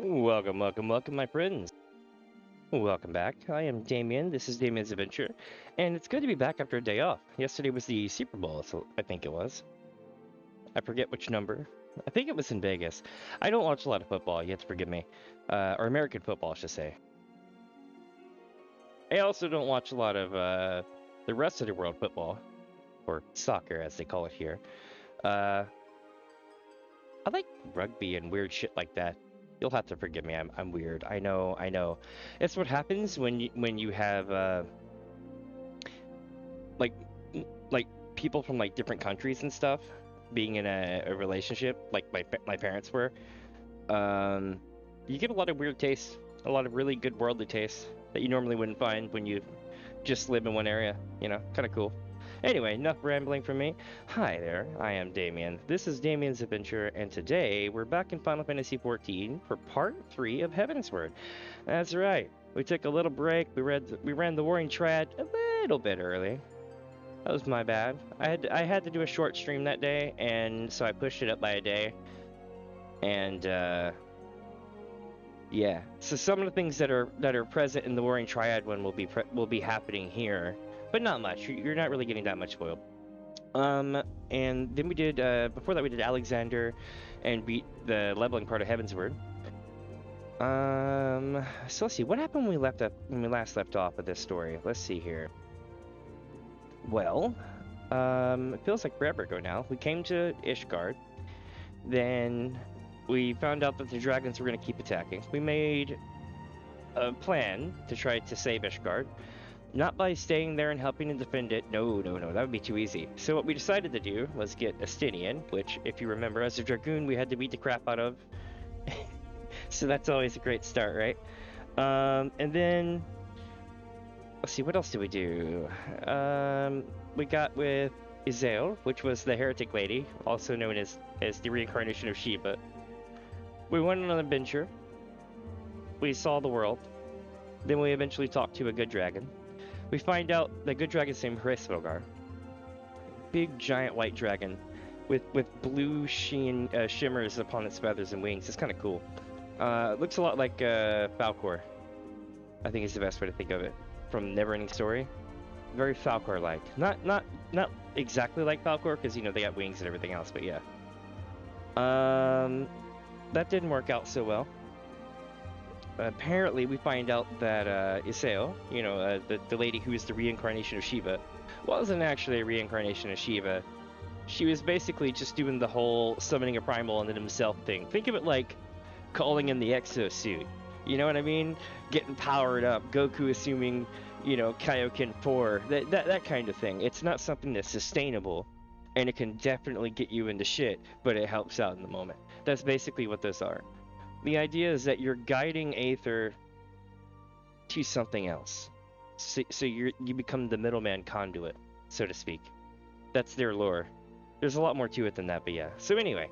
Welcome, welcome, welcome, my friends. Welcome back. I am Damien. This is DamiensAdventure, and it's good to be back after a day off. Yesterday was the Super Bowl, so I think it was. I forget which number. I think it was in Vegas. I don't watch a lot of football. You have to forgive me, or American football, I should say. I also don't watch a lot of the rest of the world football, or soccer as they call it here. I like rugby and weird shit like that. You'll have to forgive me. I'm weird. I know. It's what happens when you have like like people from like different countries and stuff being in a relationship like my parents were. You get a lot of weird tastes, a lot of really good worldly tastes that you normally wouldn't find when you just live in one area. You know, kind of cool. Anyway, enough rambling from me. Hi there, I am Damien. This is DamiensAdventure, and today we're back in Final Fantasy XIV for Part 3 of Heavensward. That's right, we took a little break. We ran the Warring Trad a little bit early. That was my bad. I had to do a short stream that day, and so I pushed it up by a day. And yeah, so some of the things that are present in the Warring Triad one will be happening here. But not much. You're not really getting that much spoiled. And then we did, before that we did Alexander and beat the leveling part of Heavensward. So let's see, what happened when we last left off of this story? Let's see here. Well, it feels like forever ago now. We came to Ishgard. Then we found out that the dragons were going to keep attacking. We made a plan to try to save Ishgard. Not by staying there and helping to defend it. No, that would be too easy. So what we decided to do was get Estinian, which, if you remember, as a Dragoon, we had to beat the crap out of. So that's always a great start, right? And then, let's see, what else did we do? We got with Eorzea, which was the heretic lady, also known as the reincarnation of Shiva. We went on an adventure. We saw the world. Then we eventually talked to a good dragon. We find out the good dragon's named Heavensward. Big giant white dragon with blue shimmers upon its feathers and wings. It's kind of cool. Looks a lot like Falcor. I think is the best way to think of it. From Neverending Story. Very Falcor-like. Not exactly like Falcor, because you know they got wings and everything else, but yeah. That didn't work out so well. Apparently, we find out that Eorzea, you know, the lady who is the reincarnation of Shiva, wasn't actually a reincarnation of Shiva. She was basically just doing the whole summoning a primal and then himself thing. Think of it like calling in the exosuit. You know what I mean? Getting powered up. Goku assuming, you know, Kaioken 4. That kind of thing. It's not something that's sustainable, and it can definitely get you into shit, but it helps out in the moment. That's basically what those are. The idea is that you're guiding Aether to something else. So you become the middleman conduit, so to speak. That's their lore. There's a lot more to it than that, but yeah. So anyway,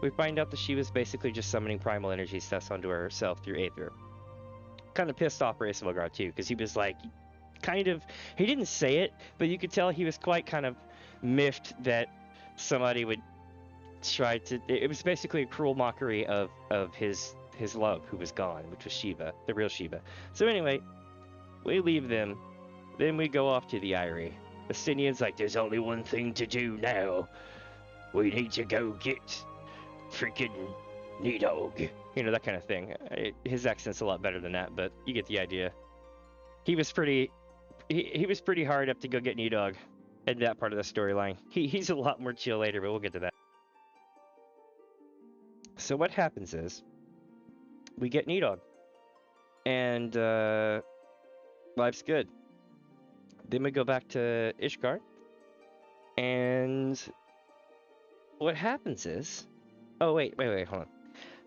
we find out that she was basically just summoning primal energy stuff onto herself through Aether. Kind of pissed off Heavensward too, because he was like, he didn't say it, but you could tell he was quite kind of miffed that somebody would try to. It was basically a cruel mockery of his love, who was gone, which was Shiva, the real Shiva. So anyway, we leave them, then we go off to the Eyrie. Estinian's like, there's only one thing to do now. We need to go get freaking Nidhogg. You know, that kind of thing. His accent's a lot better than that, but you get the idea. He was pretty hard up to go get Nidhogg in that part of the storyline. He's a lot more chill later, but we'll get to that. So what happens is, we get Nidhogg, and life's good. Then we go back to Ishgard, and what happens is, oh wait, hold on.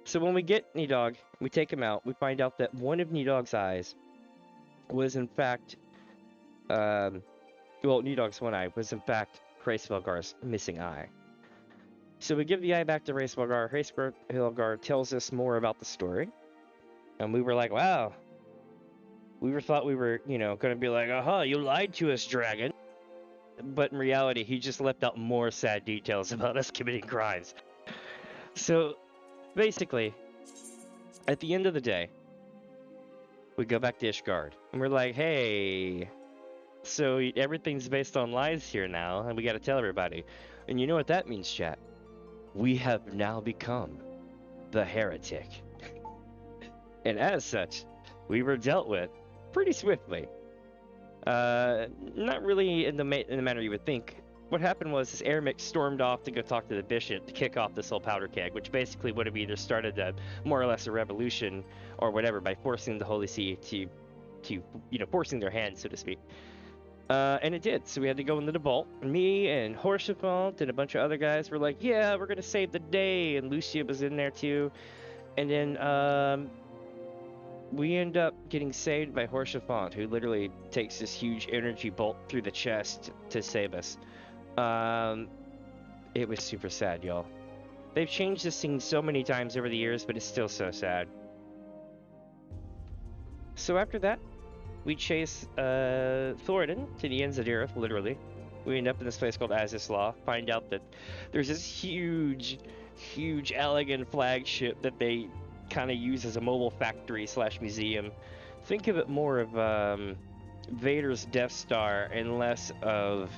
So when we get Nidhogg, we take him out, we find out that one of Nidhogg's eyes was in fact, Nidhogg's one eye was in fact Heavensward's missing eye. So we give the eye back to Heavensward. Heavensward tells us more about the story. And we were like, wow. We thought we were, you know, going to be like, aha, you lied to us, dragon. But in reality, he just left out more sad details about us committing crimes. So, basically, At the end of the day, we go back to Ishgard, and we're like, hey, so everything's based on lies here now, and we got to tell everybody. And you know what that means, chat? We have now become the heretic. And as such, we were dealt with pretty swiftly. Not really in the manner you would think. What happened was this Eremic stormed off to go talk to the bishop to kick off this whole powder keg, which basically would have either started more or less a revolution or whatever by forcing the Holy See to forcing their hand, so to speak. And it did. So we had to go into the vault. Me and Horsefalt and a bunch of other guys were like, yeah, we're gonna save the day, and Lucia was in there too. And then we end up getting saved by Horsefalt, who literally takes this huge energy bolt through the chest to save us. It was super sad, y'all. They've changed this scene so many times over the years, but it's still so sad. So after that, we chase Thoradin to the ends of the earth, literally. We end up in this place called Azislaw, find out that there's this huge elegant flagship that they kind of use as a mobile factory / museum. Think of it more of Vader's Death Star and less of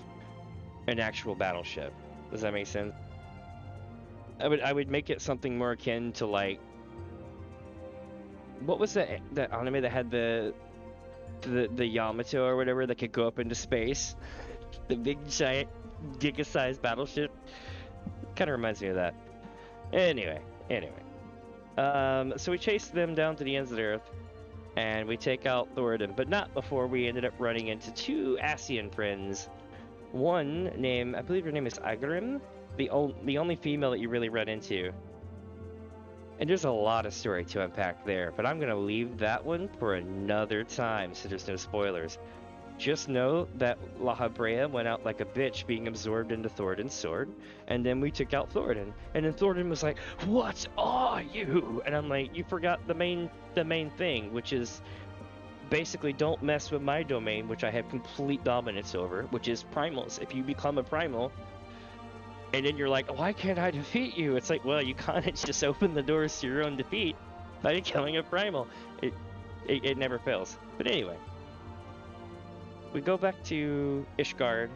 an actual battleship. Does that make sense? I would make it something more akin to, like, what was that anime that had the Yamato or whatever that could go up into space? The big giant giga-sized battleship. Kind of reminds me of that. Anyway. So we chased them down to the ends of the earth, and we take out Thoradin, but not before we ended up running into two Ascian friends. One named, I believe her name is Agrim, the only female that you really run into. And there's a lot of story to unpack there, but I'm going to leave that one for another time, so there's no spoilers. Just know that La Habrea went out like a bitch, being absorbed into Thoradin's sword, and then we took out Thoradin, and then Thoradin was like, "What are you?" And I'm like, "You forgot the main thing, which is basically don't mess with my domain, which I have complete dominance over, which is primals. If you become a primal, and then you're like, why can't I defeat you?" It's like, well, you kind of just open the doors to your own defeat by killing a primal. It never fails. But anyway, we go back to Ishgard,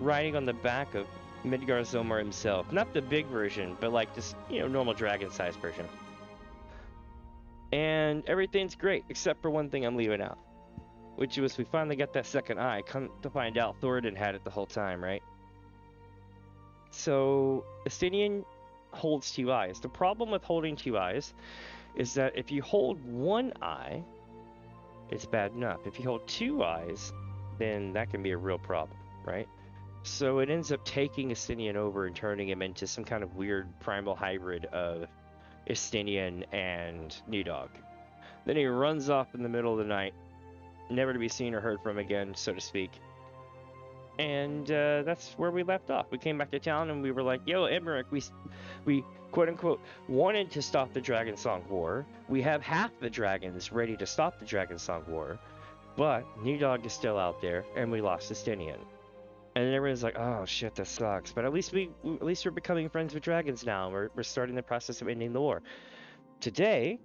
riding on the back of Midgar Zomar himself. Not the big version, but like just, normal dragon-sized version. And everything's great, except for one thing I'm leaving out, which was we finally got that second eye. Come to find out, Thoradin had it the whole time, right? So, Estinian holds two eyes. The problem with holding two eyes is that if you hold one eye, it's bad enough. If you hold two eyes, then that can be a real problem, right? So it ends up taking Estinian over and turning him into some kind of weird primal hybrid of Estinian and Nidhogg. Then he runs off in the middle of the night, never to be seen or heard from again, so to speak. And that's where we left off. We came back to town and we were like, yo, Emmerich, we quote-unquote wanted to stop the Dragonsong War. We have half the dragons ready to stop the Dragonsong War, but Nidhogg is still out there, and we lost Estinian. And everyone's like, oh shit, that sucks. But at least we're becoming friends with dragons now. We're starting the process of ending the war. Today,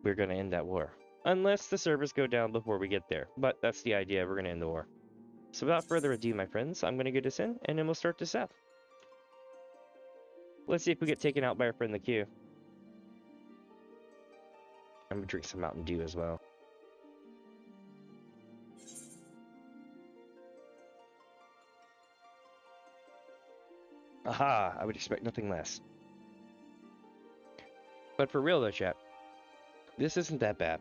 we're gonna end that war. Unless the servers go down before we get there. But that's the idea, we're gonna end the war. So without further ado, my friends, I'm gonna get us in, and then we'll start this out. Let's see if we get taken out by our friend the Q. I'm gonna drink some Mountain Dew as well. Aha! I would expect nothing less. But for real though, chat, this isn't that bad.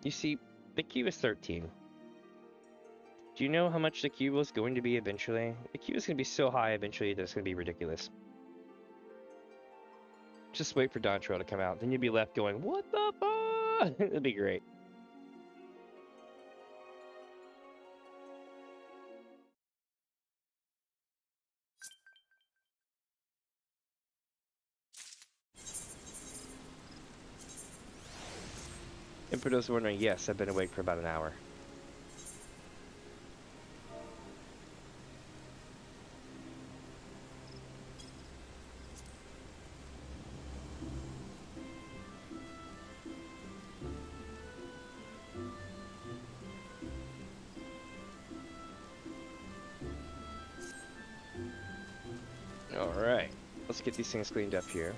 You see, the Q is 13. Do you know how much the Q was going to be eventually? The Q is going to be so high eventually that it's going to be ridiculous. Just wait for Dawn Trail to come out, then you'll be left going, what the fuck? It'll be great. And for those wondering, yes, I've been awake for about an hour. Alright, let's get these things cleaned up here.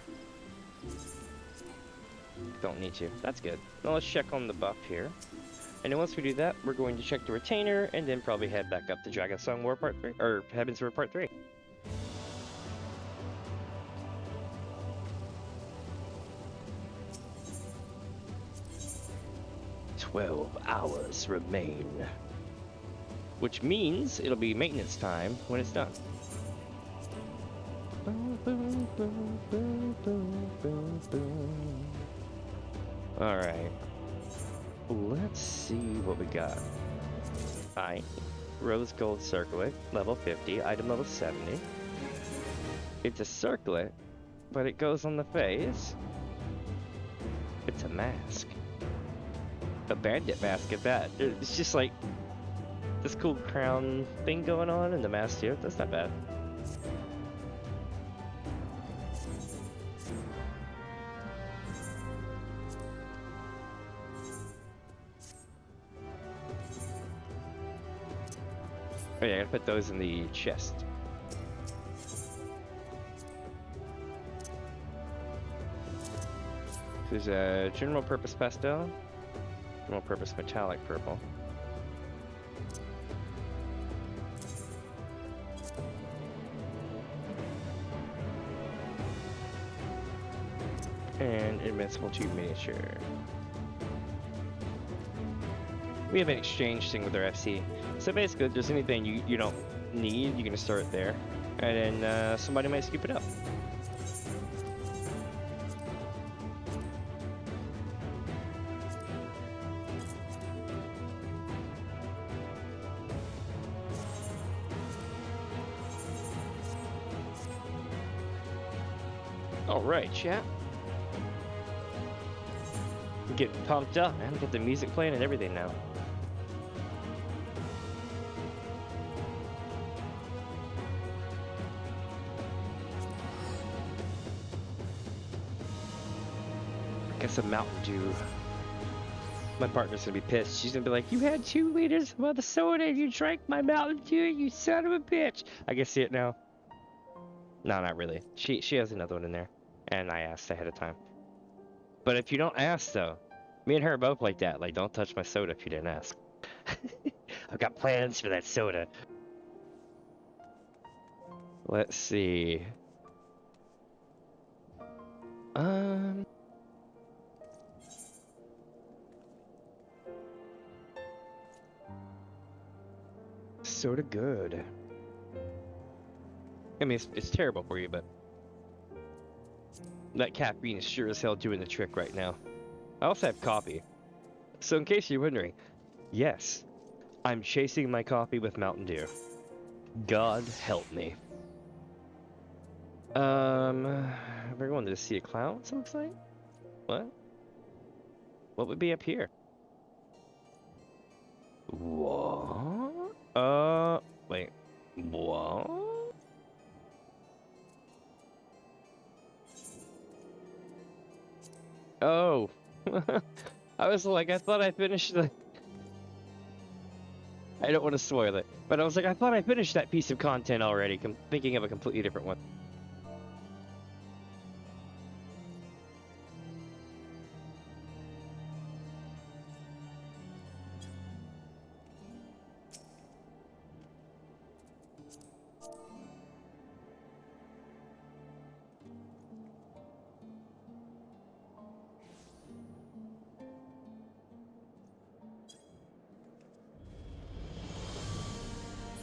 Don't need to. That's good. Now let's check on the buff here. And then once we do that, we're going to check the retainer and then probably head back up to Dragonsong War Part 3, or Heavensward Part 3. 12 hours remain. Which means it'll be maintenance time when it's done. Alright. Let's see what we got. Alright. Rose Gold Circlet, level 50, item level 70. It's a circlet, but it goes on the face. It's a mask. A bandit mask at that. It's just like this cool crown thing going on and the mask too. That's not bad. Oh yeah, I gotta put those in the chest. There's a general purpose pastel, general purpose metallic purple. And invincible tube miniature. We have an exchange thing with our FC. So basically, if there's anything you don't need, you can just store it there. And then somebody might scoop it up. Alright, chat. I'm getting pumped up, man. Got the music playing and everything now. Some Mountain Dew. My partner's gonna be pissed. She's gonna be like, "You had 2 liters of the soda and you drank my Mountain Dew, you son of a bitch." I can see it now. No, not really. She has another one in there, and I asked ahead of time. But if you don't ask, though, me and her are both like that. Like, don't touch my soda if you didn't ask. I've got plans for that soda. Let's see. Soda good. I mean, it's terrible for you, but that caffeine is sure as hell doing the trick right now. I also have coffee. So in case you're wondering, yes, I'm chasing my coffee with Mountain Dew. God help me. We're going to see a clown, it looks like? What? What would be up here? What? Wait. What? Oh. I was like, I thought I finished the... I don't want to spoil it, but I was like, I thought I finished that piece of content already. I'm thinking of a completely different one.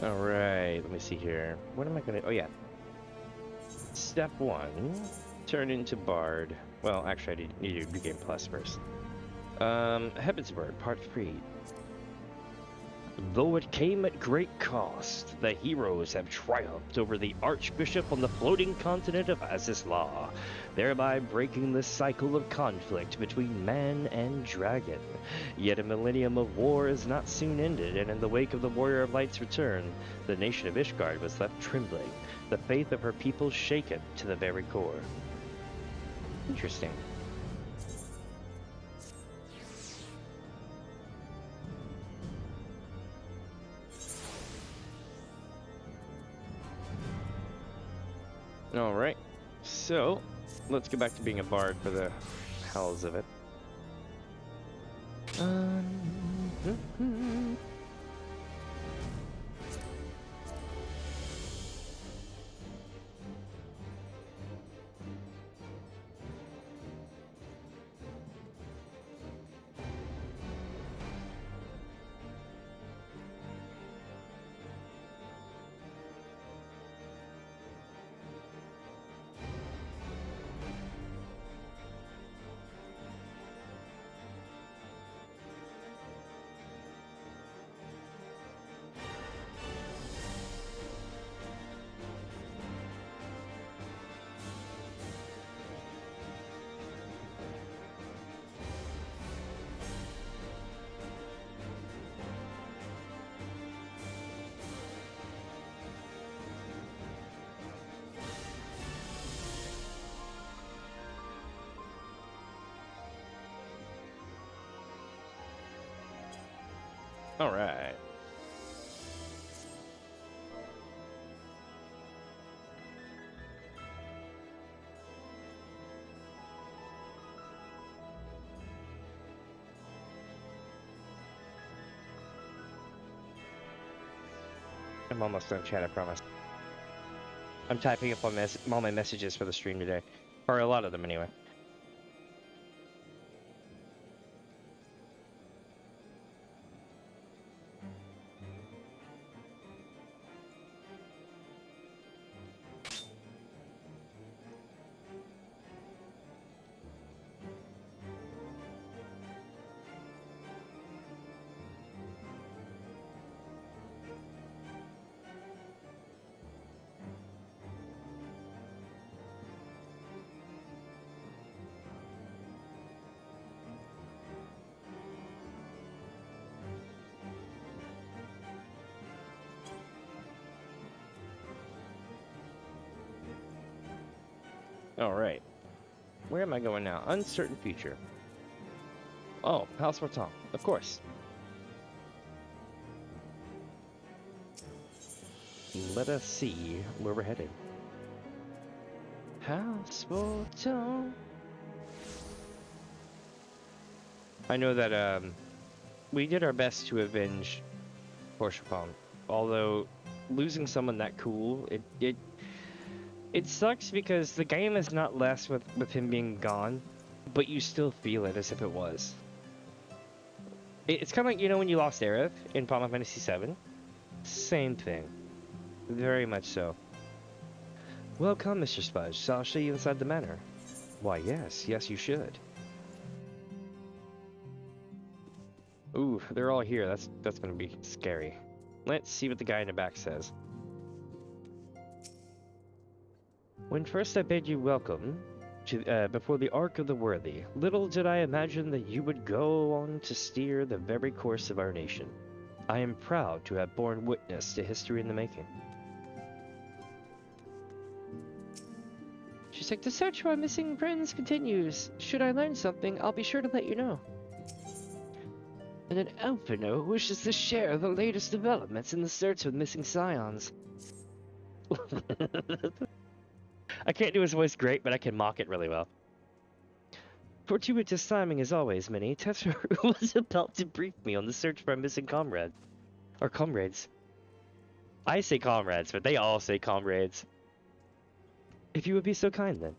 Alright, let me see here. What am I gonna... Oh, yeah. Step 1. Turn into Bard. Well, actually, I need to do Game Plus first. Heavensward, Part 3. Though it came at great cost, the heroes have triumphed over the Archbishop on the floating continent of Azizla, thereby breaking the cycle of conflict between man and dragon. Yet a millennium of war is not soon ended, and in the wake of the Warrior of Light's return, the nation of Ishgard was left trembling, the faith of her people shaken to the very core. Interesting. So, let's get back to being a bard for the hells of it. All right. I'm almost done chat, I promise. I'm typing up on all my messages for the stream today. Or a lot of them, anyway. Alright. Where am I going now? Uncertain future. Oh, House Forton. Of course. Let us see where we're headed. House Forton. I know that we did our best to avenge Porshapon. Although losing someone that cool, it sucks because the game is not less with him being gone, but you still feel it as if it was. It's kind of like, you know, when you lost Aerith in Final Fantasy VII? Same thing. Very much so. Welcome, Mr. Spudge, so I'll show you inside the manor. Why, yes, you should. Ooh, they're all here. That's gonna be scary. Let's see what the guy in the back says. When first I bade you welcome to, before the Ark of the Worthy, little did I imagine that you would go on to steer the very course of our nation. I am proud to have borne witness to history in the making. She's like, the search for our missing friends continues. Should I learn something, I'll be sure to let you know. And an Elfino wishes to share the latest developments in the search for missing scions. I can't do his voice great, but I can mock it really well. Fortuitous timing as always, Minnie. Tessa was about to brief me on the search for a missing comrade. Or comrades. I say comrades, but they all say comrades. If you would be so kind, then.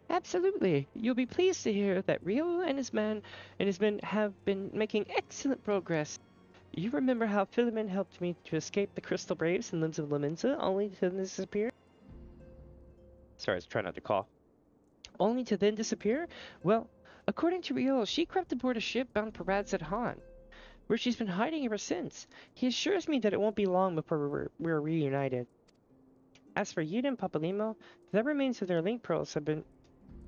Absolutely. You'll be pleased to hear that Rio and his men have been making excellent progress. You remember how Philemon helped me to escape the Crystal Braves and Limbs of Laminza, only to then disappear? Sorry, I was trying not to cough. Only to then disappear? Well, according to Rio, she crept aboard a ship bound for Radzat-Han, where she's been hiding ever since. He assures me that it won't be long before we're reunited. As for Yuna and Papalimo, the remains of her link pearls have been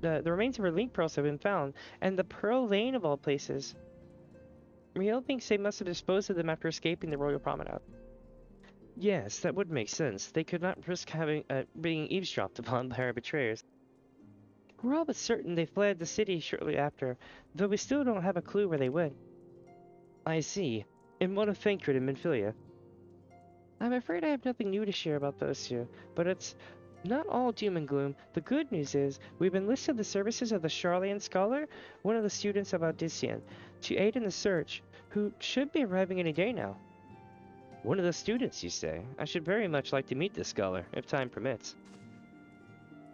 found, and the Pearl Lane of all places. Rio thinks they must have disposed of them after escaping the Royal Promenade. Yes, that would make sense. They could not risk being eavesdropped upon by our betrayers. We're all but certain they fled the city shortly after, though we still don't have a clue where they went. I see. And what of Thancred and Minfilia? I'm afraid I have nothing new to share about those two, but it's Not all doom and gloom. The good news is, we've enlisted the services of the Charlian Scholar, one of the students of Odyssean, to aid in the search, who should be arriving any day now. One of the students, you say? I should very much like to meet this scholar, if time permits.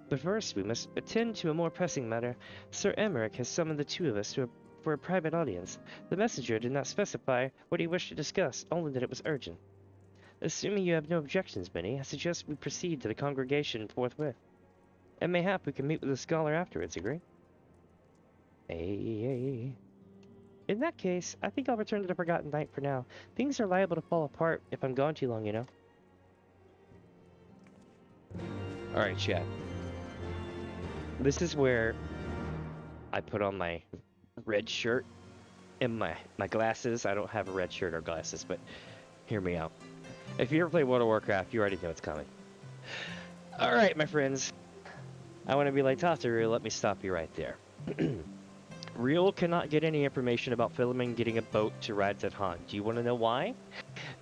But first, we must attend to a more pressing matter. Sir Emmerich has summoned the two of us for a private audience. The messenger did not specify what he wished to discuss, only that it was urgent. Assuming you have no objections, Minnie, I suggest we proceed to the congregation forthwith. And mayhap we can meet with the scholar afterwards, agree? Hey. In that case, I think I'll return to the Forgotten Night for now. Things are liable to fall apart if I'm gone too long, you know. Alright, chat. This is where I put on my red shirt and my glasses. I don't have a red shirt or glasses, but hear me out. If you ever play World of Warcraft, you already know it's coming. Alright, my friends. I want to be like Tataru, let me stop you right there. Real cannot get any information about Philemon getting a boat to Radzed Han. Do you want to know why?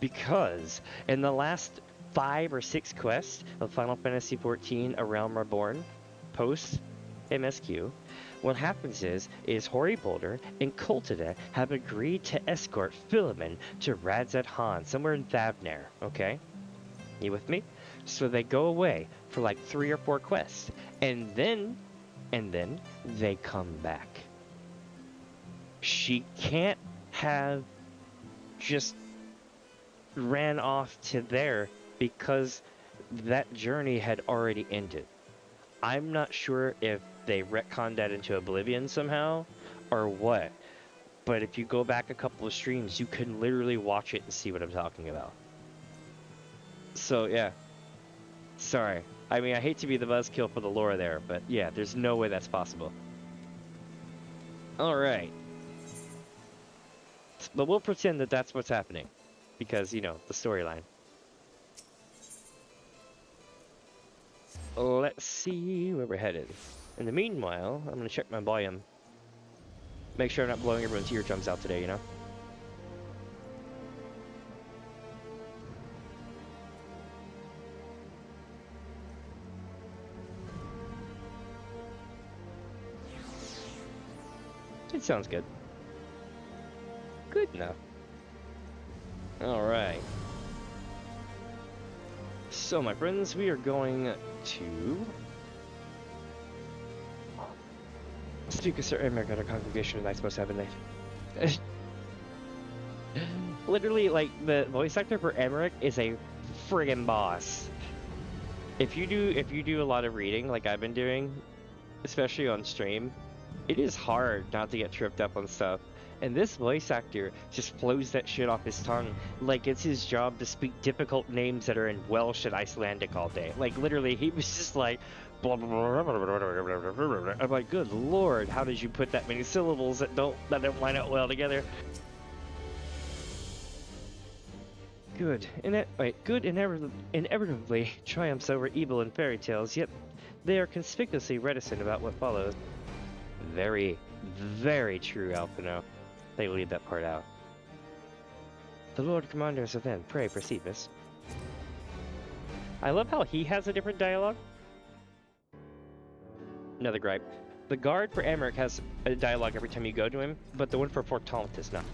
Because in the last 5 or 6 quests of Final Fantasy XIV A Realm Reborn, post MSQ, what happens is Hori Boulder and Kultida have agreed to escort Philemon to Radzed Han, somewhere in Thavnair, okay? You with me? So they go away for like 3 or 4 quests, and then they come back. She can't have just ran off to there because that journey had already ended. I'm not sure if they retconned that into oblivion somehow or what, but if you go back a couple of streams, you can literally watch it and see what I'm talking about. So yeah, sorry. I mean, I hate to be the buzzkill for the lore there, but yeah, there's no way that's possible. Alright. But we'll pretend that that's what's happening, because, you know, the storyline. Let's see where we're headed. In the meanwhile, I'm going to check my volume. Make sure I'm not blowing everyone's eardrums out today, you know? It sounds good. Good enough. Alright. So, my friends, we are going to speak with Sir Emmerich at our congregation tonight, supposed to have a night. Literally, like, the voice actor for Emmerich is a friggin' boss. If you do a lot of reading, like I've been doing, especially on stream, it is hard not to get tripped up on stuff. And this voice actor just flows that shit off his tongue like it's his job to speak difficult names that are in Welsh and Icelandic all day. Like, literally, he was just like, blah, blah, blah, blah, blah, blah, blah, blah. I'm like, good lord, how did you put that many syllables that don't line up well together? Good inevitably triumphs over evil in fairy tales, yet they are conspicuously reticent about what follows. Very, very true, Alpino. They leave that part out. The Lord Commander is within. Pray, proceed, miss. I love how he has a different dialogue. Another gripe. The guard for Emmerich has a dialogue every time you go to him, but the one for Fort Taunt is not.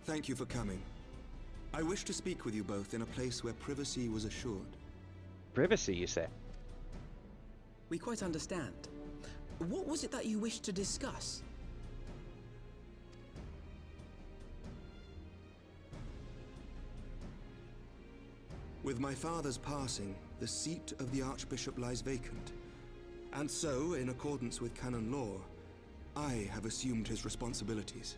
Thank you for coming. I wish to speak with you both in a place where privacy was assured. Privacy, you say? We quite understand. What was it that you wished to discuss? With my father's passing, the seat of the Archbishop lies vacant. And so, in accordance with canon law, I have assumed his responsibilities.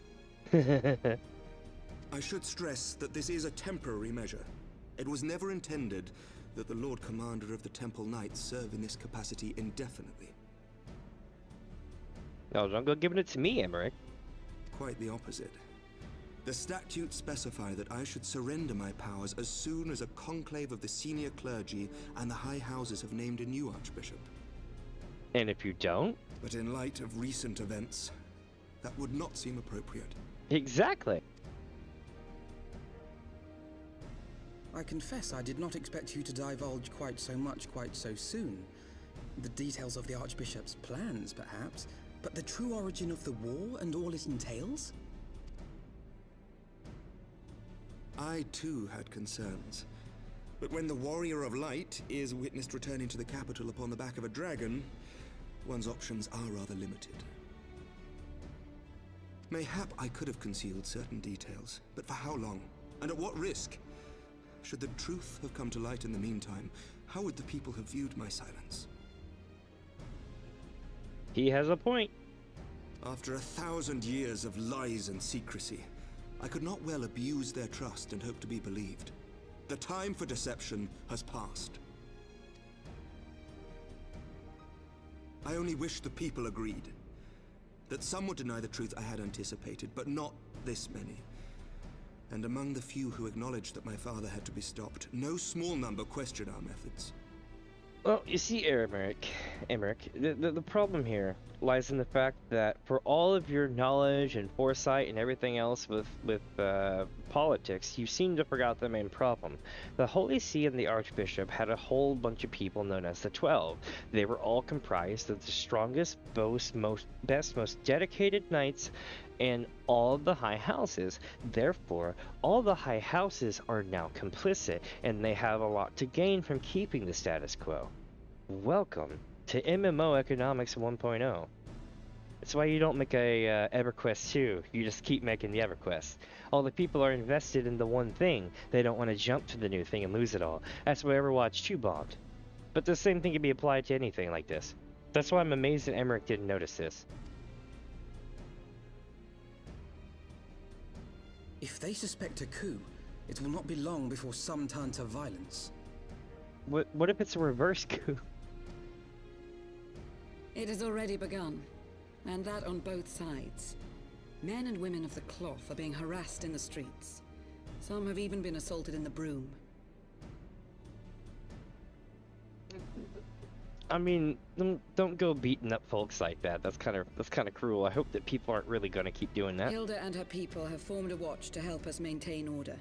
I should stress that this is a temporary measure. It was never intended that the Lord Commander of the Temple Knights serve in this capacity indefinitely. No, don't go giving it to me, Emmerich. Quite the opposite. The statutes specify that I should surrender my powers as soon as a conclave of the senior clergy and the high houses have named a new archbishop. And if you don't? But in light of recent events, that would not seem appropriate. Exactly. I confess I did not expect you to divulge quite so much quite so soon. The details of the Archbishop's plans, perhaps, but the true origin of the war and all it entails? I too had concerns. But when the Warrior of Light is witnessed returning to the capital upon the back of a dragon, one's options are rather limited. Mayhap I could have concealed certain details, but for how long? And at what risk? Should the truth have come to light in the meantime, how would the people have viewed my silence? He has a point. After 1,000 years of lies and secrecy, I could not well abuse their trust and hope to be believed. The time for deception has passed. I only wish the people agreed. That some would deny the truth I had anticipated, but not this many. And among the few who acknowledged that my father had to be stopped, no small number questioned our methods. Well, you see, Emmerich, the problem here lies in the fact that for all of your knowledge and foresight and everything else with politics, you seem to forgot the main problem. The Holy See and the Archbishop had a whole bunch of people known as the 12. They were all comprised of the strongest, most dedicated knights in all of the high houses. Therefore, all the high houses are now complicit, and they have a lot to gain from keeping the status quo. Welcome to MMO Economics 1.0. That's why you don't make a EverQuest 2, you just keep making the EverQuest. All the people are invested in the one thing, they don't want to jump to the new thing and lose it all. That's why Overwatch 2 bombed. But the same thing can be applied to anything like this. That's why I'm amazed that Emmerich didn't notice this. If they suspect a coup, it will not be long before some turn to violence. What if it's a reverse coup? It has already begun, and that on both sides. Men and women of the cloth are being harassed in the streets. Some have even been assaulted in the broom. I mean, don't go beating up folks like that. That's kind of cruel. I hope that people aren't really going to keep doing that. Hilda and her people have formed a watch to help us maintain order.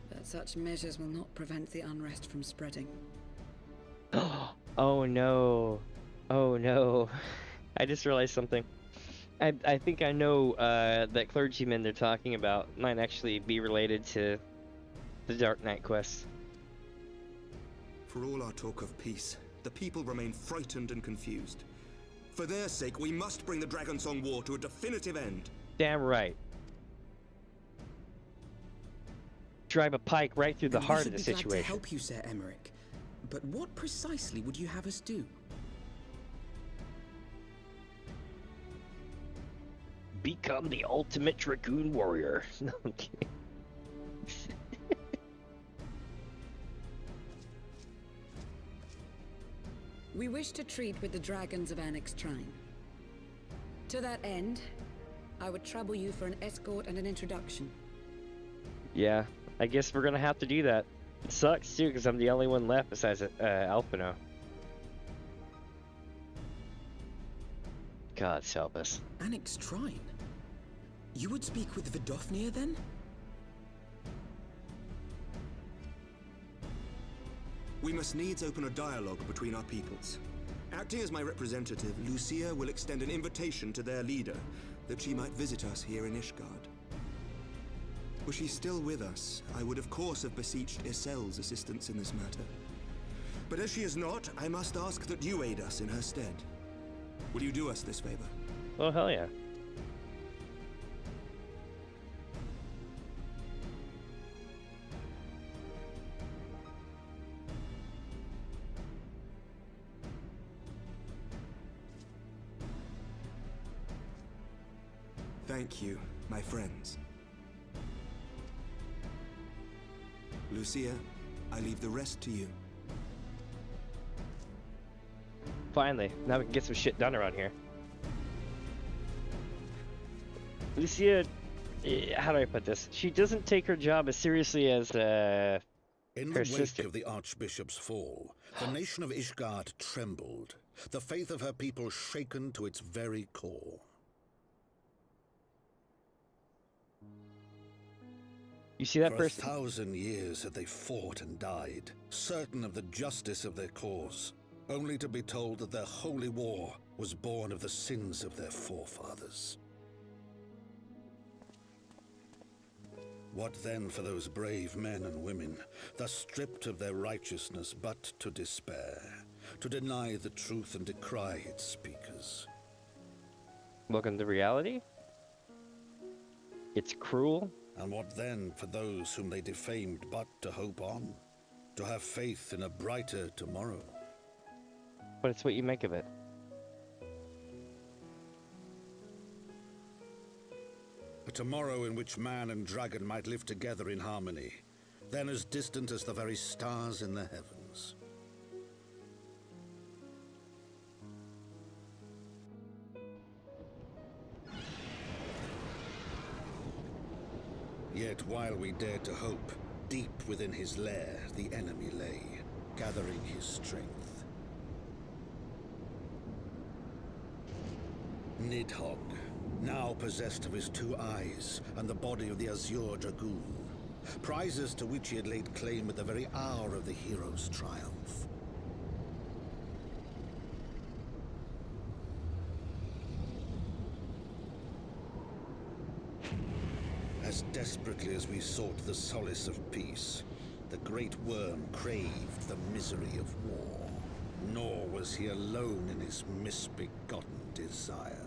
But such measures will not prevent the unrest from spreading. Oh no. Oh no. I just realized something. I think I know that clergyman they're talking about might actually be related to the Dark Knight quest. For all our talk of peace, the people remain frightened and confused. For their sake, we must bring the Dragonsong War to a definitive end. Damn right. Drive a pike right through the heart of the situation. We should be glad to help you, Sir Emmerich. But what precisely would you have us do? Become the ultimate Dragoon warrior. No, I'm kidding. We wish to treat with the dragons of Annex Trine. To that end, I would trouble you for an escort and an introduction. Yeah, I guess we're gonna have to do that. It sucks too, because I'm the only one left besides Alphino. God help us. Annex Trine? You would speak with Vidofnir then? We must needs open a dialogue between our peoples. Acting as my representative, Lucia will extend an invitation to their leader, that she might visit us here in Ishgard. Were she still with us, I would of course have beseeched Isel's assistance in this matter. But as she is not, I must ask that you aid us in her stead. Will you do us this favor? Oh, hell yeah. Thank you, my friends. Lucia, I leave the rest to you. Finally, now we can get some shit done around here. Lucia, how do I put this? She doesn't take her job as seriously as In the her wake sister. of the Archbishop's fall, the nation of Ishgard trembled, the faith of her people shaken to its very core. You see that For person? 1,000 years had they fought and died, certain of the justice of their cause, only to be told that their holy war was born of the sins of their forefathers. What then for those brave men and women, thus stripped of their righteousness but to despair, to deny the truth and decry its speakers? Welcome to reality. It's cruel. And what then for those whom they defamed but to hope on, to have faith in a brighter tomorrow? But it's what you make of it. A tomorrow in which man and dragon might live together in harmony, then as distant as the very stars in the heavens. Yet while we dared to hope, deep within his lair the enemy lay, gathering his strength. Nidhogg, now possessed of his 2 eyes and the body of the Azure Dragoon, prizes to which he had laid claim at the very hour of the hero's triumph. As desperately as we sought the solace of peace, the great worm craved the misery of war. Nor was he alone in his misbegotten desire.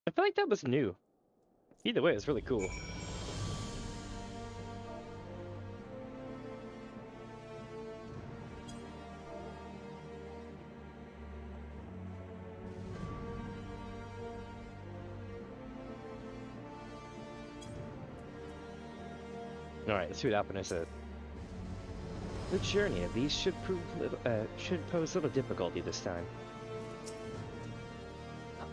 I feel like that was new. Either way, it's really cool. Alright, let's see what Alpina said. The journey of these should pose little difficulty this time.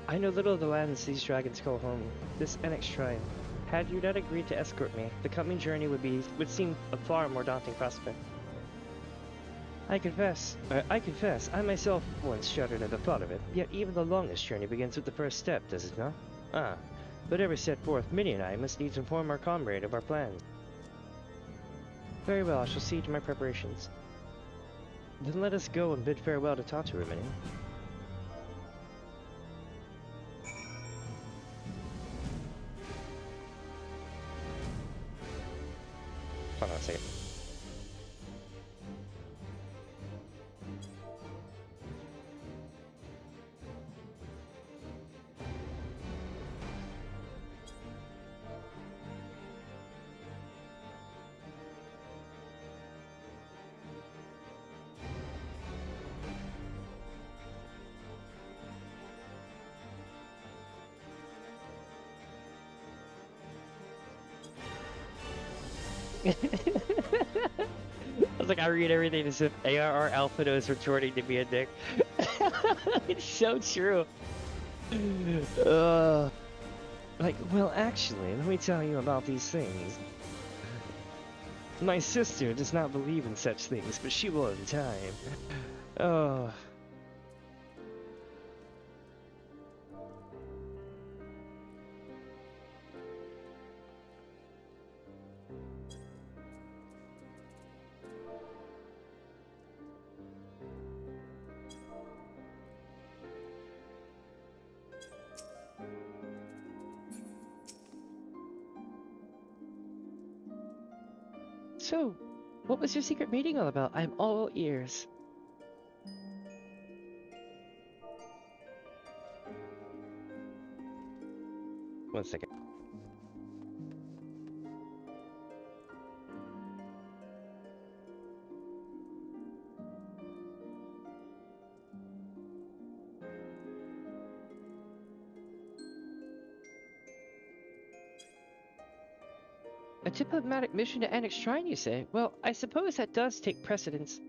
I know little of the lands these dragons call home. This Enix Shrine. Had you not agreed to escort me, the coming journey would seem a far more daunting prospect. I confess, I myself once shuddered at the thought of it, yet even the longest journey begins with the first step, does it not? Ah, but ever set forth, Minnie and I must needs inform our comrade of our plans. Very well, I shall see to my preparations. Then let us go and bid farewell to Tatu, Minnie. Hold on a second. I was like, I read everything as if ARR Alpha is retorting to be a dick. It's so true. Like, well, actually, let me tell you about these things. My sister does not believe in such things, but she will in time. Oh. So, what was your secret meeting all about? I'm all ears. One second. A diplomatic mission to Enix Shrine, you say? Well, I suppose that does take precedence.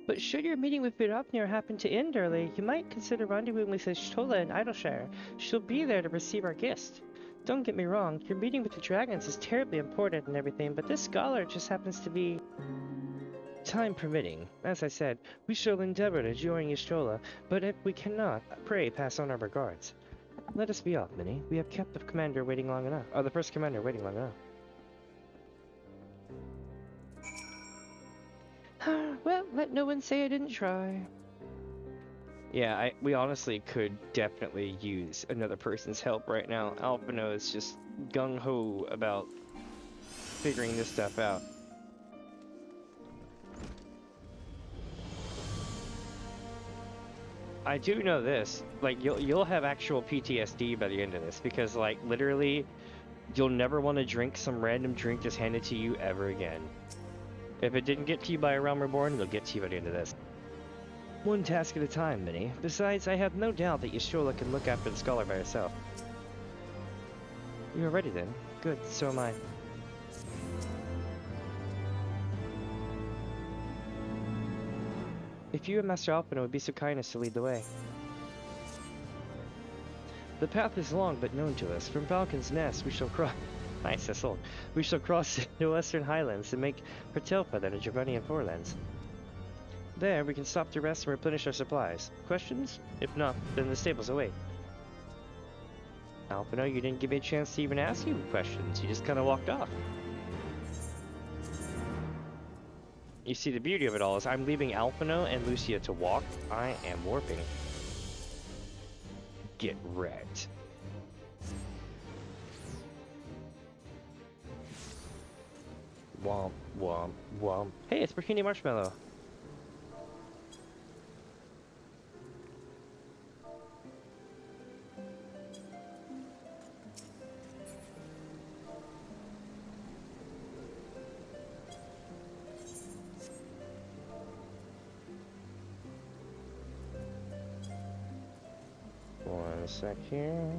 But should your meeting with Vidopnir happen to end early, you might consider rendezvousing with Shtola in Idleshire. She'll be there to receive our guest. Don't get me wrong, your meeting with the dragons is terribly important and everything, but this scholar just happens to be Time permitting, as I said, we shall endeavor to join Y'shtola, but if we cannot, pray pass on our regards. Let us be off, Minnie. We have kept the commander waiting long enough. Oh, the first commander waiting long enough. Well, let no one say I didn't try. Yeah, we honestly could definitely use another person's help right now. Alphino is just gung-ho about figuring this stuff out. I do know this, like, you'll have actual PTSD by the end of this, because, like, literally, you'll never want to drink some random drink just handed to you ever again. If it didn't get to you by a Realm Reborn, it'll get to you by the end of this. One task at a time, Minnie. Besides, I have no doubt that Y'shtola can look after the scholar by herself. You are ready then? Good, so am I. If you and Master Alphino would be so kind as to lead the way. The path is long but known to us. From Falcon's Nest we shall cross... Nice, that's old. We shall cross the Western Highlands and make for Telfa, the Javanian Forelands. There we can stop to rest and replenish our supplies. Questions? If not, then the stables await. Alphino, you didn't give me a chance to even ask you questions. You just kind of walked off. You see, the beauty of it all is I'm leaving Alphino and Lucia to walk. I am warping. Get wrecked. Womp, womp, womp. Hey, it's Bikini Marshmallow. One sec here.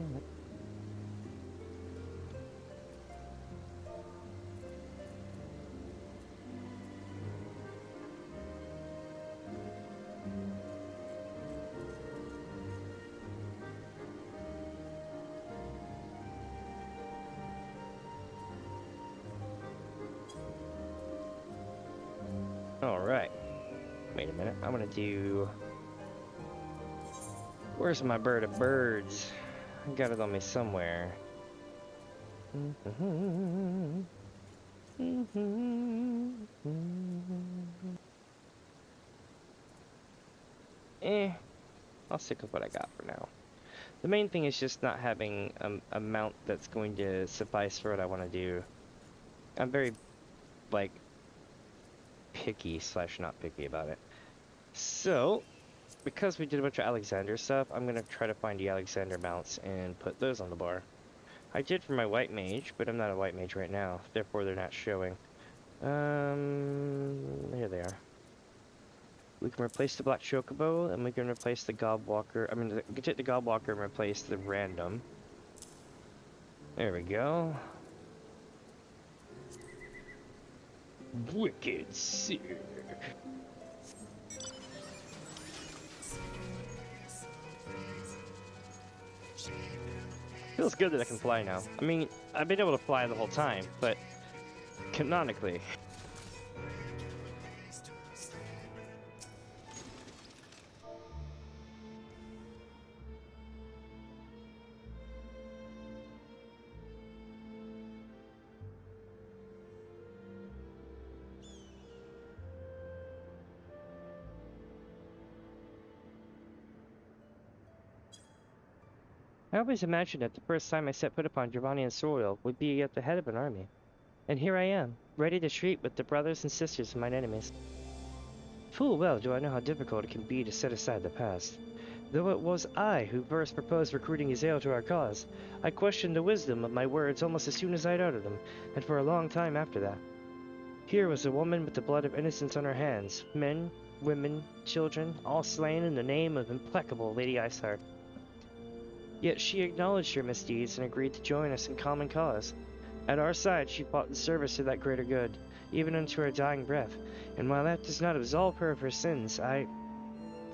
All right. Wait a minute. I'm gonna do. Where's my bird of birds? I got it on me somewhere. I'll stick with what I got for now. The main thing is just not having a mount that's going to suffice for what I want to do. I'm very, like, picky / not picky about it. So, because we did a bunch of Alexander stuff, I'm going to try to find the Alexander mounts and put those on the bar. I did for my white mage, but I'm not a white mage right now, therefore they're not showing. Here they are. We can replace the Black Chocobo, and we can replace the Gobwalker. We can take the Gobwalker and replace the random. There we go. Wicked sick. Feels good that I can fly now. I mean, I've been able to fly the whole time, but canonically. I always imagined that the first time I set foot upon Javanian soil would be at the head of an army. And here I am, ready to treat with the brothers and sisters of mine enemies. Full well do I know how difficult it can be to set aside the past. Though it was I who first proposed recruiting Eorzea to our cause, I questioned the wisdom of my words almost as soon as I'd uttered them, and for a long time after that. Here was a woman with the blood of innocence on her hands, men, women, children, all slain in the name of implacable Lady Iceheart. Yet she acknowledged her misdeeds and agreed to join us in common cause. At our side, she fought in service to that greater good, even unto her dying breath. And while that does not absolve her of her sins, I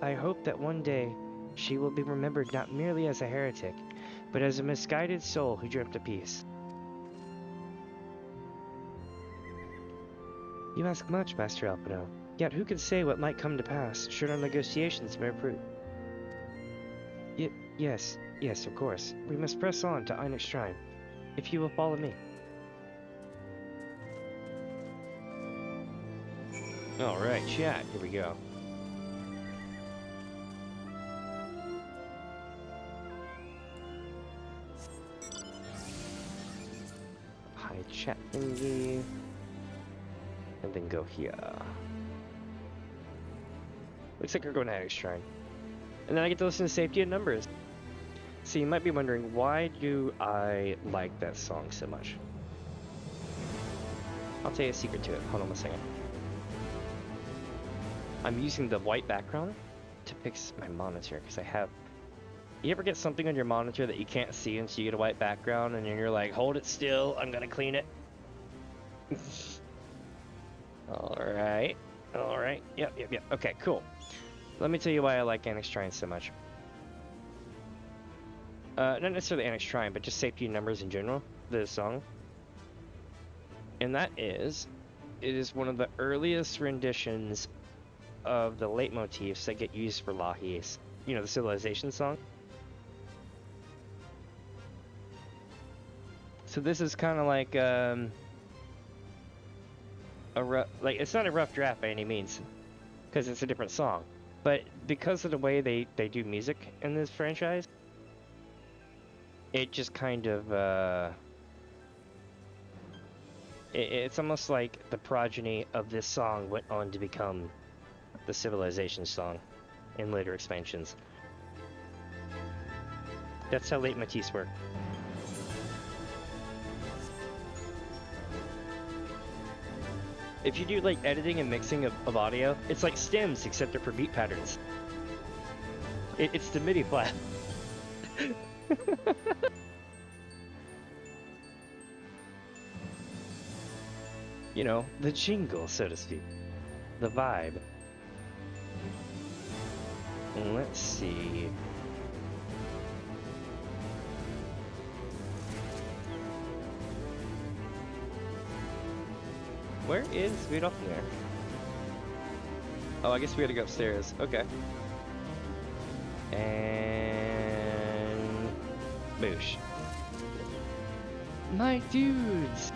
hope that one day she will be remembered not merely as a heretic, but as a misguided soul who dreamt of peace. You ask much, Master Alphino. Yet who can say what might come to pass, should our negotiations bear fruit? Yes, of course. We must press on to Einix Shrine, if you will follow me. Alright, chat, here we go. Hide chat thingy. And then go here. Looks like we're going to Einix Shrine. And then I get to listen to Safety in Numbers. So you might be wondering, why do I like that song so much? I'll tell you a secret to it. Hold on a second. I'm using the white background to fix my monitor, because I have... You ever get something on your monitor that you can't see until you get a white background, and then you're like, hold it still, I'm gonna clean it? Alright. Yep. Okay, cool. Let me tell you why I like Einix Shrine so much. Not necessarily Einix Shrine, but just Safety in Numbers in general, the song. And that is, it is one of the earliest renditions of the leitmotifs that get used for Lahis. You know, the Civilization song. So this is kind of like, it's not a rough draft by any means, because it's a different song. But because of the way they do music in this franchise, it just kind of, it's almost like the progeny of this song went on to become the Civilization song in later expansions. That's how leitmotifs work. If you do like editing and mixing of audio, it's like stems except they're for beat patterns. It's the MIDI flat. You know, the jingle, so to speak. The vibe. Let's see. Where is Vidofnir? Oh, I guess we gotta go upstairs. Okay. And... Boosh. My dudes!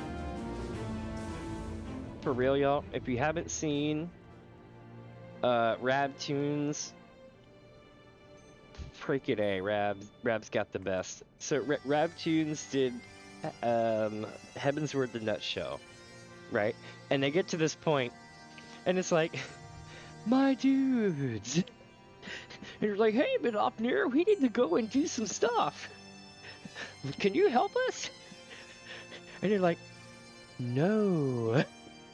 For real, y'all, if you haven't seen Rabtoons, freaking A, Rab's got the best. So Rabtoons did Heavensward the Nut Show, right? And they get to this point, and it's like, my dudes! And you're like, hey, Vidofnir, we need to go and do some stuff. Can you help us? And you're like, no.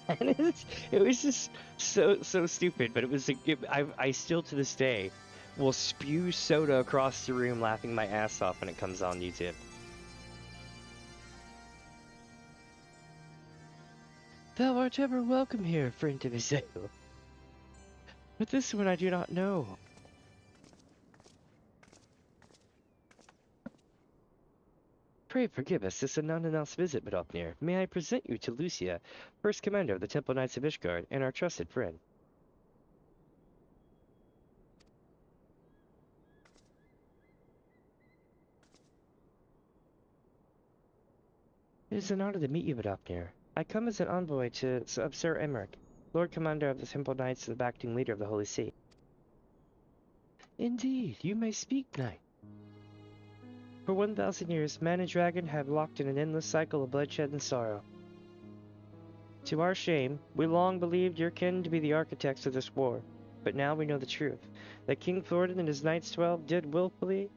And it was just so stupid, but it was I still to this day will spew soda across the room laughing my ass off when it comes on YouTube. Thou art ever welcome here, friend of Eorzea. But this one I do not know. Pray forgive us this unannounced visit, Vidofnir. May I present you to Lucia, first commander of the Temple Knights of Ishgard, and our trusted friend. It is an honor to meet you, Vidofnir. I come as an envoy of Sir Emmerich, Lord Commander of the Temple Knights and the acting leader of the Holy See. Indeed, you may speak, knight. For 1,000 years, man and dragon have locked in an endless cycle of bloodshed and sorrow. To our shame, we long believed your kin to be the architects of this war, but now we know the truth, that King Thordan and his Knights 12 did willfully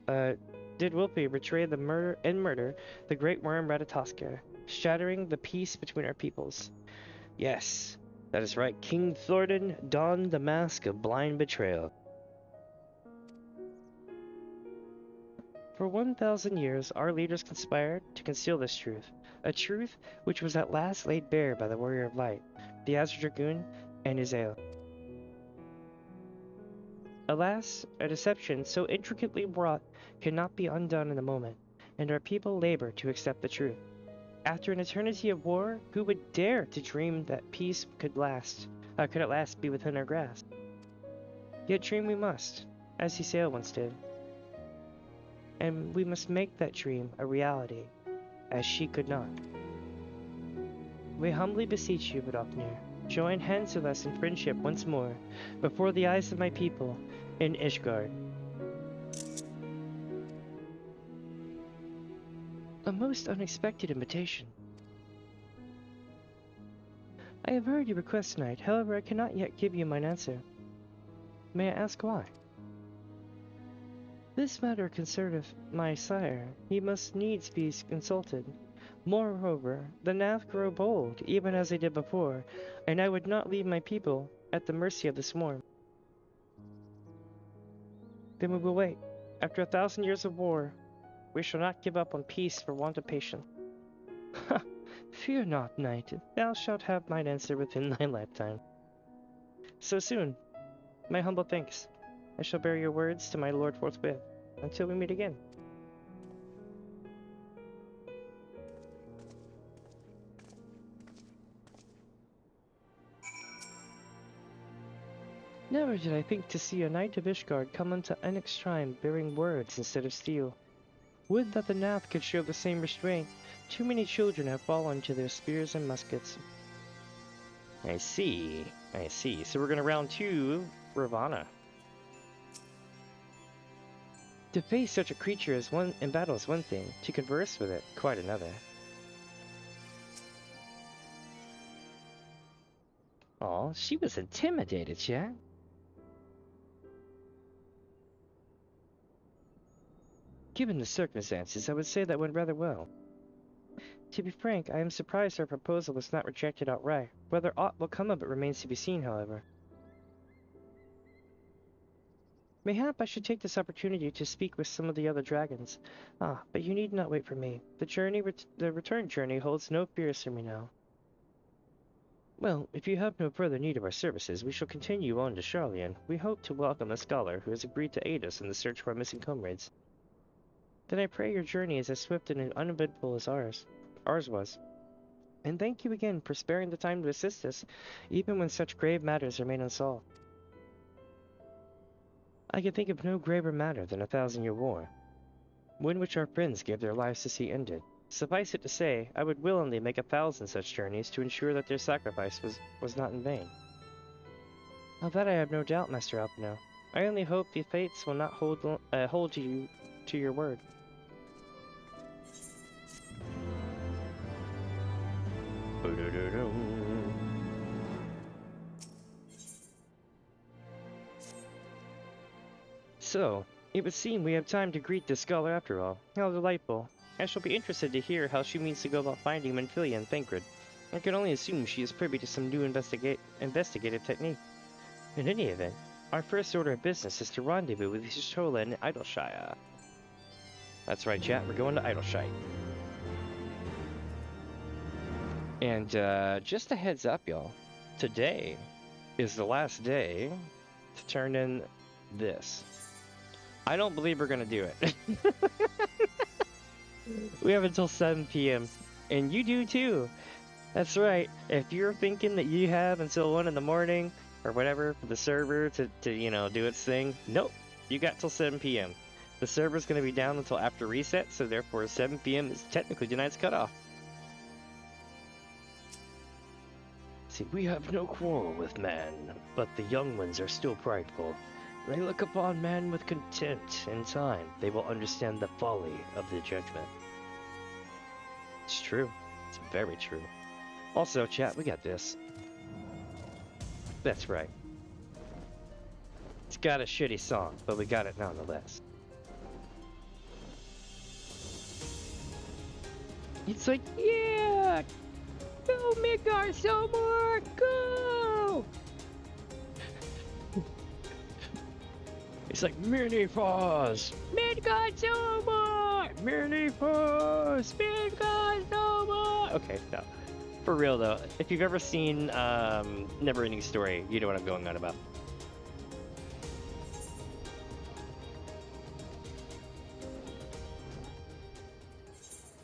betray the murder the great worm Ratatoskr, shattering the peace between our peoples. Yes, that is right, King Thordan donned the mask of blind betrayal. For 1,000 years, our leaders conspired to conceal this truth, a truth which was at last laid bare by the Warrior of Light, the Azure Dragoon, and Eorzea. Alas, a deception so intricately wrought cannot be undone in a moment, and our people labor to accept the truth. After an eternity of war, who would dare to dream that peace could last? could at last be within our grasp. Yet dream we must, as Eorzea once did. And we must make that dream a reality, as she could not. We humbly beseech you, Vidofnir, join hands with us in friendship once more, before the eyes of my people in Ishgard. A most unexpected invitation. I have heard your request tonight, however I cannot yet give you mine answer. May I ask why? This matter concerneth my sire. He must needs be consulted. Moreover, the Nath grow bold, even as they did before, and I would not leave my people at the mercy of the swarm. Then we will wait. After 1,000 years of war, we shall not give up on peace for want of patience. Ha! Fear not, knight. Thou shalt have mine answer within thy lifetime. So soon. My humble thanks. I shall bear your words to my lord forthwith, until we meet again. Never did I think to see a knight of Ishgard come unto Enix shrine bearing words instead of steel. Would that the Nath could show the same restraint. Too many children have fallen to their spears and muskets. I see. So we're gonna round 2, Ravana. To face such a creature in battle is one thing, to converse with it, quite another. Aw, she was intimidated, chat. Given the circumstances, I would say that went rather well. To be frank, I am surprised our proposal was not rejected outright. Whether aught will come of it remains to be seen, however. Mayhap I should take this opportunity to speak with some of the other dragons. But you need not wait for me. The return journey holds no fears for me now. Well, if you have no further need of our services, we shall continue on to Charlian. We hope to welcome a scholar who has agreed to aid us in the search for our missing comrades. Then I pray your journey is as swift and uneventful as ours was. And thank you again for sparing the time to assist us, even when such grave matters remain unsolved. I can think of no graver matter than 1,000-year war, one which our friends gave their lives to see ended. Suffice it to say, I would willingly make 1,000 such journeys to ensure that their sacrifice was not in vain. Of that I have no doubt, Master Alpino. I only hope the fates will not hold you to your word. So, it would seem we have time to greet this scholar after all. How delightful. I shall be interested to hear how she means to go about finding Menphilia and Thancred. I can only assume she is privy to some new investigative technique. In any event, our first order of business is to rendezvous with Y'shtola in Idyllshire. That's right, chat, we're going to Idyllshire. And just a heads up, y'all. Today is the last day to turn in this. I don't believe we're gonna do it. We have until 7 p.m. And you do too. That's right. If you're thinking that you have until 1 in the morning or whatever for the server to do its thing, nope. You got till 7 p.m. The server's gonna be down until after reset, so therefore 7 p.m. is technically tonight's cutoff. See, we have no quarrel with man, but the young ones are still prideful. They look upon man with contempt. In time, they will understand the folly of the judgment. It's true. It's very true. Also, chat, we got this. That's right. It's got a shitty song, but we got it nonetheless. It's like, yeah! Go Midgard so more! Go! It's like Mini-Foz! Midgard so more! Mini-Foz! Midgard so more! Okay, no. For real though, if you've ever seen Neverending Story, you know what I'm going on about.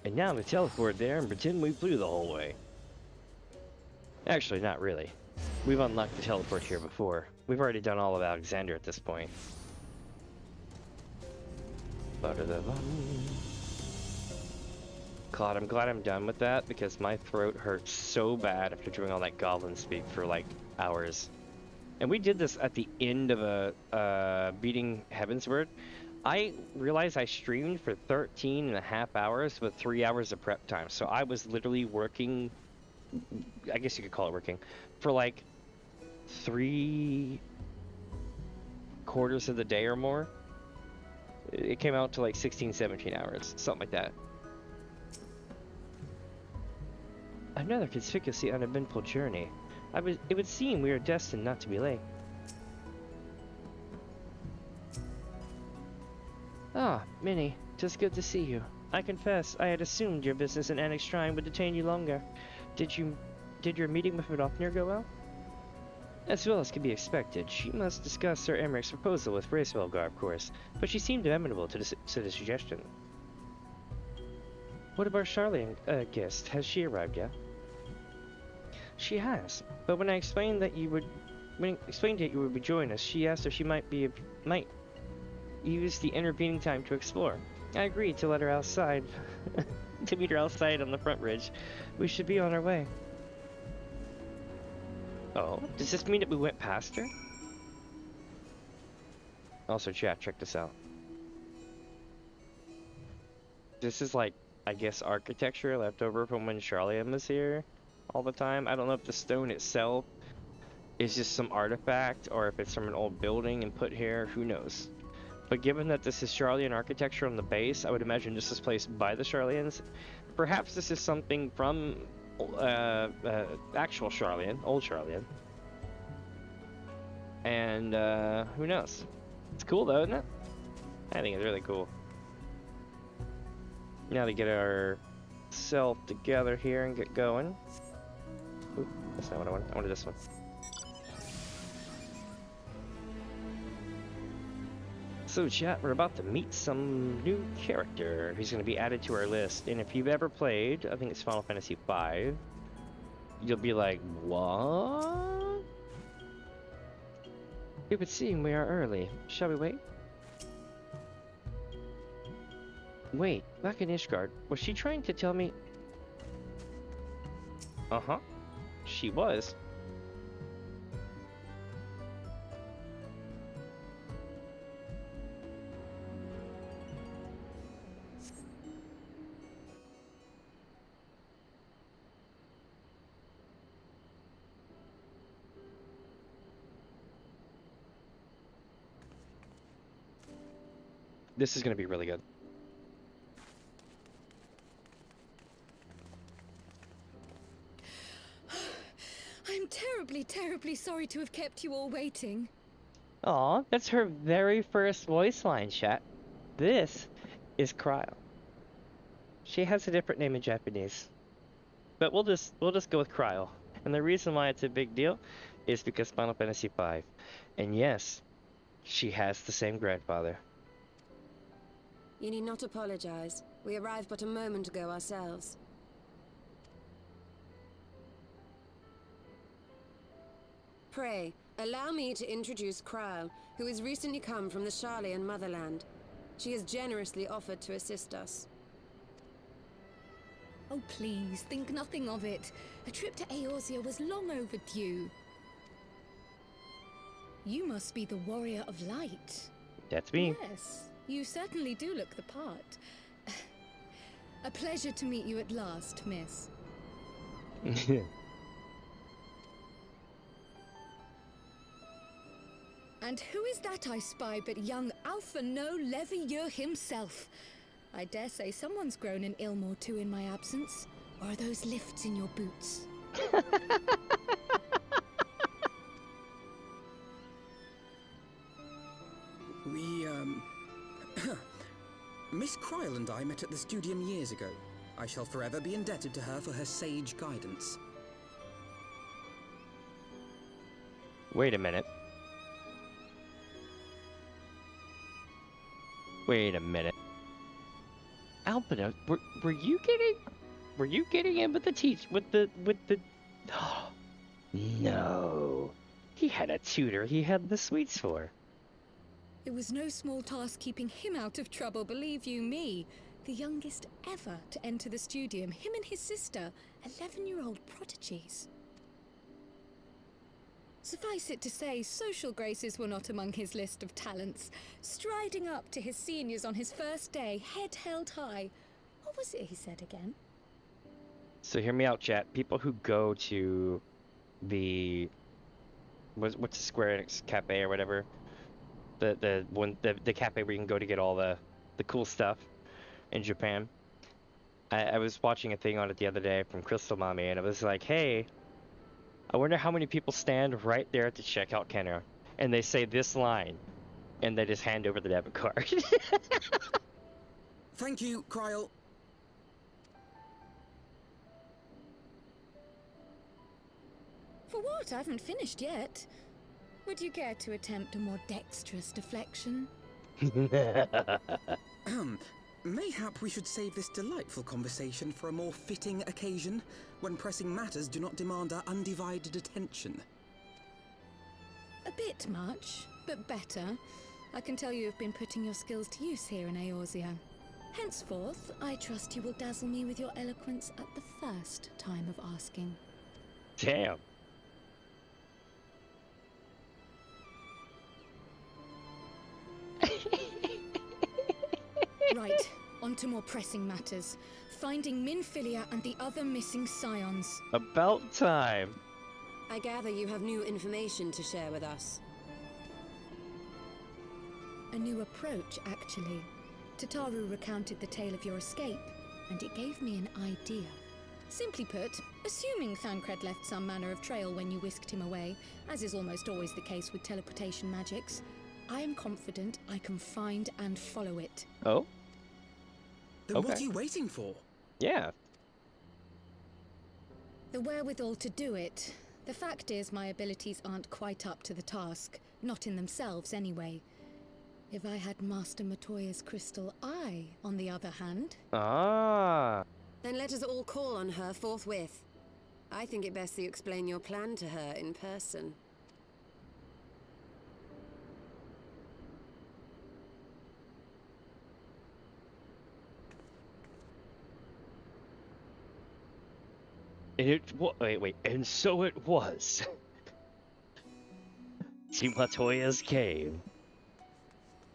And now we teleport there and pretend we flew the whole way. Actually, not really. We've unlocked the teleport here before. We've already done all of Alexander at this point. God, I'm glad I'm done with that because my throat hurts so bad after doing all that goblin speak for like hours. And we did this at the end of a beating Heavensward. I realized I streamed for 13.5 hours with 3 hours of prep time. So I was literally working, I guess you could call it working, for like 3/4 of the day or more. It came out to like 16-17 hours, something like that. Another conspicuously uneventful journey. It would seem we are destined not to be late. Ah, Minnie, 'tis good to see you. I confess, I had assumed your business in Annex Shrine would detain you longer. Did your meeting with Vidofnir go well? As well as could be expected, she must discuss Sir Emmerich's proposal with Racevelgar, of course, but she seemed amenable to the suggestion. What about Charlian, guest? Has she arrived yet? She has, but when I explained that you would be joining us, she asked if she might use the intervening time to explore. I agreed to let her outside, to meet her outside on the front ridge. We should be on our way. Oh, does this mean that we went past her? Also, chat, check this out. This is like, I guess, architecture left over from when Charlian was here all the time. I don't know if the stone itself is just some artifact or if it's from an old building and put here, who knows. But given that this is Charlian architecture on the base, I would imagine this is placed by the Charlians. Perhaps this is something from actual Charlian, old Charlian. And who knows? It's cool though, isn't it? I think it's really cool. Now to get ourselves together here and get going. Oop, that's not what I wanted. I wanted this one. So chat, we're about to meet some new character who's going to be added to our list. And if you've ever played, I think it's Final Fantasy XIV, you'll be like, what? It would seem we are early. Shall we wait? Wait, back in Ishgard, was she trying to tell me? Uh-huh, she was. This is going to be really good. I'm terribly sorry to have kept you all waiting. Aw, that's her very first voice line, chat. This is Cryle. She has a different name in Japanese, but we'll just go with Cryle. And the reason why it's a big deal is because Final Fantasy V. And yes, she has the same grandfather. You need not apologize. We arrived but a moment ago ourselves. Pray, allow me to introduce Cryle, who has recently come from the Charlian motherland. She has generously offered to assist us. Oh, please, think nothing of it. A trip to Eorzea was long overdue. You must be the Warrior of Light. That's me. Yes, you certainly do look the part. A pleasure to meet you at last, miss. And who is that I spy but young Alphonse Levieux himself? I dare say someone's grown an ilm or two in my absence. Or are those lifts in your boots? Miss Cryle and I met at the studium years ago. I shall forever be indebted to her for her sage guidance. Wait a minute. Wait a minute. Albino, were you getting in with the No. He had a tutor he had the sweets for. It was no small task keeping him out of trouble, believe you me. The youngest ever to enter the studium, him and his sister, 11-year-old prodigies. Suffice it to say, social graces were not among his list of talents. Striding up to his seniors on his first day, head held high. What was it he said again? So hear me out, chat. People who go to the what's the Square Enix Cafe or whatever, the cafe where you can go to get all the cool stuff in Japan. I was watching a thing on it the other day from Crystal Mommy, and it was like, hey, I wonder how many people stand right there at the checkout counter and they say this line, and they just hand over the debit card. Thank you, Kryl. For what? I haven't finished yet. Would you care to attempt a more dexterous deflection? Mayhap we should save this delightful conversation for a more fitting occasion, when pressing matters do not demand our undivided attention. A bit much, but better. I can tell you have been putting your skills to use here in Eorzea. Henceforth, I trust you will dazzle me with your eloquence at the first time of asking. Damn. Right, on to more pressing matters. Finding Minfilia and the other missing scions. About time. I gather you have new information to share with us. A new approach, actually. Tataru recounted the tale of your escape, and it gave me an idea. Simply put, assuming Thancred left some manner of trail when you whisked him away, as is almost always the case with teleportation magics, I am confident I can find and follow it. Oh? Then Okay. what are you waiting for? Yeah. The wherewithal to do it. The fact is, my abilities aren't quite up to the task. Not in themselves, anyway. If I had Master Matoya's crystal eye, on the other hand... Ah. Then let us all call on her forthwith. I think it best that you explain your plan to her in person. Wait, and so it was. To Matoya's cave.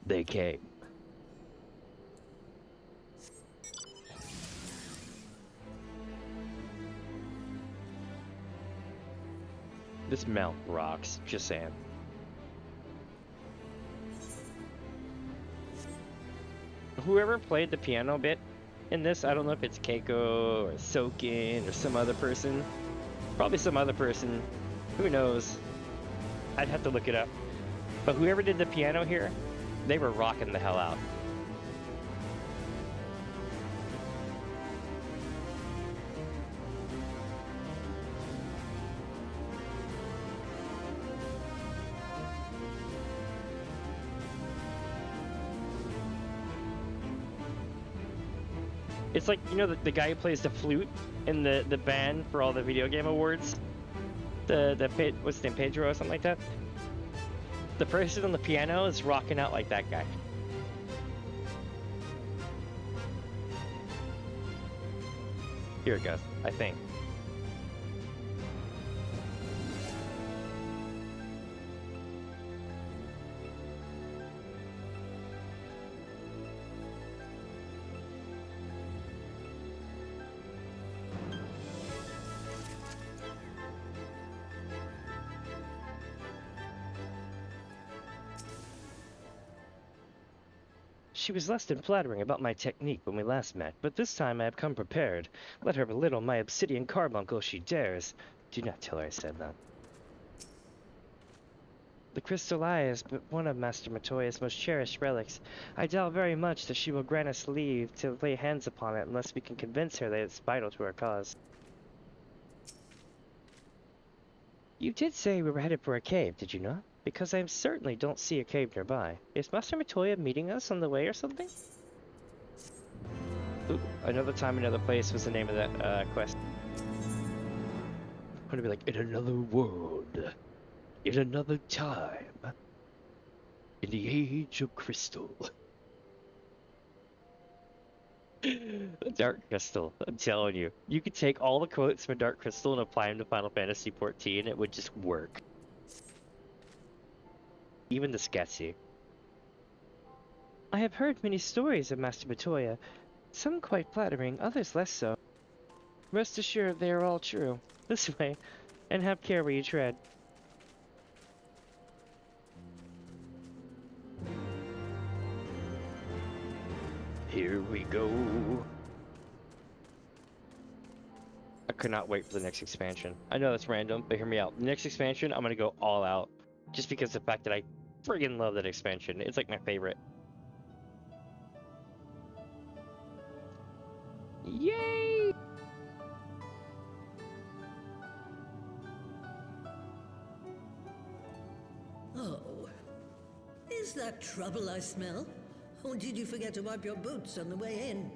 They came. This mount rocks, just saying. Whoever played the piano bit in this, I don't know if it's Keiko or Sokin or some other person. Probably some other person. Who knows? I'd have to look it up. But whoever did the piano here, they were rocking the hell out. It's like, you know, the guy who plays the flute in the band for all the video game awards? What's his name, Pedro or something like that? The person on the piano is rocking out like that guy. Here it goes, I think. She was less than flattering about my technique when we last met, but this time I have come prepared. Let her belittle my obsidian carbuncle she dares. Do not tell her I said that. The crystal eye is but one of Master Matoya's most cherished relics. I doubt very much that she will grant us leave to lay hands upon it unless we can convince her that it's vital to our cause. You did say we were headed for a cave, did you not? Because I certainly don't see a cave nearby. Is Master Matoya meeting us on the way or something? Ooh, Another Time, Another Place was the name of that quest. gonna be like, in another world, in another time, in the age of crystal. Dark Crystal, I'm telling you. You could take all the quotes from Dark Crystal and apply them to Final Fantasy XIV, it would just work. Even the Sketchy. I have heard many stories of Master Matoya, some quite flattering, others less so. Rest assured they are all true. This way, and have care where you tread. Here we go. I could not wait for the next expansion. I know that's random, but hear me out. The next expansion, I'm gonna go all out. Just because of the fact that I friggin' love that expansion. It's like my favorite. Yay! Oh. Is that trouble I smell? Or did you forget to wipe your boots on the way in?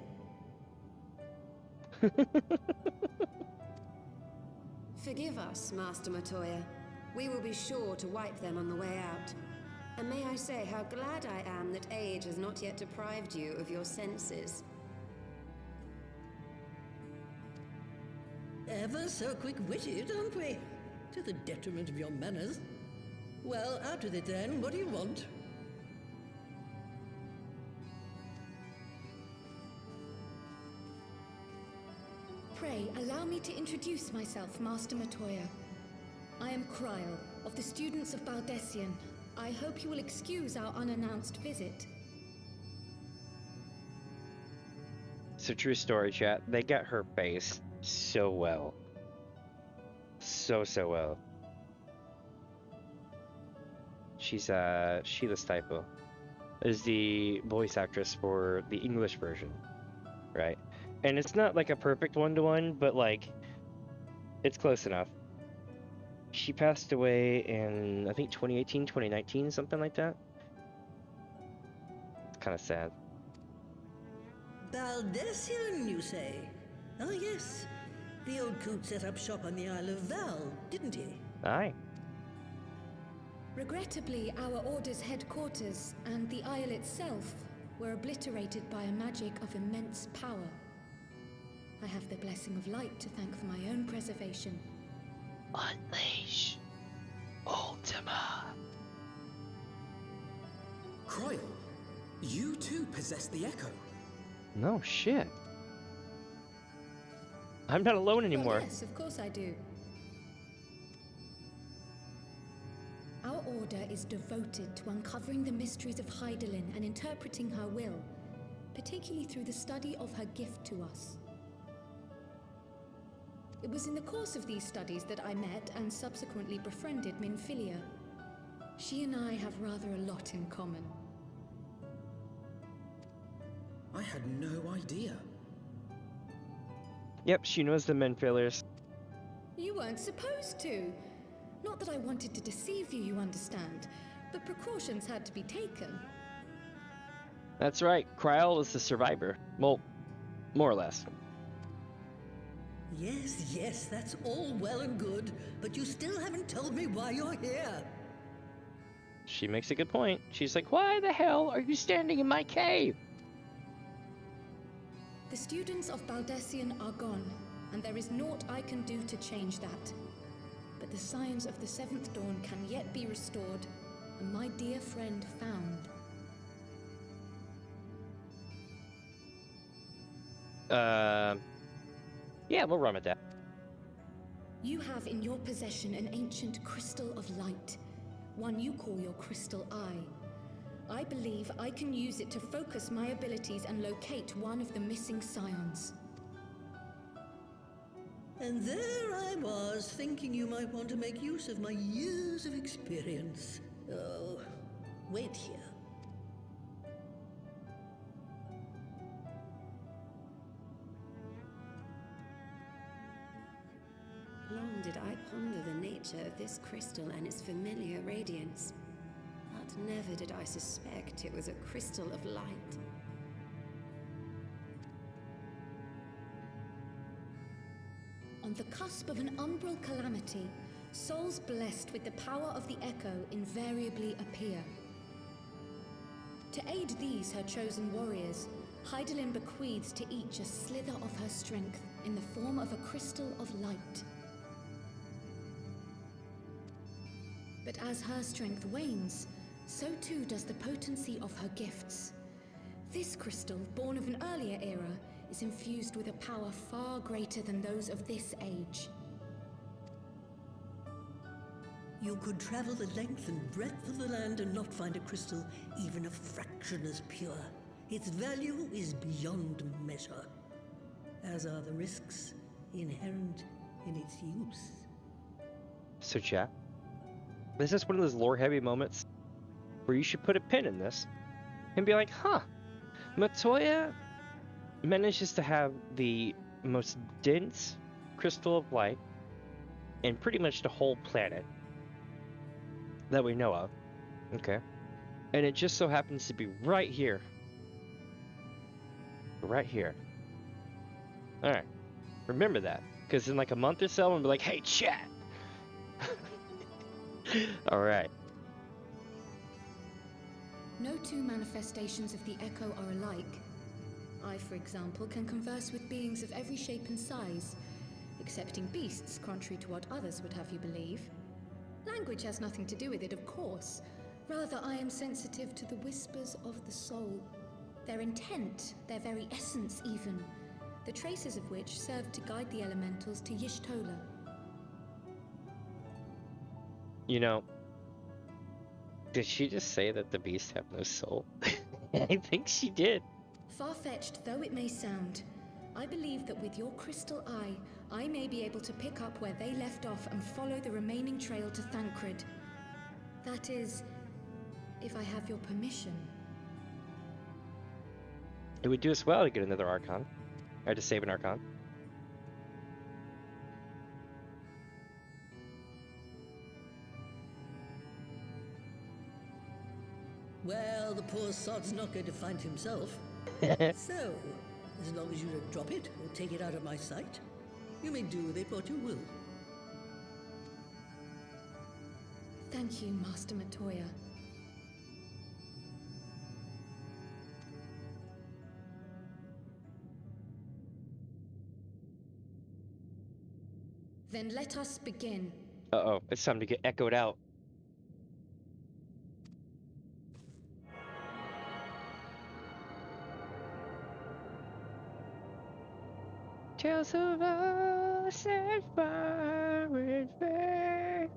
Forgive us, Master Matoya. We will be sure to wipe them on the way out. And may I say how glad I am that age has not yet deprived you of your senses. Ever so quick-witted, aren't we? To the detriment of your manners. Well, out with it then. What do you want? Pray, allow me to introduce myself, Master Matoya. I am Cryle, of the students of Baldessian. I hope you will excuse our unannounced visit. It's a true story, chat. They got her face so well. So well. She's Sheila Stipo is the voice actress for the English version, right? And it's not like a perfect one-to-one, but like it's close enough. She passed away in I think 2018, 2019, something like that. It's kind of sad. Baldessian, you say? Ah, yes. The old coot set up shop on the Isle of Val, didn't he? Aye. Regrettably, our order's headquarters and the isle itself were obliterated by a magic of immense power. I have the blessing of light to thank for my own preservation. Unleash Ultima. Cryle, you too possess the Echo. No shit. I'm not alone anymore. Well, yes, of course I do. Our order is devoted to uncovering the mysteries of Hydaelyn and interpreting her will, particularly through the study of her gift to us. It was in the course of these studies that I met and subsequently befriended Minfilia. She and I have rather a lot in common. I had no idea. Yep, she knows the Minfiliers. You weren't supposed to. Not that I wanted to deceive you, you understand, but precautions had to be taken. That's right, Cryle is the survivor. Well, more or less. Yes, that's all well and good, but you still haven't told me why you're here. She makes a good point. She's like, why the hell are you standing in my cave? The students of Baldessian are gone, and there is naught I can do to change that. But the signs of the Seventh Dawn can yet be restored, and my dear friend found. Yeah, we'll run with that. You have in your possession an ancient crystal of light, one you call your crystal eye. I believe I can use it to focus my abilities and locate one of the missing scions. And there I was, thinking you might want to make use of my years of experience. Oh, wait here. Long did I ponder the nature of this crystal and its familiar radiance, but never did I suspect it was a crystal of light. On on the cusp of an umbral calamity, souls blessed with the power of the Echo invariably appear. To aid these, her chosen warriors, Hydaelyn bequeaths to each a slither of her strength in the form of a crystal of light. But as her strength wanes, so too does the potency of her gifts. This crystal, born of an earlier era, is infused with a power far greater than those of this age. You could travel the length and breadth of the land and not find a crystal even a fraction as pure. Its value is beyond measure, as are the risks inherent in its use. So chat, this is one of those lore-heavy moments where you should put a pin in this and be like, huh, Matoya manages to have the most dense crystal of light in pretty much the whole planet that we know of. Okay. And it just so happens to be right here. Right here. Alright. Remember that. Because in like a month or so, I'm going to be like, hey, chat! Alright. No two manifestations of the Echo are alike. I, for example, can converse with beings of every shape and size, excepting beasts, contrary to what others would have you believe. Language has nothing to do with it, of course. Rather, I am sensitive to the whispers of the soul. Their intent, their very essence even, the traces of which serve to guide the elementals to Y'shtola. You know, did she just say that the beasts have no soul? I think she did. Far-fetched though it may sound, I believe that with your crystal eye, I may be able to pick up where they left off and follow the remaining trail to Thancred. That is, if I have your permission. It would do us well to get another Archon. Or to save an Archon. Well, the poor sod's not going to find himself. So, as long as you don't drop it or take it out of my sight, you may do with it what you will. Thank you, Master Matoya. Then let us begin. Uh-oh, it's time to get echoed out. Tales of us and fire and fair.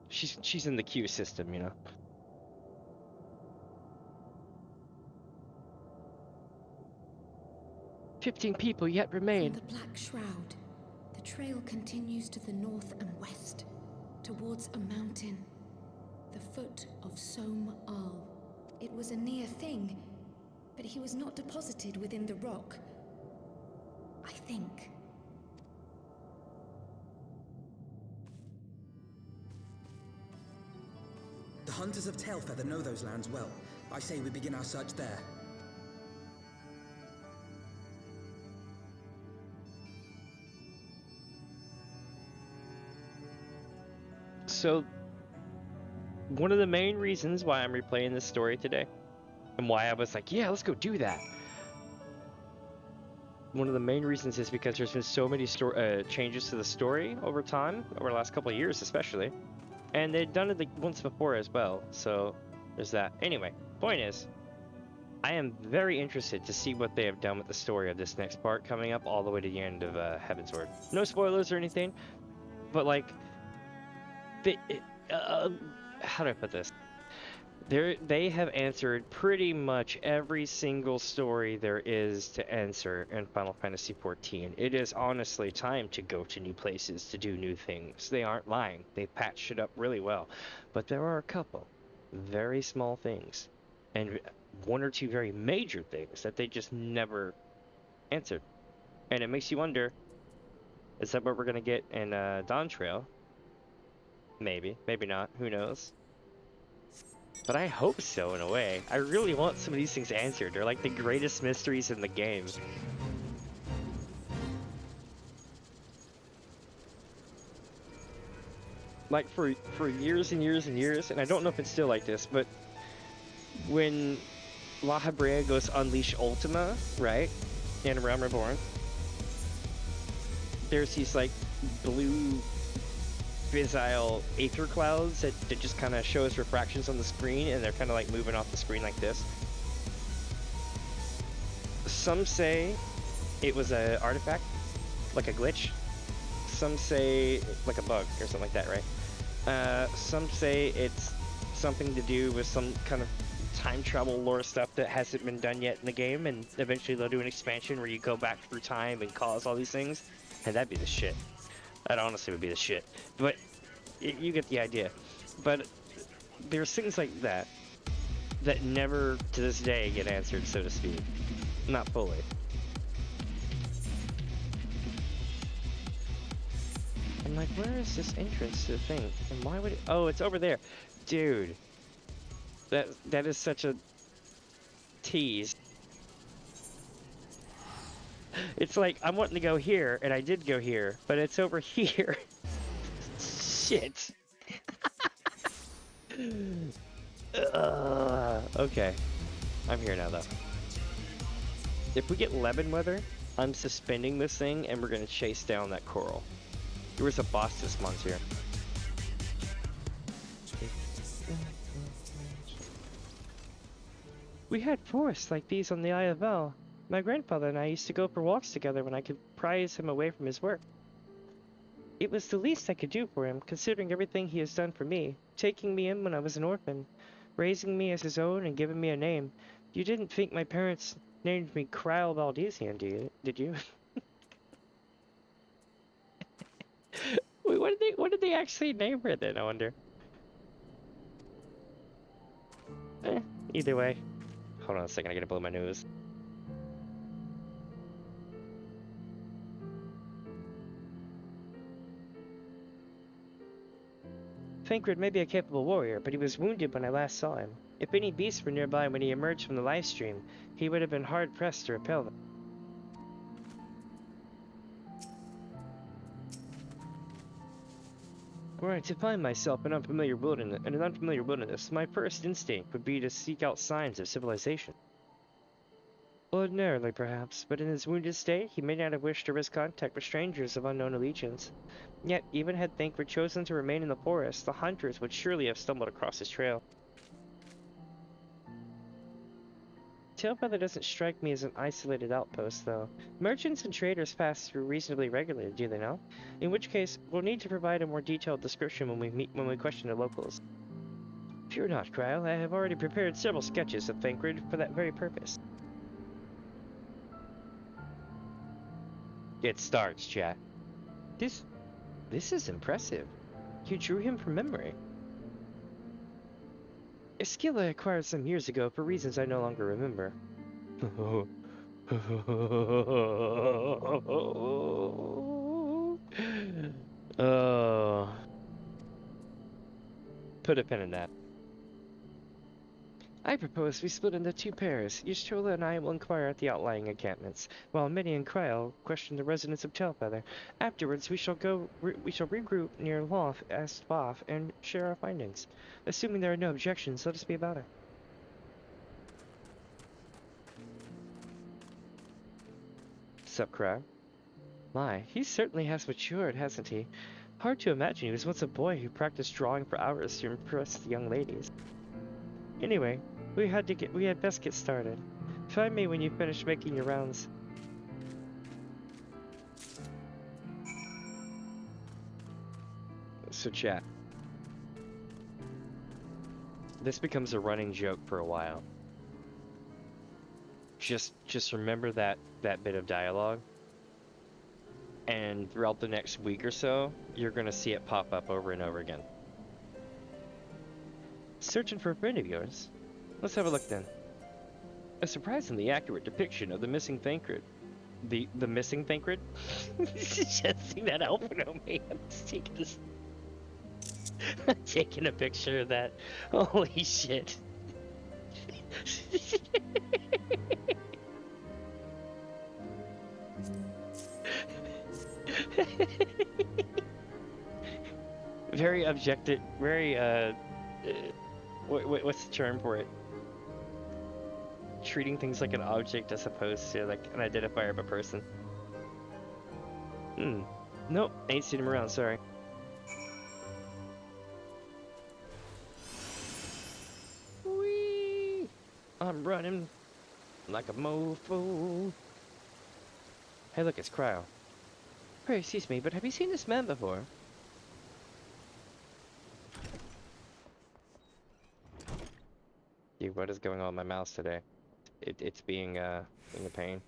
She's in the queue system, you know. "15 people yet remain." From the Black Shroud, the trail continues to the north and west, towards a mountain, the foot of Som Al. It was a near thing, but he was not deposited within the rock. I think. The hunters of Tailfeather know those lands well. I say we begin our search there. So, one of the main reasons why I'm replaying this story today, and why I was like, yeah, let's go do that. One of the main reasons is because there's been so many changes to the story over time, over the last couple of years especially. And they'd done it like once before as well, so there's that. Anyway, point is, I am very interested to see what they have done with the story of this next part coming up all the way to the end of Heavensward. No spoilers or anything, but like, how do I put this? They have answered pretty much every single story there is to answer in Final Fantasy XIV. It is honestly time to go to new places to do new things. They aren't lying. They've patched it up really well. But there are a couple very small things and one or two very major things that they just never answered. And it makes you wonder, is that what we're going to get in Dawn Trail? Maybe. Maybe not. Who knows? But I hope so, in a way. I really want some of these things answered. They're like the greatest mysteries in the game. like for years and years and years, and I don't know if it's still like this, but when La Habrea goes Unleash Ultima, right, in Realm Reborn, there's these like blue visile aether clouds that just kind of show us refractions on the screen, and they're kind of like moving off the screen like this. Some say it was an artifact, like a glitch. Some say like a bug or something like that, right? Some say it's something to do with some kind of time travel lore stuff that hasn't been done yet in the game, and eventually they'll do an expansion where you go back through time and cause all these things, and that'd be the shit. That honestly would be the shit. But you get the idea. But there's things like that that never to this day get answered, so to speak. Not fully. I'm like, where is this entrance to the thing? And why would it... Oh, it's over there. Dude. That is such a tease. It's like, I'm wanting to go here, and I did go here, but it's over here. Shit. Okay. I'm here now, though. If we get lemon weather, I'm suspending this thing, and we're gonna chase down that coral. There was a boss that spawns here. We had forests like these on the Eye of El. My grandfather and I used to go for walks together when I could prize him away from his work. It was the least I could do for him, considering everything he has done for me, taking me in when I was an orphan, raising me as his own and giving me a name. You didn't think my parents named me Krile Valdesian, did you? Wait, what did they actually name her then, I wonder? Either way. Hold on a second, I gotta blow my nose. Thancred may be a capable warrior, but he was wounded when I last saw him. If any beasts were nearby when he emerged from the live stream, he would have been hard-pressed to repel them. Were I to find myself in an unfamiliar wilderness, my first instinct would be to seek out signs of civilization. Ordinarily, perhaps, but in his wounded state, he may not have wished to risk contact with strangers of unknown allegiance. Yet, even had Thancred chosen to remain in the forest, the hunters would surely have stumbled across his trail. Tailfeather doesn't strike me as an isolated outpost, though. Merchants and traders pass through reasonably regularly, do they not? In which case, we'll need to provide a more detailed description when we question the locals. Fear not, Krile. I have already prepared several sketches of Thancred for that very purpose. It starts, chat. This is impressive. You drew him from memory. A skill I acquired some years ago for reasons I no longer remember. Oh. Put a pin in that. I propose we split into two pairs. Y'shtola and I will inquire at the outlying encampments, while Minnie and Krile question the residents of Tailfeather. Afterwards, we shall regroup near Loth Astbath and share our findings. Assuming there are no objections, let us be about it. Sup, Krile? My, he certainly has matured, hasn't he? Hard to imagine he was once a boy who practiced drawing for hours to impress the young ladies. Anyway, we had best get started. Find me when you finish making your rounds. So chat. This becomes a running joke for a while. Just remember that bit of dialogue. And throughout the next week or so, you're gonna see it pop up over and over again. Searching for a friend of yours? Let's have a look then. A surprisingly accurate depiction of the missing Thancred. The missing Thancred? Just see that open on me. I'm just taking this. I'm taking a picture of that. Holy shit. very objective, very what's the term for it? Treating things like an object as opposed to like an identifier of a person. Nope, ain't seen him around, sorry. Whee! I'm running like a mofo. Hey look, it's Cryo. Pray excuse me, but have you seen this man before? Dude, what is going on with my mouse today? It's being a pain.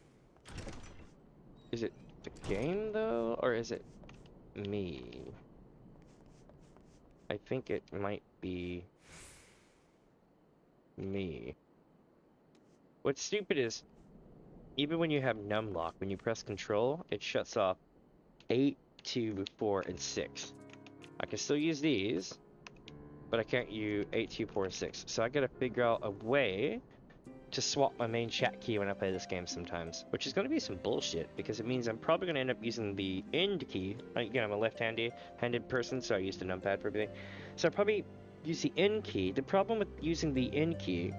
Is it the game though, or is it me? I think it might be me. What's stupid is, even when you have numlock, when you press control, it shuts off 8, 2, 4, and 6. I can still use these, but I can't use 8, 2, 4, and 6. So I gotta figure out a way to swap my main chat key when I play this game sometimes, which is gonna be some bullshit because it means I'm probably gonna end up using the end key. Again, I'm a left-handed person, so I use the numpad for everything. So I probably use the end key. The problem with using the end key,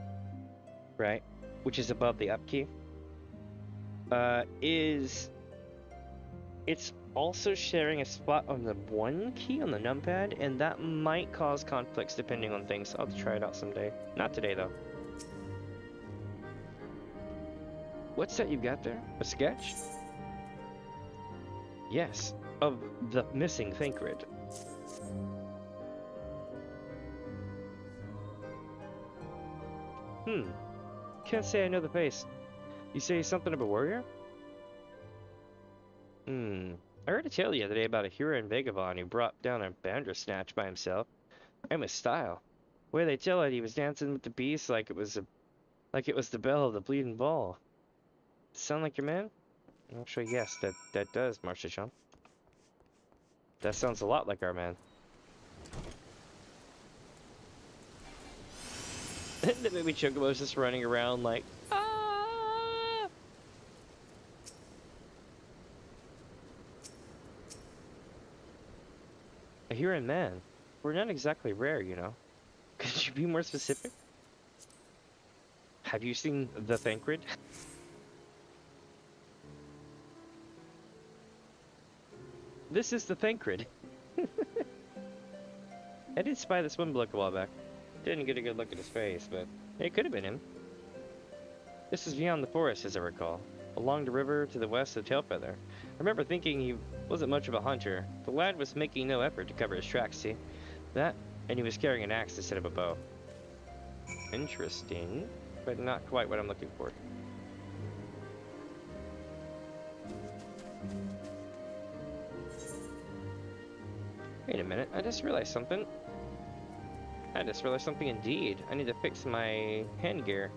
right, which is above the up key, is it's also sharing a spot on the 1 key on the numpad, and that might cause conflicts depending on things. I'll have to try it out someday. Not today though. What's that you got there? A sketch? Yes, of the missing Thancred. Can't say I know the face. You say something of a warrior? I heard a tale the other day about a hero in Vagabond who brought down a Bandersnatch by himself. And with style. Where they tell it he was dancing with the beast like it was the bell of the bleeding ball. Sound like your man? Actually, yes, that does, Marsha. That sounds a lot like our man. The baby Chocobo's just running around like, ah! A Huron man. We're not exactly rare, you know. Could you be more specific? Have you seen the Thancred? This is the Thancred. I did spy the swim bloke a while back. Didn't get a good look at his face, but it could have been him. This is beyond the forest, as I recall. Along the river to the west of Tailfeather. I remember thinking he wasn't much of a hunter. The lad was making no effort to cover his tracks, see? That, and he was carrying an axe instead of a bow. Interesting, but not quite what I'm looking for. Wait a minute, I just realized something. Indeed. I need to fix my hand gear.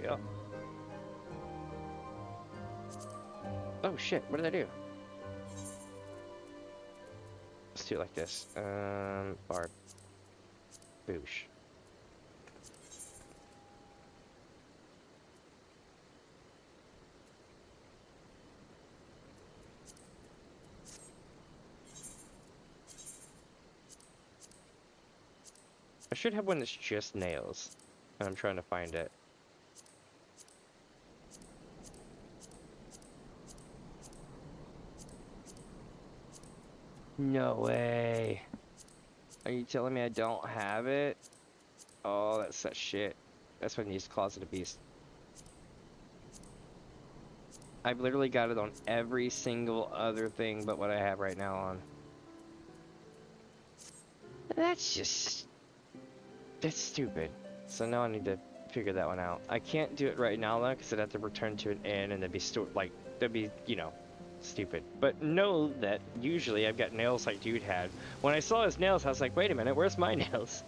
Yeah. Oh shit, what did I do? Let's do it like this. Barb. Boosh. I should have one that's just nails, and I'm trying to find it. No way. Are you telling me I don't have it? Oh, that's such shit. That's when you use Closet of Beast. I've literally got it on every single other thing but what I have right now on. That's stupid. So now I need to figure that one out. I can't do it right now though, because I'd have to return to an inn and that'd be, you know, stupid. But know that usually I've got nails like dude had. When I saw his nails, I was like, wait a minute, where's my nails?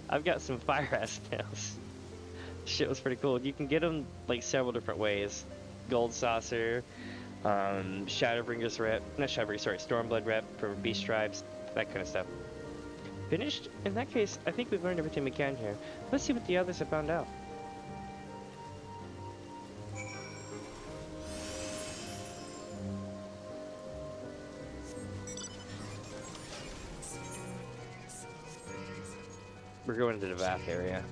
I've got some fire-ass nails. Shit was pretty cool. You can get them like several different ways. Gold Saucer, Shadowbringer's rep, not Shadowbringer, sorry, Stormblood rep for Beast Tribes, that kind of stuff. Finished? In that case, I think we've learned everything we can here. Let's see what the others have found out. We're going to the bath area.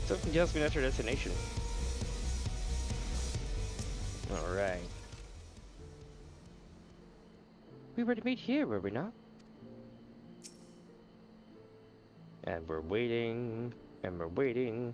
Something tells me that's our destination. Alright. We were to meet here, were we not? And we're waiting, and we're waiting.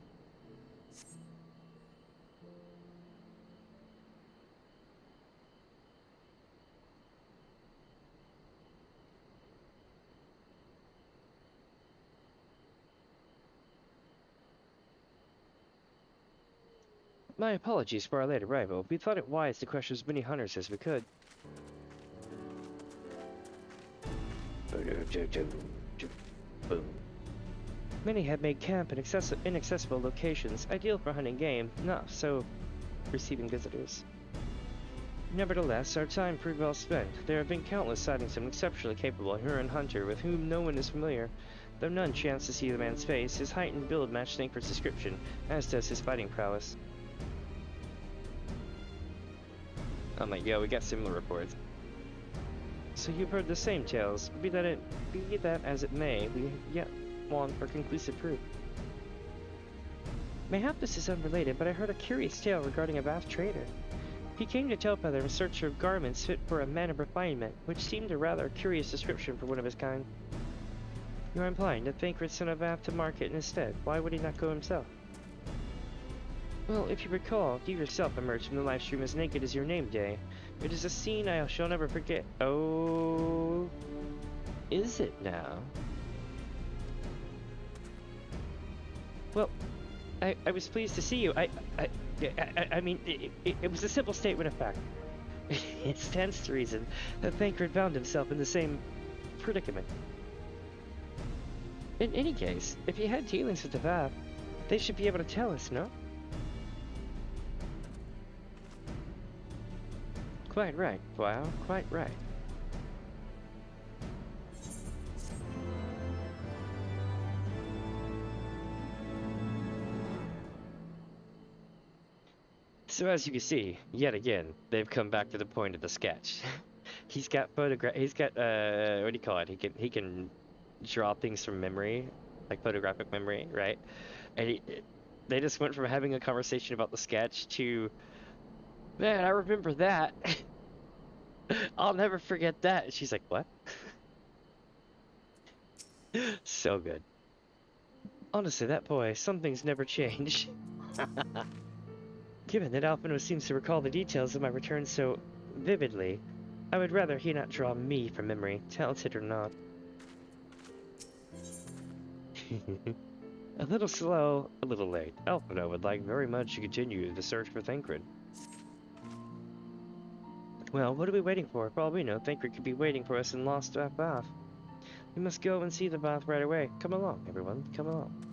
My apologies for our late arrival. We thought it wise to question as many hunters as we could. Boom. Many had made camp in inaccessible locations, ideal for hunting game, not so receiving visitors. Nevertheless, our time proved well spent. There have been countless sightings of an exceptionally capable Huron hunter with whom no one is familiar. Though none chanced to see the man's face, his height and build matched Thancred's description, as does his fighting prowess. I'm like, yo, we got similar reports. So you've heard the same tales. Be that as it may, we yet want for conclusive proof. Mayhap this is unrelated, but I heard a curious tale regarding a vast trader. He came to Telpether in search of garments fit for a man of refinement, which seemed a rather curious description for one of his kind. You are implying that Thancred sent a Vath to market instead. Why would he not go himself? Well, if you recall, you yourself emerged from the live stream as naked as your name day. It is a scene I shall never forget. Oh, is it now? Well, I was pleased to see you. I mean, it was a simple statement of fact. It stands to reason that Thancred found himself in the same predicament. In any case, if you had dealings with the Vath, they should be able to tell us, no? Quite right, wow, quite right. So as you can see, yet again, they've come back to the point of the sketch. He's got what do you call it? He can draw things from memory, like photographic memory, right? And they just went from having a conversation about the sketch to, man, I remember that. I'll never forget that. And she's like, what? So good. Honestly, that boy, some things never change. Given that Alphino seems to recall the details of my return so vividly, I would rather he not draw me from memory, talented or not. A little slow, a little late. Alphino would like very much to continue the search for Thancred. Well, what are we waiting for? For all we know, Thancred could be waiting for us in Lost Bath. We must go and see the Bath right away. Come along, everyone. Come along.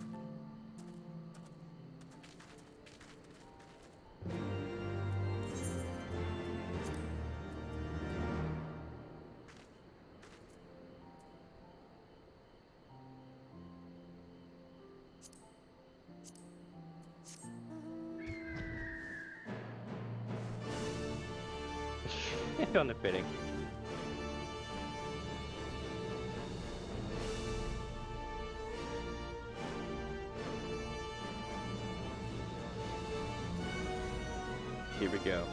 On the fitting. Here we go.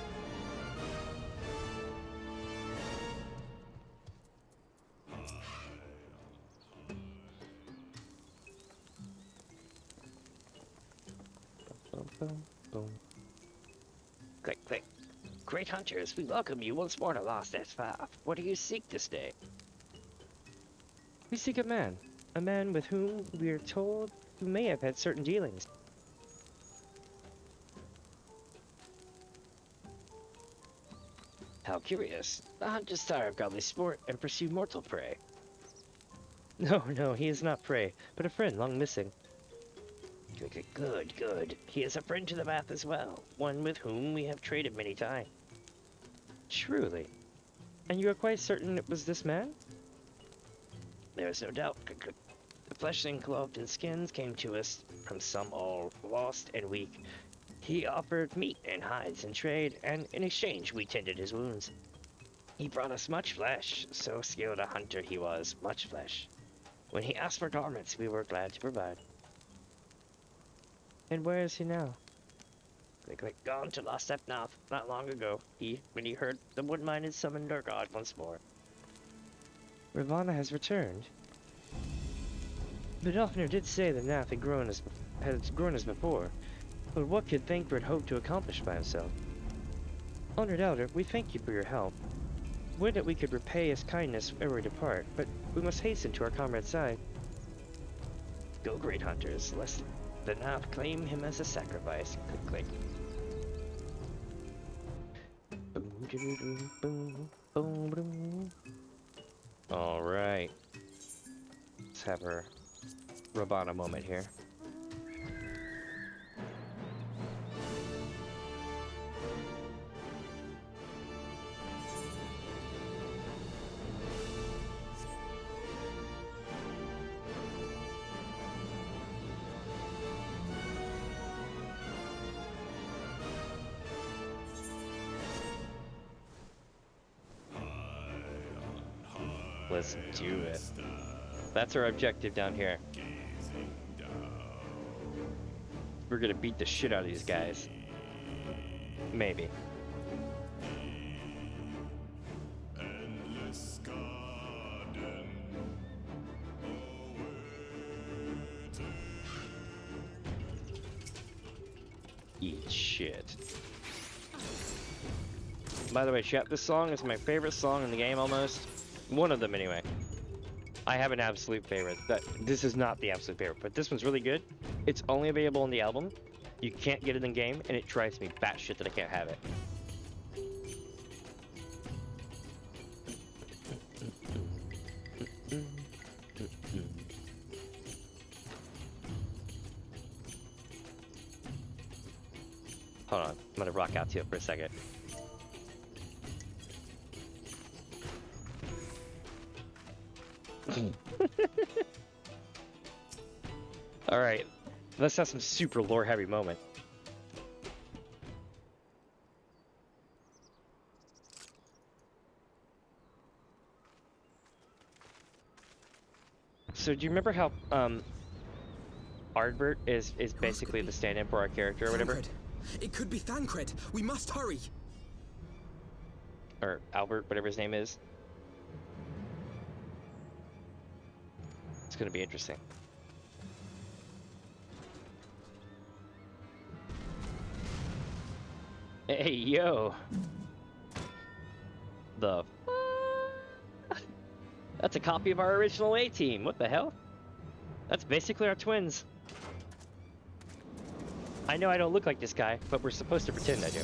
Boom, boom, boom. Click, click. Great hunters, we welcome you once more to Lost S5. What do you seek this day? We seek a man with whom we are told who may have had certain dealings. How curious. The hunters tire of godly sport and pursue mortal prey. No, he is not prey, but a friend long missing. Good. He is a friend to the Bath as well, one with whom we have traded many times. Truly. And you are quite certain it was this man? There is no doubt. The fleshling clothed in skins came to us from some all lost and weak. He offered meat and hides in trade, and in exchange we tended his wounds. He brought us much flesh, so skilled a hunter he was, much flesh. When he asked for garments, we were glad to provide. And where is he now? Click, gone to Lost Epnoth not long ago. When he heard the wood-minded summoned our god once more. Ravana has returned. But Elfner did say the Nath had grown as before. But what could Thancred hope to accomplish by himself? Honored Elder, we thank you for your help. Would that we could repay his kindness ere we depart, but we must hasten to our comrade's side. Go, great hunters, lest the Nath claim him as a sacrifice. Click. Alright. Let's have our Ravana moment here. Let's do it. That's our objective down here. We're gonna beat the shit out of these guys. Maybe. Eat shit. By the way, chat, this song is my favorite song in the game almost. One of them, anyway. I have an absolute favorite. This is not the absolute favorite, but this one's really good. It's only available on the album. You can't get it in game, and it drives me batshit that I can't have it. Hold on, I'm gonna rock out to it for a second. Alright, let's have some super lore heavy moment. So do you remember how Ardbert is basically the stand-in for our character or whatever? Thancred. It could be Thancred. We must hurry. Or Albert, whatever his name is. It's gonna be interesting. Hey, yo! The That's a copy of our original A-team. What the hell? That's basically our twins. I know I don't look like this guy, but we're supposed to pretend I do.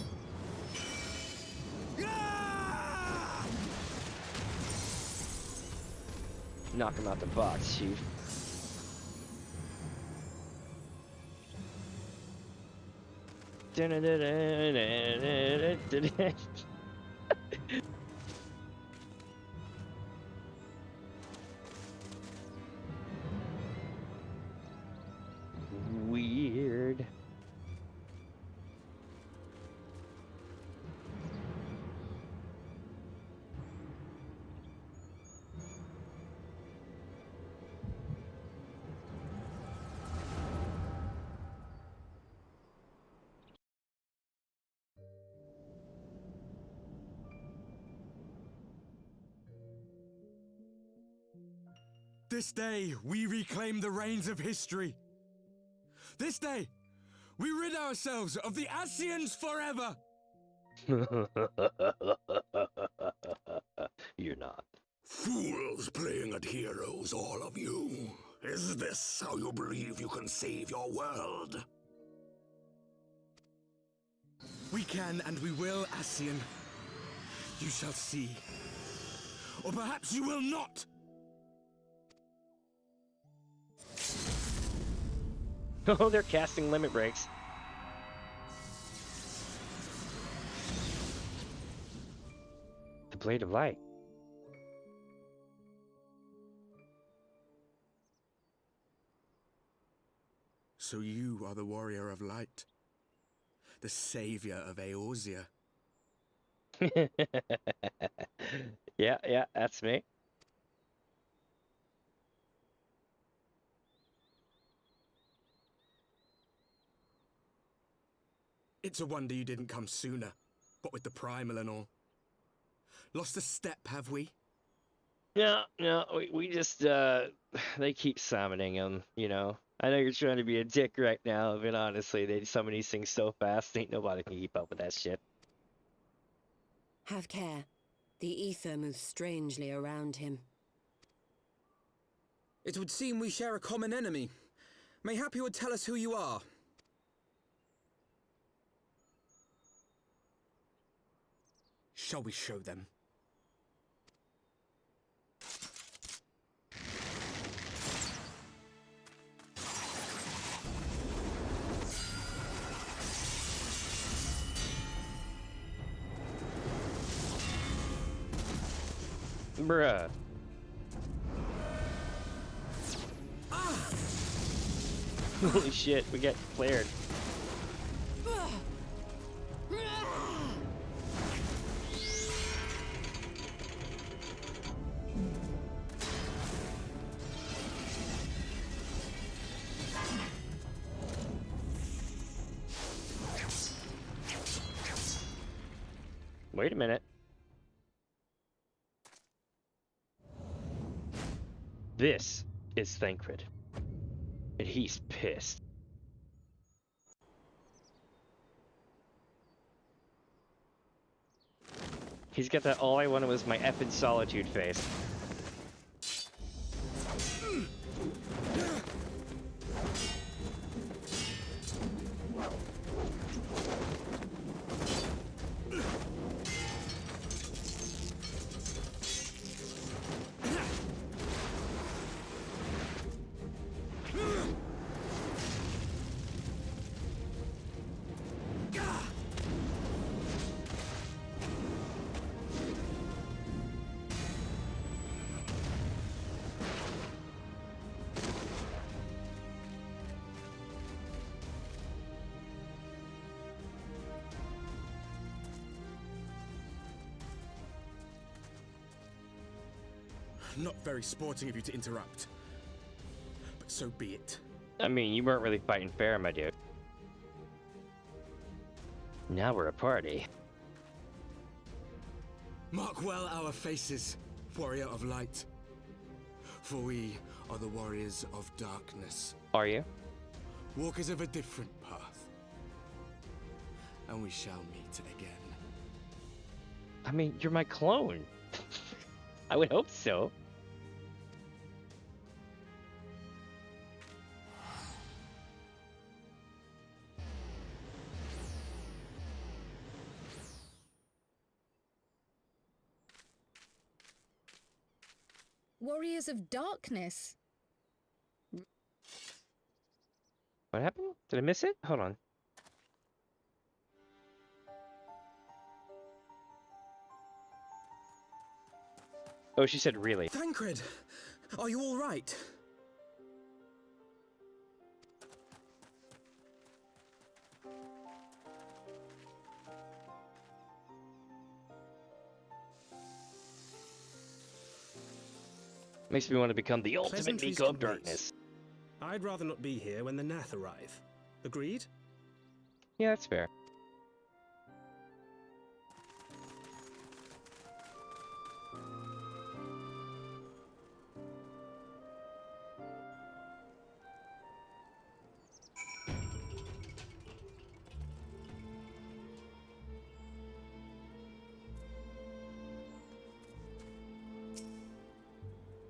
Knock him out the box, Chief. Weird. This day, we reclaim the reins of history. This day, we rid ourselves of the Ascians forever. You're not. Fools playing at heroes, all of you. Is this how you believe you can save your world? We can and we will, Ascian. You shall see. Or perhaps you will not. Oh, they're casting limit breaks. The Blade of Light. So you are the warrior of light. The savior of Eorzea. Yeah, that's me. It's a wonder you didn't come sooner, what with the primal and all. Lost a step, have we? No, we just, they keep summoning him, you know. I know you're trying to be a dick right now, but honestly, they summon these things so fast, ain't nobody can keep up with that shit. Have care. The ether moves strangely around him. It would seem we share a common enemy. Mayhap you would tell us who you are. Shall we show them? Bruh. Holy shit, we get flared. Wait a minute. This is Thancred. And he's pissed. He's got that all I wanted was my effing solitude face. Not very sporting of you to interrupt. But so be it. I mean, you weren't really fighting fair, my dude. Now we're a party. Mark well our faces, warrior of light. For we are the warriors of darkness. Are you? Walkers of a different path. And we shall meet again. I mean, you're my clone. I would hope so. Warriors of Darkness. What happened? Did I miss it? Hold on. Oh, she said really. Thancred, are you all right? Makes me want to become the ultimate Pleasantries Nico of to wait. darkness. I'd rather not be here when the Nath arrive. Agreed? Yeah, that's fair.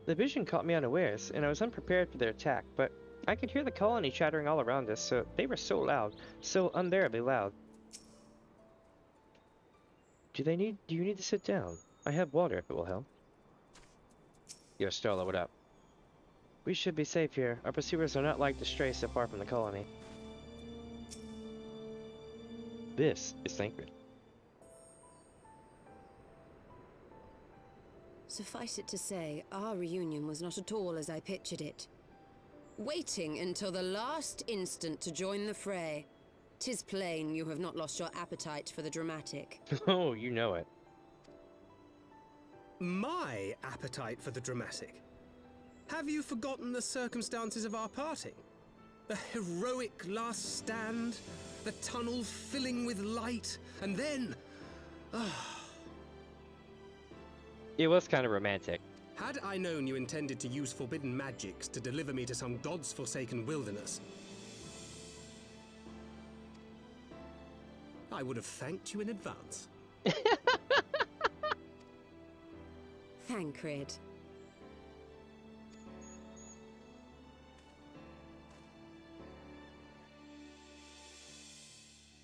The vision caught me unawares, and I was unprepared for their attack, but I could hear the colony chattering all around us, so they were so loud, so unbearably loud. Do you need to sit down? I have water if it will help. Yo, Stola, what up? We should be safe here. Our pursuers are not like to stray so far from the colony. This is Thancred. Suffice it to say, our reunion was not at all as I pictured it. waiting until the last instant to join the fray. 'Tis plain you have not lost your appetite for the dramatic. Oh, you know it. My appetite for the dramatic? Have you forgotten the circumstances of our parting? The heroic last stand, the tunnel filling with light, and then... It was kind of romantic. Had I known you intended to use forbidden magics to deliver me to some god's forsaken wilderness, I would have thanked you in advance. Thancred.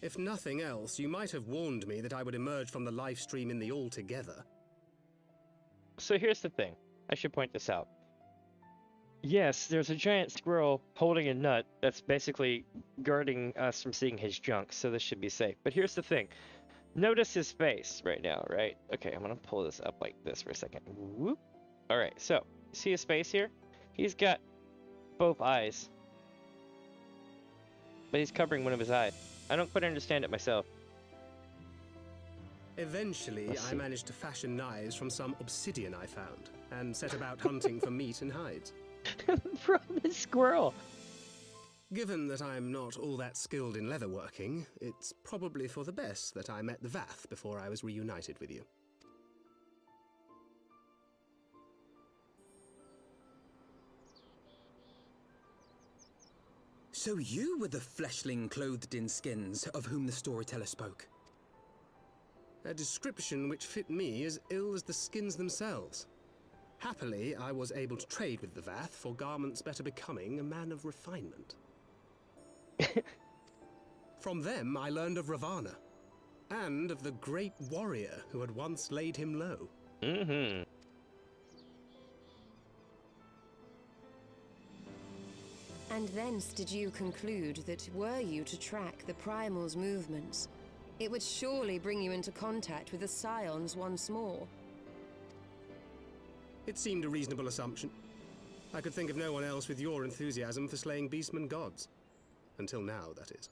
If nothing else, you might have warned me that I would emerge from the live stream in the all-together. So here's the thing. I should point this out. Yes, there's a giant squirrel holding a nut that's basically guarding us from seeing his junk, so this should be safe. But here's the thing. Notice his face right now, right? Okay, I'm gonna pull this up like this for a second. Whoop. Alright, so, see his face here? He's got both eyes. But he's covering one of his eyes. I don't quite understand it myself. Eventually, I managed to fashion knives from some obsidian I found, and set about hunting for meat and hides. From the squirrel! Given that I'm not all that skilled in leatherworking, it's probably for the best that I met the Vath before I was reunited with you. So you were the fleshling clothed in skins of whom the storyteller spoke? A description which fit me as ill as the skins themselves. Happily, I was able to trade with the Vath for garments better becoming a man of refinement. From them, I learned of Ravana, and of the great warrior who had once laid him low. Mm-hmm. And thence did you conclude that were you to track the Primal's movements, it would surely bring you into contact with the Scions once more. It seemed a reasonable assumption. I could think of no one else with your enthusiasm for slaying beastmen gods. Until now, that is.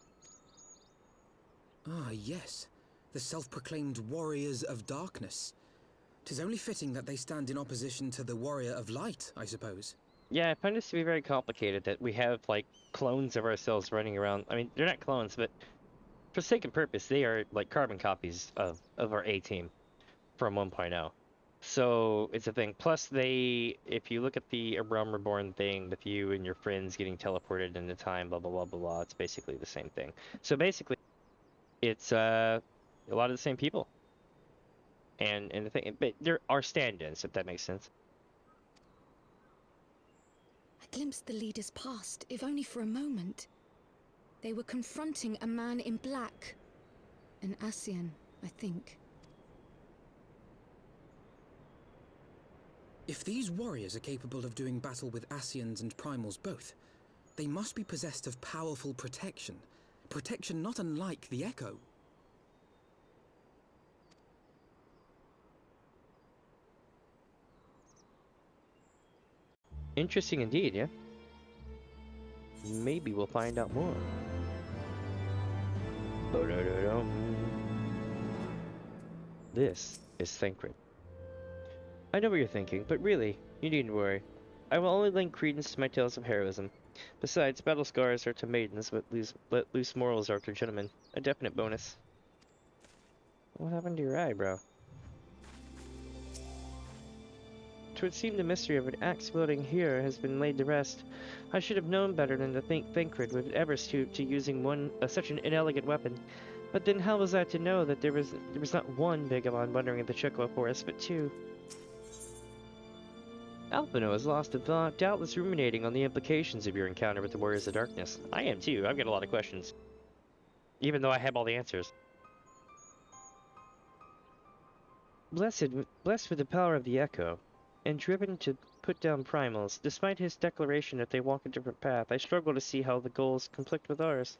Ah, yes. The self-proclaimed warriors of darkness. 'Tis only fitting that they stand in opposition to the warrior of light, I suppose. Yeah, I find this to be very complicated that we have, like, clones of ourselves running around. I mean, they're not clones, but for sake of purpose, they are, like, carbon copies of our A-team from 1.0. So, it's a thing. Plus, if you look at the Realm Reborn thing with you and your friends getting teleported into time, blah, blah, blah, blah, blah, it's basically the same thing. So, basically, it's a lot of the same people. And the thing, but there are stand-ins, if that makes sense. I glimpsed the leaders past, if only for a moment. They were confronting a man in black. An Ascian, I think. If these warriors are capable of doing battle with Ascians and Primals both, they must be possessed of powerful protection. Protection not unlike the Echo. Interesting indeed, yeah? Maybe we'll find out more. This is Thancred. I know what you're thinking, but really, you needn't worry. I will only lend credence to my tales of heroism. Besides, battle scars are to maidens, but loose morals are to gentlemen. A definite bonus. What happened to your eyebrow? 'Twould seem the mystery of an axe-wielding hero has been laid to rest. I should have known better than to think Thancred would ever stoop to using such an inelegant weapon. But then how was I to know that there was not one Vagabond wandering in the Chocobo Forest, but two? Alphino is lost in thought, doubtless ruminating on the implications of your encounter with the Warriors of Darkness. I am too. I've got a lot of questions. Even though I have all the answers. Blessed with the power of the Echo, and driven to put down primals, despite his declaration that they walk a different path, I struggle to see how the goals conflict with ours.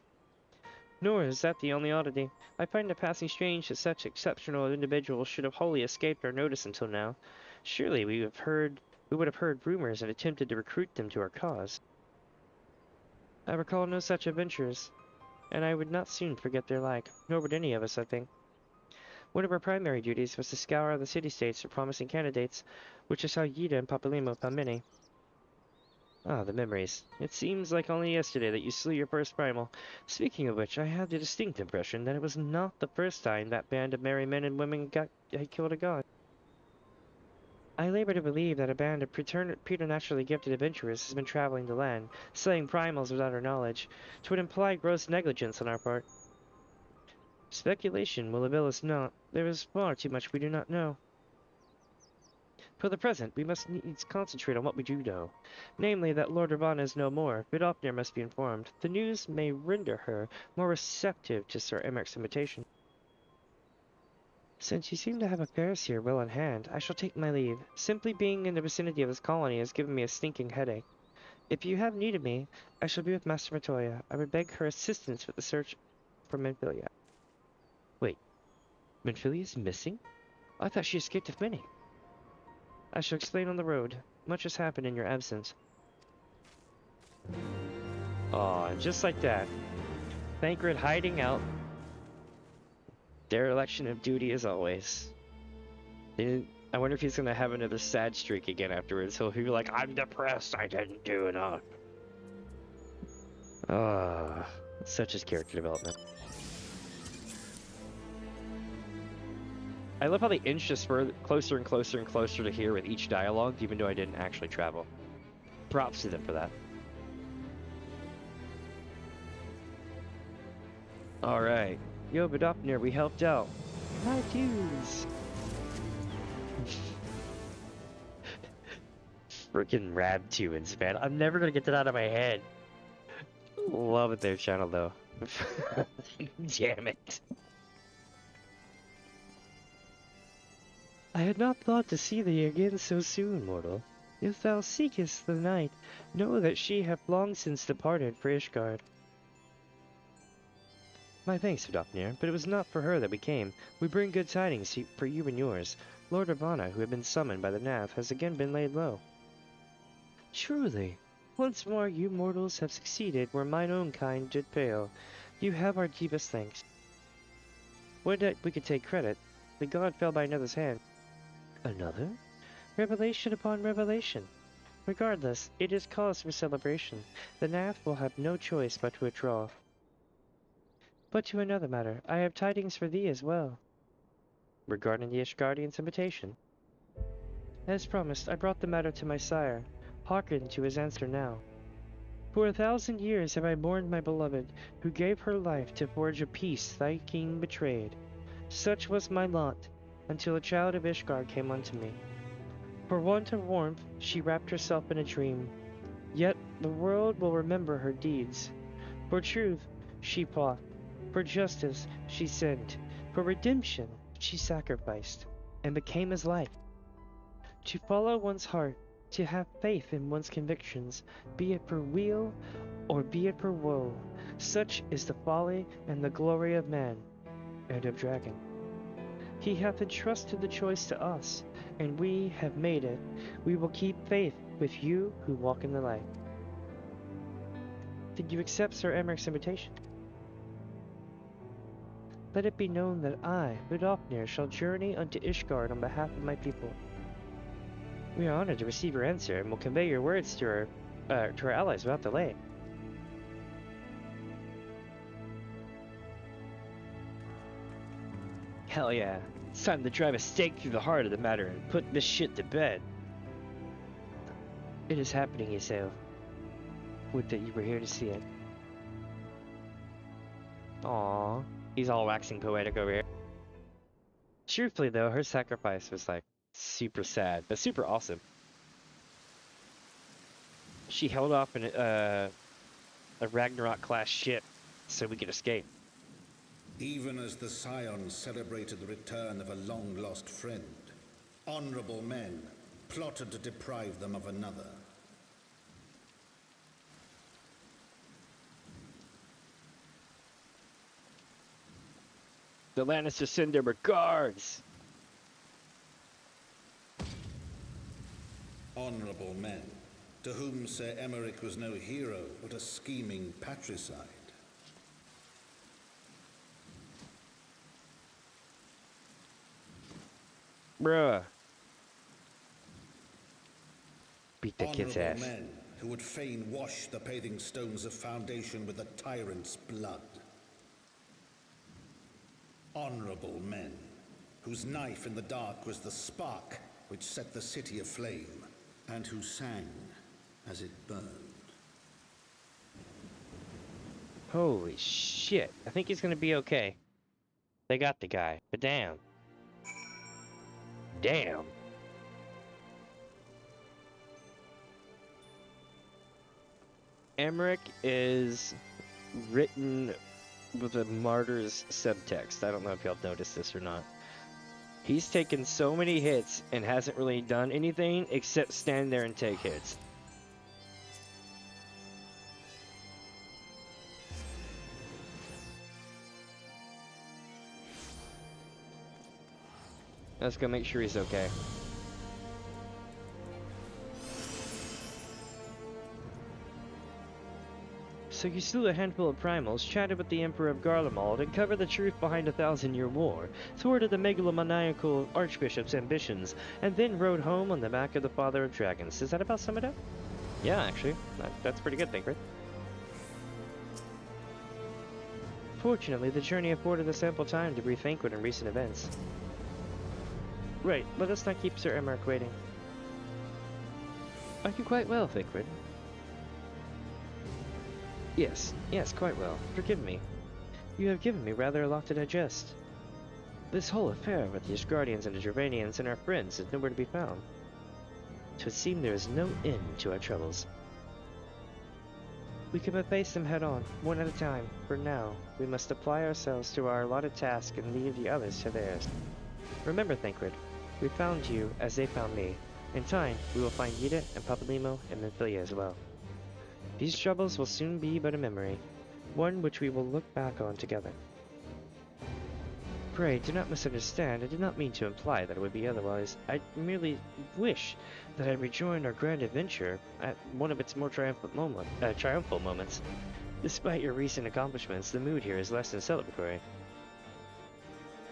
Nor is that the only oddity. I find it passing strange that such exceptional individuals should have wholly escaped our notice until now. Surely we would have heard rumors and attempted to recruit them to our cause. I recall no such adventures, and I would not soon forget their like, nor would any of us, I think. One of our primary duties was to scour the city-states for promising candidates, which is how Yida and Papalimo found many. Ah, the memories. It seems like only yesterday that you slew your first primal. Speaking of which, I had the distinct impression that it was not the first time that band of merry men and women had killed a god. I labor to believe that a band of preternaturally gifted adventurers has been traveling the land, slaying primals without our knowledge. 'Twould imply gross negligence on our part. Speculation will avail us not. There is far too much we do not know. For the present, we must needs concentrate on what we do know. Namely, that Lord Ravana is no more. Vidofnir must be informed. The news may render her more receptive to Sir Emmerich's invitation. Since you seem to have affairs here well in hand, I shall take my leave. Simply being in the vicinity of this colony has given me a stinking headache. If you have need of me, I shall be with Master Matoya. I would beg her assistance with the search for Menphilia. Wait, Menphilia is missing? I thought she escaped with Minnie. I shall explain on the road. Much has happened in your absence. Aw, and just like that, Thancred hiding out. Dereliction of duty as always. I wonder if he's gonna have another sad streak again afterwards. He'll be like, I'm depressed, I didn't do enough. Ah, such as character development. I love how they inch us closer and closer and closer to here with each dialogue, even though I didn't actually travel. Props to them for that. Alright. Yo, Vidofnir, we helped out. My dues! Freaking Rabtuins, man. I'm never gonna get that out of my head. Love their channel, though. Damn it. I had not thought to see thee again so soon, mortal. If thou seekest the night, know that she hath long since departed for Ishgard. My thanks, Vidofnir, but it was not for her that we came. We bring good tidings for you and yours. Lord Ravana, who had been summoned by the Nav, has again been laid low. Truly, once more you mortals have succeeded where mine own kind did fail. You have our deepest thanks. Would that we could take credit. The god fell by another's hand. Another? Revelation upon revelation. Regardless, it is cause for celebration. The Nav will have no choice but to withdraw. But to another matter, I have tidings for thee as well. Regarding the Ishgardian's invitation. As promised, I brought the matter to my sire. Hearken to his answer now. For 1,000 years have I mourned my beloved, who gave her life to forge a peace thy king betrayed. Such was my lot, until a child of Ishgard came unto me. For want of warmth, she wrapped herself in a dream. Yet the world will remember her deeds. For truth, she fought. For justice, she sinned. For redemption, she sacrificed, and became as life. To follow one's heart, to have faith in one's convictions, be it for weal or be it for woe, such is the folly and the glory of man and of dragon. He hath entrusted the choice to us, and we have made it. We will keep faith with you who walk in the light. Did you accept Sir Emmerich's invitation? Let it be known that I, Vidofnir, shall journey unto Ishgard on behalf of my people. We are honored to receive your answer, and will convey your words to our allies without delay. Hell yeah. It's time to drive a stake through the heart of the matter and put this shit to bed. It is happening, Eorzea. Would that you were here to see it. Aww. He's all waxing poetic over here. Truthfully though, her sacrifice was like super sad, but super awesome. She held off a Ragnarok class ship so we could escape. Even as the Scions celebrated the return of a long-lost friend, honorable men plotted to deprive them of another. The Lannisters send their regards! Honorable men to whom Sir Emmerich was no hero, but a scheming patricide. Bruh. Beat the kid's Honorable ass. men who would fain wash the paving stones of foundation with the tyrant's blood. Honorable men whose knife in the dark was the spark which set the city aflame, and who sang as it burned. Holy shit. I think he's gonna be okay. They got the guy, but damn. Damn. Emmerich is written with a martyr's subtext. I don't know if y'all noticed this or not. He's taken so many hits and hasn't really done anything except stand there and take hits. Let's go make sure he's okay. So you slew a handful of primals, chatted with the Emperor of Garlemald, and covered the truth behind a 1,000-year war, thwarted the megalomaniacal Archbishop's ambitions, and then rode home on the back of the Father of Dragons. Does that about sum it up? Yeah, actually. That's pretty good, Thancred. Fortunately, the journey afforded us ample time to brief Thancred on recent events. Right, let us not keep Sir Emmerich waiting. Are you quite well, Thancred? Yes, quite well. Forgive me. You have given me rather a lot to digest. This whole affair with the Asgardians and the Gervanians and our friends is nowhere to be found. It would seem there is no end to our troubles. We can but face them head on, one at a time. For now, we must apply ourselves to our allotted task and leave the others to theirs. Remember, Thancred, we found you as they found me. In time, we will find Yida and Papalimo and Memphilia as well. These troubles will soon be but a memory, one which we will look back on together. Pray, do not misunderstand. I did not mean to imply that it would be otherwise. I merely wish that I rejoined our grand adventure at one of its more triumphal moments. Despite your recent accomplishments, the mood here is less than celebratory.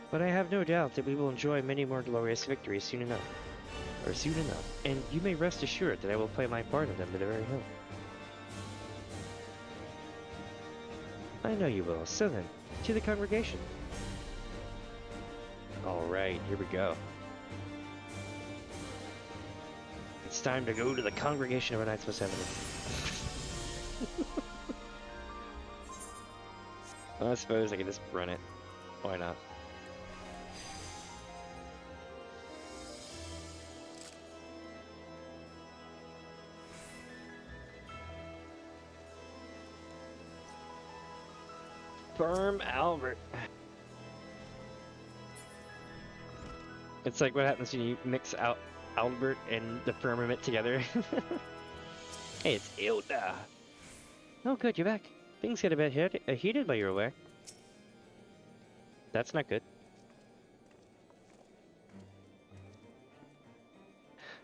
But I have no doubt that we will enjoy many more glorious victories soon enough. And you may rest assured that I will play my part in them to the very hilt. I know you will. So then, to the congregation. Alright, here we go. It's time to go to the congregation of a Knights of Seven. I suppose I can just run it. Why not? Firm Albert. It's like what happens when you mix out Albert and the firmament together. Hey, it's Ilda. Oh, good, you're back. Things get a bit heated while you're away. That's not good.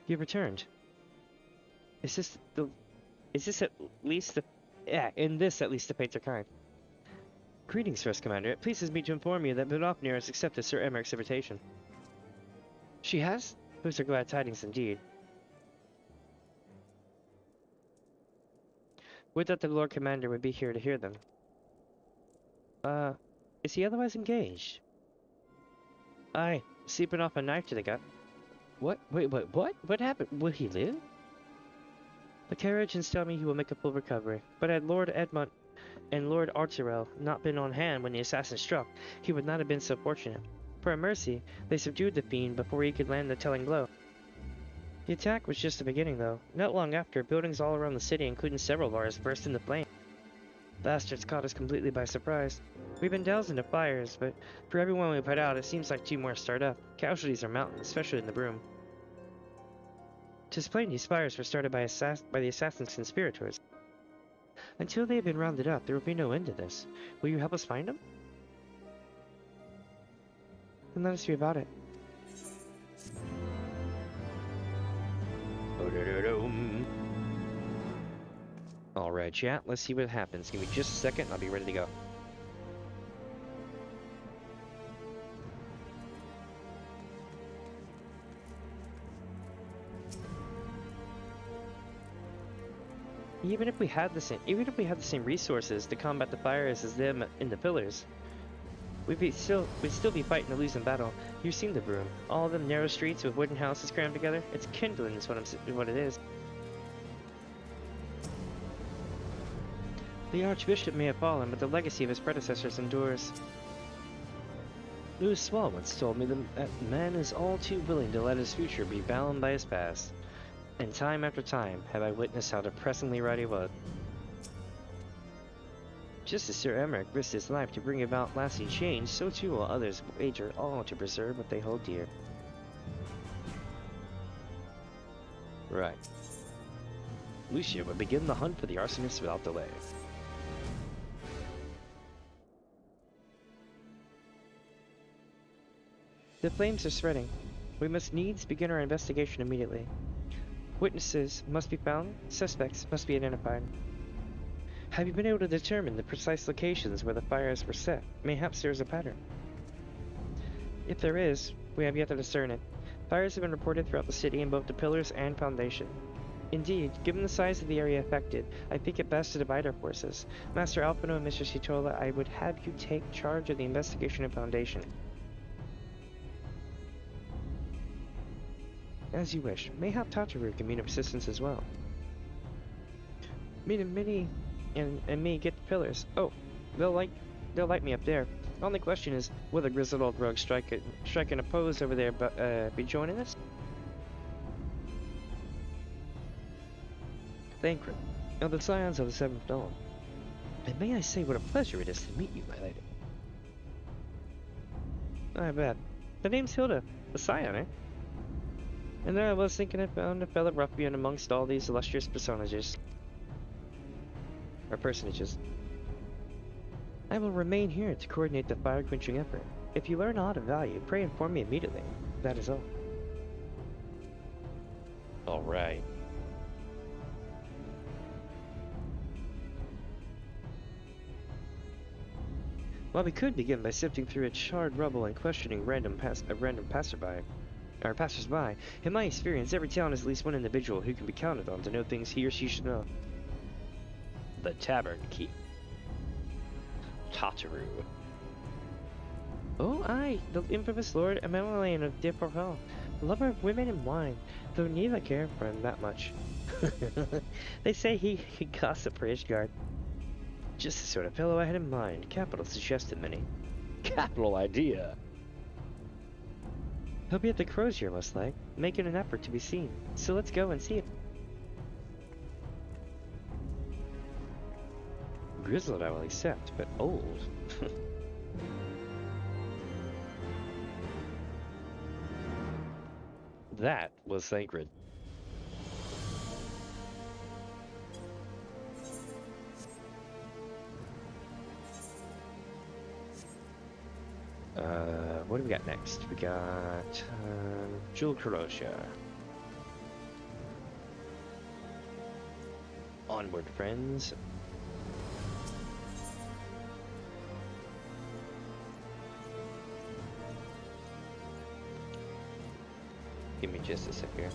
You've returned. Is this at least the... Yeah, in this at least the fates are kind. Greetings, First Commander. It pleases me to inform you that Vidofnir has accepted Sir Emmerich's invitation. She has? Those are glad tidings indeed. Would that the Lord Commander would be here to hear them. Is he otherwise engaged? Aye, sleeping off a knife to the gut. What? Wait, what? What happened? Will he live? The carriages tell me he will make a full recovery, but had Lord Edmund and Lord Arturel not been on hand when the assassin struck, he would not have been so fortunate. For a mercy, they subdued the fiend before he could land the telling blow. The attack was just the beginning, though. Not long after, buildings all around the city, including several of ours, burst into flame. Bastards caught us completely by surprise. We've been doused into fires, but for everyone we put out, it seems like 2 more start up. Casualties are mounting, especially in the Broom. 'Tis plain these fires were started by the assassin's conspirators. Until they have been rounded up, there will be no end to this. Will you help us find them? Then let us be about it. Alright, chat, let's see what happens. Give me just a second and I'll be ready to go. Even if we had the same resources to combat the fires as them in the pillars, we'd still be fighting a losing battle. You've seen the room. All of them narrow streets with wooden houses crammed together. It's kindling is what it is. The Archbishop may have fallen, but the legacy of his predecessors endures. Louis Swall once told me that man is all too willing to let his future be bound by his past. And time after time have I witnessed how depressingly right he was. Just as Sir Emmerich risked his life to bring about lasting change, so too will others wager all to preserve what they hold dear. Right. Lucia would begin the hunt for the arsonist without delay. The flames are spreading. We must needs begin our investigation immediately. Witnesses must be found, suspects must be identified. Have you been able to determine the precise locations where the fires were set? Mayhaps there is a pattern. If there is, we have yet to discern it. Fires have been reported throughout the city in both the pillars and foundation. Indeed, given the size of the area affected, I think it best to divide our forces. Master Alphino and Mr. Sitola, I would have you take charge of the investigation and foundation. As you wish. Mayhap Tataru can meet assistance as well. Me and me get the pillars. Oh, they'll light me up there. The only question is, will the grizzled old rogue strike and oppose over there be joining us? Thancred, of the Scions of the Seventh Dawn. And may I say what a pleasure it is to meet you, my lady. I bet. The name's Hilda, the Scion, eh? And there I was thinking I found a fellow ruffian amongst all these illustrious personages. I will remain here to coordinate the fire-quenching effort. If you learn aught of value, pray inform me immediately. That is all. Alright. Well, we could begin by sifting through its charred rubble and questioning random passersby. In my experience, every town has at least one individual who can be counted on to know things he or she should know. The Tavern Keep. Tataru. Oh, aye, the infamous Lord Emelian of De Porval, lover of women and wine, though neither care for him that much. They say he gossip for Ishgard. Just the sort of fellow I had in mind. Capital suggested many. Capital idea. He'll be at the Crozier, most like, making an effort to be seen. So let's go and see him. Grizzled I will accept, but old. That was sacred. What do we got next? We got Jewel Corrosia. Onward, friends. Give me just a sec here.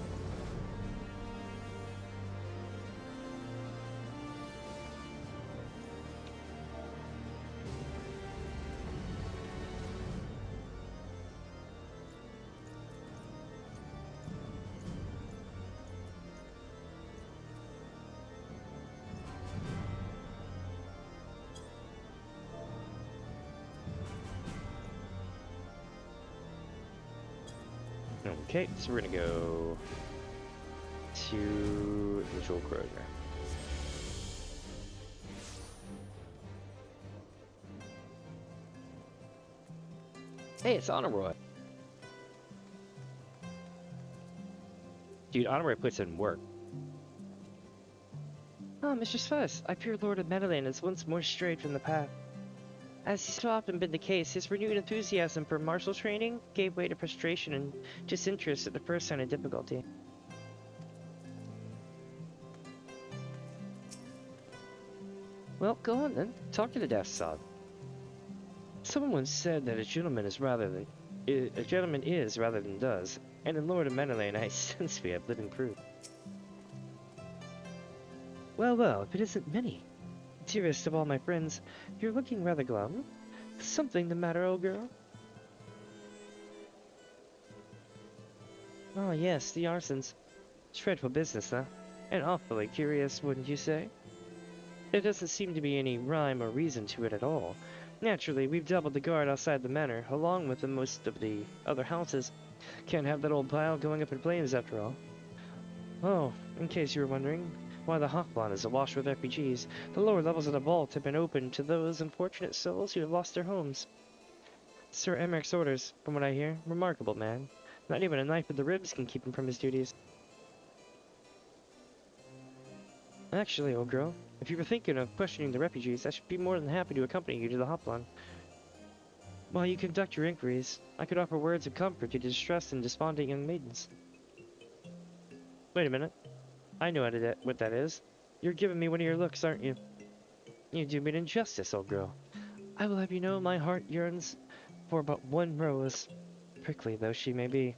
Okay, so we're gonna go to the Jewel Corrosia. Hey, it's Honorroy. Dude, Honorroy puts in work. Ah, Mr. Sfuss, I fear Lord of Meadowland has once more strayed from the path. As has so often been the case, his renewed enthusiasm for martial training gave way to frustration and disinterest at the first sign of difficulty. Well, go on then. Talk to the death sod. Someone once said that a gentleman is rather than does, and in Lord of Menelane I sense we have living proof. Well, well, if it isn't Minnie. Dearest of all my friends, you're looking rather glum. Something the matter, old girl? Oh yes, the arsons. Dreadful business, huh? And awfully curious, wouldn't you say? There doesn't seem to be any rhyme or reason to it at all. Naturally, we've doubled the guard outside the manor, along with most of the other houses. Can't have that old pile going up in flames after all. Oh, in case you were wondering, why the Hoplon is awash with refugees. The lower levels of the vault have been opened to those unfortunate souls who have lost their homes. Sir Emmerich's orders, from what I hear, remarkable man. Not even a knife with the ribs can keep him from his duties. Actually, old girl, if you were thinking of questioning the refugees, I should be more than happy to accompany you to the Hoplon. While you conduct your inquiries, I could offer words of comfort to distressed and despondent young maidens. Wait a minute. I know what that is. You're giving me one of your looks, aren't you? You do me an injustice, old girl. I will have you know my heart yearns for but one rose, prickly though she may be.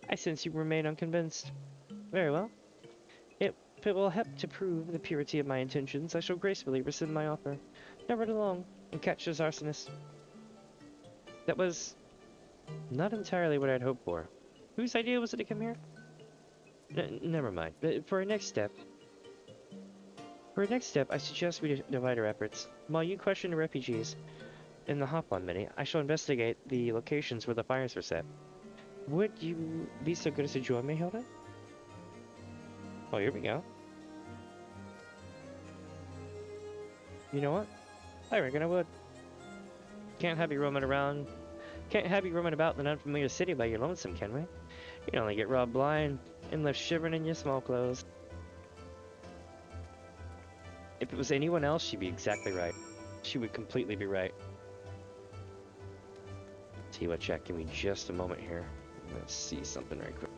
I sense you remain unconvinced. Very well. If it will help to prove the purity of my intentions, I shall gracefully rescind my offer. Now run along and catch this arsonist. That was not entirely what I'd hoped for. Whose idea was it to come here? Never mind. For our next step, I suggest we divide our efforts. While you question the refugees in the Hoplon Mini, I shall investigate the locations where the fires were set. Would you be so good as to join me, Hilda? Oh, here we go. You know what? I reckon I would. Can't have you roaming about in an unfamiliar city by your lonesome, can we? You'd only get robbed blind and left shivering in your small clothes. If it was anyone else, she'd be exactly right. She would completely be right. Tell you what, Jack, give me just a moment here. Let's see something right quick.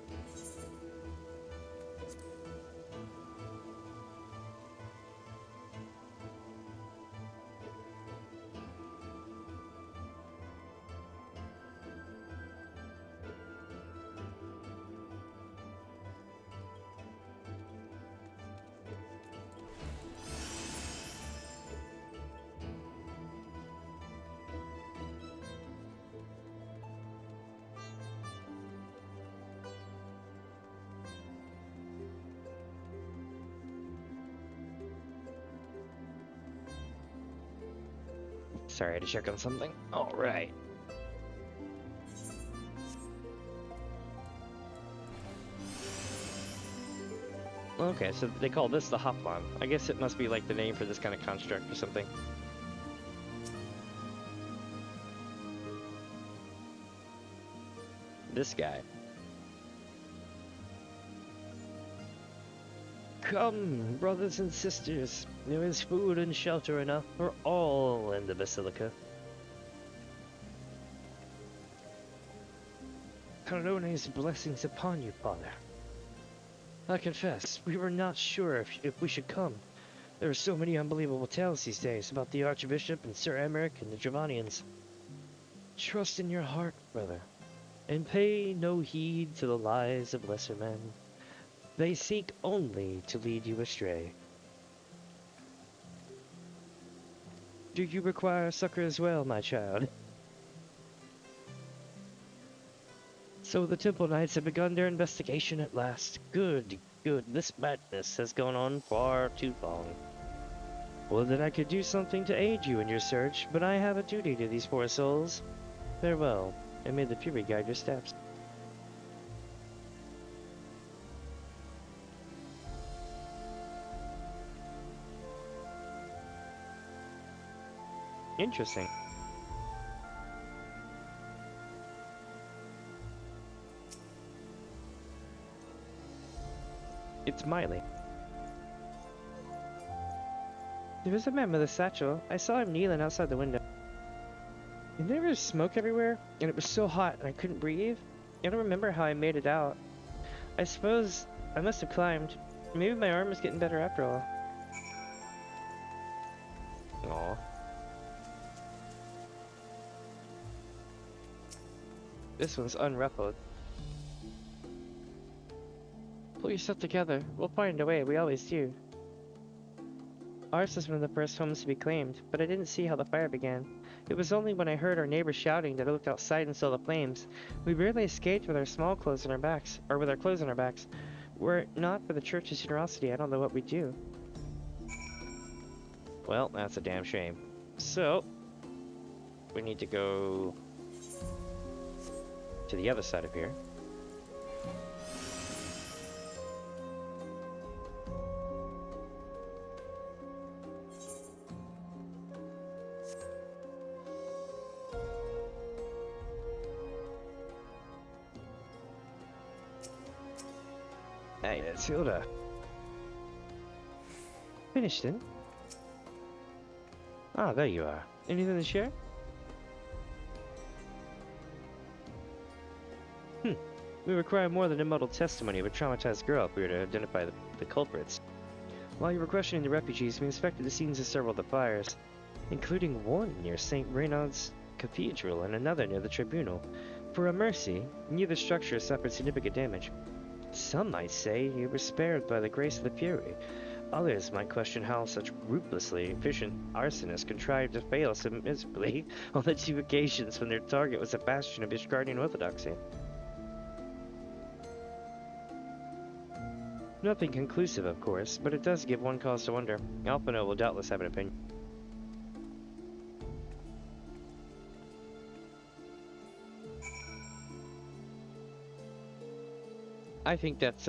Sorry, I had to check on something. Alright. Okay, so they call this the Hoplon. I guess it must be like the name for this kind of construct or something. This guy. Come, brothers and sisters, there is food and shelter enough for all in the Basilica. Carone's blessings upon you, Father. I confess, we were not sure if we should come. There are so many unbelievable tales these days about the Archbishop and Sir Emmerich and the Dravanians. Trust in your heart, brother, and pay no heed to the lies of lesser men. They seek only to lead you astray. Do you require succor as well, my child? So the Temple Knights have begun their investigation at last. Good, good. This madness has gone on far too long. Well, then I could do something to aid you in your search, but I have a duty to these poor souls. Farewell, and may the Fury guide your steps. Interesting. It's Miley. There was a man with a satchel. I saw him kneeling outside the window. And there was smoke everywhere, and it was so hot and I couldn't breathe. I don't remember how I made it out. I suppose I must have climbed. Maybe my arm was getting better after all. Aw. This one's unruffled. Pull yourself together. We'll find a way. We always do. Ours was one of the first homes to be claimed, but I didn't see how the fire began. It was only when I heard our neighbors shouting that I looked outside and saw the flames. We barely escaped with our small clothes on our backs, or with our clothes on our backs. Were it not for the church's generosity, I don't know what we'd do. Well, that's a damn shame. So, we need to go to the other side of here. Hey, it's Hilda. Finished it? Ah, there you are. Anything to share? We require more than a muddled testimony of a traumatized girl if we were to identify the culprits. While you were questioning the refugees, we inspected the scenes of several of the fires, including one near St. Renaud's Cathedral and another near the Tribunal. For a mercy, neither structure suffered significant damage. Some might say you were spared by the grace of the Fury. Others might question how such ruthlessly efficient arsonists contrived to fail so miserably on the 2 occasions when their target was a bastion of Ishgardian orthodoxy. Nothing conclusive, of course, but it does give one cause to wonder. Alphino will doubtless have an opinion. I think that's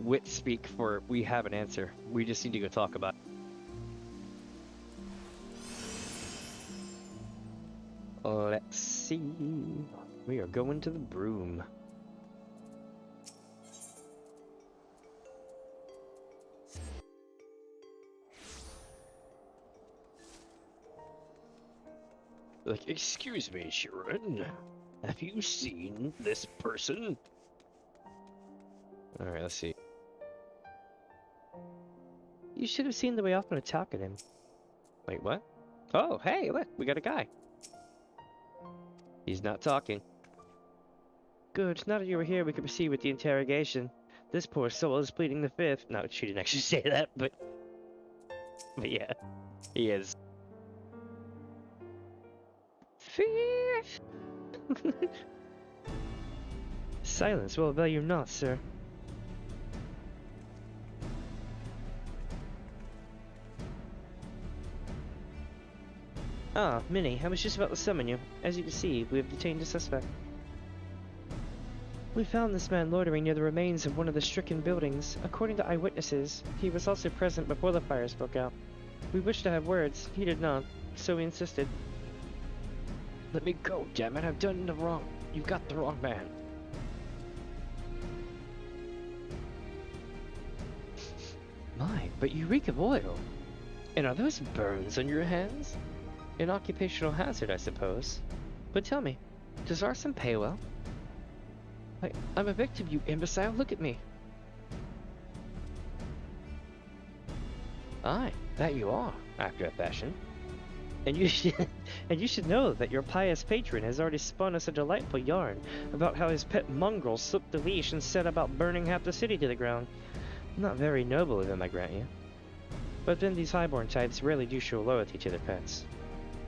wit speak for we have an answer. We just need to go talk about it. Let's see. We are going to the broom. Like, excuse me, Sharon. Have you seen this person? Alright, let's see. You should have seen the way off when I talked to him. Wait, what? Oh, hey, look, we got a guy. He's not talking. Good, now that you were here, we can proceed with the interrogation. This poor soul is pleading the fifth. No, she didn't actually say that, but yeah, he is. Fifth! Silence will avail you not, sir. Ah, Minnie, I was just about to summon you. As you can see, we have detained a suspect. We found this man loitering near the remains of one of the stricken buildings. According to eyewitnesses, he was also present before the fires broke out. We wished to have words. He did not, so we insisted. Let me go, damn it! I've done the wrong. You've got the wrong man. My, but you reek of oil. And are those burns on your hands? An occupational hazard, I suppose. But tell me, does arson pay well? I'm a victim, you imbecile. Look at me. Aye, that you are, after a fashion. And you should know that your pious patron has already spun us a delightful yarn about how his pet mongrel slipped the leash and set about burning half the city to the ground. Not very noble of him, I grant you. But then these highborn types rarely do show loyalty to their pets.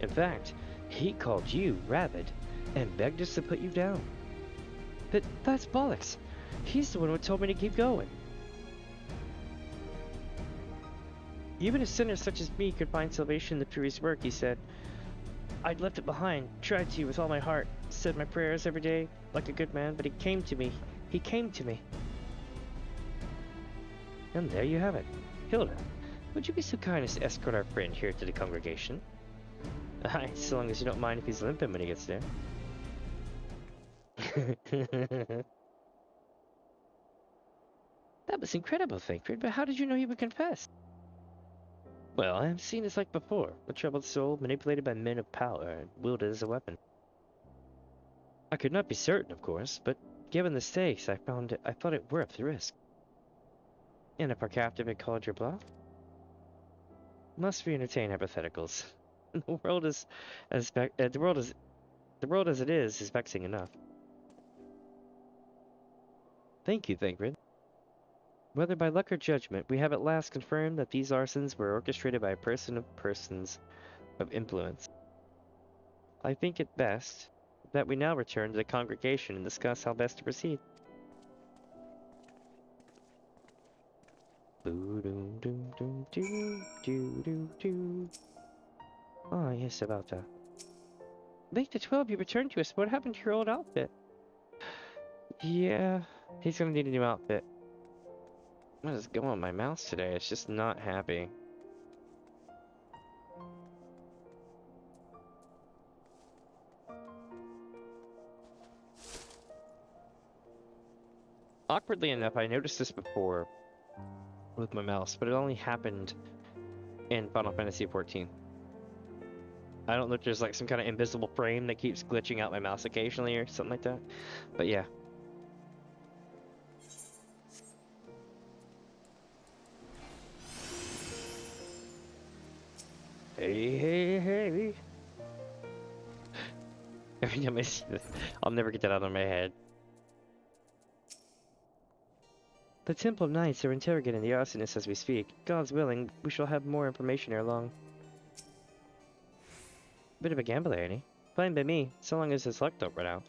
In fact, he called you rabid and begged us to put you down. But that's bollocks. He's the one who told me to keep going. Even a sinner such as me could find salvation in the Fury's work, he said. I'd left it behind, tried to with all my heart, said my prayers every day, like a good man, but he came to me. He came to me. And there you have it. Hilda, would you be so kind as to escort our friend here to the congregation? Aye, so long as you don't mind if he's limping when he gets there. That was incredible, Thancred, but how did you know he would confess? Well, I have seen this like before. A troubled soul manipulated by men of power and wielded as a weapon. I could not be certain, of course, but given the stakes, I thought it worth the risk. And if our captive had called your bluff? Must we entertain hypotheticals? The world as it is vexing enough. Thank you, Thancred. Whether by luck or judgment, we have at last confirmed that these arsons were orchestrated by a person of persons of influence. I think it best that we now return to the congregation and discuss how best to proceed. Ah, yes, about that. Late to 12, you returned to us. What happened to your old outfit? Yeah, he's gonna need a new outfit. What is going on with my mouse today? It's just not happy. Awkwardly enough, I noticed this before with my mouse, but it only happened in Final Fantasy XIV. I don't know if there's like some kind of invisible frame that keeps glitching out my mouse occasionally or something like that, but yeah. Hey, hey, hey. Every time I see this, I'll never get that out of my head. The Temple Knights are interrogating the arsonists as we speak. God's willing, we shall have more information ere long. Bit of a gambler, ain't he? Fine by me, so long as his luck don't run out.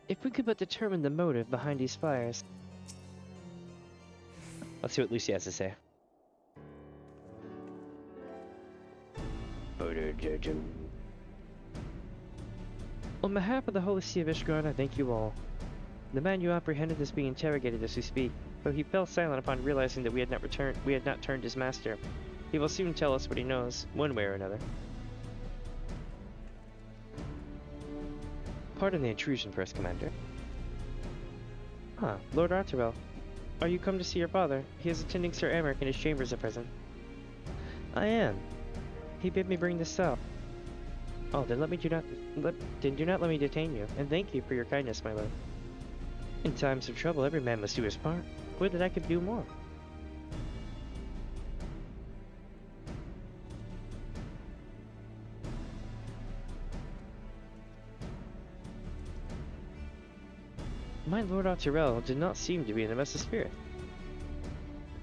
If we could but determine the motive behind these fires. Let's see what Lucy has to say. On behalf of the Holy See of Ishgard, I thank you all. The man you apprehended is being interrogated as we speak, though he fell silent upon realizing that we had not turned his master. He will soon tell us what he knows, one way or another. Pardon the intrusion, First Commander. Ah, Lord Arturel. Are you come to see your father? He is attending Sir Emmerich in his chambers at present. I am. He bid me bring this out. Oh, then do not let me detain you, and thank you for your kindness, my lord. In times of trouble, every man must do his part. Would that I could do more. My Lord Arturel did not seem to be in the best of spirit.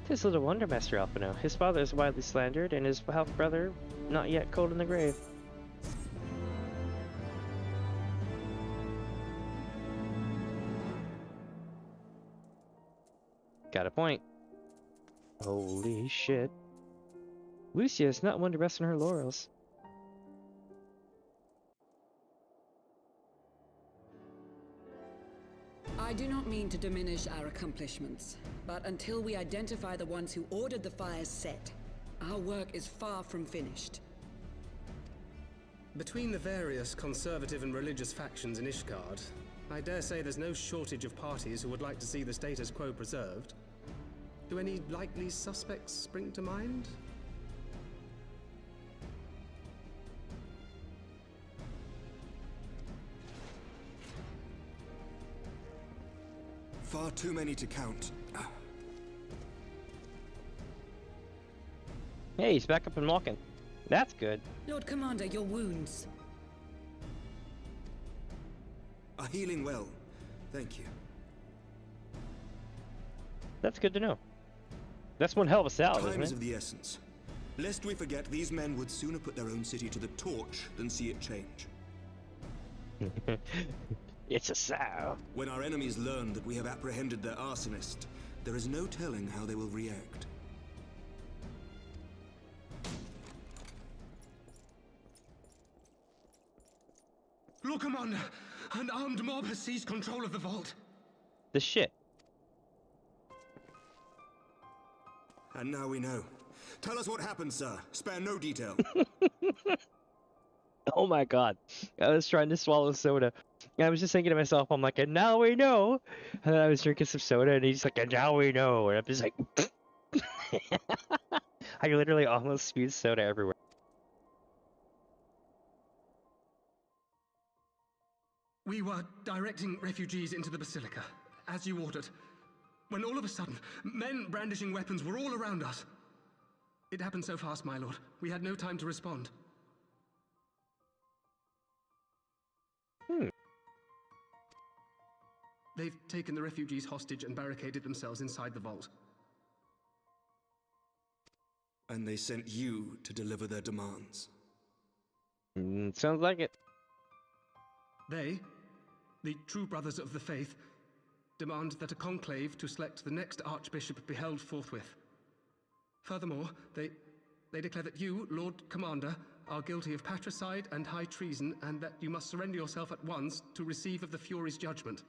'Tis little wonder, Master Alphino. His father is widely slandered, and his half-brother not yet cold in the grave. Got a point. Holy shit. Lucia is not one to rest on her laurels. I do not mean to diminish our accomplishments, but until we identify the ones who ordered the fires set, our work is far from finished. Between the various conservative and religious factions in Ishgard, I dare say there's no shortage of parties who would like to see the status quo preserved. Do any likely suspects spring to mind? Far too many to count. Hey, he's back up and walking. That's good. Lord Commander, your wounds. Are healing well. Thank you. That's good to know. That's one hell of a salve, Time isn't is it? of the essence. Lest we forget, these men would sooner put their own city to the torch than see it change. It's a sow. When our enemies learn that we have apprehended their arsonist, there is no telling how they will react. Lord Commander, an armed mob has seized control of the vault. The shit. And now we know. Tell us what happened, sir. Spare no detail. Oh my god. I was trying to swallow soda. I was just thinking to myself, I'm like, and now we know. And then I was drinking some soda, and he's like, and now we know. And I'm just like, I literally almost spewed soda everywhere. We were directing refugees into the Basilica, as you ordered, when all of a sudden, men brandishing weapons were all around us. It happened so fast, my lord. We had no time to respond. They've taken the refugees hostage and barricaded themselves inside the vault. And they sent you to deliver their demands. Sounds like it. They, the true brothers of the faith, demand that a conclave to select the next archbishop be held forthwith. Furthermore, they declare that you, Lord Commander, are guilty of patricide and high treason, and that you must surrender yourself at once to receive of the Fury's judgment.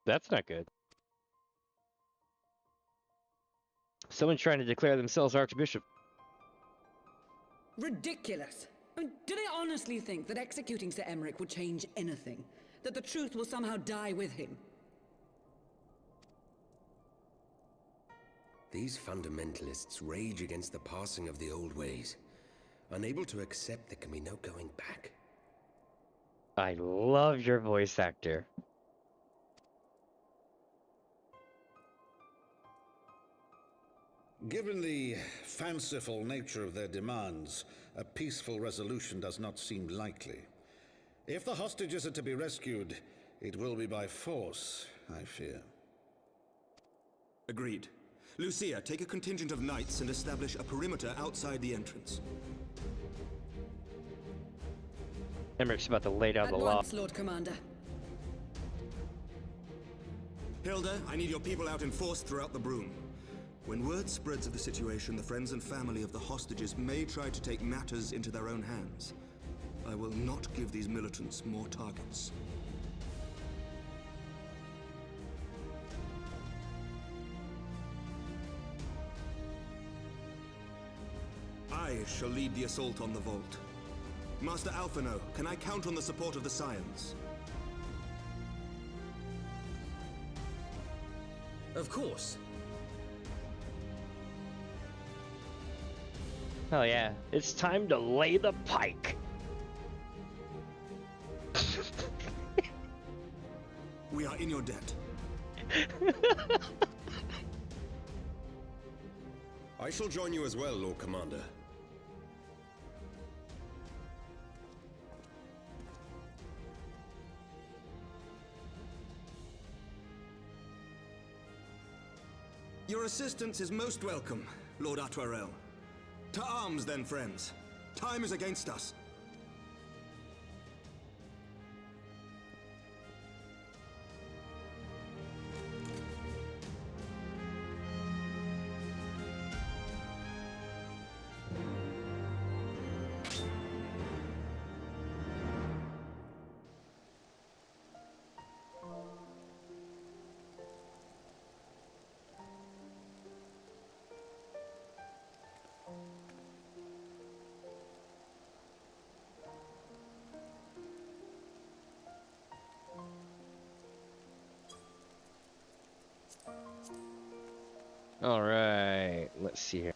That's not good. Someone's trying to declare themselves Archbishop. Ridiculous! I mean, do they honestly think that executing Sir Emmerich would change anything? That the truth will somehow die with him? These fundamentalists rage against the passing of the old ways, unable to accept there can be no going back. I love your voice actor. Given the fanciful nature of their demands, a peaceful resolution does not seem likely. If the hostages are to be rescued, it will be by force, I fear. Agreed. Lucia, take a contingent of knights and establish a perimeter outside the entrance. Emmerich's about to lay down the law. At once, Lord Commander. Hilda, I need your people out in force throughout the Broom. When word spreads of the situation, the friends and family of the hostages may try to take matters into their own hands. I will not give these militants more targets. I shall lead the assault on the vault. Master Alphino, can I count on the support of the Scions? Of course. Hell yeah. It's time to lay the pike. We are in your debt. I shall join you as well, Lord Commander. Your assistance is most welcome, Lord Atwarel. To arms, then, friends. Time is against us. All right, let's see here.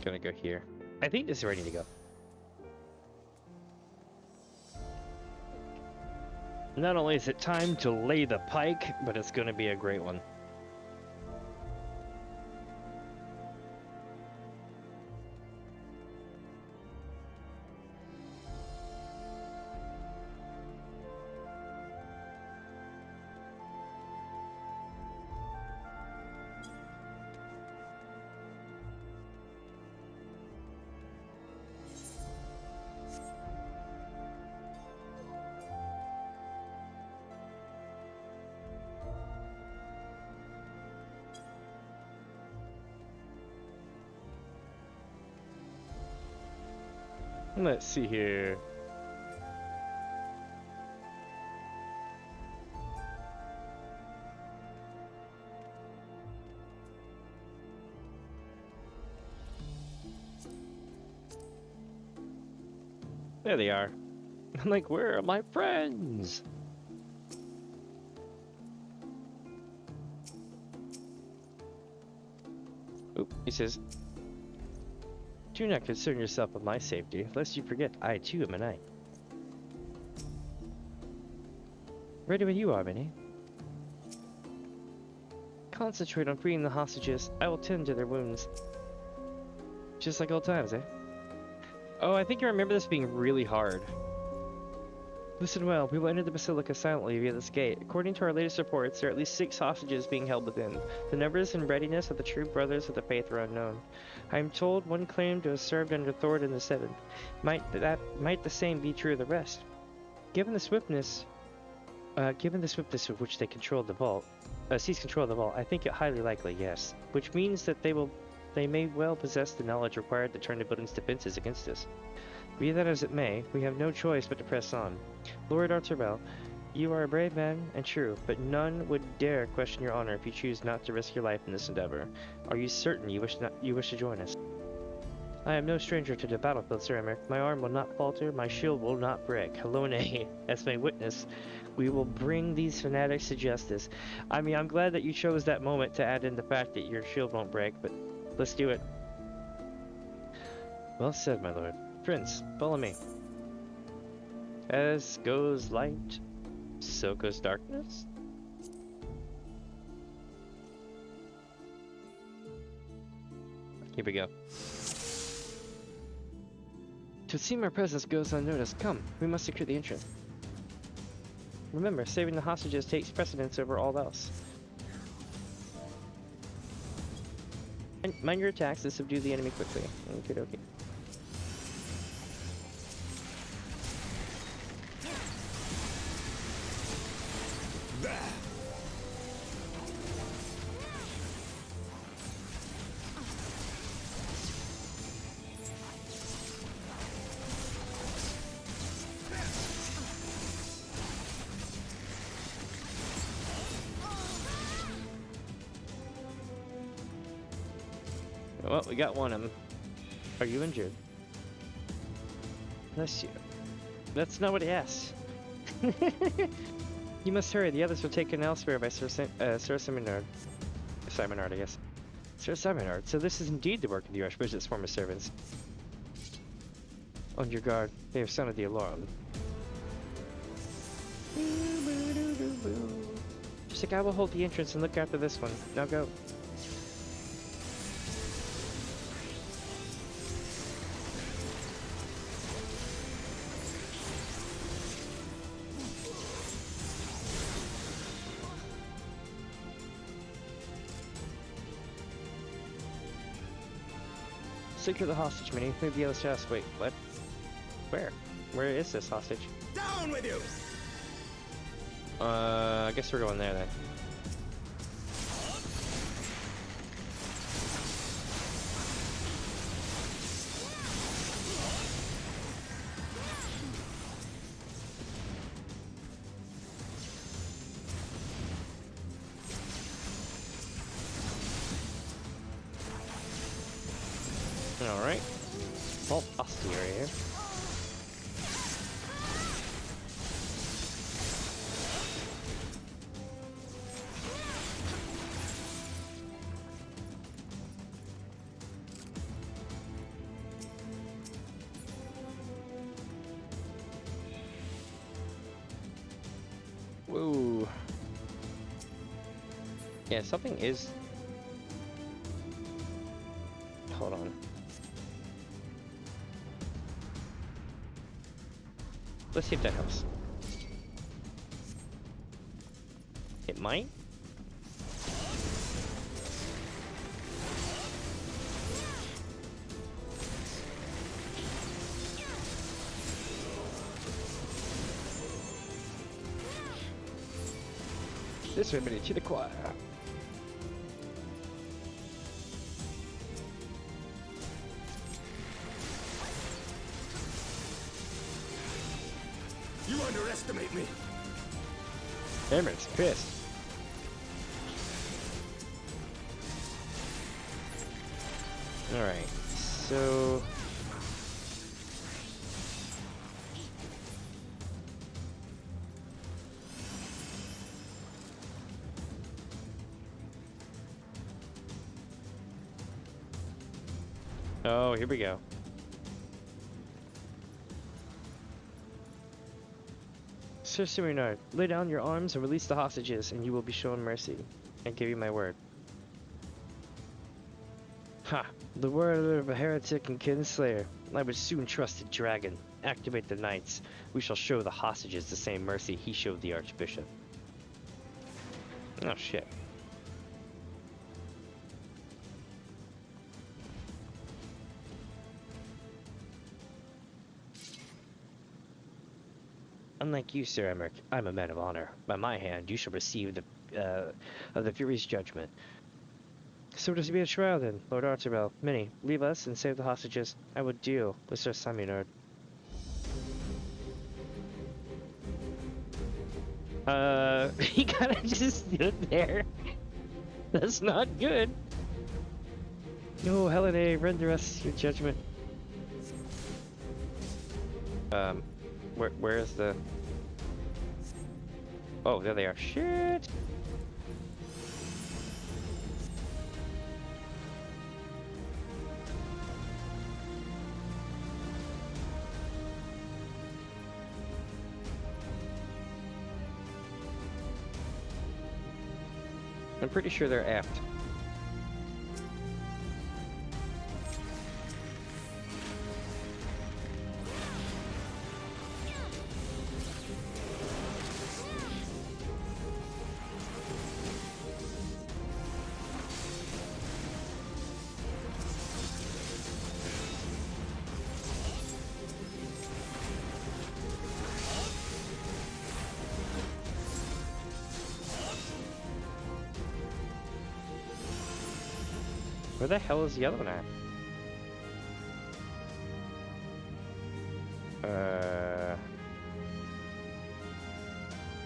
Gonna go here. I think this is where I need to go. Not only is it time to lay the pike, but it's gonna be a great one. Let's see here. There they are. I'm like, where are my friends? Oop, he says, do not concern yourself with my safety, lest you forget I too am a knight. Ready when you are, Minnie. Concentrate on freeing the hostages. I will tend to their wounds. Just like old times, eh? Oh, I think I remember this being really hard. Listen well, we will enter the Basilica silently via this gate. According to our latest reports, there are at least 6 hostages being held within. The numbers and readiness of the true brothers of the faith are unknown. I am told one claimed to have served under Thoradin the Seventh. Might the same be true of the rest? Given the swiftness with which they controlled the vault, seized control of the vault, I think it highly likely, yes. Which means that they may well possess the knowledge required to turn the building's defenses against us. Be that as it may, we have no choice but to press on. Lord Arturbel, you are a brave man and true, but none would dare question your honor if you choose not to risk your life in this endeavor. Are you certain you wish to join us? I am no stranger to the battlefield, Sir Emmerich. My arm will not falter, my shield will not break. Halone, as my witness, we will bring these fanatics to justice. I mean, I'm glad that you chose that moment to add in the fact that your shield won't break, but let's do it. Well said, my lord. Prince, follow me. As goes light, so goes darkness. Here we go. To seem our presence goes unnoticed. Come, we must secure the entrance. Remember, saving the hostages takes precedence over all else. Mind your attacks to subdue the enemy quickly. Okie dokie. Well, we got one of them. Are you injured? Bless you. That's not what he asked. You must hurry. The others were taken elsewhere by Sir Simonard. Simonard, I guess. Sir Simonard. So this is indeed the work of the Archbishop's former servants. On your guard. They have sounded the alarm. Just like I will hold the entrance and look after this one. Now go. Secure the hostage, Minnie. Move the other chest. Wait, what? Where? Where is this hostage? Down with you! I guess we're going there then. Alright. Vault posterior. Whoa. Yeah, something is... Hold on. Let's see if that helps. It might? This way, to the choir. You underestimate me. Damon's pissed. Alright, so... Oh, here we go. Sir Serenard, lay down your arms and release the hostages, and you will be shown mercy. I give you my word. Ha! The word of a heretic and kinslayer. I would soon trust a dragon. Activate the knights. We shall show the hostages the same mercy he showed the Archbishop. Oh shit. Unlike you, Sir Emmerich, I'm a man of honor. By my hand, you shall receive the Fury's judgment. So does it be a trial then, Lord Arterbell? Minnie, leave us and save the hostages. I will deal with Sir Serenard. He kinda just stood there. That's not good. No, Helene, render us your judgment. Where is the... Oh, there they are. Shit! I'm pretty sure they're aft. Where the hell is the other one at?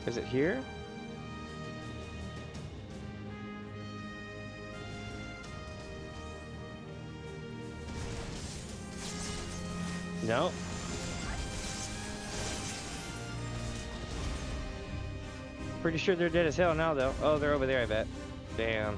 Is it here? No. Pretty sure they're dead as hell now, though. Oh, they're over there, I bet. Damn.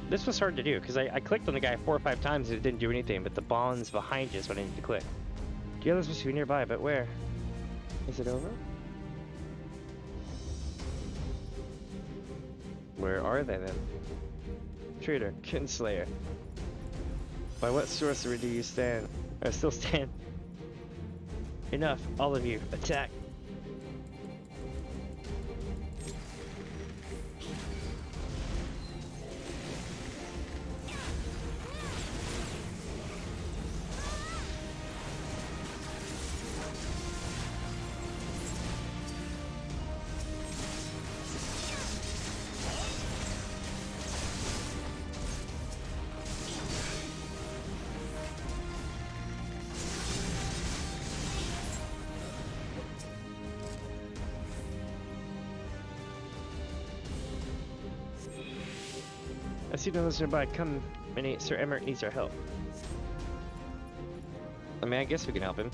This was hard to do, because I clicked on the guy 4 or 5 times and it didn't do anything, but the bonds behind you is what I need to click. The others must be nearby, but where? Is it over? Where are they then? Traitor, Kinslayer. By what sorcery do you stand? Or still stand? Enough, all of you, attack! I see no listener nearby. Come, Minnie. Sir Emmerich needs our help. I mean, I guess we can help him.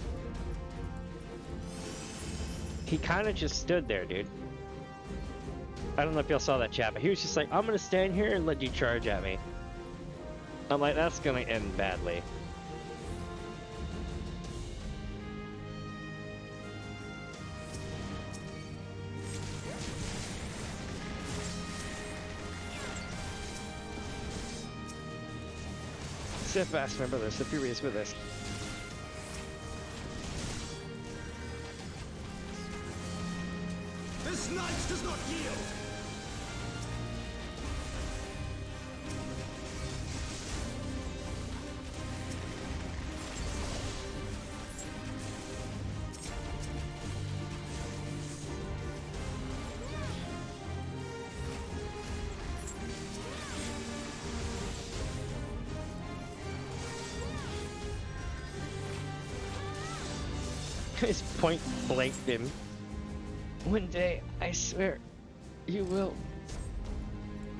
He kind of just stood there, dude. I don't know if y'all saw that chat, but he was just like, I'm gonna stand here and let you charge at me. I'm like, that's gonna end badly. Sit fast, my brothers. The fury is with us. This knight does not yield! Just point blanked him. One day, I swear, you will.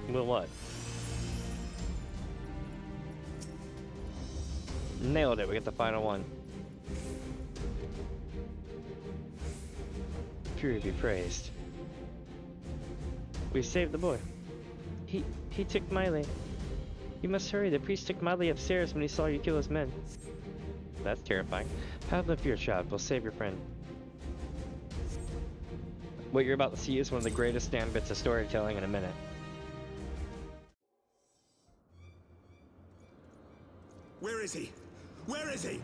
Will what? Nailed it. We get the final one. Fury be praised. We saved the boy. He took Miley. You must hurry. The priest took Miley upstairs when he saw you kill his men. That's terrifying. Have no fear, child. We'll save your friend. What you're about to see is one of the greatest damn bits of storytelling in a minute. Where is he? Where is he?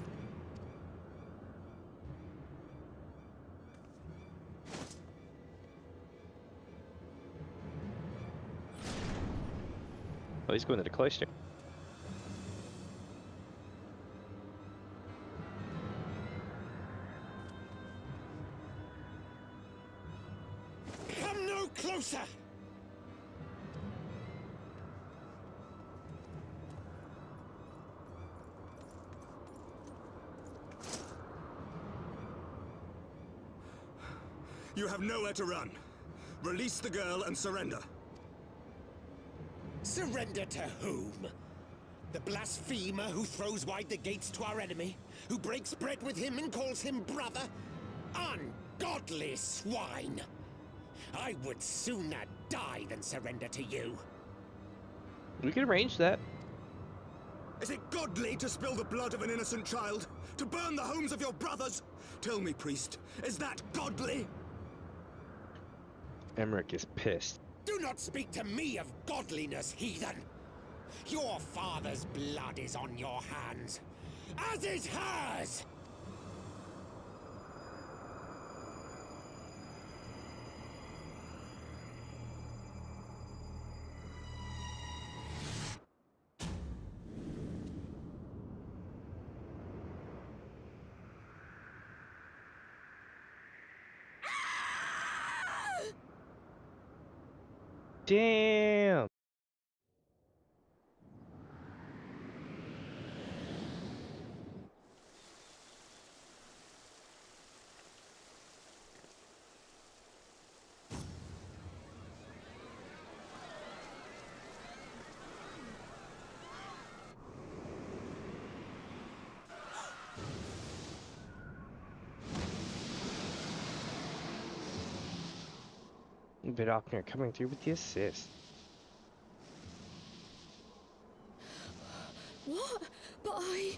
Oh, he's going to the cloister. Come no closer! You have nowhere to run. Release the girl and surrender. Surrender to whom? The blasphemer who throws wide the gates to our enemy? Who breaks bread with him and calls him brother? Ungodly swine! I would sooner die than surrender to you. We can arrange that. Is it godly to spill the blood of an innocent child? To burn the homes of your brothers? Tell me, priest, is that godly? Emmerich is pissed. Do not speak to me of godliness, heathen! Your father's blood is on your hands, as is hers! Damn! Vidocner coming through with the assist. What? But I...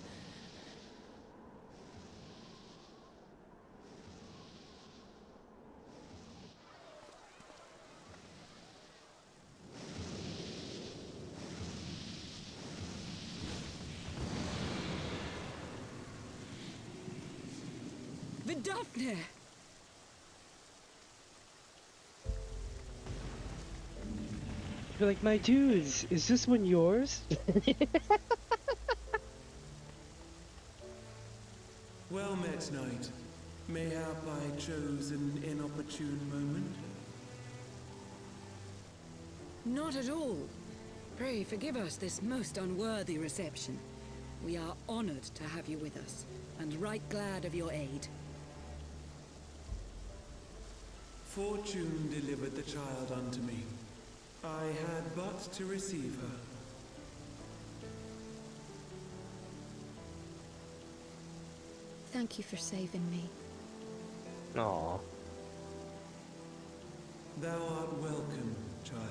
Vidocner! You're like, my dudes, is this one yours? Well met, knight. Mayhap I chose an inopportune moment? Not at all. Pray forgive us this most unworthy reception. We are honored to have you with us, and right glad of your aid. Fortune delivered the child unto me. I had but to receive her. Thank you for saving me. Aww. Thou art welcome, child.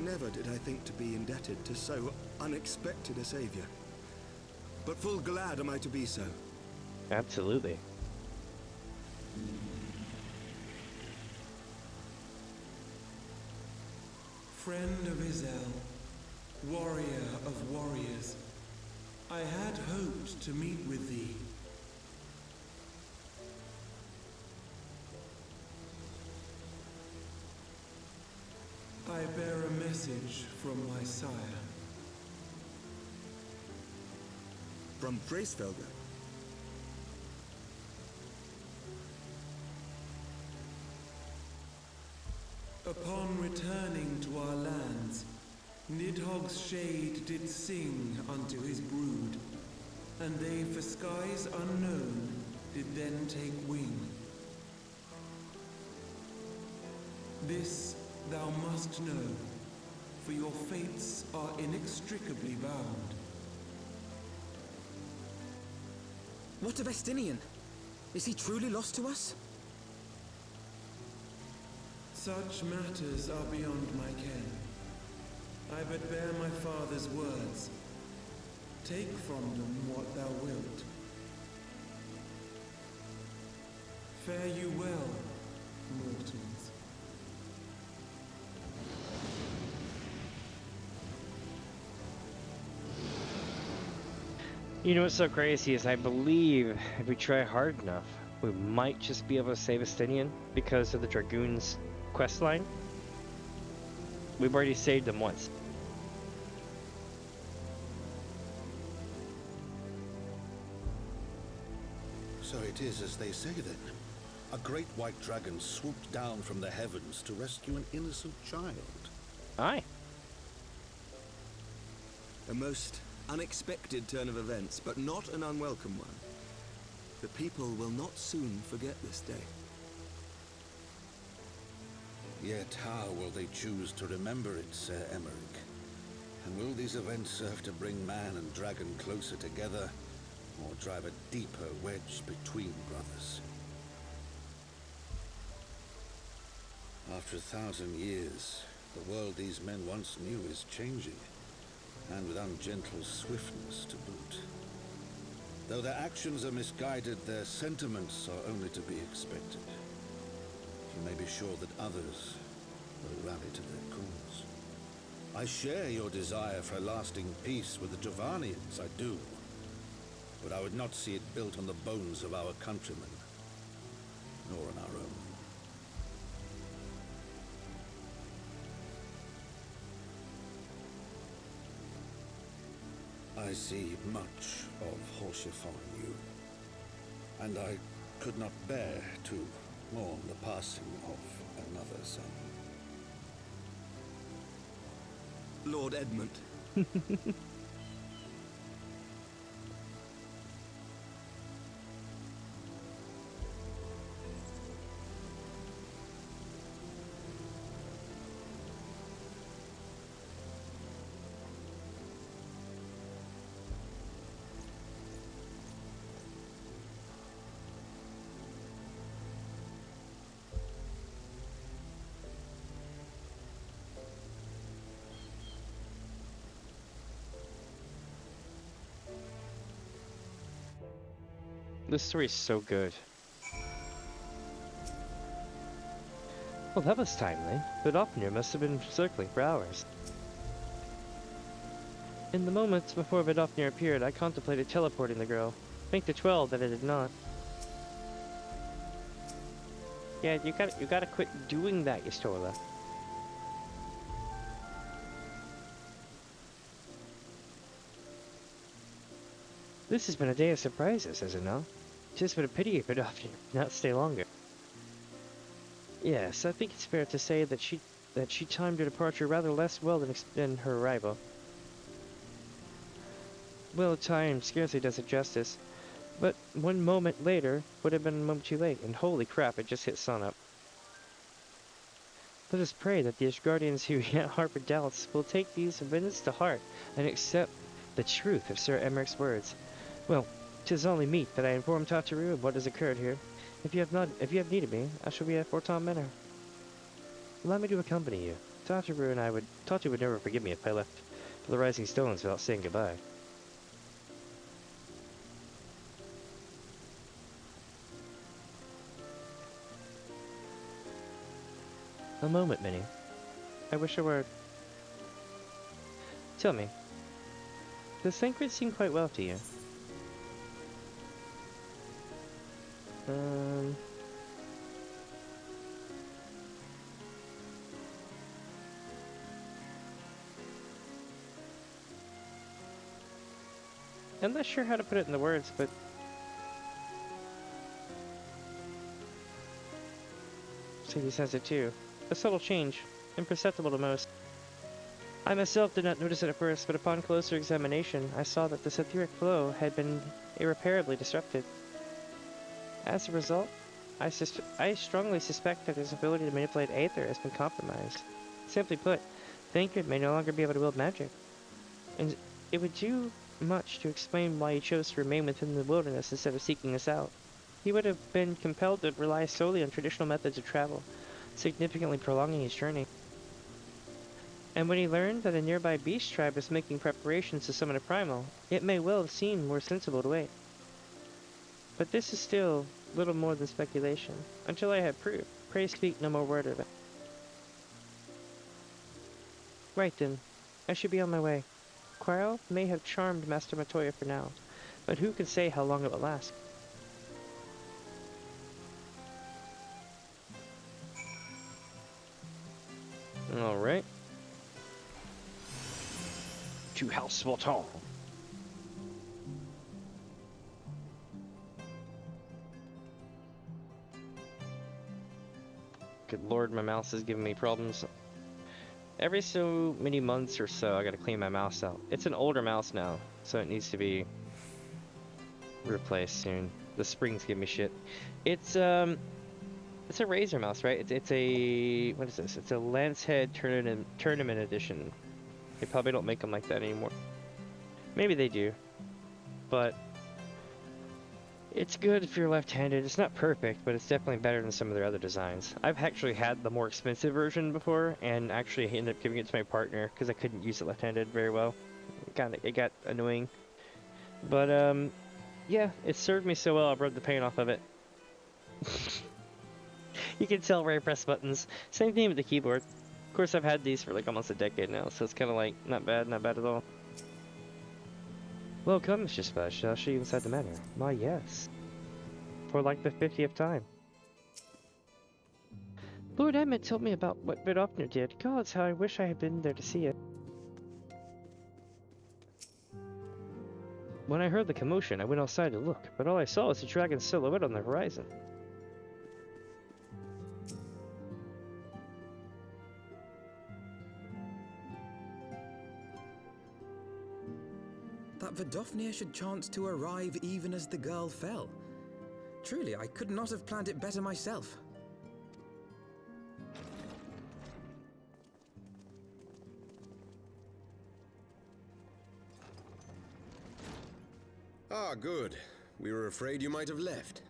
Never did I think to be indebted to so unexpected a savior. But full glad am I to be so. Absolutely. Friend of Izel, warrior of warriors, I had hoped to meet with thee. I bear a message from my sire. From Bracefelder. Upon returning to our lands, Nidhogg's shade did sing unto his brood, and they for skies unknown did then take wing. This thou must know, for your fates are inextricably bound. What of Estinian? Is he truly lost to us? Such matters are beyond my ken. I but bear my father's words. Take from them what thou wilt. Fare you well, mortals. You know what's so crazy is I believe if we try hard enough, we might just be able to save Estinian because of the Dragoons questline. We've already saved them once. So it is as they say then. A great white dragon swooped down from the heavens to rescue an innocent child. Aye. A most unexpected turn of events, but not an unwelcome one. The people will not soon forget this day. Yet how will they choose to remember it, Sir Emmerich? And will these events serve to bring man and dragon closer together, or drive a deeper wedge between brothers? After 1,000 years, the world these men once knew is changing, and with ungentle swiftness to boot. Though their actions are misguided, their sentiments are only to be expected. You may be sure that others will rally to their cause. I share your desire for lasting peace with the Javanians, I do. But I would not see it built on the bones of our countrymen, nor on our own. I see much of Horsefon in you, and I could not bear to mourn the passing of another son. Lord Edmund. This story is so good. Well, that was timely. The Doppler must have been circling for hours. In the moments before Vidofnir appeared, I contemplated teleporting the girl. Think to 12 that I did not. Yeah, you gotta quit doing that, Yastola. This has been a day of surprises, has it not? Just been a pity if Vidofnir did not stay longer. Yes, I think it's fair to say that she timed her departure rather less well than her arrival. Well timed scarcely does it justice, but 1 moment later would have been a moment too late, and holy crap, it just hit sunup. Let us pray that the Ashgardians who yet harbor doubts will take these events to heart and accept the truth of Sir Emmerich's words. Well, 'tis only meet that I inform Tataru of what has occurred here. If you have needed me, I shall be at Forton Manor. Allow me to accompany you. Tataru and Tatu would never forgive me if I left for the Rising Stones without saying goodbye. A moment, Minnie. I wish I were... Tell me, does Thancred seem quite well to you? I'm not sure how to put it into words, but... Sadie says it too. A subtle change, imperceptible to most. I myself did not notice it at first, but upon closer examination, I saw that this etheric flow had been irreparably disrupted. As a result, I strongly suspect that his ability to manipulate aether has been compromised. Simply put, Thancred may no longer be able to wield magic. And it would do much to explain why he chose to remain within the wilderness instead of seeking us out. He would have been compelled to rely solely on traditional methods of travel, significantly prolonging his journey. And when he learned that a nearby beast tribe was making preparations to summon a primal, it may well have seemed more sensible to wait. But this is still little more than speculation. Until I have proof, pray speak no more word of it. Right then, I should be on my way. Quarrel may have charmed Master Matoya for now, but who can say how long it will last? Alright. To House Volton. Good lord, my mouse is giving me problems. Every so many months or so, I gotta clean my mouse out. It's an older mouse now, so it needs to be replaced soon. The springs give me shit. It's a Razer mouse, right? It's a, what is this? It's a Lancehead Tournament Edition. They probably don't make them like that anymore. Maybe they do, but it's good if you're left-handed. It's not perfect, but it's definitely better than some of their other designs. I've actually had the more expensive version before, and actually ended up giving it to my partner because I couldn't use it left-handed very well. It got annoying, but yeah, it served me so well. I rubbed the paint off of it. You can tell where I press buttons. Same thing with the keyboard. Of course, I've had these for like almost a decade now, so it's kind of like not bad at all. Welcome, Mr. Splash. I'll show you inside the manor. Why, yes. For like the 50th time. Lord Emmett told me about what Vidofner did. Gods, how I wish I had been there to see it. When I heard the commotion, I went outside to look, but all I saw was a dragon's silhouette on the horizon. That Vidofnir should chance to arrive even as the girl fell. Truly, I could not have planned it better myself. Ah, good. We were afraid you might have left.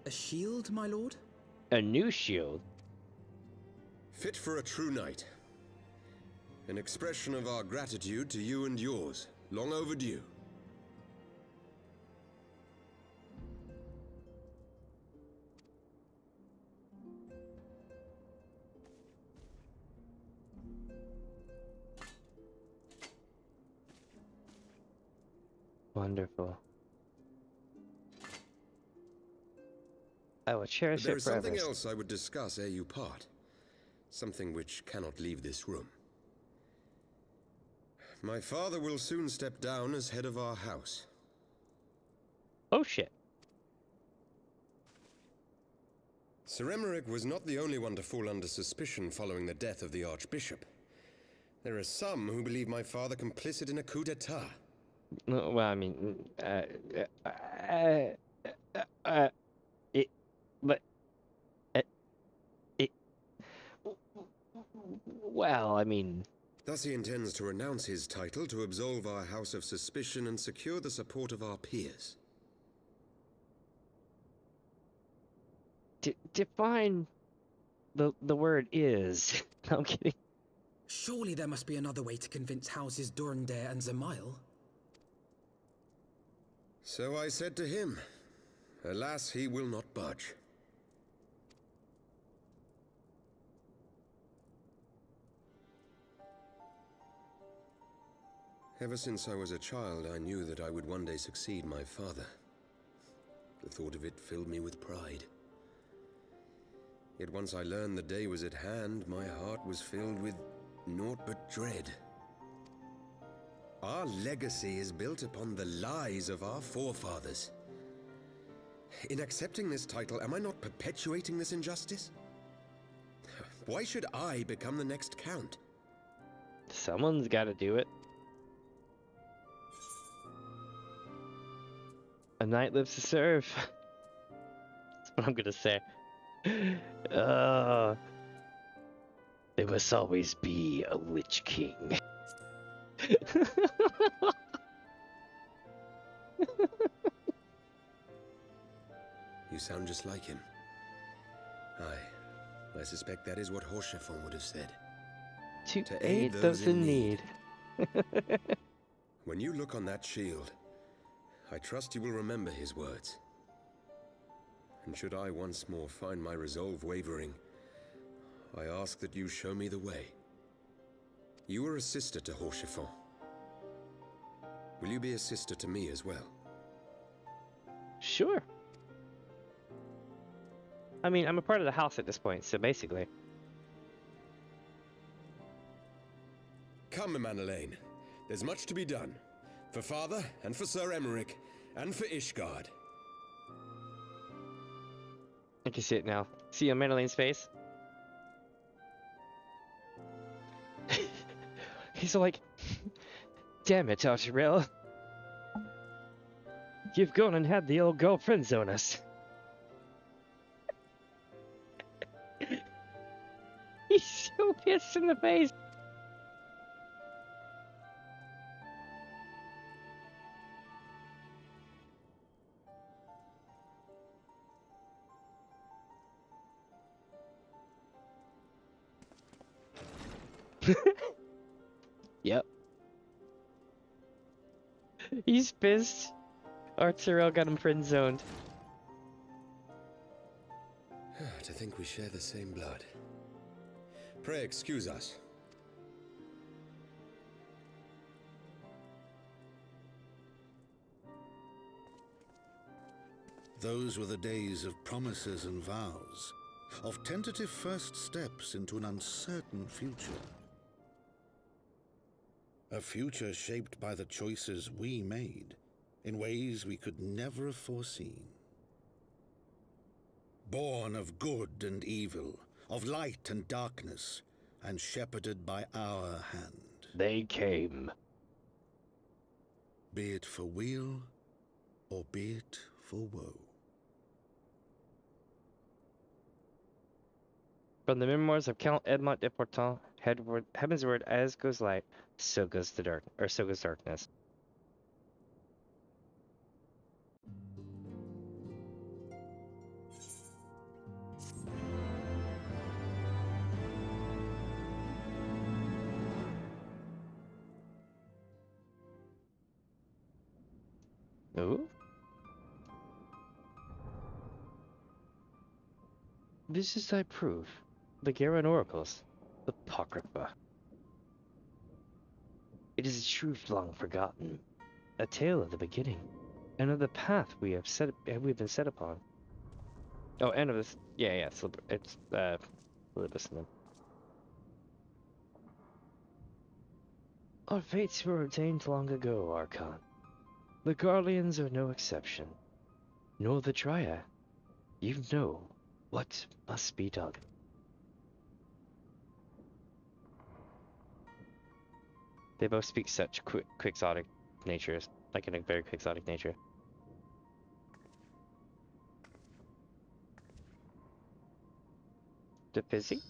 A shield, my lord? A new shield? Fit for a true knight. An expression of our gratitude to you and yours. Long overdue. Wonderful. I will cherish it There is forever. something else I would discuss ere you part. Something which cannot leave this room. My father will soon step down as head of our house. Oh shit. Sir Emmerich was not the only one to fall under suspicion following the death of the Archbishop. There are some who believe my father complicit in a coup d'etat. No, well, I mean, well, I mean... Thus he intends to renounce his title to absolve our house of suspicion and secure the support of our peers. Define the word is. I'm kidding. Surely there must be another way to convince houses Durandare and Zemail. So I said to him. Alas, he will not budge. Ever since I was a child, I knew that I would one day succeed my father. The thought of it filled me with pride. Yet once I learned the day was at hand, my heart was filled with naught but dread. Our legacy is built upon the lies of our forefathers. In accepting this title, am I not perpetuating this injustice? Why should I become the next count? Someone's got to do it. A knight lives to serve. That's what I'm gonna say. There must always be a Witch King. You sound just like him. Aye, I suspect that is what Horschiffon would have said. To aid those in need. When you look on that shield, I trust you will remember his words. And should I once more find my resolve wavering, I ask that you show me the way. You were a sister to Horschiffon. Will you be a sister to me as well? Sure. I mean, I'm a part of the house at this point, so basically. Come, Emanelaine. There's much to be done. For Father, and for Sir Emmerich, and for Ishgard. I can see it now. See Emanelaine's face? He's like, damn it, Archerelle. You've gone and had the old girlfriends on us. He's so pissed in the face. Yep. He's pissed. Archerelle got him friend zoned. To think we share the same blood. Pray excuse us. Those were the days of promises and vows, of tentative first steps into an uncertain future. A future shaped by the choices we made, in ways we could never have foreseen. Born of good and evil, of light and darkness, and shepherded by our hand. They came. Be it for weal, or be it for woe. From the memoirs of Count Edmond de Portant, Heavensward, as goes light, so goes the dark, or so goes darkness. Ooh. This is thy proof. The Garan Oracles. Apocrypha. It is a truth long forgotten. A tale of the beginning. And of the path we have been set upon. Oh, and of this. Yeah, it's listening. Our fates were ordained long ago, Archon. The Guardians are no exception. Nor the Triad. You know what must be done. They both speak such quixotic natures, like in a very quixotic nature. The busy?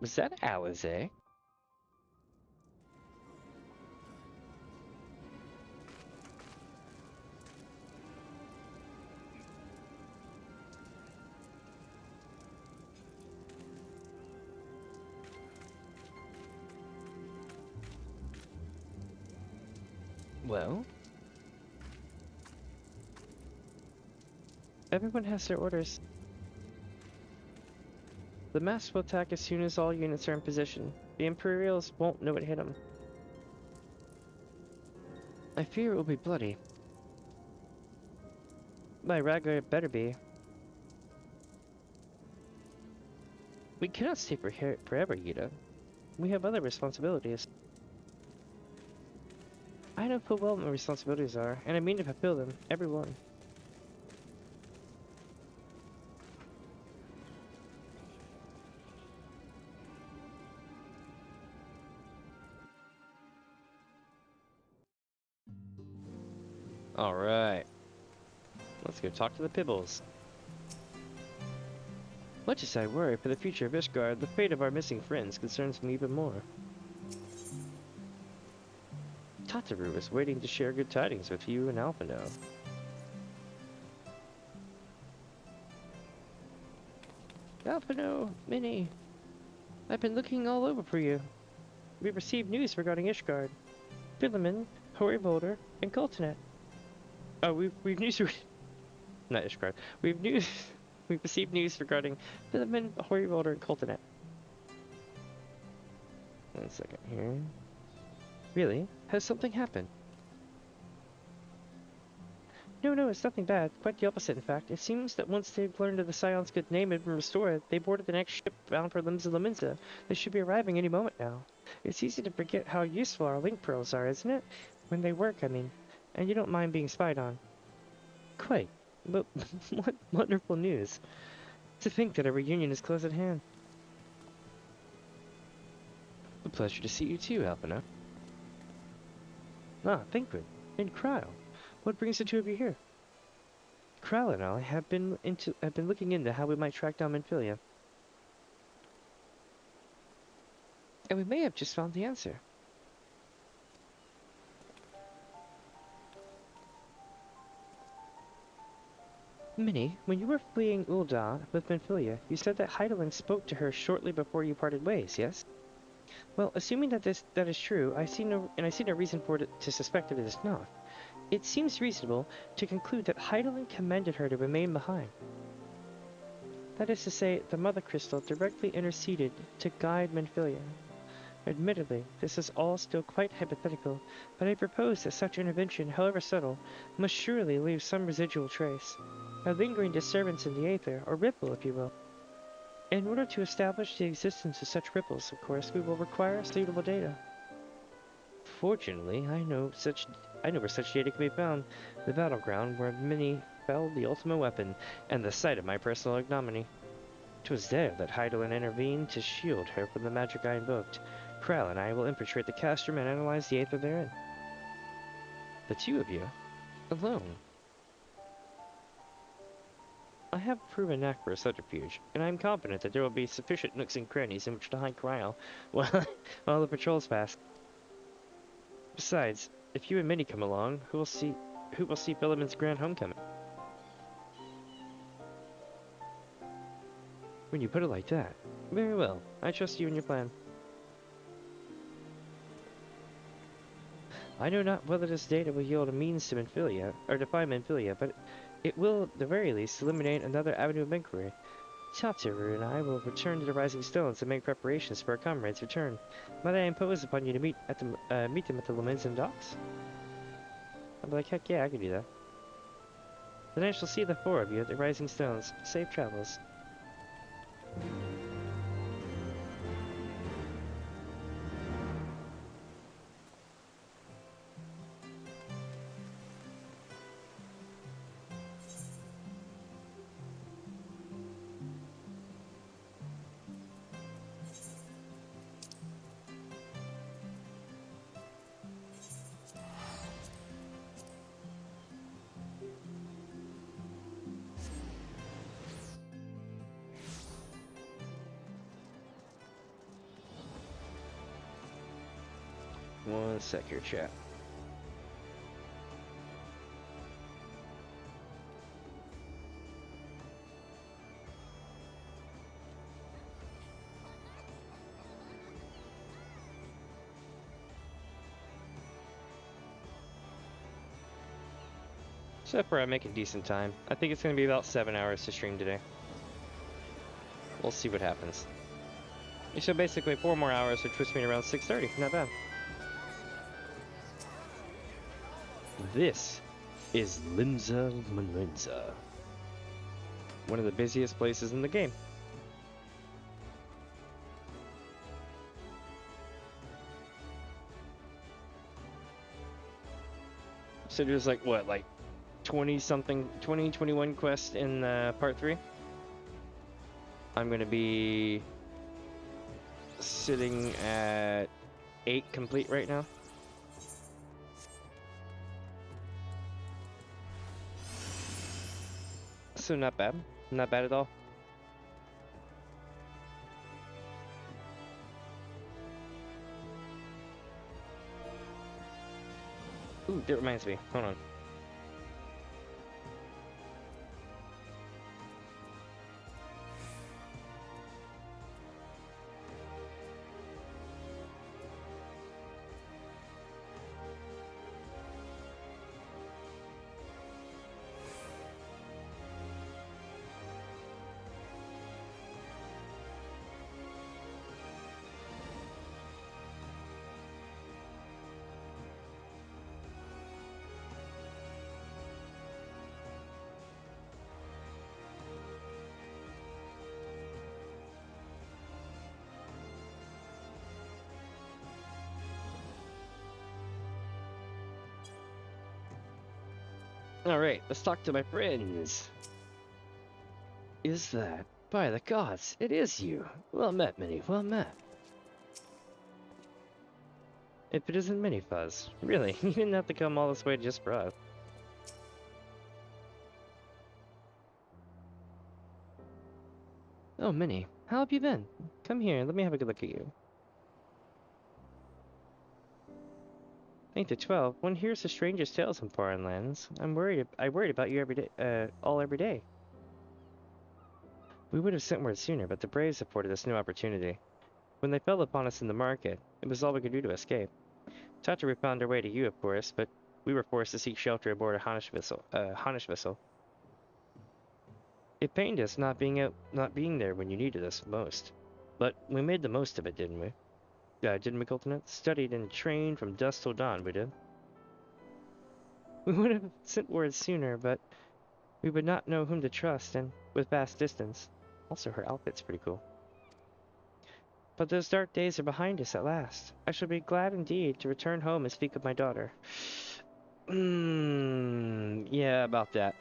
Was that Eorzea? Well, everyone has their orders. The mass will attack as soon as all units are in position. The Imperials won't know it hit them. I fear it will be bloody. My rather it better be. We cannot stay for here forever, Yuta. We have other responsibilities. I know full well what my responsibilities are, and I mean to fulfill them, every one. Alright. Let's go talk to the Pibbles. Much as I worry for the future of Ishgard, the fate of our missing friends concerns me even more. Tataru is waiting to share good tidings with you and Alphino. Alphino, Minnie, I've been looking all over for you. We've received news regarding Ishgard, Philemon, Horivolder, and Coltonet. Oh, we've news. Not Ishgard. We've received news regarding Philemon, Horivolder, and Coltonet. 1 second here. Really? Has something happened? No, it's nothing bad. Quite the opposite, in fact. It seems that once they've learned of the Scion's good name and been restored, they boarded the next ship bound for Limsa. They should be arriving any moment now. It's easy to forget how useful our link pearls are, isn't it? When they work, I mean. And you don't mind being spied on. Quite. But what wonderful news. To think that a reunion is close at hand. A pleasure to see you too, Alphino. Ah, Thinkwood. And Cryle. What brings the two of you here? Cryle and I have been looking into how we might track down Minfilia. And we may have just found the answer. Minnie, when you were fleeing Ul'dah with Minfilia, you said that Hydaelyn spoke to her shortly before you parted ways, yes? Well, assuming that that is true, I see no reason for it to suspect that it is not. It seems reasonable to conclude that Hydaelyn commanded her to remain behind. That is to say, the Mother Crystal directly interceded to guide Minfilia. Admittedly, this is all still quite hypothetical, but I propose that such intervention, however subtle, must surely leave some residual trace, a lingering disturbance in the aether, or ripple, if you will. In order to establish the existence of such ripples, of course, we will require suitable data. Fortunately, I know where such data can be found, the battleground where Minnie fell the ultimate weapon, and the site of my personal ignominy. 'Twas there that Hydaelyn intervened to shield her from the magic I invoked. Cryle and I will infiltrate the castrum and analyze the aether therein. The two of you? Alone? I have a proven knack for a subterfuge, and I am confident that there will be sufficient nooks and crannies in which to hide Cryle while the patrols pass. Besides, if you and Minnie come along, who will see Philemon's grand homecoming? When you put it like that, very well. I trust you and your plan. I know not whether this data will yield a means to Minfilia, or to find Minfilia, but it will, at the very least, eliminate another avenue of inquiry. Tataru and I will return to the Rising Stones and make preparations for our comrades' return. Might I impose upon you to meet them at the Limensden docks? I'll be like, heck yeah, I can do that. Then I shall see the four of you at the Rising Stones. Safe travels. One sec here, chat. So far, I'm making decent time. I think it's going to be about 7 hours to stream today. We'll see what happens. So basically, 4 more hours, which puts me around 6:30. Not bad. This is Limsa Manrenza, one of the busiest places in the game. So there's like, what, like 20-something, 21 quests in part 3? I'm going to be sitting at 8 complete right now. So not bad. Not bad at all. Ooh, that reminds me. Hold on. Alright, let's talk to my friends. Is that? By the gods, it is you. Well met, Minnie, well met. If it isn't Minnie Fuzz. Really, you didn't have to come all this way just for us. Oh, Minnie, how have you been? Come here, let me have a good look at you. 8 to 12. One hears the strangest tales in foreign lands. I worried about you every day. We would have sent word sooner, but the Braves afforded us no opportunity. When they fell upon us in the market, it was all we could do to escape. Tatra found our way to you, of course, but we were forced to seek shelter aboard a Hannish vessel. It pained us not being there when you needed us most. But we made the most of it, didn't we? Didn't we, Coultonut? Studied and trained from dusk till dawn, we did. We would have sent word sooner, but we would not know whom to trust, and with vast distance. Also, her outfit's pretty cool. But those dark days are behind us at last. I shall be glad indeed to return home and speak of my daughter. Yeah, about that.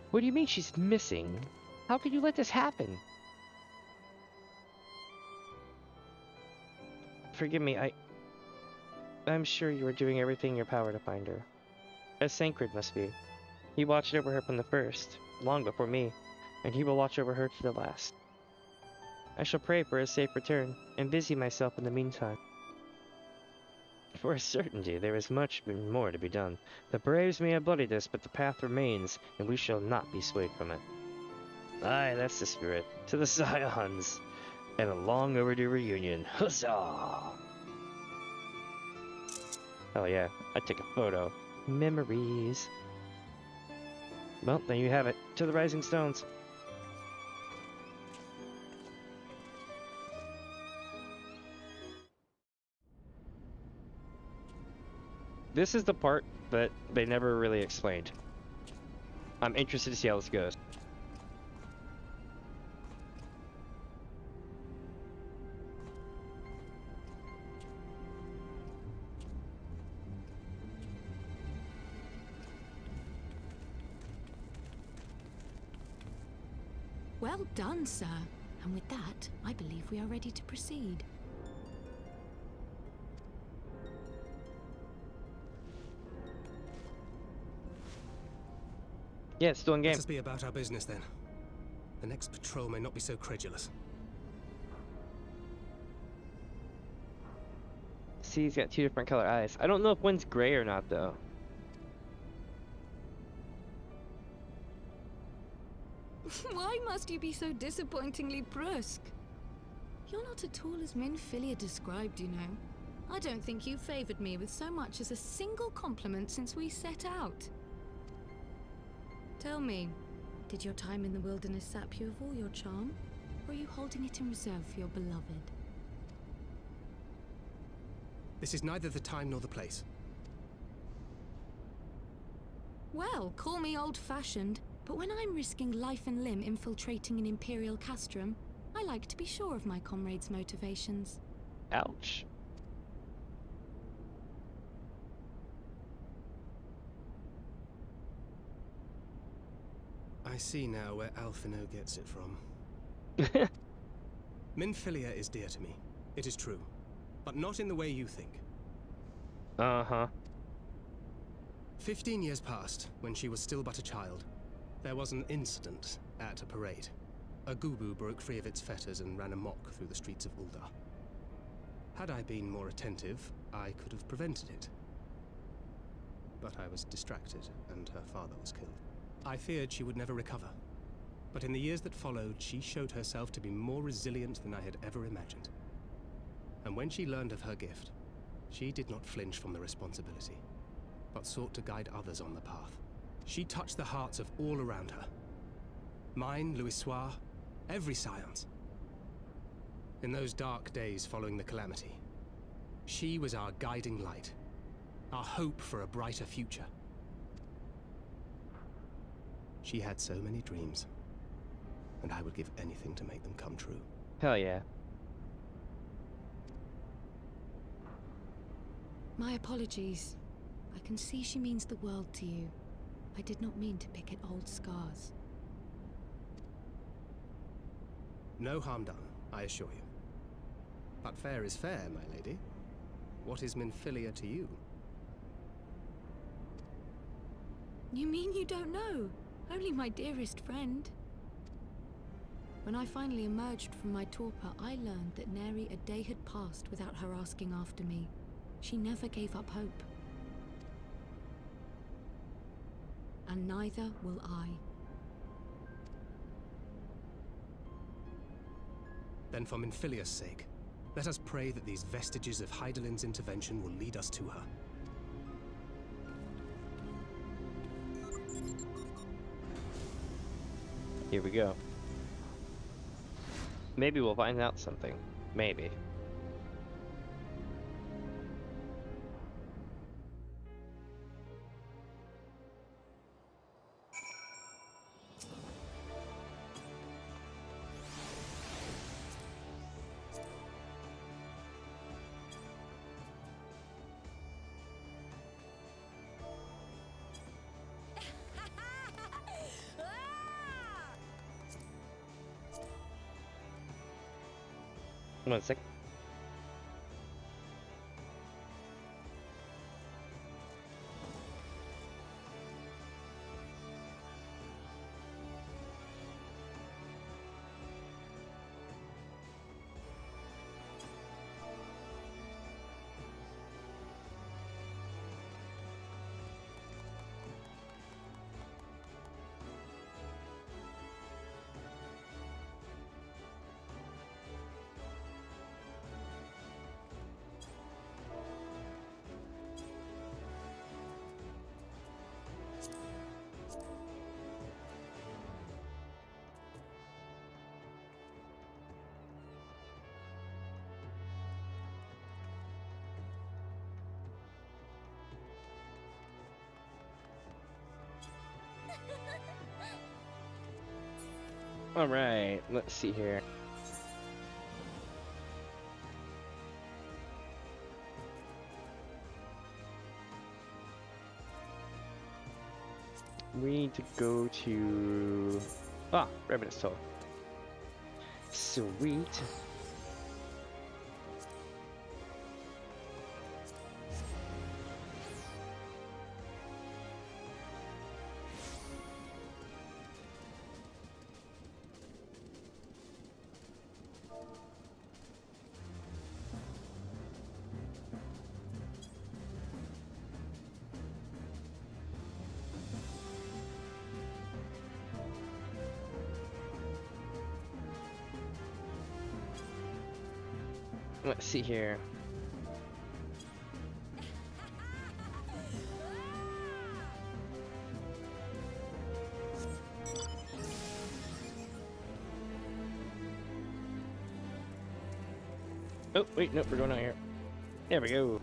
What do you mean she's missing? How could you let this happen? Forgive me, I'm sure you were doing everything in your power to find her. As Sancred must be. He watched over her from the first, long before me, and he will watch over her to the last. I shall pray for a safe return, and busy myself in the meantime. For a certainty, there is much more to be done. The Braves may have bloodied us, but the path remains, and we shall not be swayed from it. Aye, that's the spirit. To the Scions! And a long overdue reunion. Huzzah! Oh yeah, I take a photo. Memories. Well, there you have it. To the Rising Stones. This is the part that they never really explained. I'm interested to see how this goes. Well done, sir. And with that, I believe we are ready to proceed. Yeah, it's still in game. Let us be about our business then. The next patrol may not be so credulous. See, he's got 2 different color eyes. I don't know if one's gray or not, though. Why must you be so disappointingly brusque? You're not at all as Minfilia described, you know. I don't think you favored me with so much as a single compliment since we set out. Tell me, did your time in the wilderness sap you of all your charm? Or are you holding it in reserve for your beloved? This is neither the time nor the place. Well, call me old-fashioned, but when I'm risking life and limb infiltrating an Imperial castrum, I like to be sure of my comrades' motivations. Ouch. I see now where Alphino gets it from. Minfilia is dear to me. It is true. But not in the way you think. Uh-huh. 15 years passed, when she was still but a child. There was an incident at a parade. A Gubu broke free of its fetters and ran amok through the streets of Ul'dah. Had I been more attentive, I could have prevented it. But I was distracted, and her father was killed. I feared she would never recover. But in the years that followed, she showed herself to be more resilient than I had ever imagined. And when she learned of her gift, she did not flinch from the responsibility, but sought to guide others on the path. She touched the hearts of all around her. Mine, Louisoix, every science. In those dark days following the calamity, she was our guiding light, our hope for a brighter future. She had so many dreams, and I would give anything to make them come true. Hell yeah. My apologies. I can see she means the world to you. I did not mean to pick at old scars. No harm done, I assure you. But fair is fair, my lady. What is Minfilia to you? You mean you don't know? Only my dearest friend. When I finally emerged from my torpor, I learned that nary a day had passed without her asking after me. She never gave up hope. And neither will I. Then for Minfilia's sake, let us pray that these vestiges of Hydaelyn's intervention will lead us to her. Here we go. Maybe we'll find out something. Maybe. One sec. All right, let's see here. We need to go to Revenant's Toll. Sweet. Let's see here. Oh, wait, nope, we're going out here. There we go.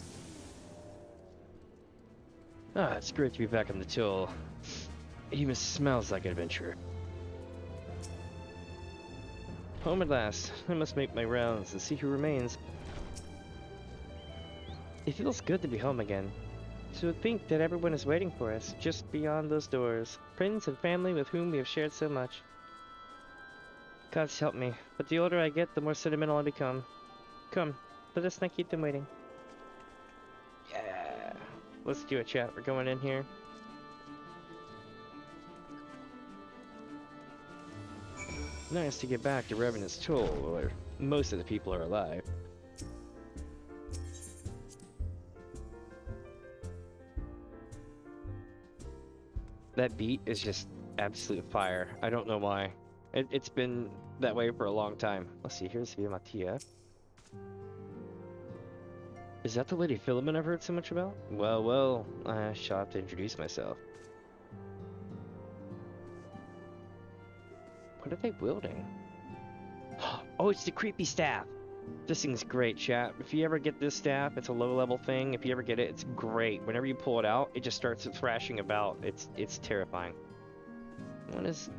Ah, it's great to be back on the till. It even smells like adventure. Home at last. I must make my rounds and see who remains. It feels good to be home again. To think that everyone is waiting for us, just beyond those doors. Friends and family with whom we have shared so much. God's help me, but the older I get, the more sentimental I become. Come, let us not keep them waiting. Yeah. Let's do a chat. We're going in here. Nice to get back to Revenant's Toll, where most of the people are alive. That beat is just absolute fire. I don't know why. It's been that way for a long time. Let's see, here's Via Mattia. Is that the Lady Filament I've heard so much about? Well, I shall have to introduce myself. What are they wielding? Oh, it's the creepy staff! This thing's great, chat. If you ever get this staff, it's a low-level thing. If you ever get it, it's great. Whenever you pull it out, it just starts thrashing about. It's terrifying. What is...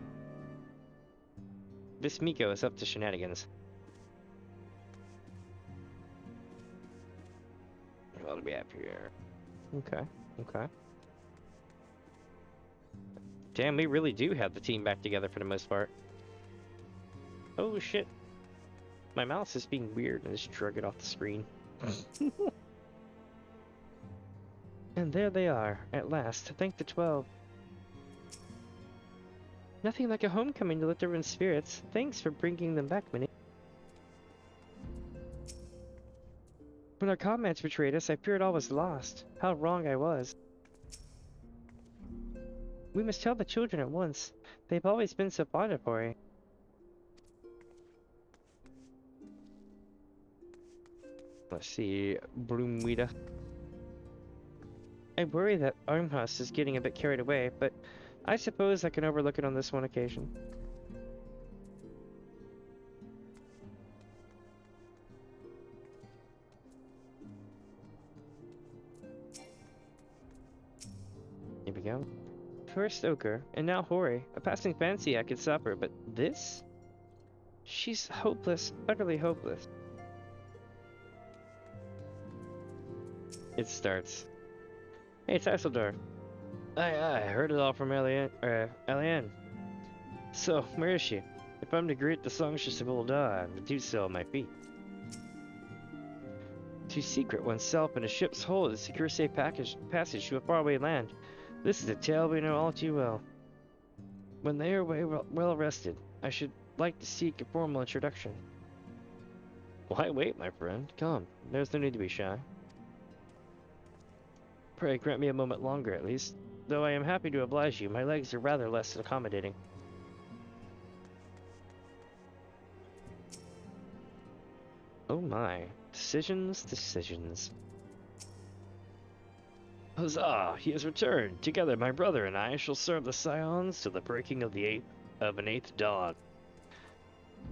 This Miko is up to shenanigans. What do we have here? Okay. Damn, we really do have the team back together for the most part. Oh shit. My mouse is being weird and just drug it off the screen. And there they are, at last. Thank the 12. Nothing like a homecoming to lift everyone's spirits. Thanks for bringing them back, Minnie. When our comrades betrayed us, I feared all was lost. How wrong I was. We must tell the children at once. They've always been so auditory. Let's see, Broomweeda. I worry that Armhus is getting a bit carried away, but I suppose I can overlook it on this one occasion. Here we go. First Ochre, and now Hori. A passing fancy I could suffer, but this? She's hopeless, utterly hopeless. It starts. Hey, it's Isildur. I heard it all from Eliane. So, where is she? If I'm to greet the songstress of Ul'dah, I'm to do so at my feet. To secret oneself in a ship's hold is to secure safe passage to a faraway land. This is a tale we know all too well. When they are well rested, I should like to seek a formal introduction. Why wait, my friend? Come, there's no need to be shy. Pray grant me a moment longer at least. Though I am happy to oblige you, my legs are rather less accommodating. Oh my. Decisions. Huzzah! He has returned! Together my brother and I shall serve the Scions till the breaking of an eighth dawn.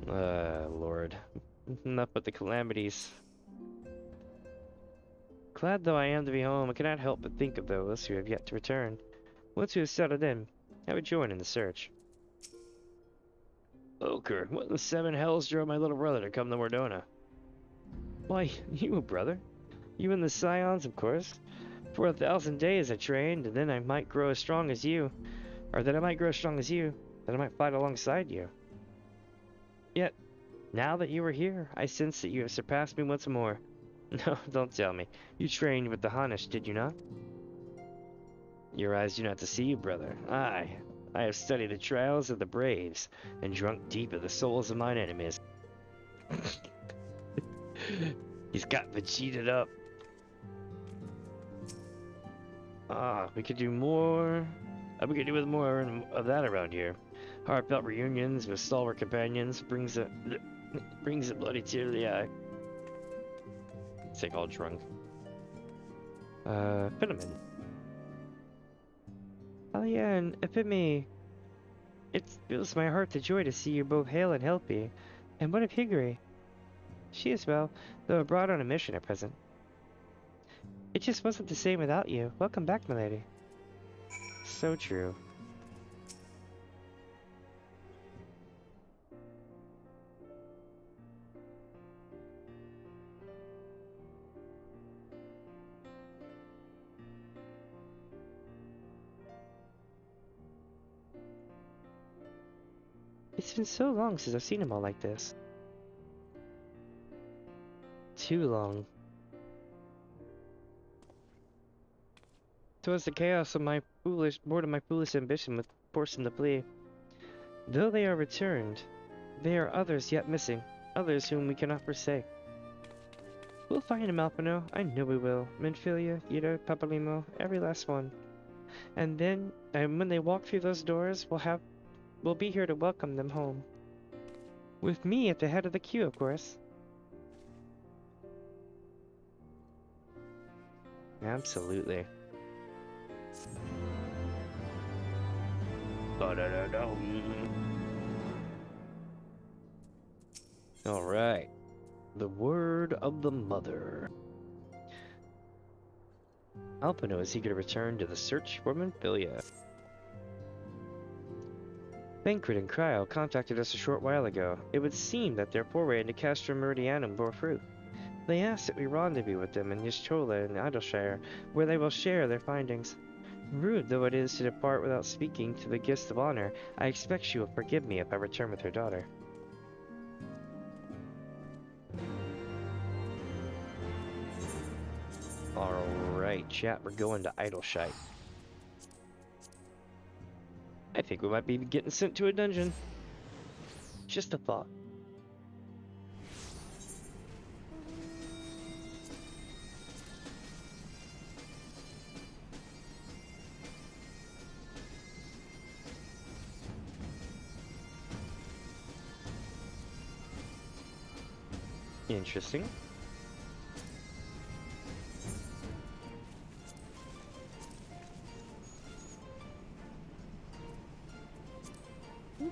Lord. Enough with the calamities. Glad though I am to be home, I cannot help but think of those who have yet to return. Once we have settled in, I would join in the search. Ochre, what in the seven hells drove my little brother to come to Mordona? Why, you, brother. You and the Scions, of course. For 1,000 days I trained, and then I might grow as strong as you. Or that I might grow as strong as you, that I might fight alongside you. Yet, now that you are here, I sense that you have surpassed me once more. No, don't tell me. You trained with the Hanish, did you not? Your eyes do not deceive, brother. I have studied the trials of the braves, and drunk deep of the souls of mine enemies. He's got me cheated up. We could do more. We could do with more of that around here. Heartfelt reunions with stalwart companions brings a bloody tear to the eye. Take all drunk. Phenomen. Eliane, Ephime. It fills my heart to joy to see you both hale and healthy. And what of Higuri? She is well, though abroad on a mission at present. It just wasn't the same without you. Welcome back, milady. So true. It's been so long since I've seen him all like this. Too long. Twas the chaos of my bored of my foolish ambition with forcing the flee. Though they are returned, there are others yet missing, others whom we cannot forsake. We'll find him, Alpino. I know we will. Minfilia, Ida, Papalimo, every last one. And then, when they walk through those doors, we'll be here to welcome them home. With me at the head of the queue, of course. Absolutely. Alright. The word of the mother. Alpino is eager to return to the search for Minfilia. Thancred and Cryo contacted us a short while ago. It would seem that their foray into Castra Meridianum bore fruit. They asked that we rendezvous with them in Ystchola in Idleshire, where they will share their findings. Rude though it is to depart without speaking to the guest of honor, I expect she will forgive me if I return with her daughter. Alright, chat, we're going to Idleshire. I think we might be getting sent to a dungeon. Just a thought. Interesting.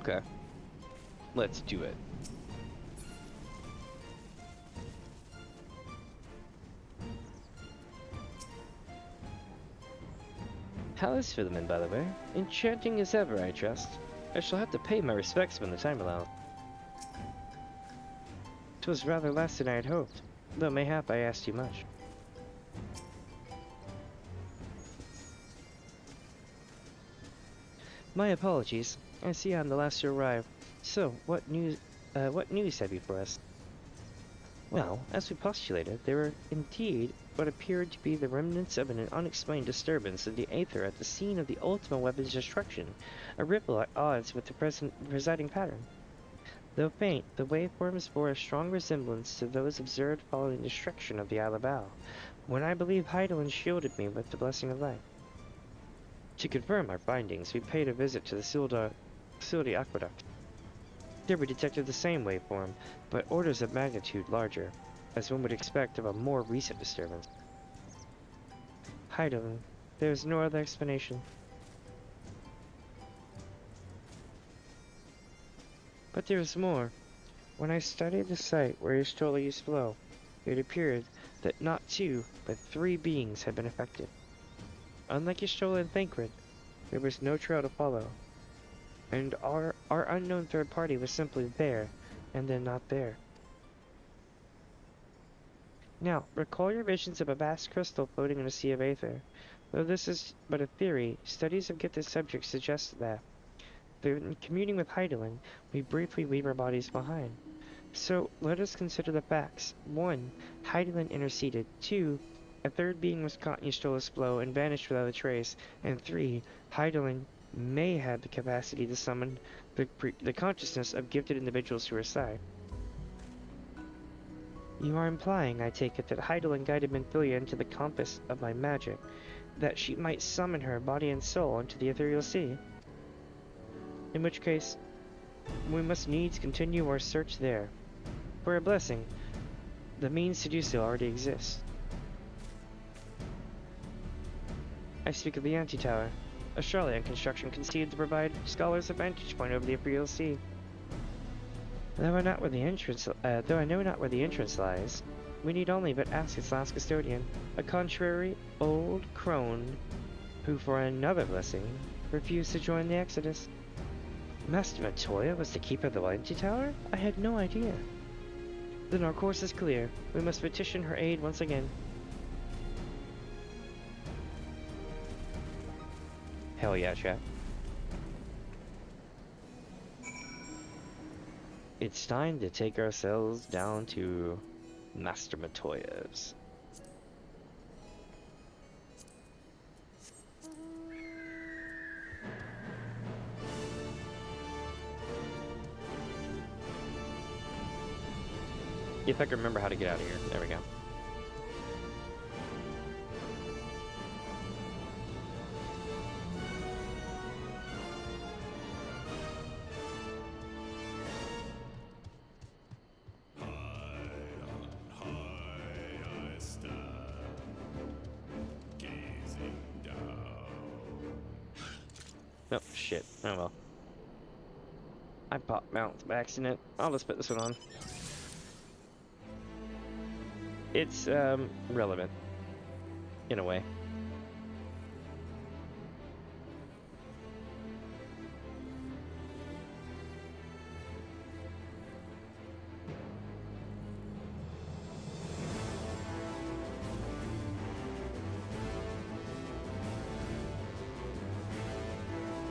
Okay. Let's do it. How is Philemon, by the way? Enchanting as ever, I trust. I shall have to pay my respects when the time allows. 'Twas rather less than I had hoped, though mayhap I asked too much. My apologies. I see I'm the last to arrive. So, what news have you for us? Well, as we postulated, there were indeed what appeared to be the remnants of an unexplained disturbance in the aether at the scene of the ultimate weapon's destruction, a ripple at odds with the present presiding pattern. Though faint, the waveforms bore a strong resemblance to those observed following the destruction of the Alabao, when I believe Hydaelyn shielded me with the blessing of life. To confirm our findings, we paid a visit to the Sildi Aqueduct. There we detected the same waveform, but orders of magnitude larger, as one would expect of a more recent disturbance. Hydaelyn, there is no other explanation. But there is more. When I studied the site where Ystchola used to flow, it appeared that not 2, but 3 beings had been affected. Unlike Ystchola and Thancred, there was no trail to follow, and our unknown third party was simply there, and then not there. Now, recall your visions of a vast crystal floating in a sea of aether. Though this is but a theory, studies of gifted subjects suggest that, in communing with Hydaelyn, we briefly leave our bodies behind. So, let us consider the facts. 1. Hydaelyn interceded. 2. A third being was caught in Yschtola's flow and vanished without a trace. And 3. Hydaelyn may have the capacity to summon the consciousness of gifted individuals to her side. You are implying, I take it, that Hydaelyn guided Minfilia into the compass of my magic, that she might summon her body and soul into the ethereal sea? In which case, we must needs continue our search there. For a blessing, the means to do so already exists. I speak of the Anti-Tower, a Charlatan construction conceived to provide scholars a vantage point over the ethereal sea. Though I know not where the entrance lies, We need only but ask its last custodian, a contrary old crone, who for another blessing refused to join the Exodus. Master Matoya was the keeper of the Lighty Tower? I had no idea. Then our course is clear. We must petition her aid once again. Hell yeah, chat. It's time to take ourselves down to Master Matoya's. If I can remember how to get out of here. There we go. Oh, shit. Oh well. I popped mounts by accident. I'll just put this one on. It's, relevant. In a way.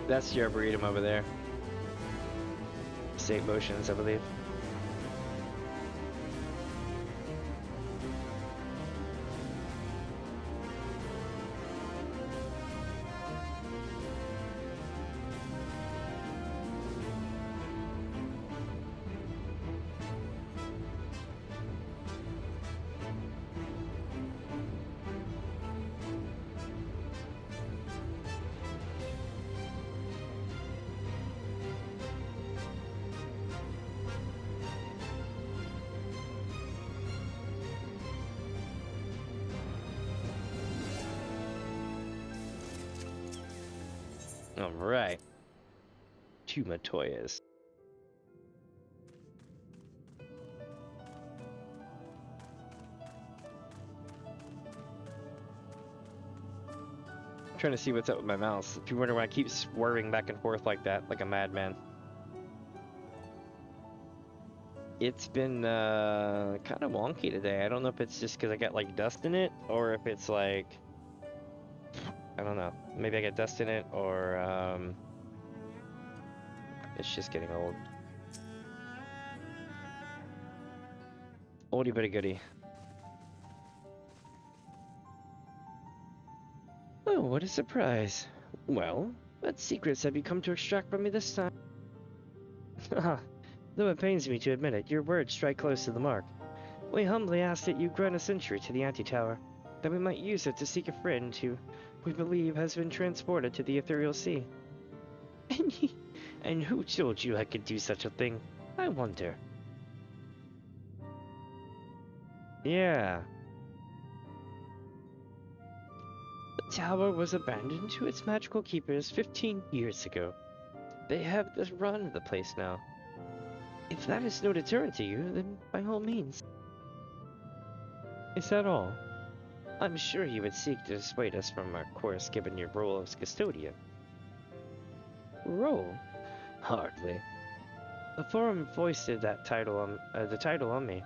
That's the Arboretum over there. St. Motions, I believe. Alright. 2 Matoyas. I'm trying to see what's up with my mouse. If you wonder why I keep swerving back and forth like that, like a madman. It's been kind of wonky today. I don't know if it's just because I got like dust in it, or if it's like, I don't know. Maybe I got dust in it, or it's just getting old. Oldie but a goodie. Oh, what a surprise. Well, what secrets have you come to extract from me this time? Haha, though it pains me to admit it, your words strike close to the mark. We humbly ask that you grant a sentry to the anti-tower, that we might use it to seek a friend who we believe has been transported to the ethereal sea. And who told you I could do such a thing? I wonder. Yeah. The tower was abandoned to its magical keepers 15 years ago. They have the run of the place now. If that is no deterrent to you, then by all means. Is that all? I'm sure you would seek to dissuade us from our course given your role as custodian. Role? Hardly. The forum foisted that title on the title on me.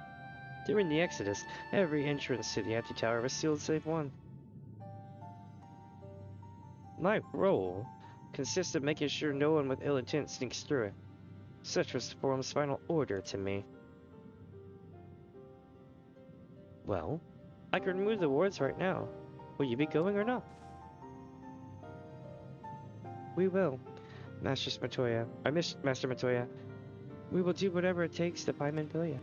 During the Exodus, every entrance to the anti-tower was sealed save one. My role consists of making sure no one with ill intent sneaks through it. Such was the forum's final order to me. Well, I can remove the wards right now. Will you be going or not? We will, Master Matoya. We will do whatever it takes to find Menpilia.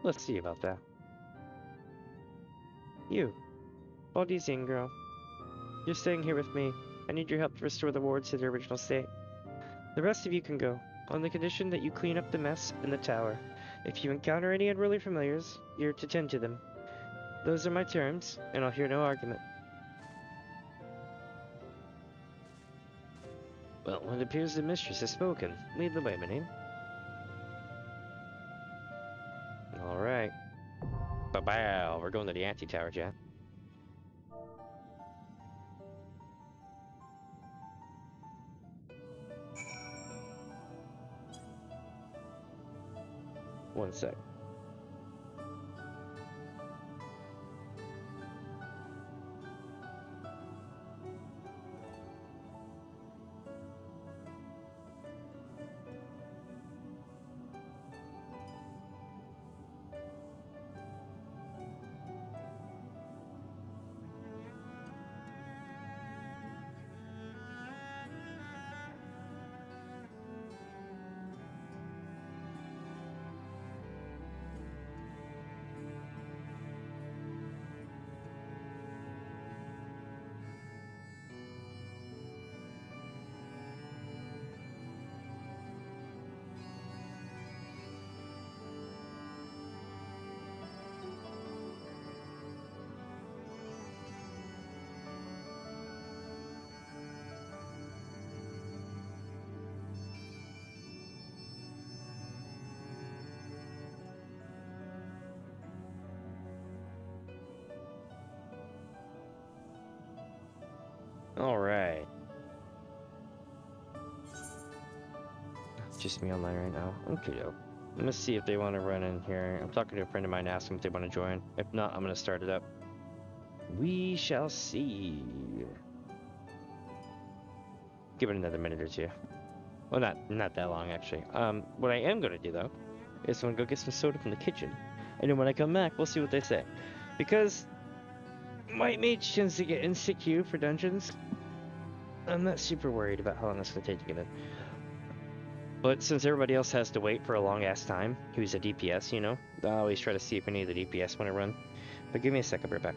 Let's see about that. You, Baldizian girl. You're staying here with me. I need your help to restore the wards to their original state. The rest of you can go, on the condition that you clean up the mess in the tower. If you encounter any unruly familiars, you're to tend to them. Those are my terms, and I'll hear no argument. Well, it appears the mistress has spoken. Lead the way, my name. we're going to the anti-tower, Jack. One sec. All right. Just me online right now. Okay, I'm gonna see if they want to run in here. I'm talking to a friend of mine, ask them if they want to join. If not, I'm gonna start it up. We shall see. Give it another minute or two. Well, not that long actually. What I am gonna do though is I'm gonna go get some soda from the kitchen, and then when I come back, we'll see what they say. Because White Mage tends to get insta queue for dungeons. I'm not super worried about how long it's gonna take to get in. But since everybody else has to wait for a long ass time, who's a DPS, you know, I always try to see if any of the DPS want to run. But give me a second, I'll be right back.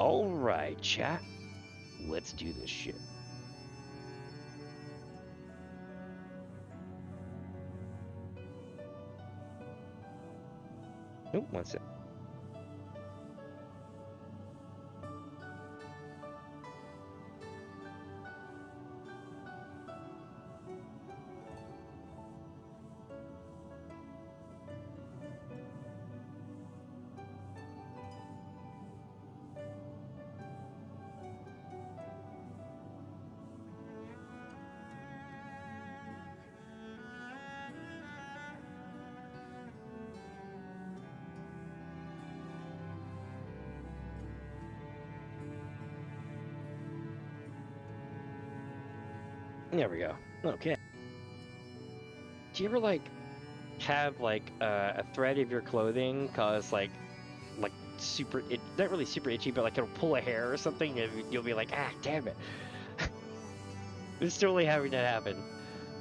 Alright, chat. Let's do this shit. Oh, one sec. There we go. Okay. Do you ever like have like a thread of your clothing cause like super not really super itchy, but like it'll pull a hair or something, and you'll be like, ah, damn it. It's totally having that happen.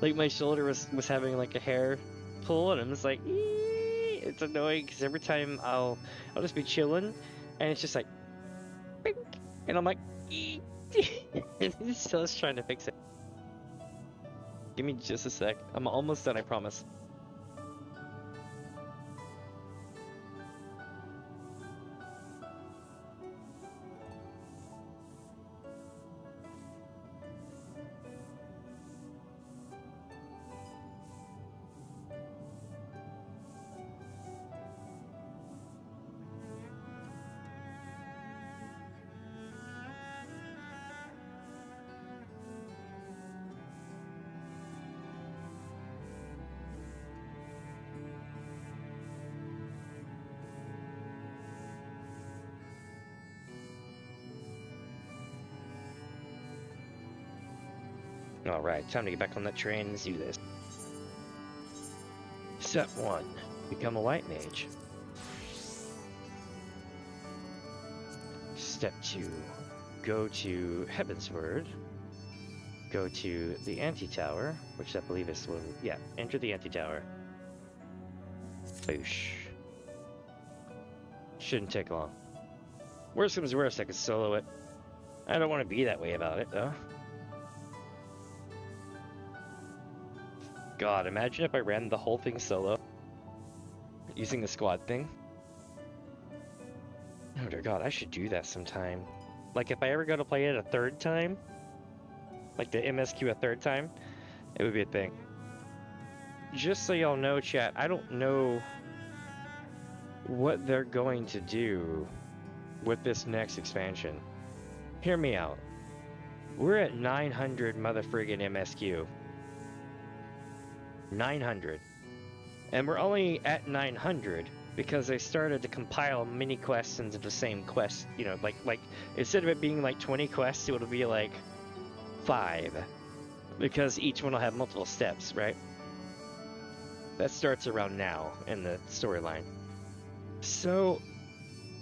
Like my shoulder was having like a hair pull, and I'm just like, ee! It's annoying because every time I'll just be chilling, and it's just like, bink, and I'm like, ee! It's just trying to fix it. Give me just a sec. I'm almost done, I promise. Alright, time to get back on that train and do this. Step 1. Become a white mage. Step 2. Go to Heavensward. Go to the Anti-Tower, which I believe is one... Yeah, enter the Anti-Tower. Boosh. Shouldn't take long. Worst comes to worst, I could solo it. I don't want to be that way about it, though. God, imagine if I ran the whole thing solo. Using the squad thing. Oh dear God, I should do that sometime. Like, if I ever go to play it a third time, like the MSQ a third time, it would be a thing. Just so y'all know, chat, I don't know what they're going to do with this next expansion. Hear me out. We're at 900 motherfriggin' MSQ. 900. And we're only at 900 because they started to compile mini quests into the same quest. You know, like instead of it being like 20 quests, it would be like 5. Because each one will have multiple steps, right? That starts around now in the storyline. So,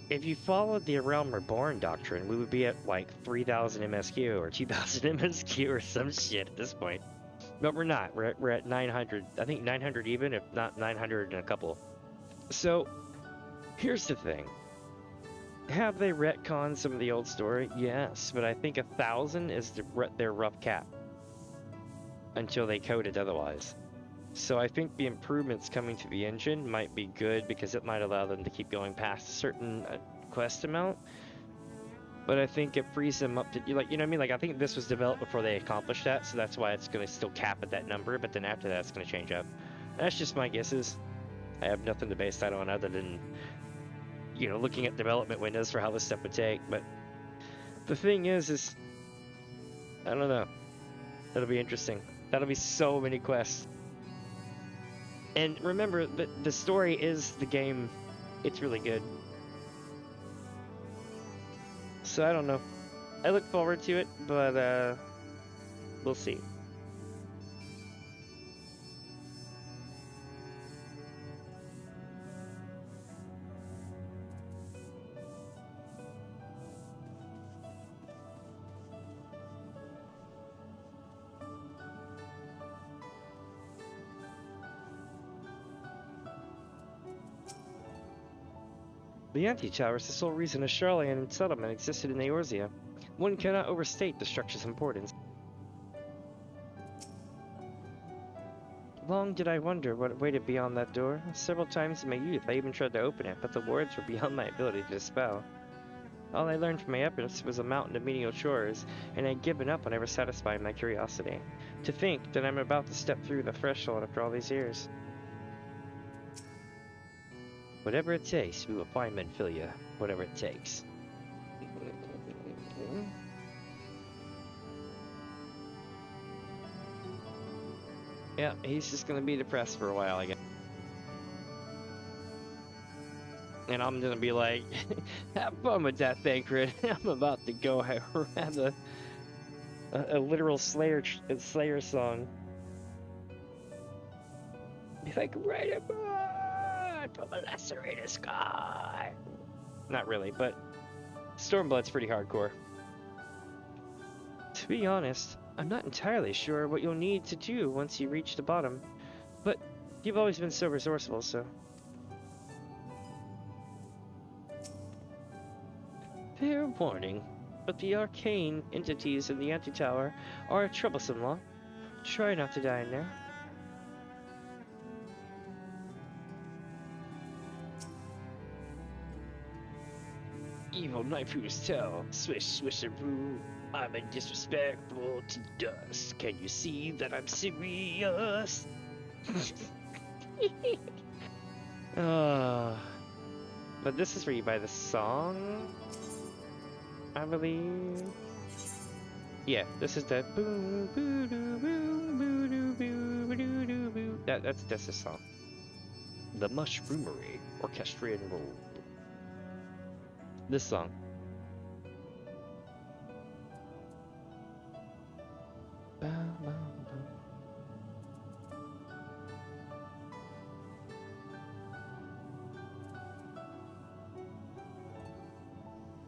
if you followed the Realm Reborn doctrine, we would be at like 3,000 MSQ or 2,000 MSQ or some shit at this point. But we're not. We're at 900. I think 900 even, if not 900 and a couple. So, here's the thing. Have they retconned some of the old story? Yes, but I think 1,000 is their rough cap. Until they code it otherwise. So I think the improvements coming to the engine might be good because it might allow them to keep going past a certain quest amount. But I think it frees them up to, you know what I mean? Like, I think this was developed before they accomplished that, so that's why it's going to still cap at that number, but then after that it's going to change up. That's just my guesses. I have nothing to base that on other than, you know, looking at development windows for how this stuff would take. But the thing is I don't know. That'll be interesting. That'll be so many quests. And remember, the story is the game. It's really good. So I don't know. I look forward to it, but we'll see. The Anti-Tower is the sole reason a Charlayan settlement existed in Eorzea. One cannot overstate the structure's importance. Long did I wonder what waited beyond that door. Several times in my youth I even tried to open it, but the wards were beyond my ability to dispel. All I learned from my efforts was a mountain of menial chores, and I had given up on ever satisfying my curiosity. To think that I'm about to step through the threshold after all these years. Whatever it takes, we will find Menphilia. Whatever it takes. Yeah, he's just gonna be depressed for a while, I guess. And I'm gonna be like, have fun with that, Thancred. I'm about to go have a literal Slayer song. Be like, right above from a lacerated sky. Not really, but Stormblood's pretty hardcore. To be honest, I'm not entirely sure what you'll need to do once you reach the bottom, but you've always been so resourceful, so... Fair warning, but the arcane entities in the Anti-Tower are a troublesome lot. Try not to die in there. Evil knife tell, swish swisheroo, I'm disrespectful to dust. Can you see that I'm serious? But this is where you buy the song, I believe. Yeah, this is the boo boo doo boo boo doo boo doo doo boo. That's the song. The Mushroomery Orchestrion Roll. This song.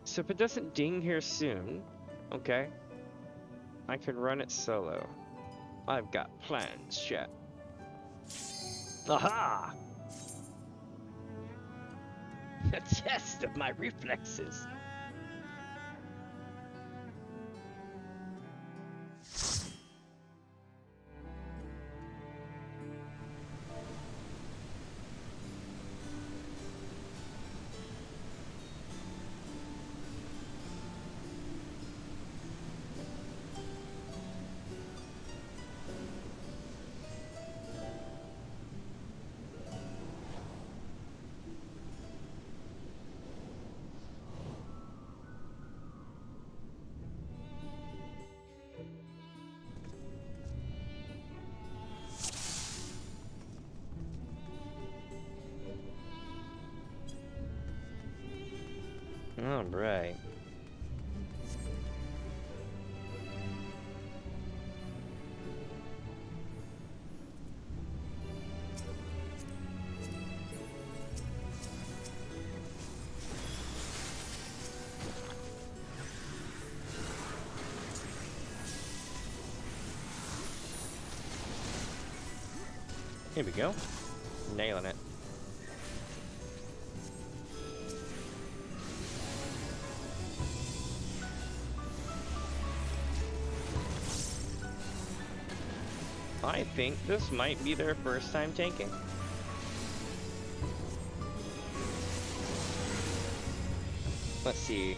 So if it doesn't ding here soon, okay, I can run it solo. I've got plans, chat. Aha! A test of my reflexes. All right. Here we go. Nailing it. I think this might be their first time tanking. Let's see.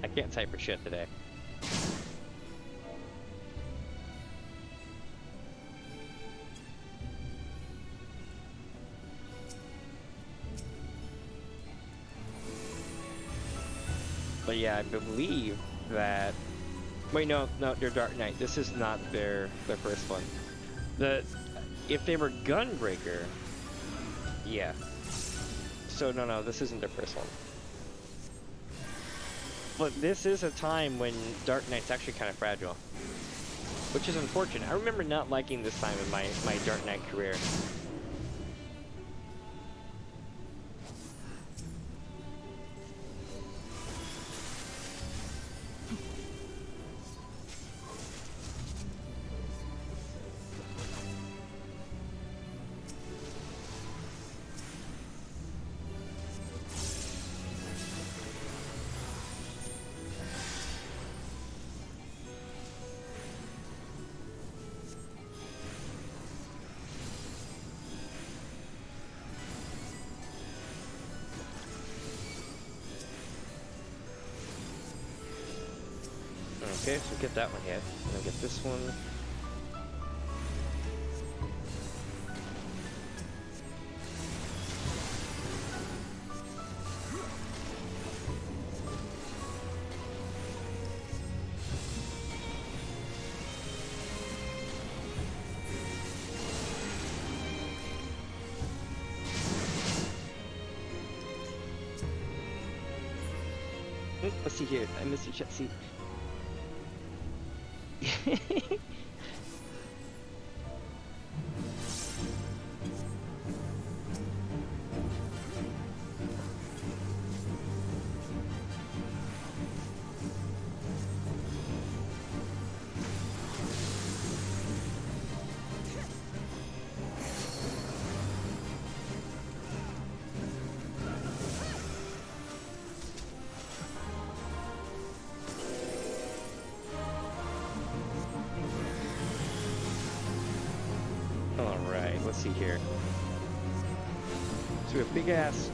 I can't type for shit today. But yeah, I believe that. Wait, no, they're Dark Knight. This is not their first one. If they were Gunbreaker, yeah. So no, this isn't their first one. But this is a time when Dark Knight's actually kind of fragile, which is unfortunate. I remember not liking this time in my Dark Knight career. Okay, so get that one hit. And then get this one. Let's see here. I missed your chat. See. Let's see here. So we have big ass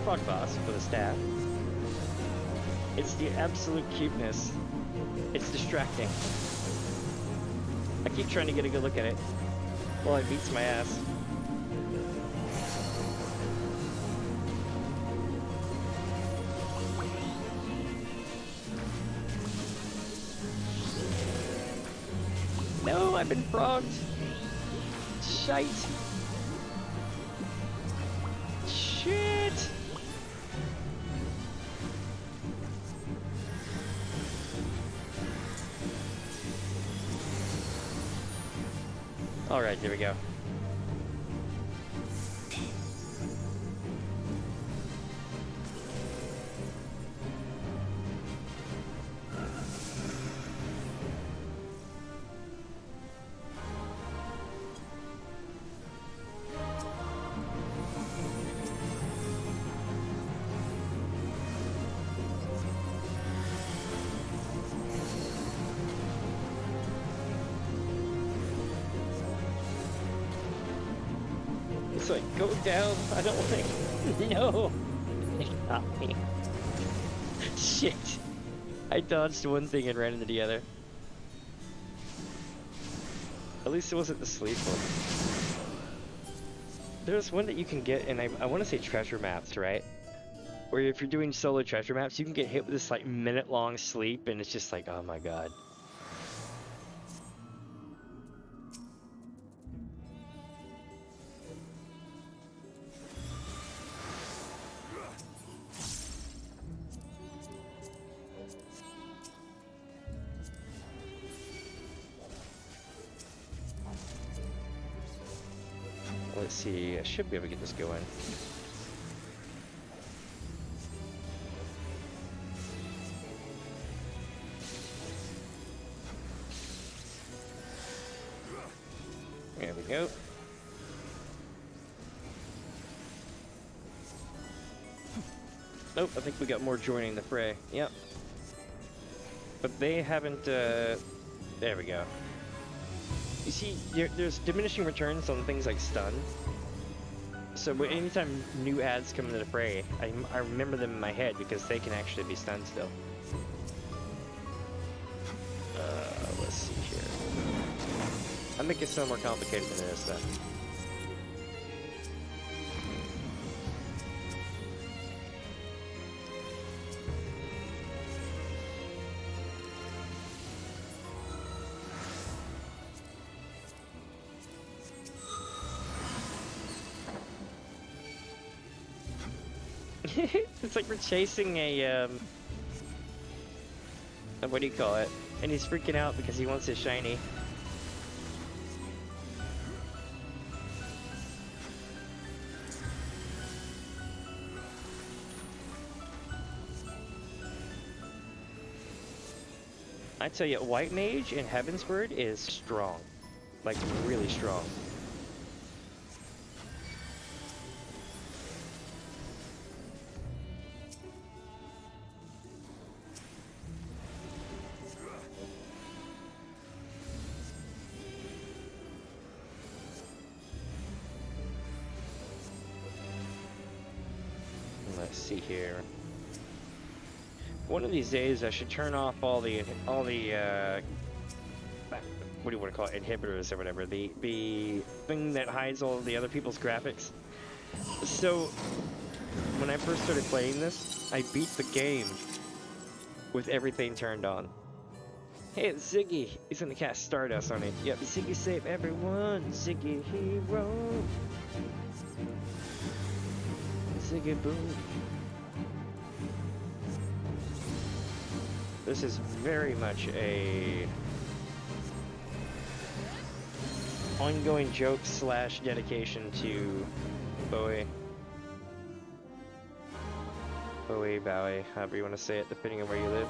frog boss for the staff. It's the absolute cuteness. It's distracting. I keep trying to get a good look at it while it beats my ass. No, I've been frogged. Shite. Shit. Alright, there we go. It's like, go down, I don't want to. No! They got me. Shit. I dodged one thing and ran into the other. At least it wasn't the sleep one. There's one that you can get, and I want to say treasure maps, right? Where if you're doing solo treasure maps, you can get hit with this like minute-long sleep, and it's just like, oh my god. Let's see, I should be able to get this going. There we go. Nope, I think we got more joining the fray. Yep. But they haven't, there we go. You see, there's diminishing returns on things like stun. So anytime new ads come into the fray, I remember them in my head because they can actually be stunned still. Let's see here. I make it sound more complicated than it is though. It's like we're chasing a, what do you call it? And he's freaking out because he wants his shiny. I tell you, White Mage in Heavensward is strong. Like, really strong. Let's see here. One of these days, I should turn off all the what do you want to call it, inhibitors or whatever, the thing that hides all the other people's graphics. So, when I first started playing this, I beat the game with everything turned on. Hey, it's Ziggy. He's gonna cast Stardust on it. Yep, Ziggy save everyone. Ziggy hero. Ziggy boom. This is very much a ongoing joke slash dedication to Bowie. Bowie, however you want to say it, depending on where you live.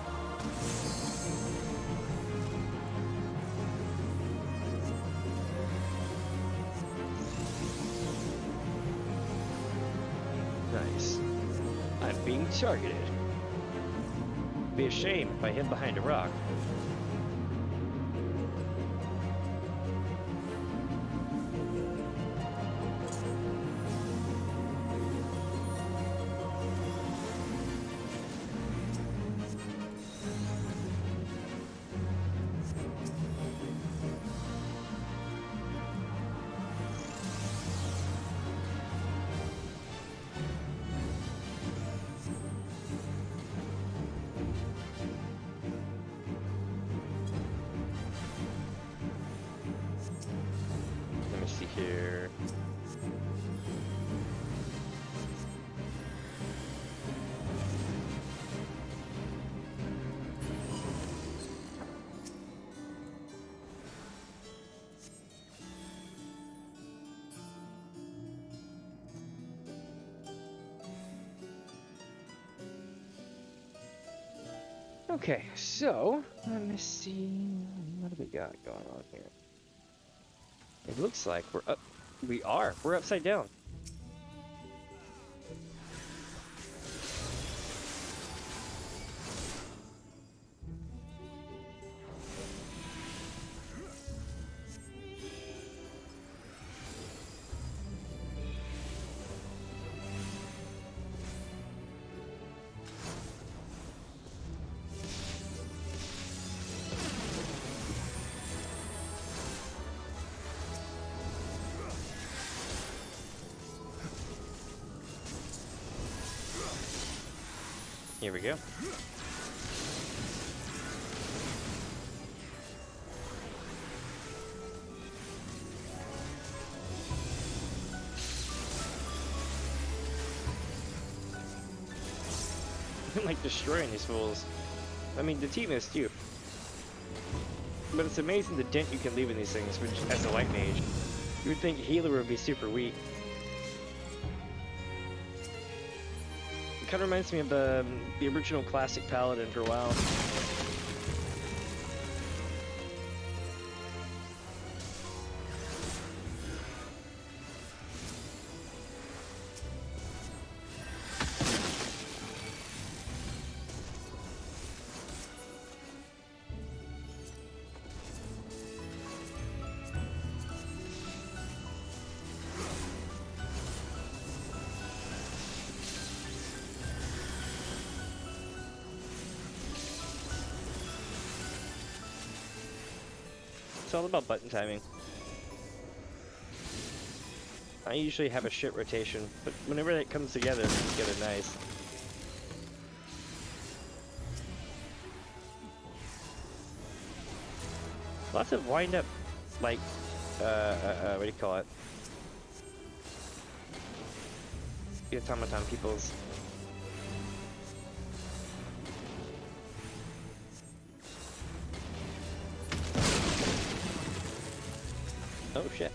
Nice. I'm being targeted. Be a shame if I hid behind a rock. Okay, so let me see what do we got going on here. It looks like we're up. We're upside down. Here we go. I'm like destroying these fools. I mean, the team is too. But it's amazing the dent you can leave in these things as a light mage. You would think healer would be super weak. Kind of reminds me of the original classic paladin for a while. It's all about button timing. I usually have a shit rotation, but whenever it comes together, it comes together nice. Lots of wind up, like, what do you call it? The automaton peoples. Oh shit.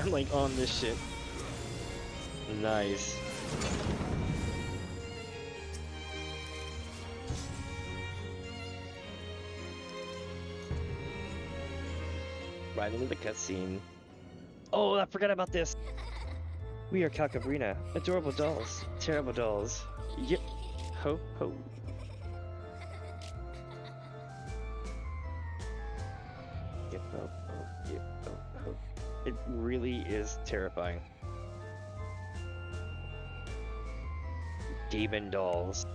I'm like on this shit. Nice. Right into the cutscene. Oh, I forgot about this. We are Calcabrina. Adorable dolls. Terrible dolls. Yep. Ho ho. Yep ho ho. Yep ho ho. It really is terrifying. Demon dolls.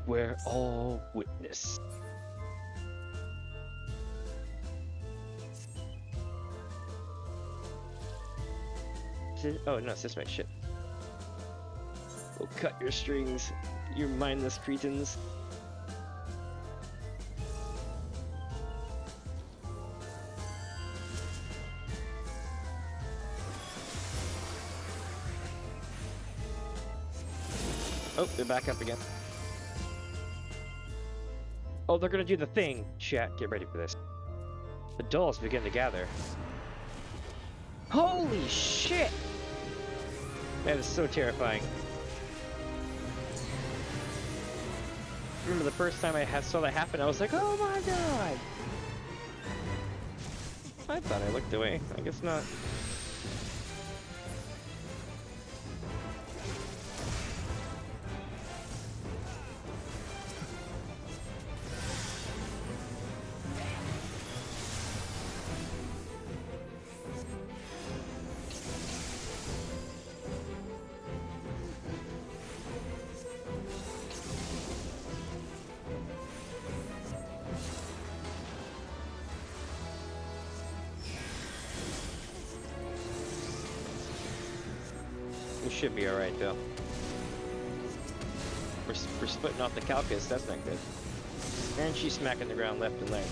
We're all witness. Oh no, it's this way. Shit. We'll cut your strings, you mindless cretins. Oh, they're back up again. Oh, they're gonna do the thing. Chat, get ready for this. The dolls begin to gather. Holy shit! That is so terrifying. Remember the first time I saw that happen, I was like, oh my god! I thought I looked away. I guess not. Should be alright though. We're splitting off the Calcus, that's not good. And she's smacking the ground left and right.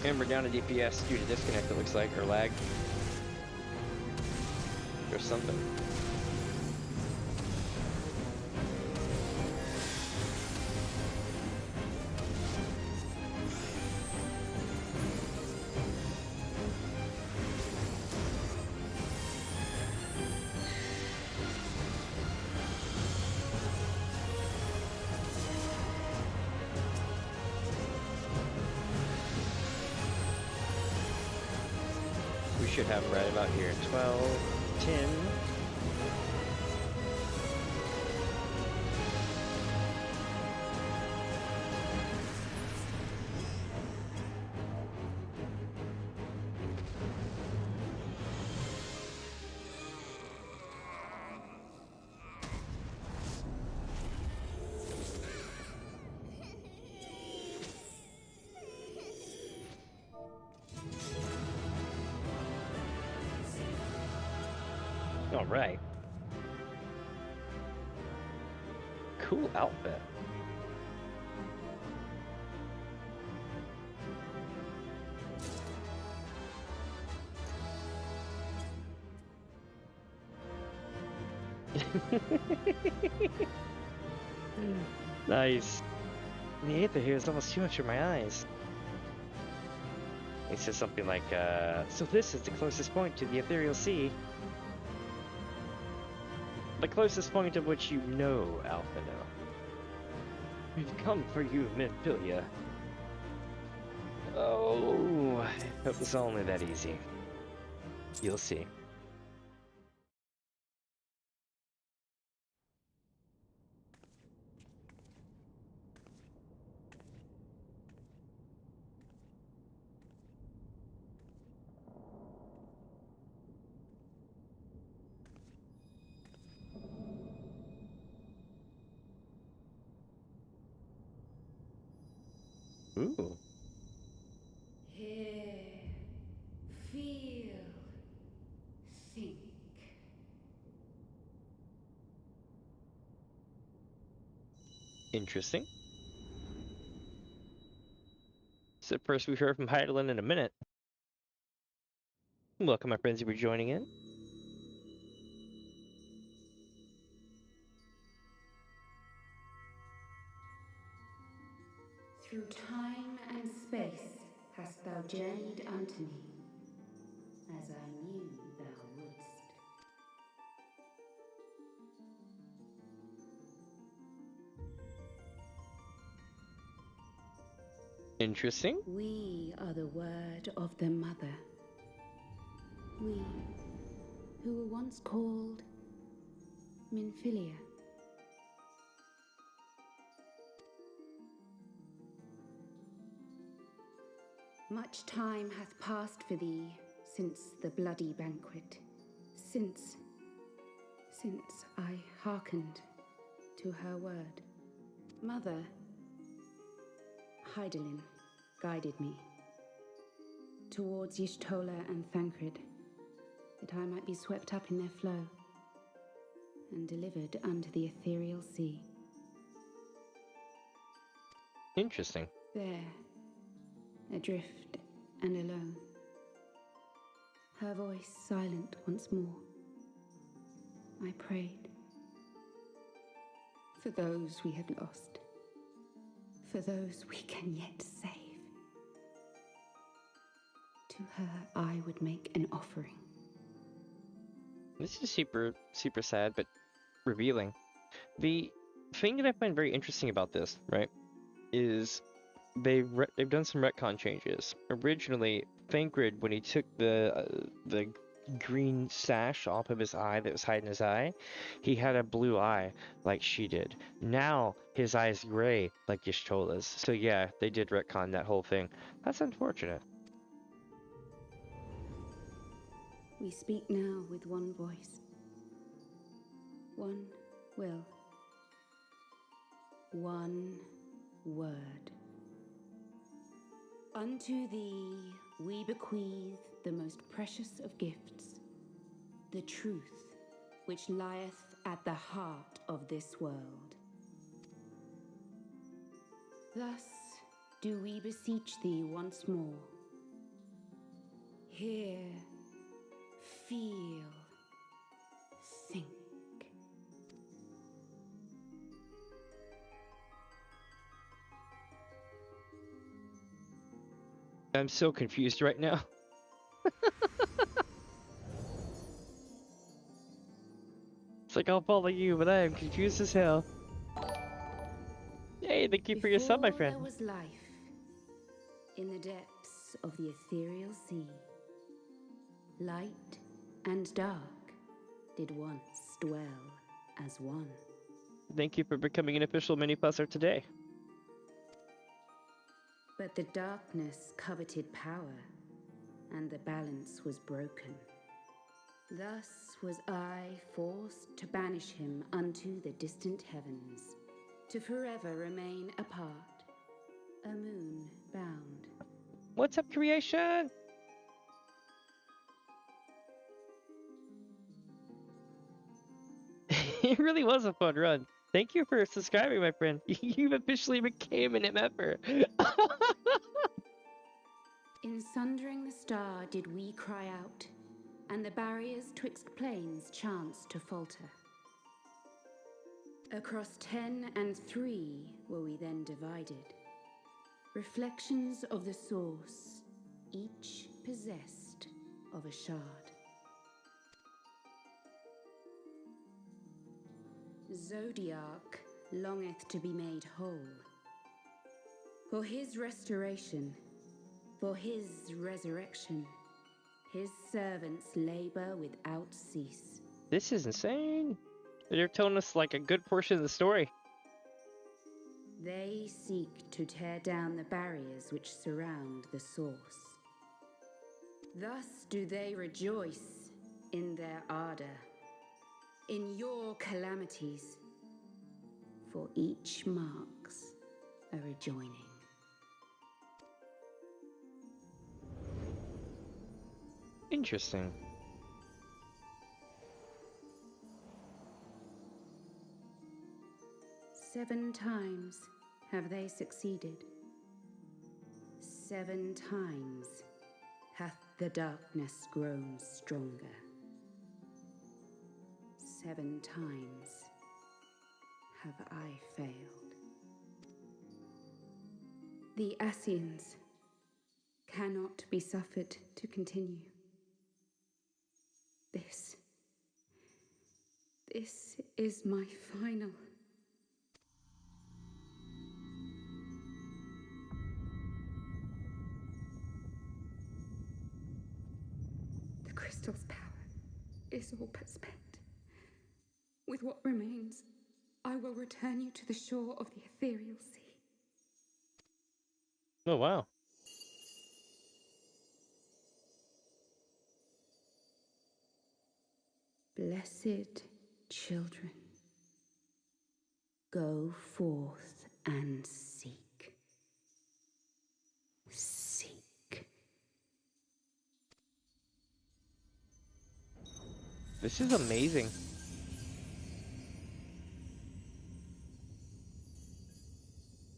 And we're down to DPS due to disconnect, it looks like, or lag. Or something. We should have right about here 12, 10. All right. Cool outfit. Nice. The Aether here is almost too much for my eyes. It says something like, so this is the closest point to the Ethereal Sea. The closest point of which you know, Alphino. We've come for you, Minfilia. Oh, it was only that easy. You'll see. Ooh. Hear, feel, think. Interesting. So first we've heard from Heidelin in a minute. Welcome, my friends, if you're joining in. Through time and space hast thou journeyed unto me, as I knew thou wouldst. Interesting. We are the word of the mother. We, who were once called Minfilia. Much time hath passed for thee since the bloody banquet, since I hearkened to her word. Mother, Heidelin guided me towards Y'shtola and Thancred, that I might be swept up in their flow and delivered unto the ethereal sea. Interesting. There, adrift and alone, her voice silent once more, I prayed for those we have lost, for those we can yet save. To her I would make an offering. This is super sad, but revealing. The thing that I find very interesting about this, right, is they've done some retcon changes. Originally, Thancred, when he took the green sash off of his eye that was hiding his eye, he had a blue eye like she did. Now his eye is gray like Y'shtola's. So yeah, they did retcon that whole thing. That's unfortunate. We speak now with one voice, one will, one word. Unto thee we bequeath the most precious of gifts, the truth which lieth at the heart of this world. Thus do we beseech thee once more. Hear, feel, think. I'm so confused right now. It's like I'll follow you, but I am confused as hell. Hey, thank you for your sub, my friend. There was life in the depths of the ethereal sea. Light and dark did once dwell as one. Thank you for becoming an official mini-plusser today. But the darkness coveted power, and the balance was broken. Thus was I forced to banish him unto the distant heavens, to forever remain apart, a moon bound. What's up, creation? It really was a fun run. Thank you for subscribing, my friend. You've officially became an MFer. In sundering the star did we cry out, and the barriers twixt planes chanced to falter. Across 10 and 3 were we then divided, reflections of the source, each possessed of a shard. Zodiac longeth to be made whole. For his restoration, for his resurrection, his servants labor without cease. This is insane. They're telling us like a good portion of the story. They seek to tear down the barriers which surround the source. Thus do they rejoice in their ardor, in your calamities, for each marks a rejoining. Interesting. Seven times have they succeeded. 7 times hath the darkness grown stronger. 7 times have I failed. The Ascians cannot be suffered to continue. This is my final. The crystal's power is all but spent. With what remains, I will return you to the shore of the ethereal sea. Oh, wow. Blessed children, go forth and seek. Seek. This is amazing.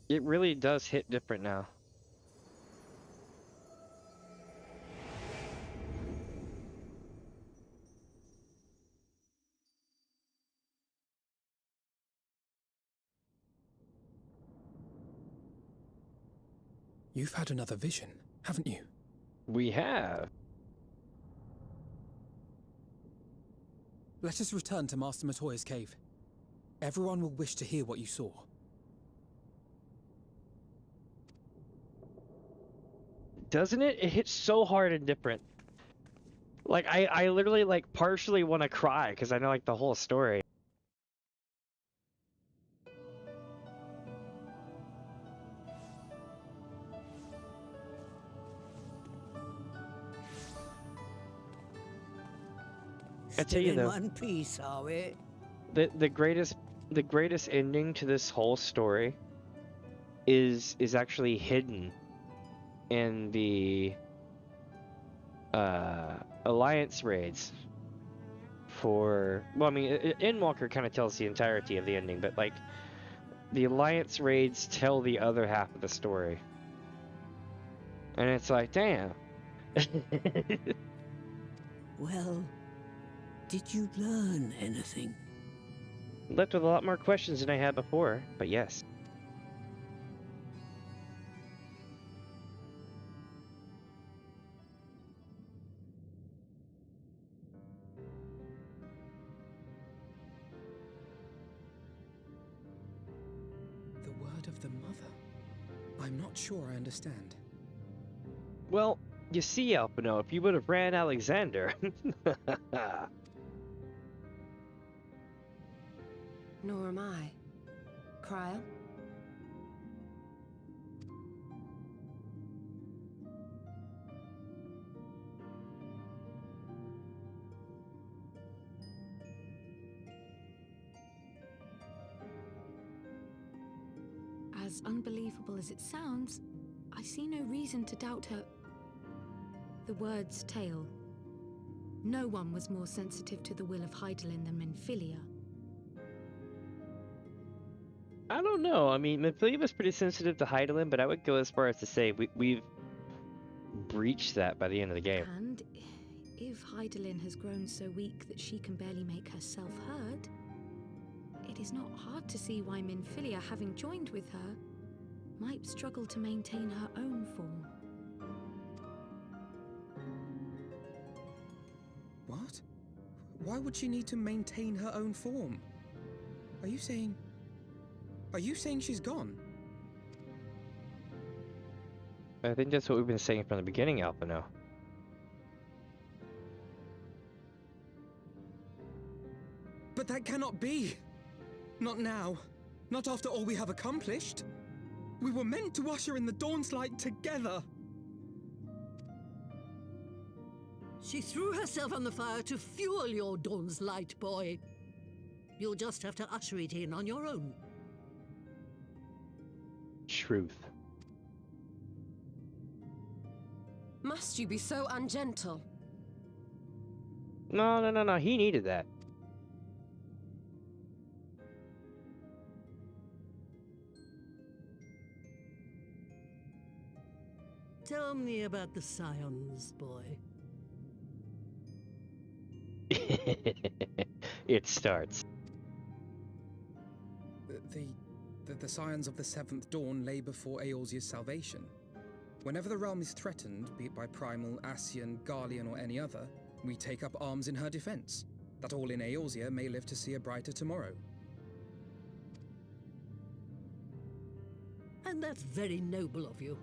It really does hit different now. You've had another vision, haven't you? We have. Let us return to Master Matoya's cave. Everyone will wish to hear what you saw. Doesn't it? It hits so hard and different. Like, I literally, like, partially want to cry because I know, like, the whole story. I tell you Still in though, one piece, are we? the greatest ending to this whole story is actually hidden in the Alliance raids for... Well, I mean, Endwalker kind of tells the entirety of the ending, but, like, the Alliance raids tell the other half of the story. And it's like, damn. Well, did you learn anything? Left with a lot more questions than I had before, but yes. The word of the mother. I'm not sure I understand. Well, you see, Alpino, if you would have ran Alexander... Nor am I. Cryle? As unbelievable as it sounds, I see no reason to doubt her. The word's tale. No one was more sensitive to the will of Hydaelyn than Minfilia. I don't know. I mean, Minfilia was pretty sensitive to Hydaelyn, but I would go as far as to say we've breached that by the end of the game. And if Hydaelyn has grown so weak that she can barely make herself heard, it is not hard to see why Minfilia, having joined with her, might struggle to maintain her own form. What? Why would she need to maintain her own form? Are you saying she's gone? I think that's what we've been saying from the beginning, Alpino. But that cannot be! Not now. Not after all we have accomplished. We were meant to usher in the dawn's light together. She threw herself on the fire to fuel your dawn's light, boy. You'll just have to usher it in on your own. Truth. Must you be so ungentle? No. He needed that. Tell me about the Scions, boy. It starts. The Scions of the Seventh Dawn lay before Eorzea's salvation. Whenever the realm is threatened, be it by Primal, Ascian, Garlean, or any other, we take up arms in her defense, that all in Eorzea may live to see a brighter tomorrow. And that's very noble of you.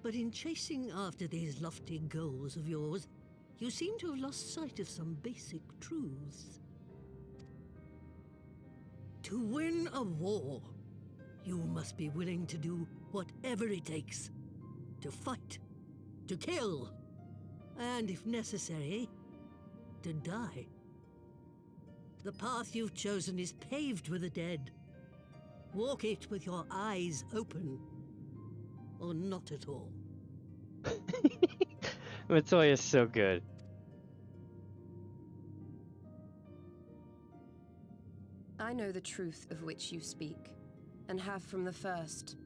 But in chasing after these lofty goals of yours, you seem to have lost sight of some basic truths. To win a war, you must be willing to do whatever it takes. To fight, to kill, and if necessary, to die. The path you've chosen is paved with the dead. Walk it with your eyes open, or not at all. Matoya is so good. I know the truth of which you speak, and have from the first.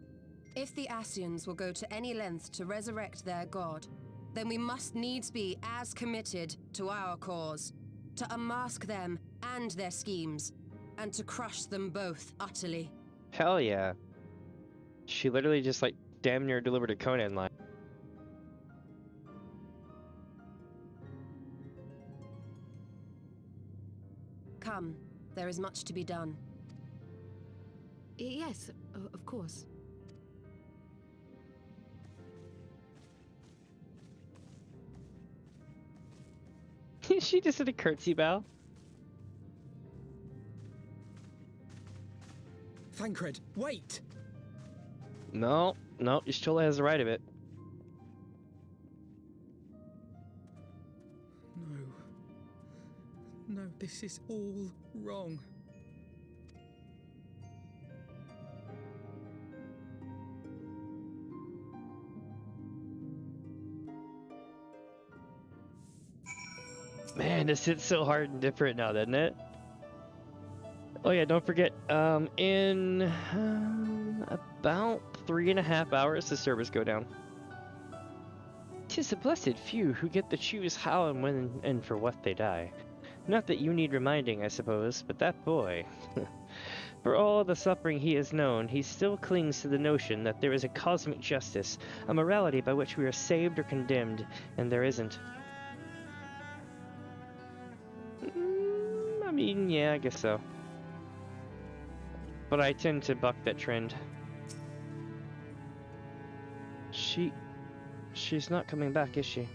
If the Ascians will go to any length to resurrect their god, then we must needs be as committed to our cause, to unmask them and their schemes, and to crush them both utterly. Hell yeah. She literally just like damn near delivered a Conan line. Come, there is much to be done. Yes, of course. She just did a curtsy bow. Thancred, wait! No, Y'shtola has the right of it. No, this is all wrong. Man, this hits so hard and different now, doesn't it? Oh yeah, don't forget, in about 3.5 hours, the servers go down. 'Tis the blessed few who get to choose how and when and for what they die. Not that you need reminding, I suppose, but that boy... For all the suffering he has known, he still clings to the notion that there is a cosmic justice, a morality by which we are saved or condemned, and there isn't. I mean, yeah, I guess so. But I tend to buck that trend. She's not coming back, is she?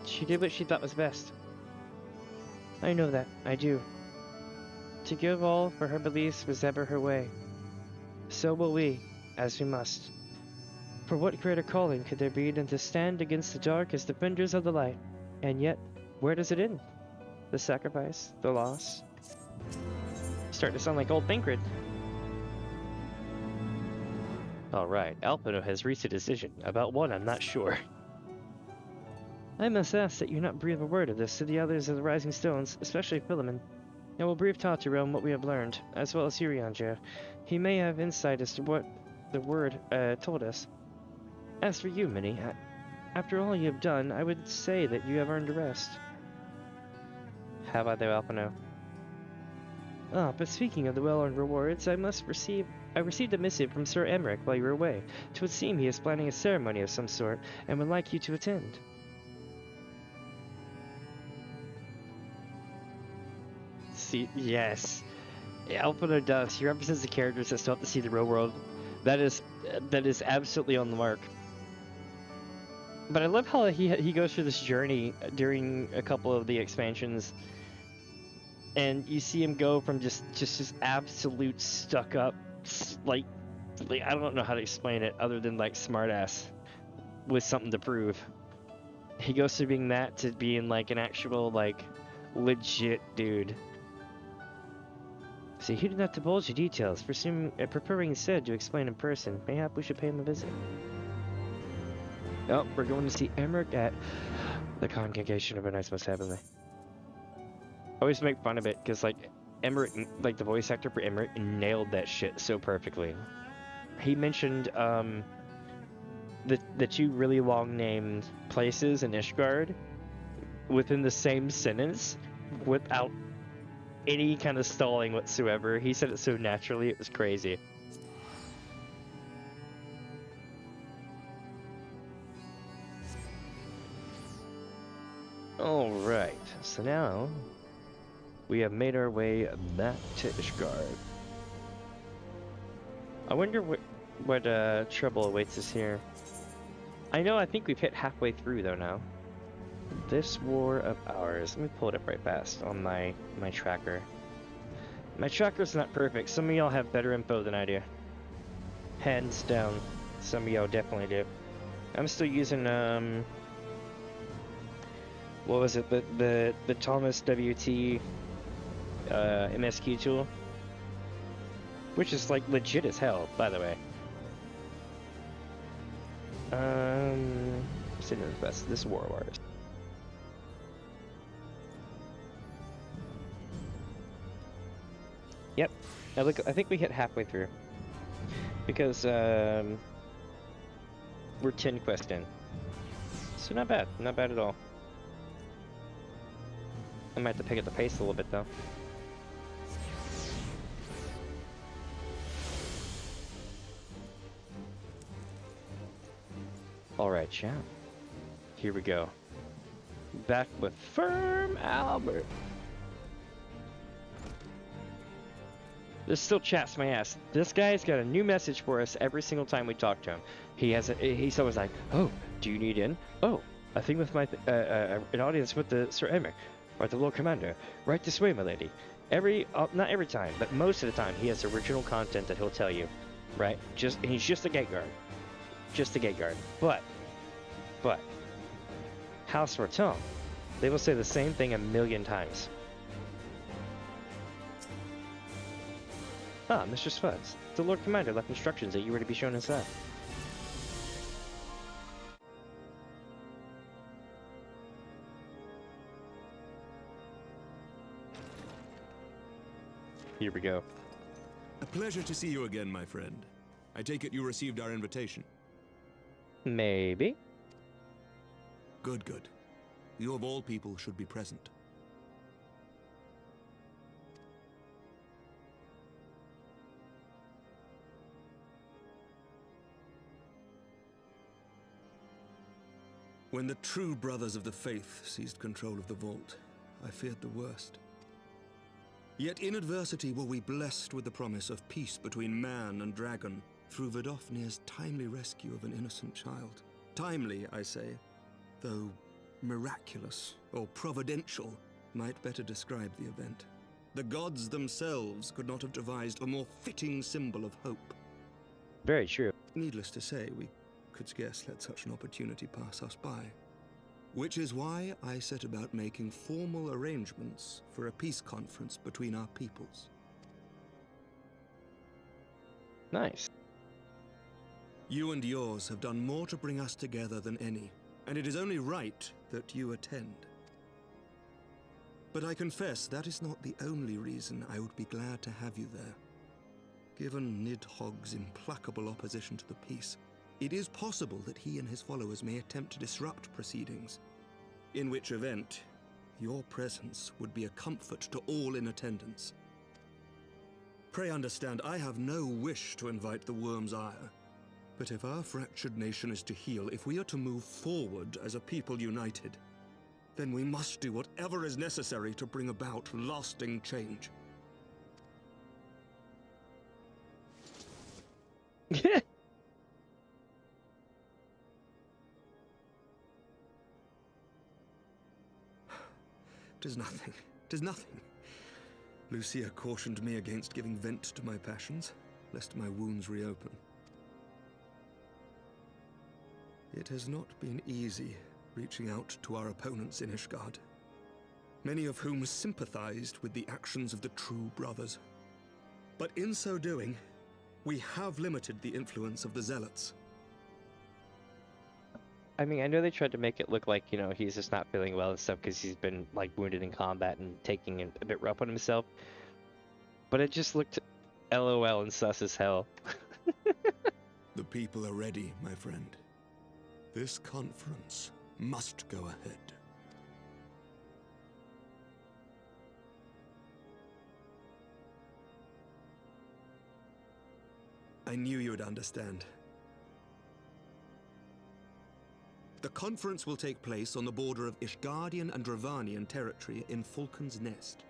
She did what she thought was best. I know that, I do. To give all for her beliefs was ever her way. So will we, as we must. For what greater calling could there be than to stand against the dark as defenders of the light? And yet, where does it end? The sacrifice, the loss. Starting to sound like old Thancred. Alright, Alpino has reached a decision. About what, I'm not sure. I must ask that you not breathe a word of this to the others of the Rising Stones, especially Philemon. I will brief Tal'Darim what we have learned, as well as Eorzea. He may have insight as to what the word told us. As for you, Minnie, after all you have done, I would say that you have earned a rest. Have I though, Alpino? Ah, but speaking of the well-earned rewards, I received a missive from Sir Emmerich while you were away. 'Twould seem he is planning a ceremony of some sort, and would like you to attend. See, yes. Alpino does. He represents the characters that still have to see the real world. That is absolutely on the mark. But I love how he goes through this journey during a couple of the expansions, and you see him go from just absolute stuck up, like I don't know how to explain it other than like smartass with something to prove. He goes from being that to being like an actual like legit dude. See, he did not divulge the details, preferring instead to explain in person. Mayhap we should pay him a visit. Oh, we're going to see Emmerich at the Congregation of a Knights Most Heavenly. I always make fun of it, because, like, Emmerich, like, the voice actor for Emmerich nailed that shit so perfectly. He mentioned, the two really long-named places in Ishgard within the same sentence without any kind of stalling whatsoever. He said it so naturally, it was crazy. Alright, so now we have made our way back to Ishgard. I wonder what trouble awaits us here. I think we've hit halfway through though now. This war of ours. Let me pull it up right fast on my tracker. My tracker's not perfect. Some of y'all have better info than I do. Hands down. Some of y'all definitely do. I'm still using what was it? The Thomas WT MSQ tool, which is like legit as hell, by the way. Sitting in the best. This war of ours. Yep. Now look, I think we hit halfway through. Because, we're 10 quests in. So not bad. Not bad at all. I might have to pick up the pace a little bit, though. Alright, chat. Here we go. Back with Firm Albert. This still chaps my ass. This guy's got a new message for us every single time we talk to him. He's always like, "Oh, do you need in? Oh, a thing with my an audience with the Sir Emmerich or the Lord Commander. Right this way, my lady." Not every time, but most of the time, he has original content that he'll tell you, right? He's just a gate guard, just a gate guard. But House Raton, they will say the same thing a million times. Ah, Mr. Spuds. The Lord Commander left instructions that you were to be shown inside. Here we go. A pleasure to see you again, my friend. I take it you received our invitation. Maybe. Good, good. You of all people should be present. When the true brothers of the faith seized control of the vault, I feared the worst. Yet in adversity were we blessed with the promise of peace between man and dragon through Vidofnir's timely rescue of an innocent child. Timely, I say, though miraculous or providential might better describe the event. The gods themselves could not have devised a more fitting symbol of hope. Very true. Needless to say, we could scarce let such an opportunity pass us by. Which is why I set about making formal arrangements for a peace conference between our peoples. Nice. You and yours have done more to bring us together than any, and it is only right that you attend. But I confess that is not the only reason I would be glad to have you there. Given Nidhogg's implacable opposition to the peace, it is possible that he and his followers may attempt to disrupt proceedings, in which event your presence would be a comfort to all in attendance. Pray understand, I have no wish to invite the worm's ire, but if our fractured nation is to heal, if we are to move forward as a people united, then we must do whatever is necessary to bring about lasting change. Tis nothing. 'Tis nothing. Lucia cautioned me against giving vent to my passions, lest my wounds reopen. It has not been easy reaching out to our opponents in Ishgard, many of whom sympathized with the actions of the true brothers. But in so doing, we have limited the influence of the zealots. I mean, I know they tried to make it look like, you know, he's just not feeling well and stuff because he's been, like, wounded in combat and taking it a bit rough on himself. But it just looked LOL and sus as hell. The people are ready, my friend. This conference must go ahead. I knew you would understand. The conference will take place on the border of Ishgardian and Dravanian territory in Falcon's Nest.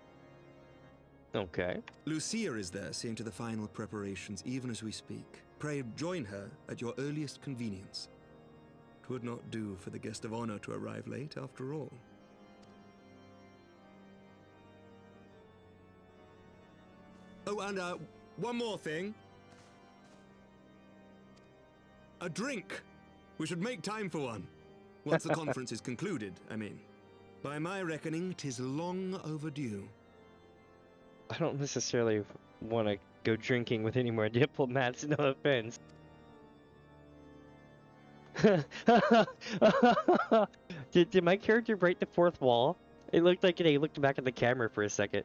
Okay. Lucia is there, seeing to the final preparations even as we speak. Pray join her at your earliest convenience. 'Twould not do for the guest of honor to arrive late, after all. Oh, and one more thing. A drink! We should make time for one. Once the conference is concluded, I mean. By my reckoning, 'tis long overdue. I don't necessarily want to go drinking with any more diplomats, no offense. Did my character break the fourth wall? It looked like he looked back at the camera for a second.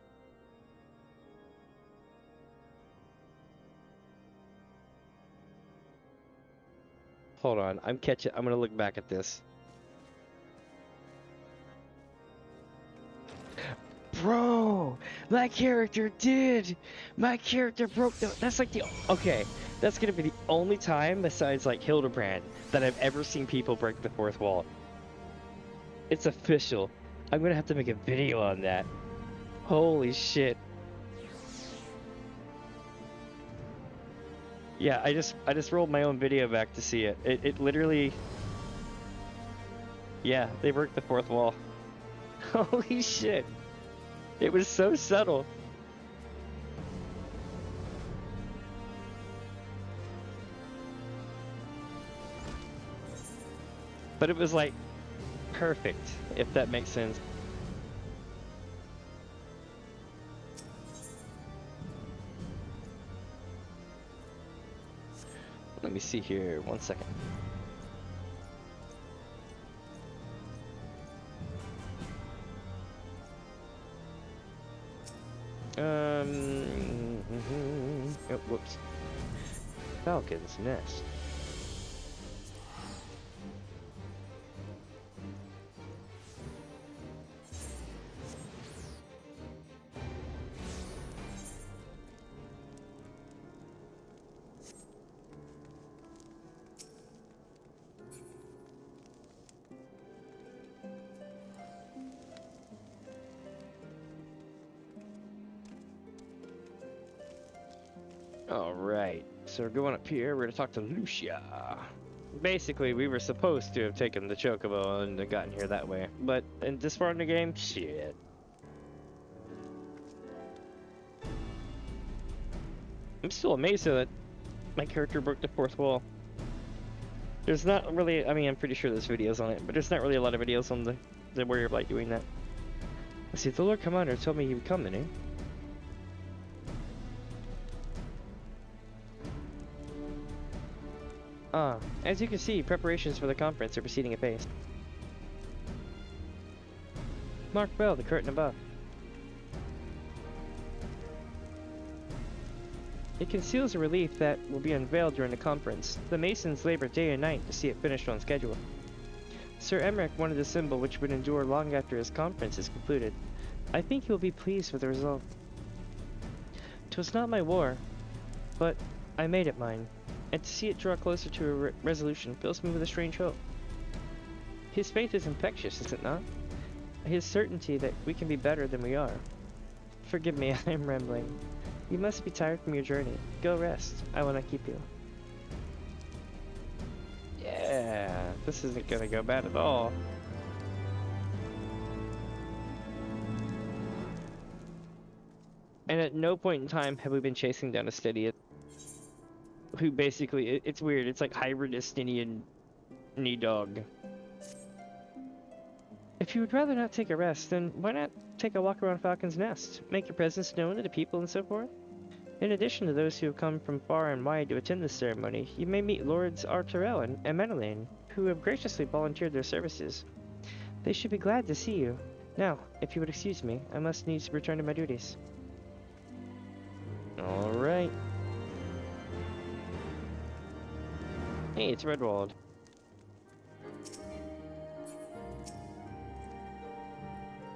Hold on, I'm gonna look back at this. Bro, my character did! My character broke the... That's like the... Okay, that's gonna be the only time, besides like Hildebrand, that I've ever seen people break the fourth wall. It's official. I'm gonna have to make a video on that. Holy shit. Yeah, I just rolled my own video back to see it. It literally... Yeah, they broke the fourth wall. Holy shit. It was so subtle. But it was like perfect, if that makes sense. Let me see here, 1 second. Oh, whoops. Falcon's Nest. Alright, so we're going up here, we're gonna talk to Lucia. Basically, we were supposed to have taken the Chocobo and gotten here that way, but in this far in the game, shit. I'm still amazed that my character broke the fourth wall. There's not really, I mean, I'm pretty sure there's videos on it, but there's not really a lot of videos on the Warrior of Light doing that. Let's see, the Lord Commander told me he would come in, eh? As you can see, preparations for the conference are proceeding apace. Mark well the curtain above. It conceals a relief that will be unveiled during the conference. The masons labor day and night to see it finished on schedule. Sir Emmerich wanted a symbol which would endure long after his conference is concluded. I think he will be pleased with the result. 'Twas not my war, but I made it mine. And to see it draw closer to a resolution fills me with a strange hope. His faith is infectious, is it not? His certainty that we can be better than we are. Forgive me, I am rambling. You must be tired from your journey. Go rest. I will not keep you. Yeah, this isn't gonna go bad at all. And at no point in time have we been chasing down a Stydian. Who basically, it's weird, it's like hybrid Estinian Nidhogg. If you would rather not take a rest, then why not take a walk around Falcon's Nest? Make your presence known to the people and so forth? In addition to those who have come from far and wide to attend this ceremony, you may meet Lords Arturel and Menelaine, who have graciously volunteered their services. They should be glad to see you. Now, if you would excuse me, I must needs return to my duties. Alright. Hey, it's Redwald.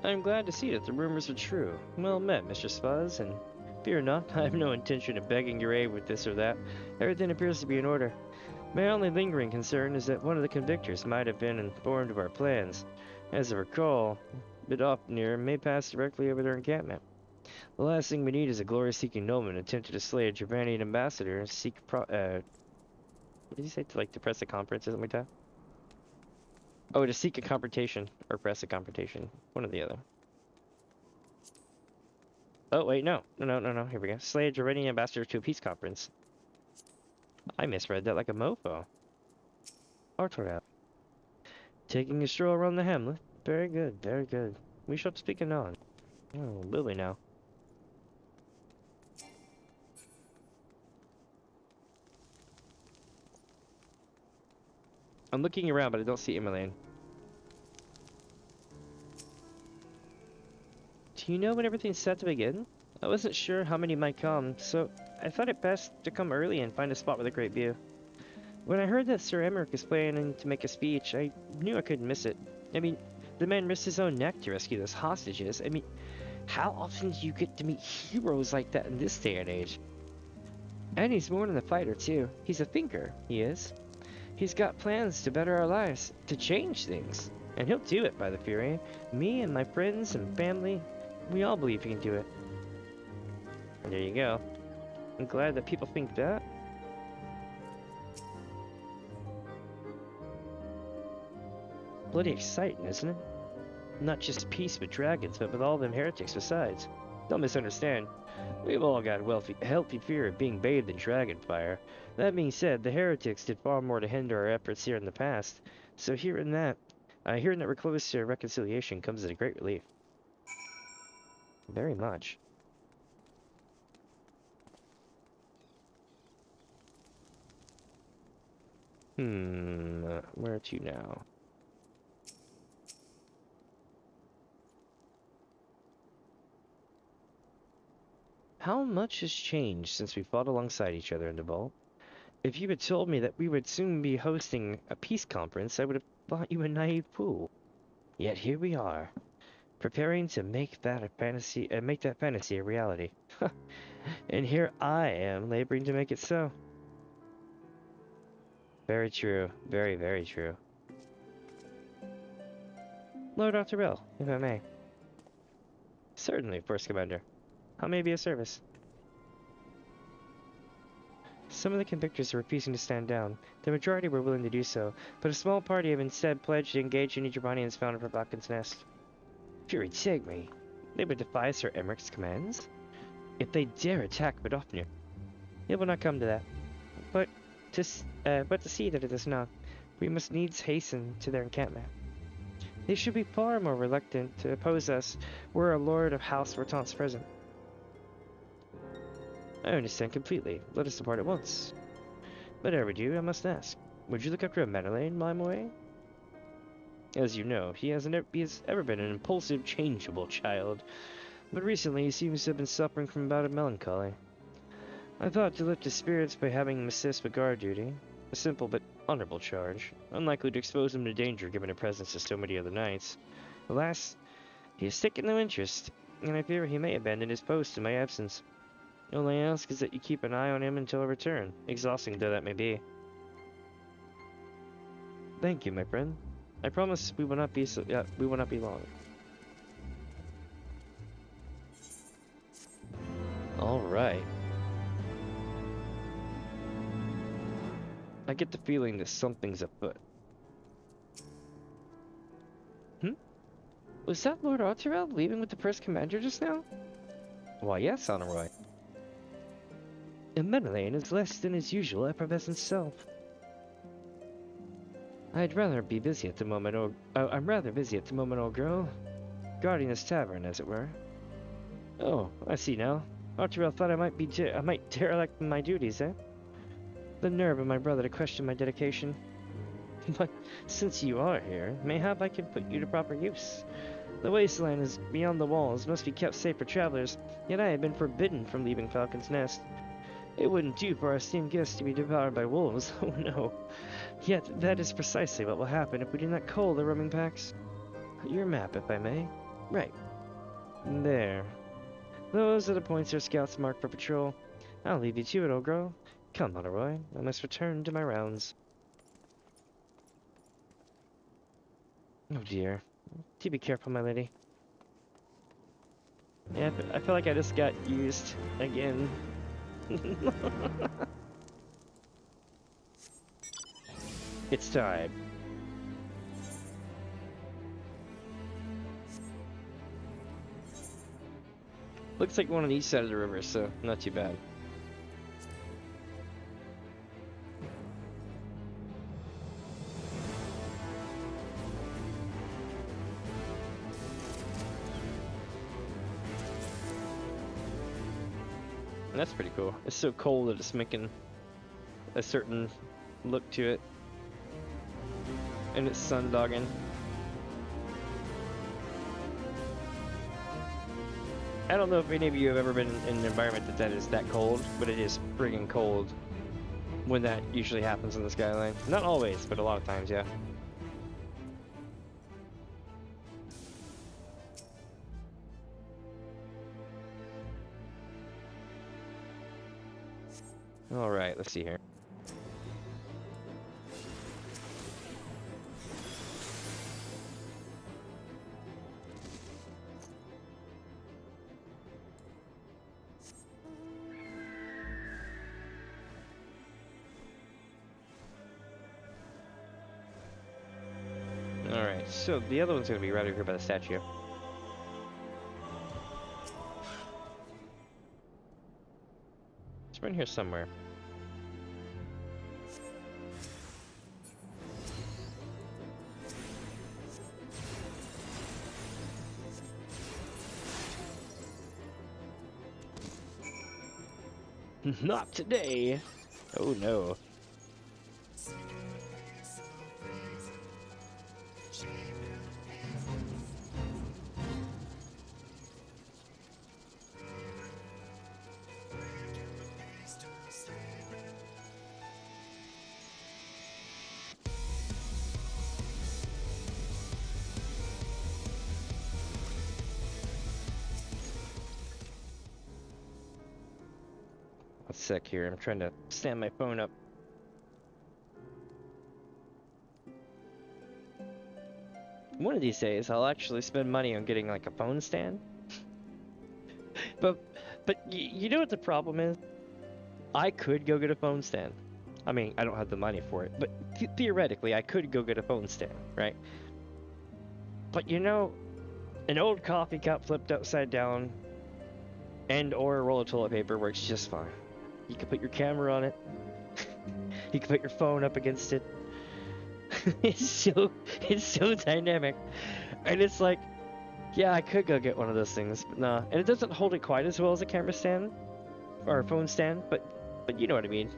I'm glad to see that the rumors are true. Well met, Mr. Spaz, and fear not, I have no intention of begging your aid with this or that. Everything appears to be in order. My only lingering concern is that one of the convictors might have been informed of our plans. As I recall, Bidopnir may pass directly over their encampment. The last thing we need is a glory-seeking nobleman attempting to slay a Germanian ambassador and seek what did you say, to like to press a conference or something like that? Oh, to seek a confrontation or press a confrontation. One or the other. Oh wait, no. Here we go. Slay a Germanian ambassador to a peace conference. I misread that like a mofo. Artorab. Taking a stroll around the hamlet. Very good, very good. We shall speak anon. Oh, Lily now. I'm looking around, but I don't see Emmeline. Do you know when everything's set to begin? I wasn't sure how many might come, so I thought it best to come early and find a spot with a great view. When I heard that Sir Emmerich is planning to make a speech, I knew I couldn't miss it. I mean, the man risked his own neck to rescue those hostages. I mean, how often do you get to meet heroes like that in this day and age? And he's more than a fighter, too. He's a thinker, he is. He's got plans to better our lives, to change things. And he'll do it, by the Fury. Me and my friends and family, we all believe he can do it. And there you go. I'm glad that people think that. Bloody exciting, isn't it? Not just peace with dragons, but with all them heretics besides. Don't misunderstand. We've all got a healthy fear of being bathed in dragon fire. That being said, the heretics did far more to hinder our efforts here in the past. So hearing that we're close to reconciliation comes as a great relief. Very much. Where to now? How much has changed since we fought alongside each other in the vault? If you had told me that we would soon be hosting a peace conference, I would have thought you a naive fool. Yet here we are, preparing to make that fantasy a reality. And here I am, laboring to make it so. Very true. Very, very true. Lord Arturel, if I may. Certainly, First Commander. How may I be of service? Some of the convictors are refusing to stand down. The majority were willing to do so, but a small party have instead pledged to engage any Drabanians found for Falcon's Nest. Fury take me. They would defy Sir Emmerich's commands? If they dare attack Badofnir. It will not come to that. But to see that it does not, we must needs hasten to their encampment. They should be far more reluctant to oppose us were a lord of House Vertant's present. I understand completely. Let us depart at once. But ere we do, I must ask, would you look after a Madeleine while I'm away? As you know, he has ever been an impulsive, changeable child, but recently he seems to have been suffering from a bout of melancholy. I thought to lift his spirits by having him assist with guard duty, a simple but honorable charge, unlikely to expose him to danger given a presence of so many other knights. Alas, he has taken no interest, and I fear he may abandon his post in my absence. All I ask is that you keep an eye on him until I return, exhausting though that may be. Thank you, my friend. I promise we will not be long. All right. I get the feeling that something's afoot. Was that Lord Arturel leaving with the first commander just now? Why, yes, Honorroy. And Madeleine is less than his usual effervescent self. I'm rather busy at the moment, old girl. Guarding this tavern, as it were. Oh, I see now. Arturel thought I might derelict my duties, eh? The nerve of my brother to question my dedication. But since you are here, mayhap I can put you to proper use. The wasteland is beyond the walls, must be kept safe for travelers, yet I have been forbidden from leaving Falcon's Nest. It wouldn't do for our esteemed guests to be devoured by wolves, oh no. Yet that is precisely what will happen if we do not cull the roaming packs. Your map, if I may. Right. There. Those are the points our scouts mark for patrol. I'll leave you to it, old girl. Come, Honorroy, I must return to my rounds. Oh dear. Do be careful, my lady. Yeah, I feel like I just got used again. It's time. Looks like one on each side of the river, so not too bad. That's pretty cool. It's so cold that it's making a certain look to it. And it's sundogging. I don't know if any of you have ever been in an environment that is that cold, but it is friggin' cold when that usually happens in the skyline. Not always, but a lot of times, yeah. Alright, let's see here. Alright, so the other one's gonna be right over here by the statue. It's right here somewhere. Not today! Oh no. a sec here. I'm trying to stand my phone up. One of these days, I'll actually spend money on getting like a phone stand. but you know what the problem is? I could go get a phone stand. I mean, I don't have the money for it, but theoretically, I could go get a phone stand, right? But you know, an old coffee cup flipped upside down and or a roll of toilet paper works just fine. You can put your camera on it. You can put your phone up against it. It's so dynamic. And it's like, yeah, I could go get one of those things, but nah. And it doesn't hold it quite as well as a camera stand or a phone stand, but you know what I mean.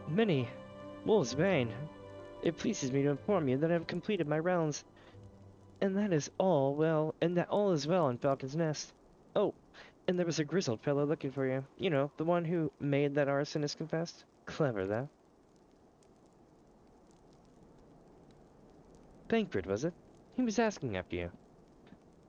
Many Wolves Bane. It pleases me to inform you that I have completed my rounds. And that is all well, and that all is well in Falcon's Nest. Oh, and there was a grizzled fellow looking for you. You know, the one who made that arsonist confessed. Clever, though. Thancred, was it? He was asking after you.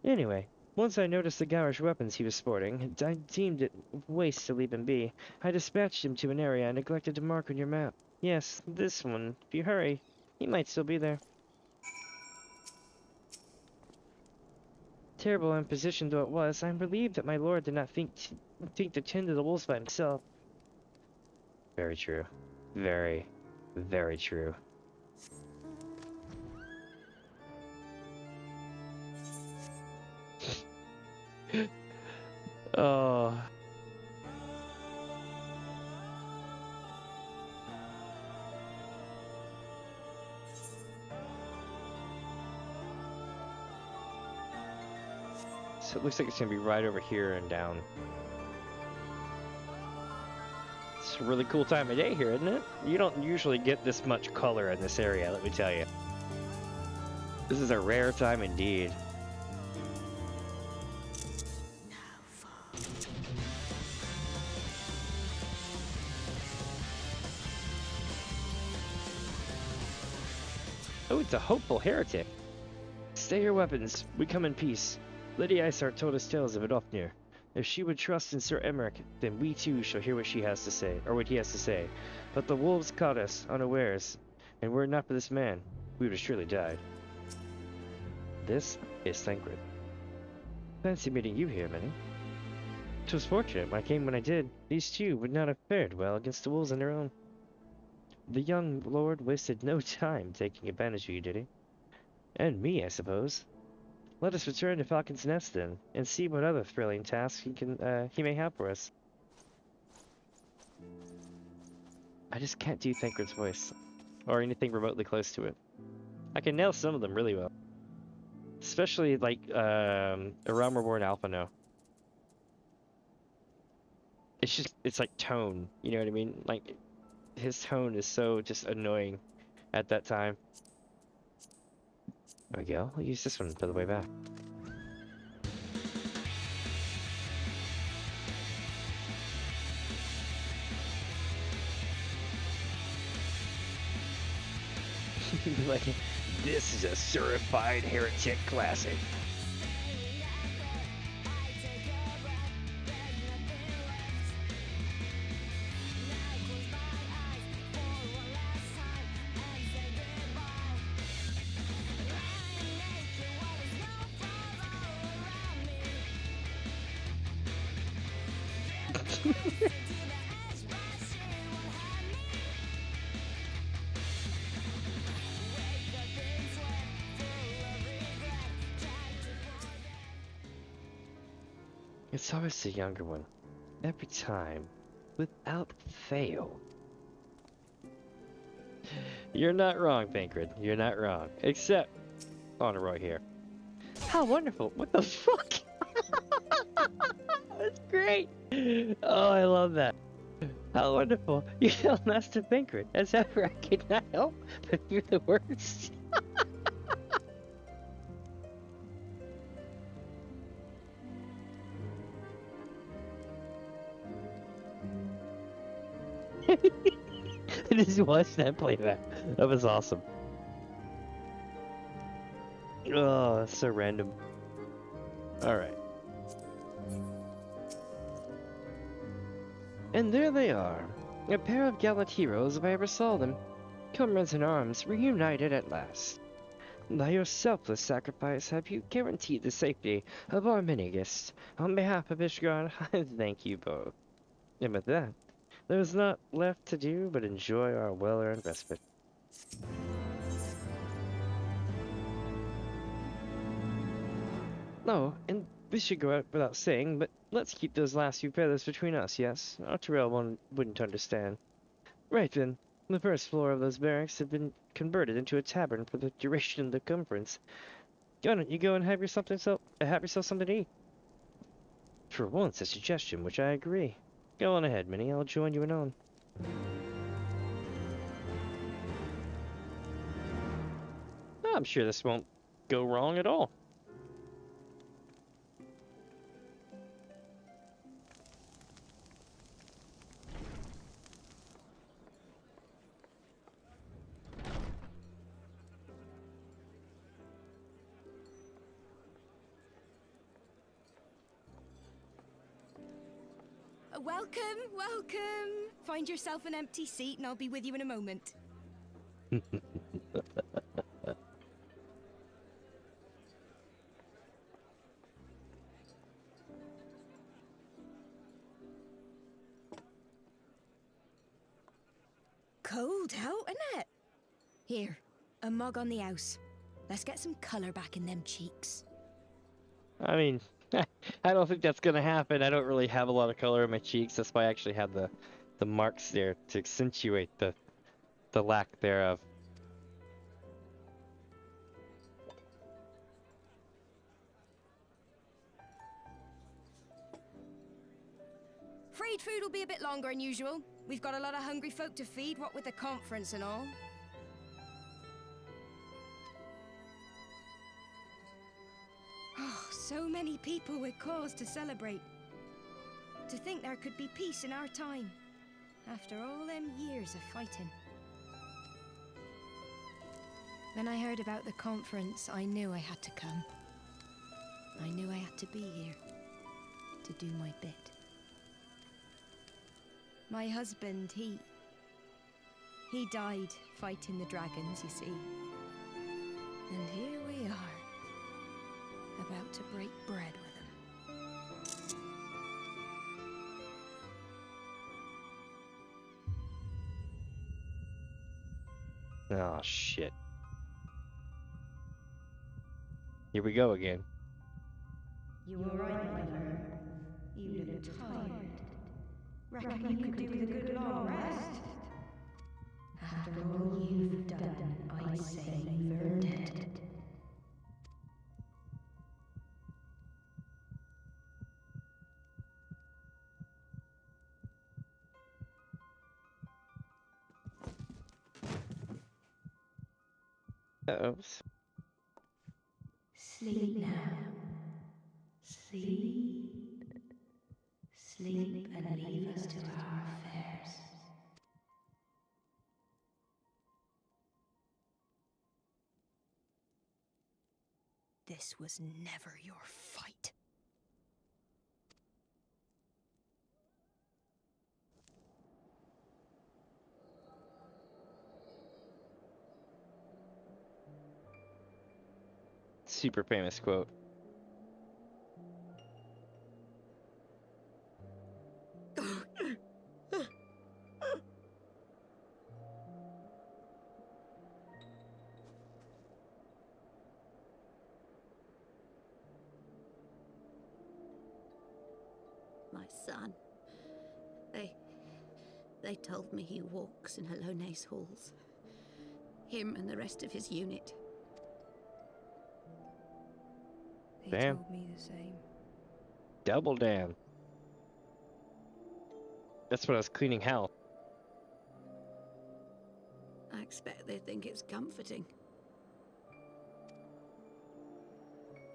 Anyway, once I noticed the garish weapons he was sporting, I deemed it waste to leave him be. I dispatched him to an area I neglected to mark on your map. Yes, this one. If you hurry, he might still be there. Terrible imposition though it was, I am relieved that my lord did not think to tend to the wolves by himself. Very true. Very, very true. Oh. So it looks like it's gonna be right over here and down. It's a really cool time of day here, isn't it? You don't usually get this much color in this area, let me tell you. This is a rare time indeed. Oh, it's a hopeful heretic. Stay your weapons. We come in peace. Lady Isart told us tales of it Ofnir. If she would trust in Sir Emmerich, then we too shall hear what she has to say, or what he has to say. But the wolves caught us unawares, and were it not for this man, we would have surely died. This is Thancred. Fancy meeting you here, Minnie. 'Twas fortunate I came when I did. These two would not have fared well against the wolves on their own. The young lord wasted no time taking advantage of you, did he? And me, I suppose. Let us return to Falcon's Nest then, and see what other thrilling tasks he may have for us. I just can't do Thancred's voice, or anything remotely close to it. I can nail some of them really well. Especially like a Realm Reborn Alpha No. It's like tone, you know what I mean? Like, his tone is so just annoying at that time. There we go. I'll use this one for the way back. Like, this is a certified heretic classic. It's always the younger one. Every time. Without fail. You're not wrong, Thancred. You're not wrong. Except Honor Roy here. How wonderful. What the fuck? That's great. Oh, I love that. How wonderful. You feel Master Thancred. As ever, I could not help but hear the words. I just watched that playback. That was awesome. Oh, that's so random. Alright. And there they are, a pair of gallant heroes if I ever saw them. Comrades in arms, reunited at last. By your selfless sacrifice have you guaranteed the safety of our many guests. On behalf of Ishgard, I thank you both. And with that, there is not left to do but enjoy our well-earned respite. Oh, and this should go out without saying, but let's keep those last few feathers between us, yes? Our Tyrell wouldn't understand. Right then, the first floor of those barracks have been converted into a tavern for the duration of the conference. Why don't you go and have yourself something to eat? For once, a suggestion which I agree. Go on ahead, Minnie. I'll join you anon. I'm sure this won't go wrong at all. Welcome, welcome. Find yourself an empty seat and I'll be with you in a moment. Cold out, isn't it? Here, a mug on the house. Let's get some colour back in them cheeks. I mean, I don't think that's gonna happen. I don't really have a lot of color in my cheeks. That's why I actually have the marks there to accentuate the lack thereof. Afraid food will be a bit longer than usual. We've got a lot of hungry folk to feed, what with the conference and all. Oh, so many people with cause to celebrate. To think there could be peace in our time, after all them years of fighting. When I heard about the conference, I knew I had to come. I knew I had to be here, to do my bit. My husband, he died fighting the dragons, you see. And here we are, about to break bread with him. Oh, shit. Here we go again. You were right, my friend. You look tired. Reckon you could do with a good long rest? After all you've done, I'd say you've earned it. Uh-oh. Sleep now. Sleep. Sleep and leave us to our affairs. This was never your fight. Super famous quote. My son. They told me he walks in Hallone's halls. Him and the rest of his unit. He Damn. told me the same. Double damn. That's when I was cleaning house. I expect they think it's comforting.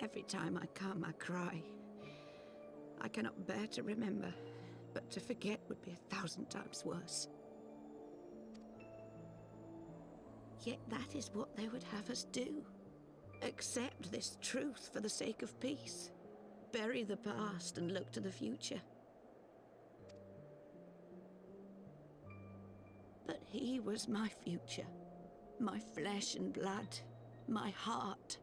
Every time I come, I cry. I cannot bear to remember, but to forget would be 1,000 times worse. Yet that is what they would have us do. Accept this truth for the sake of peace. Bury the past and look to the future. He was my future, my flesh and blood, my heart.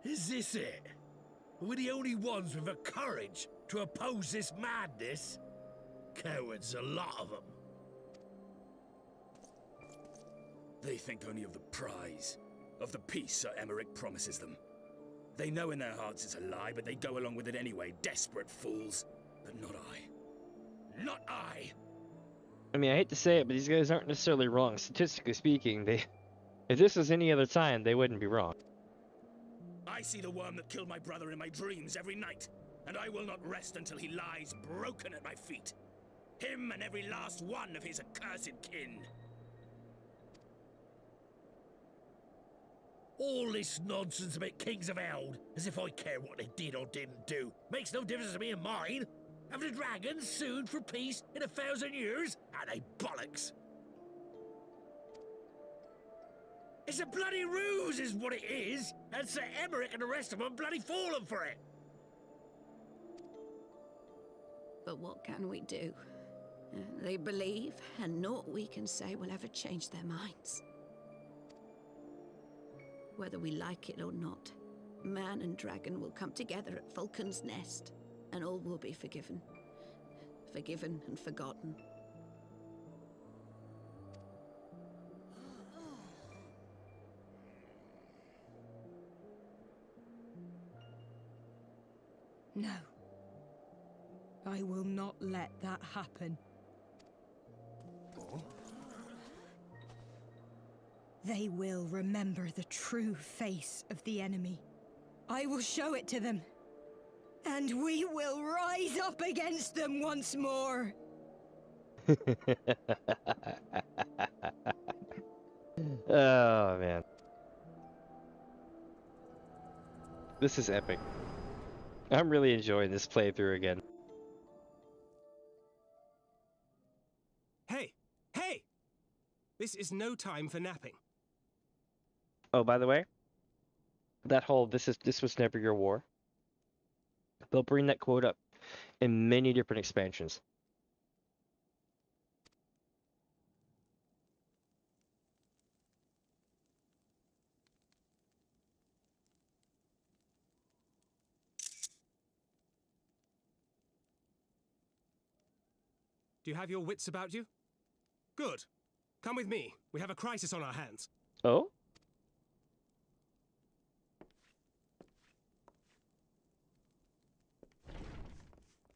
Is this it? We're the only ones with the courage to oppose this madness? Cowards, a lot of them. They think only of the prize, of the peace Sir Emmerich promises them. They know in their hearts it's a lie, but they go along with it anyway, desperate fools. But not I. Not I! I mean, I hate to say it, but these guys aren't necessarily wrong. Statistically speaking, if this was any other time, they wouldn't be wrong. I see the worm that killed my brother in my dreams every night, and I will not rest until he lies broken at my feet. Him and every last one of his accursed kin. All this nonsense about Kings of Eld, as if I care what they did or didn't do. Makes no difference to me and mine. Have the dragons sued for peace in 1,000 years? Are they bollocks? It's a bloody ruse is what it is, and Sir Emmerich and the rest of them bloody fallen for it. But what can we do? They believe, and naught we can say will ever change their minds. Whether we like it or not, man and dragon will come together at Vulcan's Nest, and all will be forgiven. Forgiven and forgotten. No. I will not let that happen. They will remember the true face of the enemy. I will show it to them. And we will rise up against them once more. Oh, man. This is epic. I'm really enjoying this playthrough again. Hey! Hey! This is no time for napping. Oh, by the way, that whole this was never your war. They'll bring that quote up in many different expansions. Do you have your wits about you? Good. Come with me. We have a crisis on our hands. Oh?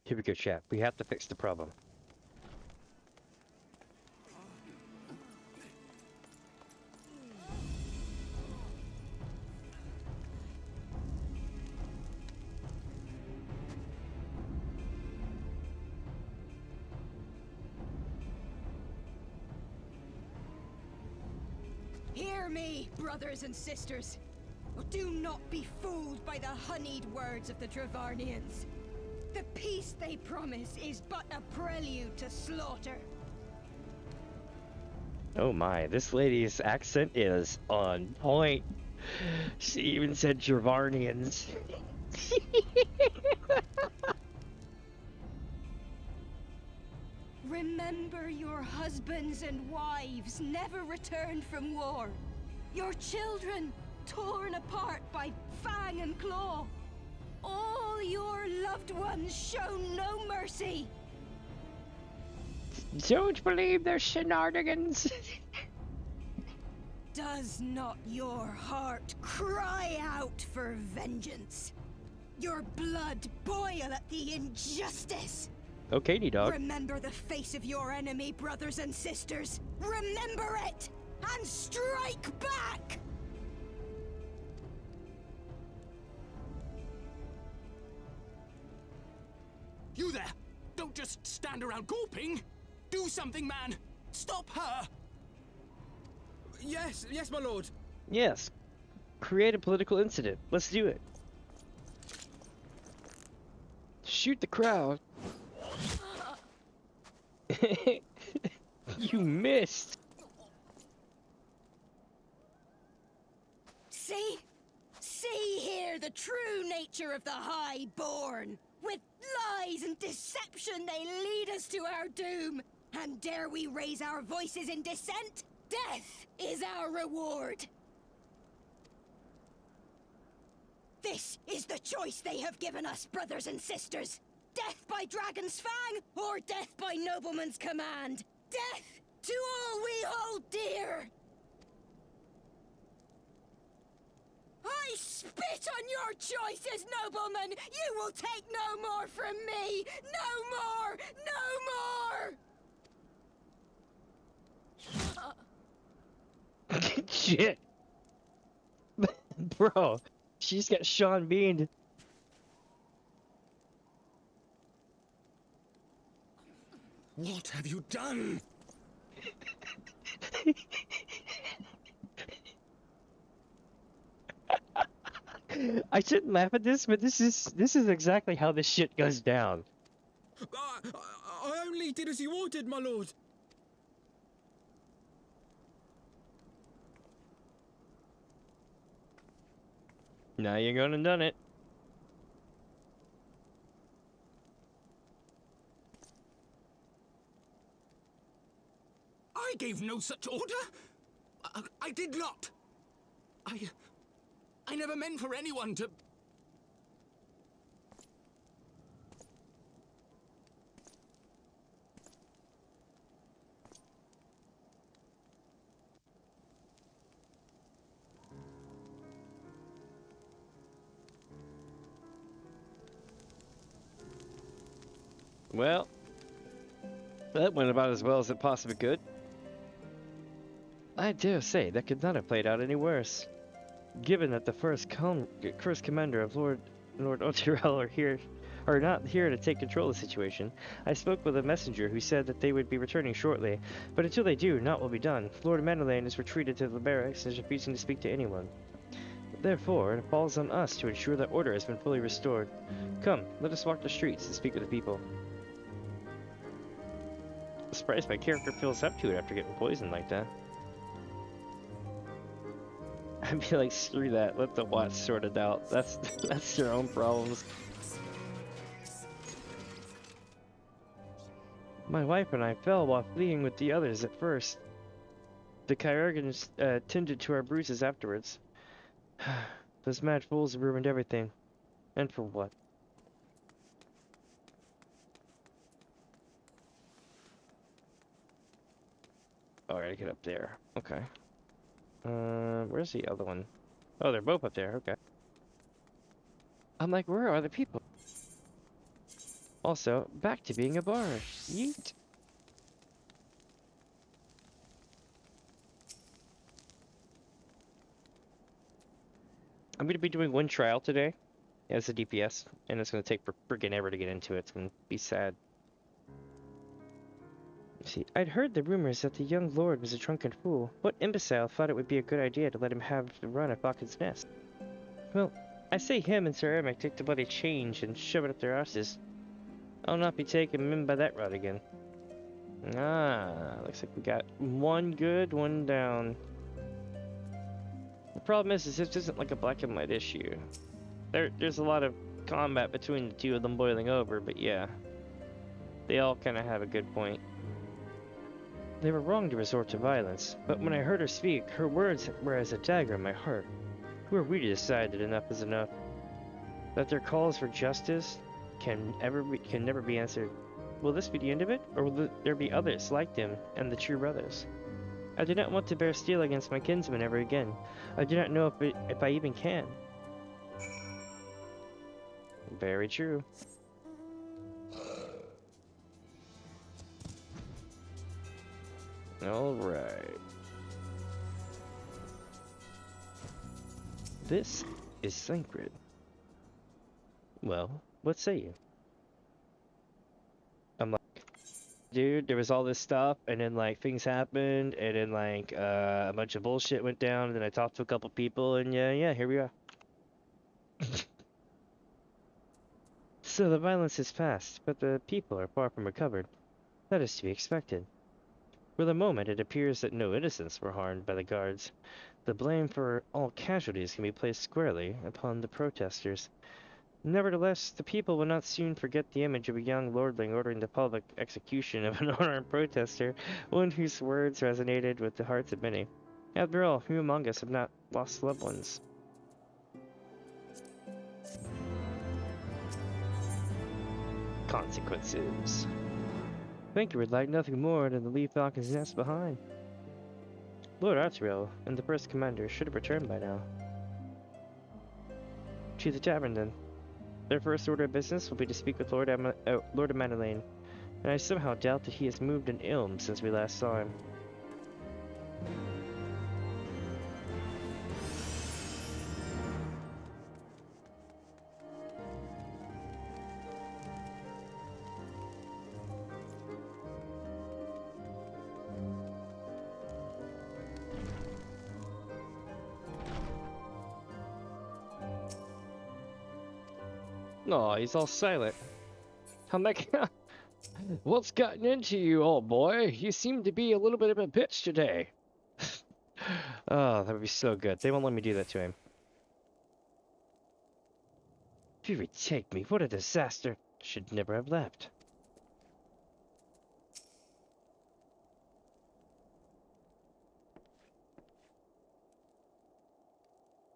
Here we go, chap. We have to fix the problem. Hear me, brothers and sisters. Do not be fooled by the honeyed words of the Dravarnians. The peace they promise is but a prelude to slaughter. Oh my, this lady's accent is on point. She even said Dravarnians. Remember your husbands and wives never returned from war. Your children torn apart by fang and claw. All your loved ones shown no mercy. Don't believe they're shenanigans. Does not your heart cry out for vengeance? Your blood boil at the injustice. Okay, Nidhogg. Remember the face of your enemy, brothers and sisters. Remember it, and strike back! You there! Don't just stand around gawping! Do something, man! Stop her! Yes, yes, my lord. Yes. Create a political incident. Let's do it. Shoot the crowd. You missed! See? See here the true nature of the Highborn. With lies and deception they lead us to our doom. And dare we raise our voices in dissent? Death is our reward. This is the choice they have given us, brothers and sisters. Death by Dragon's Fang, or death by Nobleman's command. Death to all we hold dear. I spit on your choices, noblemen! You will take no more from me! No more! No more! Shit! Bro, she's got Sean Bean. What have you done? I shouldn't laugh at this, but this is exactly how this shit goes down. I only did as you ordered, my lord. Now you're gonna done it. I gave no such order. I did not. I never meant for anyone to... Well, that went about as well as it possibly could. I dare say that could not have played out any worse. Given that the first commander of Lord Otirel are not here to take control of the situation, I spoke with a messenger who said that they would be returning shortly, but until they do, naught will be done. Lord Manderlane is retreated to the barracks and is refusing to speak to anyone. Therefore, it falls on us to ensure that order has been fully restored. Come, let us walk the streets and speak with the people. I'm surprised my character feels up to it after getting poisoned like that. I'd be like, screw that, let the watch sort it out. That's their own problems. My wife and I fell while fleeing with the others at first. The Kyurgans tended to our bruises afterwards. Those mad fools have ruined everything. And for what? Oh, I gotta get up there. Okay. Where's the other one? Oh, they're both up there, okay. I'm like, where are the people? Also, back to being a bard. Yeet. I'm gonna be doing one trial today as a DPS, and it's gonna take friggin' ever to get into it. It's gonna be sad. See, I'd heard the rumors that the young lord was a drunken fool. What imbecile thought it would be a good idea to let him have the run at Falcon's Nest? Well, I say him and Sir Ermac take the bloody change and shove it up their asses. I'll not be taken in by that route again. Ah, looks like we got one good, one down. The problem is this isn't like a black and white issue. There's a lot of combat between the two of them boiling over, but yeah. They all kind of have a good point. They were wrong to resort to violence, but when I heard her speak, her words were as a dagger in my heart. Who are we to decide that enough is enough? That their calls for justice can never be answered. Will this be the end of it, or will there be others like them and the true brothers? I do not want to bear steel against my kinsmen ever again. I do not know if I even can. Very true. Alright. This is sacred. Well, what say you? I'm like, dude, there was all this stuff, and then like things happened, and then like a bunch of bullshit went down, and then I talked to a couple people, and yeah, here we are. So the violence has passed, but the people are far from recovered. That is to be expected. For the moment, it appears that no innocents were harmed by the guards. The blame for all casualties can be placed squarely upon the protesters. Nevertheless, the people will not soon forget the image of a young lordling ordering the public execution of an unarmed protester, one whose words resonated with the hearts of many. After all, who among us have not lost loved ones? Consequences. Thinker would like nothing more than to leave Falcon's Nest behind. Lord Arteriel and the first commander should have returned by now. To the tavern, then. Their first order of business will be to speak with Lord Amanelaine, and I somehow doubt that he has moved an ilm since we last saw him. Oh, he's all silent. I'm like, what's gotten into you, old boy? You seem to be a little bit of a bitch today. Oh, that would be so good. They won't let me do that to him. If you retake me, what a disaster. Should never have left.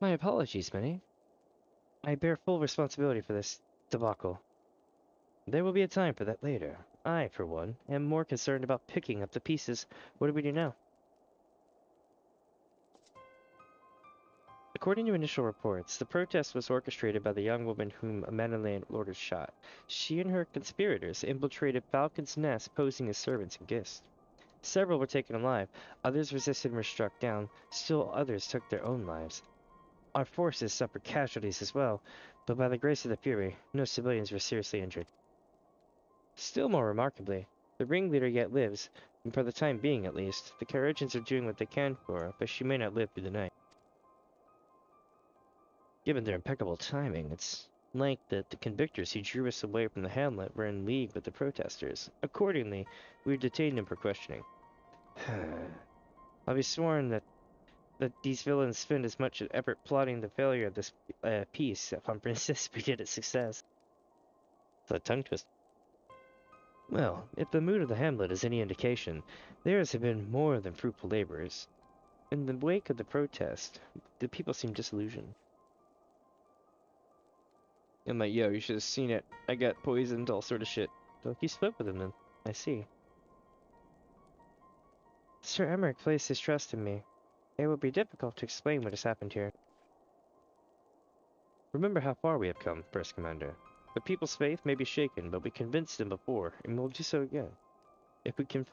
My apologies, Minnie. I bear full responsibility for this debacle. There will be a time for that later. I, for one, am more concerned about picking up the pieces. What do we do now? According to initial reports, the protest was orchestrated by the young woman whom Amanelaine ordered shot. She and her conspirators infiltrated Falcon's Nest, posing as servants and guests. Several were taken alive, others resisted and were struck down, still others took their own lives. Our forces suffered casualties as well, but by the grace of the Fury, no civilians were seriously injured. Still more remarkably, the ringleader yet lives, and for the time being at least, the Carogians are doing what they can for her, but she may not live through the night. Given their impeccable timing, it's like that the convictors who drew us away from the hamlet were in league with the protesters. Accordingly, we detained them for questioning. I'll be sworn that these villains spend as much effort plotting the failure of this peace upon Princess we did its success. It's a tongue twist. Well, if the mood of the hamlet is any indication, theirs have been more than fruitful labors. In the wake of the protest, the people seem disillusioned. I'm like, yo, you should have seen it. I got poisoned, all sort of shit. So you spoke with him then. I see. Sir Emmerich placed his trust in me. It would be difficult to explain what has happened here. Remember how far we have come, First Commander. The people's faith may be shaken, but we convinced them before, and we'll do so again. If we can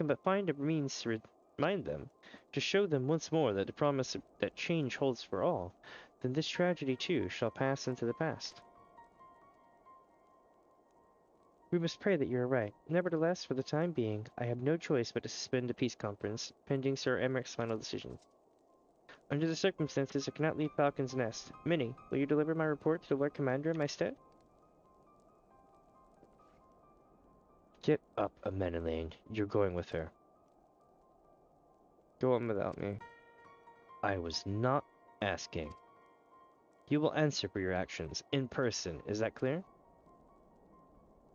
but find a means to remind them, to show them once more that the promise that change holds for all, then this tragedy too shall pass into the past. We must pray that you are right. Nevertheless, for the time being, I have no choice but to suspend the peace conference, pending Sir Emmerich's final decision. Under the circumstances, I cannot leave Falcon's Nest. Minnie, will you deliver my report to the Lord Commander in my stead? Get up, Amanelaine. You're going with her. Go on without me. I was not asking. You will answer for your actions, in person, is that clear?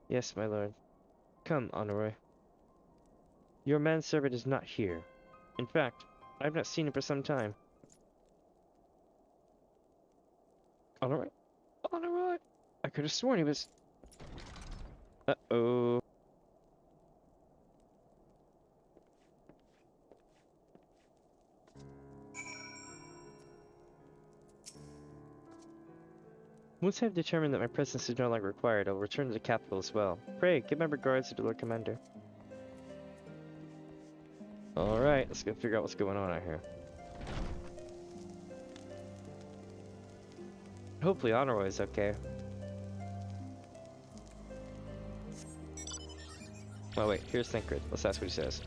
Yes, my lord. Come, Honoré. Your manservant is not here. In fact, I have not seen him for some time. Honoré? Honoré! I could have sworn he was... Uh-oh. Once I have determined that my presence is no longer required, I will return to the capital as well. Pray, give my regards to the Lord Commander. Alright, let's go figure out what's going on out here. Hopefully Honoré is okay. Oh wait, here's Thancred. Let's ask what he says.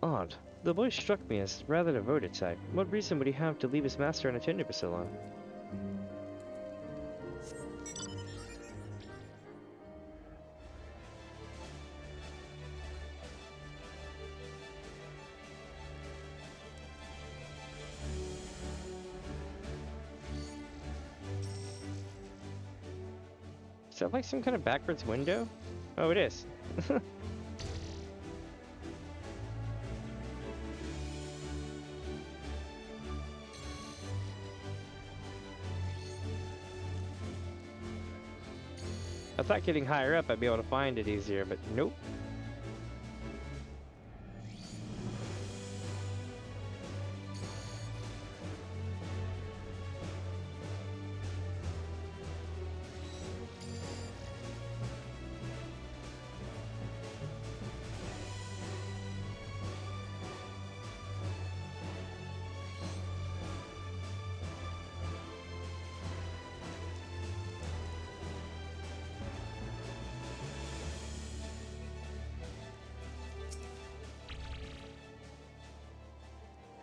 Odd. The boy struck me as rather devoted type. What reason would he have to leave his master unattended for so long? Is that like some kind of backwards window? Oh, it is. I thought getting higher up I'd be able to find it easier, but nope.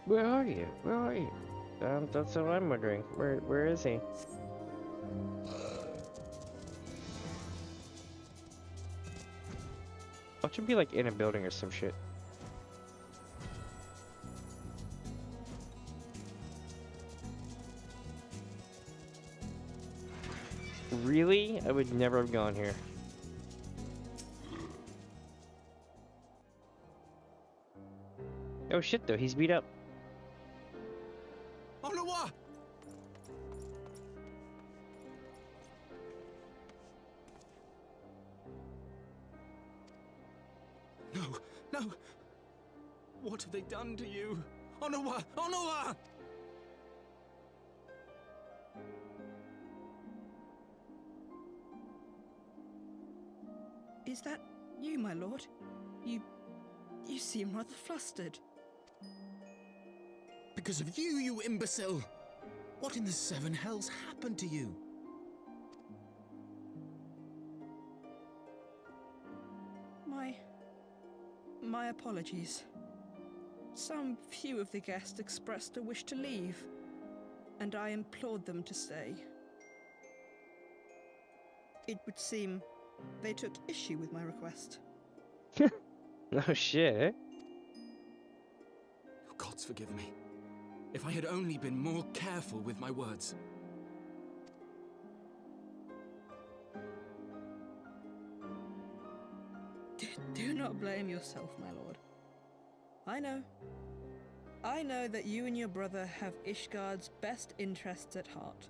Where are you? Where are you? That's what I'm wondering. Where is he? Watch him be like in a building or some shit. Really? I would never have gone here. Oh shit though, he's beat up. Onawa! No, no! What have they done to you? Onawa! Onawa! Is that you, my lord? You seem rather flustered. Because of you, you imbecile! What in the seven hells happened to you? My apologies. Some few of the guests expressed a wish to leave, and I implored them to stay. It would seem they took issue with my request. Oh shit. Gods forgive me. If I had only been more careful with my words. Do not blame yourself, my lord. I know that you and your brother have Ishgard's best interests at heart.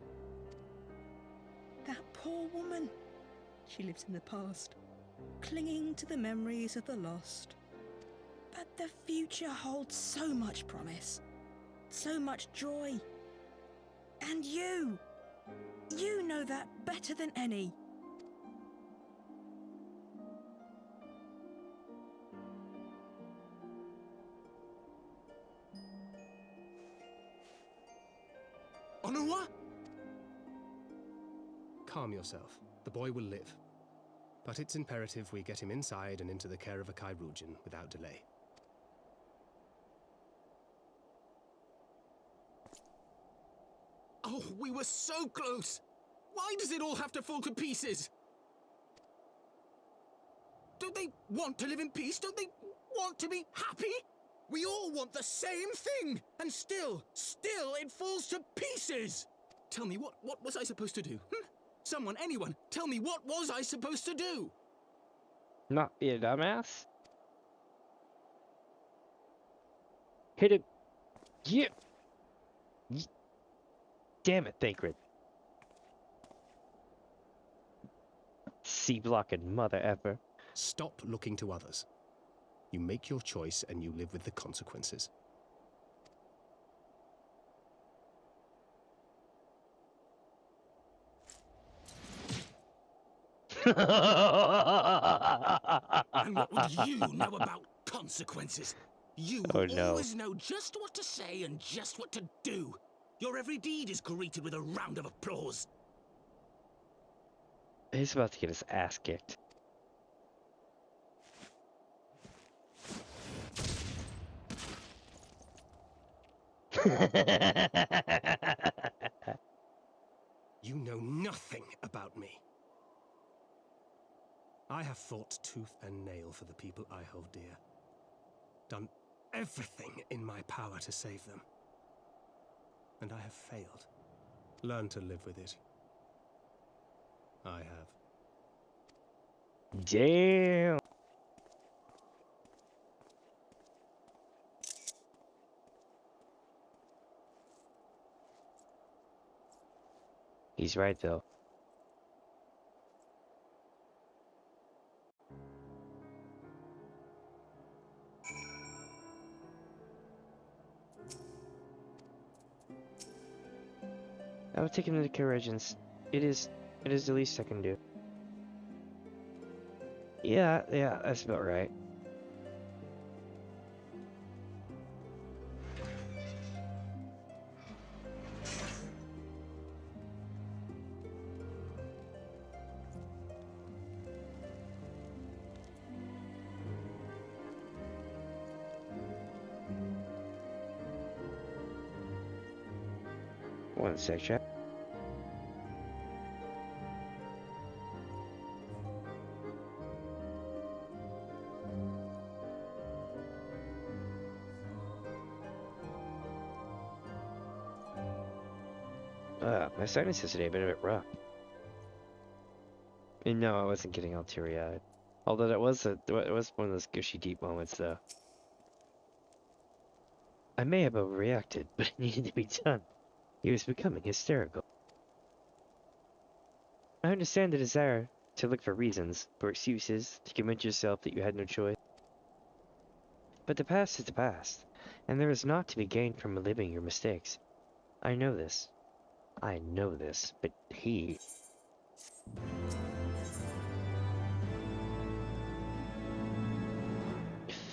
That poor woman. She lives in the past, clinging to the memories of the lost. But the future holds so much promise, so much joy. And you know that better than any. Onawa? Calm yourself. The boy will live. But it's imperative we get him inside and into the care of a Chirurgeon without delay. Oh, we were so close! Why does it all have to fall to pieces? Don't they want to live in peace? Don't they want to be happy? We all want the same thing! And still it falls to pieces! Tell me, what was I supposed to do? Someone, anyone, tell me, what was I supposed to do? Not be a dumbass? Hit it. Yeah. Damn it, Thancred. C-blocking mother effer. Stop looking to others. You make your choice and you live with the consequences. And what would you know about consequences? You always know just what to say and just what to do. Your every deed is greeted with a round of applause. He's about to get his ass kicked. You know nothing about me. I have fought tooth and nail for the people I hold dear. Done everything in my power to save them. And I have failed. Learn to live with it. I have. Damn. He's right, though. I will take him to the care regents. It is the least I can do. Yeah, that's about right. One sec, chat. My sinuses today have been a bit rough. And no, I wasn't getting all teary-eyed. Although it was one of those gushy deep moments, though. I may have overreacted, but it needed to be done. He was becoming hysterical. I understand the desire to look for reasons, for excuses, to convince yourself that you had no choice. But the past is the past, and there is naught to be gained from reliving your mistakes. I know this, but he...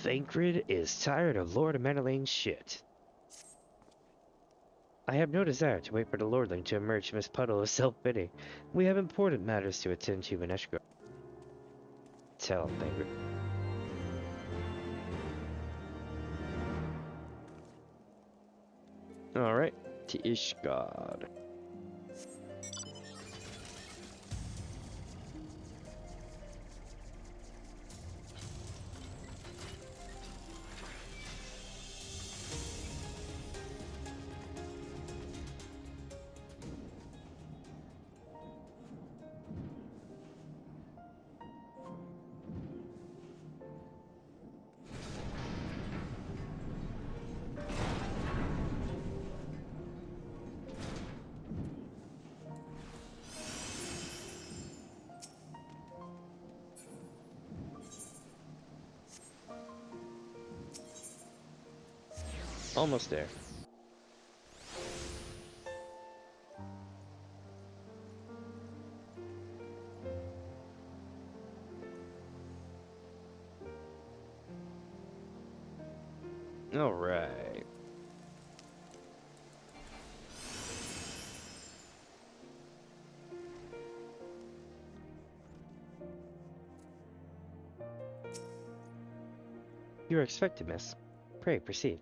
Thancred is tired of Lord Madeline's shit. I have no desire to wait for the Lordling to emerge from his puddle of self-pity. We have important matters to attend to in Ishgard. Tell him, Thancred. Alright, to Ishgard. Almost there. All right. You are expected, miss. Pray, proceed.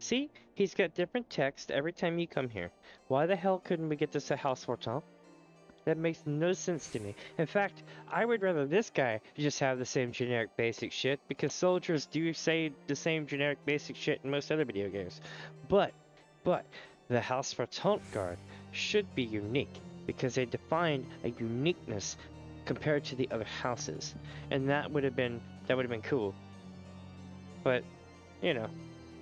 See? He's got different text every time you come here. Why the hell couldn't we get this at House Fortin? That makes no sense to me. In fact, I would rather this guy just have the same generic basic shit, because soldiers do say the same generic basic shit in most other video games. But, the House Fortin guard should be unique, because they define a uniqueness compared to the other houses. And that would have been cool. But, you know,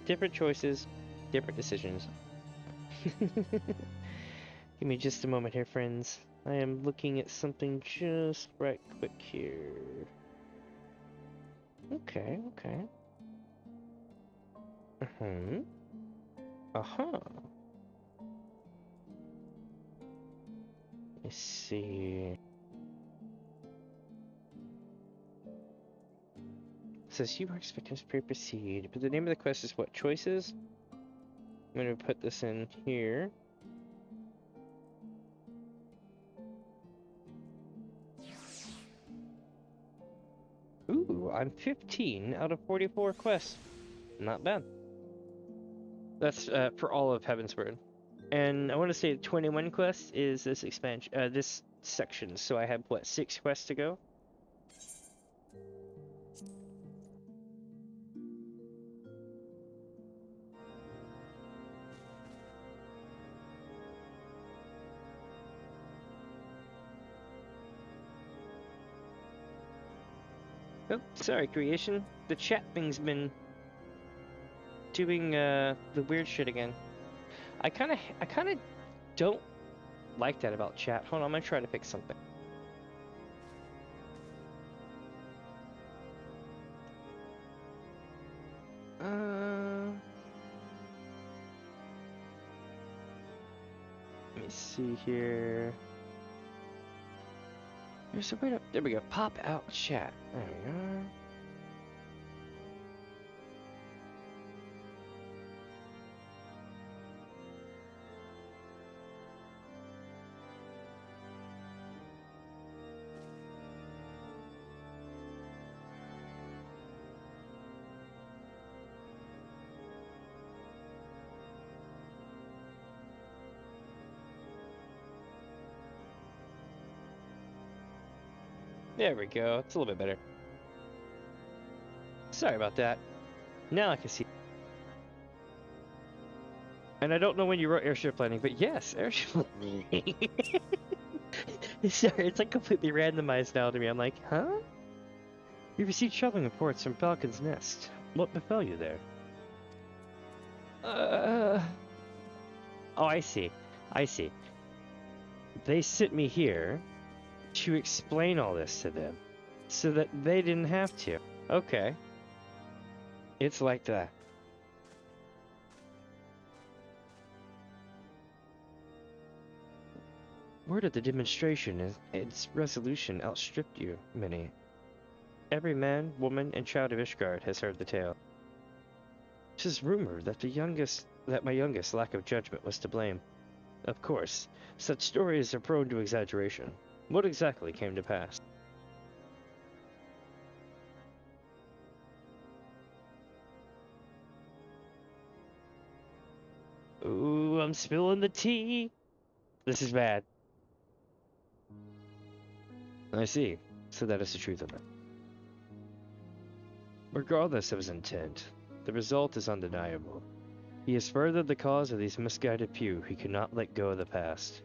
different choices, different decisions. Give me just a moment here, friends. I am looking at something just right quick here. Okay. Let's see. It says you are expected to proceed, but the name of the quest is what? Choices? I'm going to put this in here. Ooh, I'm 15 out of 44 quests. Not bad. That's for all of Heavensward. And I want to say 21 quests is this expansion, this section. So I have, what, 6 quests to go? Oh, sorry, creation. The chat thing's been doing the weird shit again. I kinda don't like that about chat. Hold on, I'm gonna try to fix something. Let me see here. There's a way to, there we go. Pop out chat. There we are. There we go. It's a little bit better. Sorry about that. Now I can see. And I don't know when you wrote airship planning, but yes, airship planning. Sorry, it's like completely randomized now to me. I'm like, huh? You received troubling reports from Falcon's Nest. What befell you there? Oh, I see. I see. They sent me here to explain all this to them, so that they didn't have to. Okay. It's like that. Word of the demonstration and its resolution outstripped you, many. Every man, woman, and child of Ishgard has heard the tale. 'Tis rumored that my youngest lack of judgment was to blame. Of course, such stories are prone to exaggeration. What exactly came to pass? Ooh, I'm spilling the tea. This is bad. I see. So that is the truth of it. Regardless of his intent, the result is undeniable. He has furthered the cause of these misguided few who cannot let go of the past.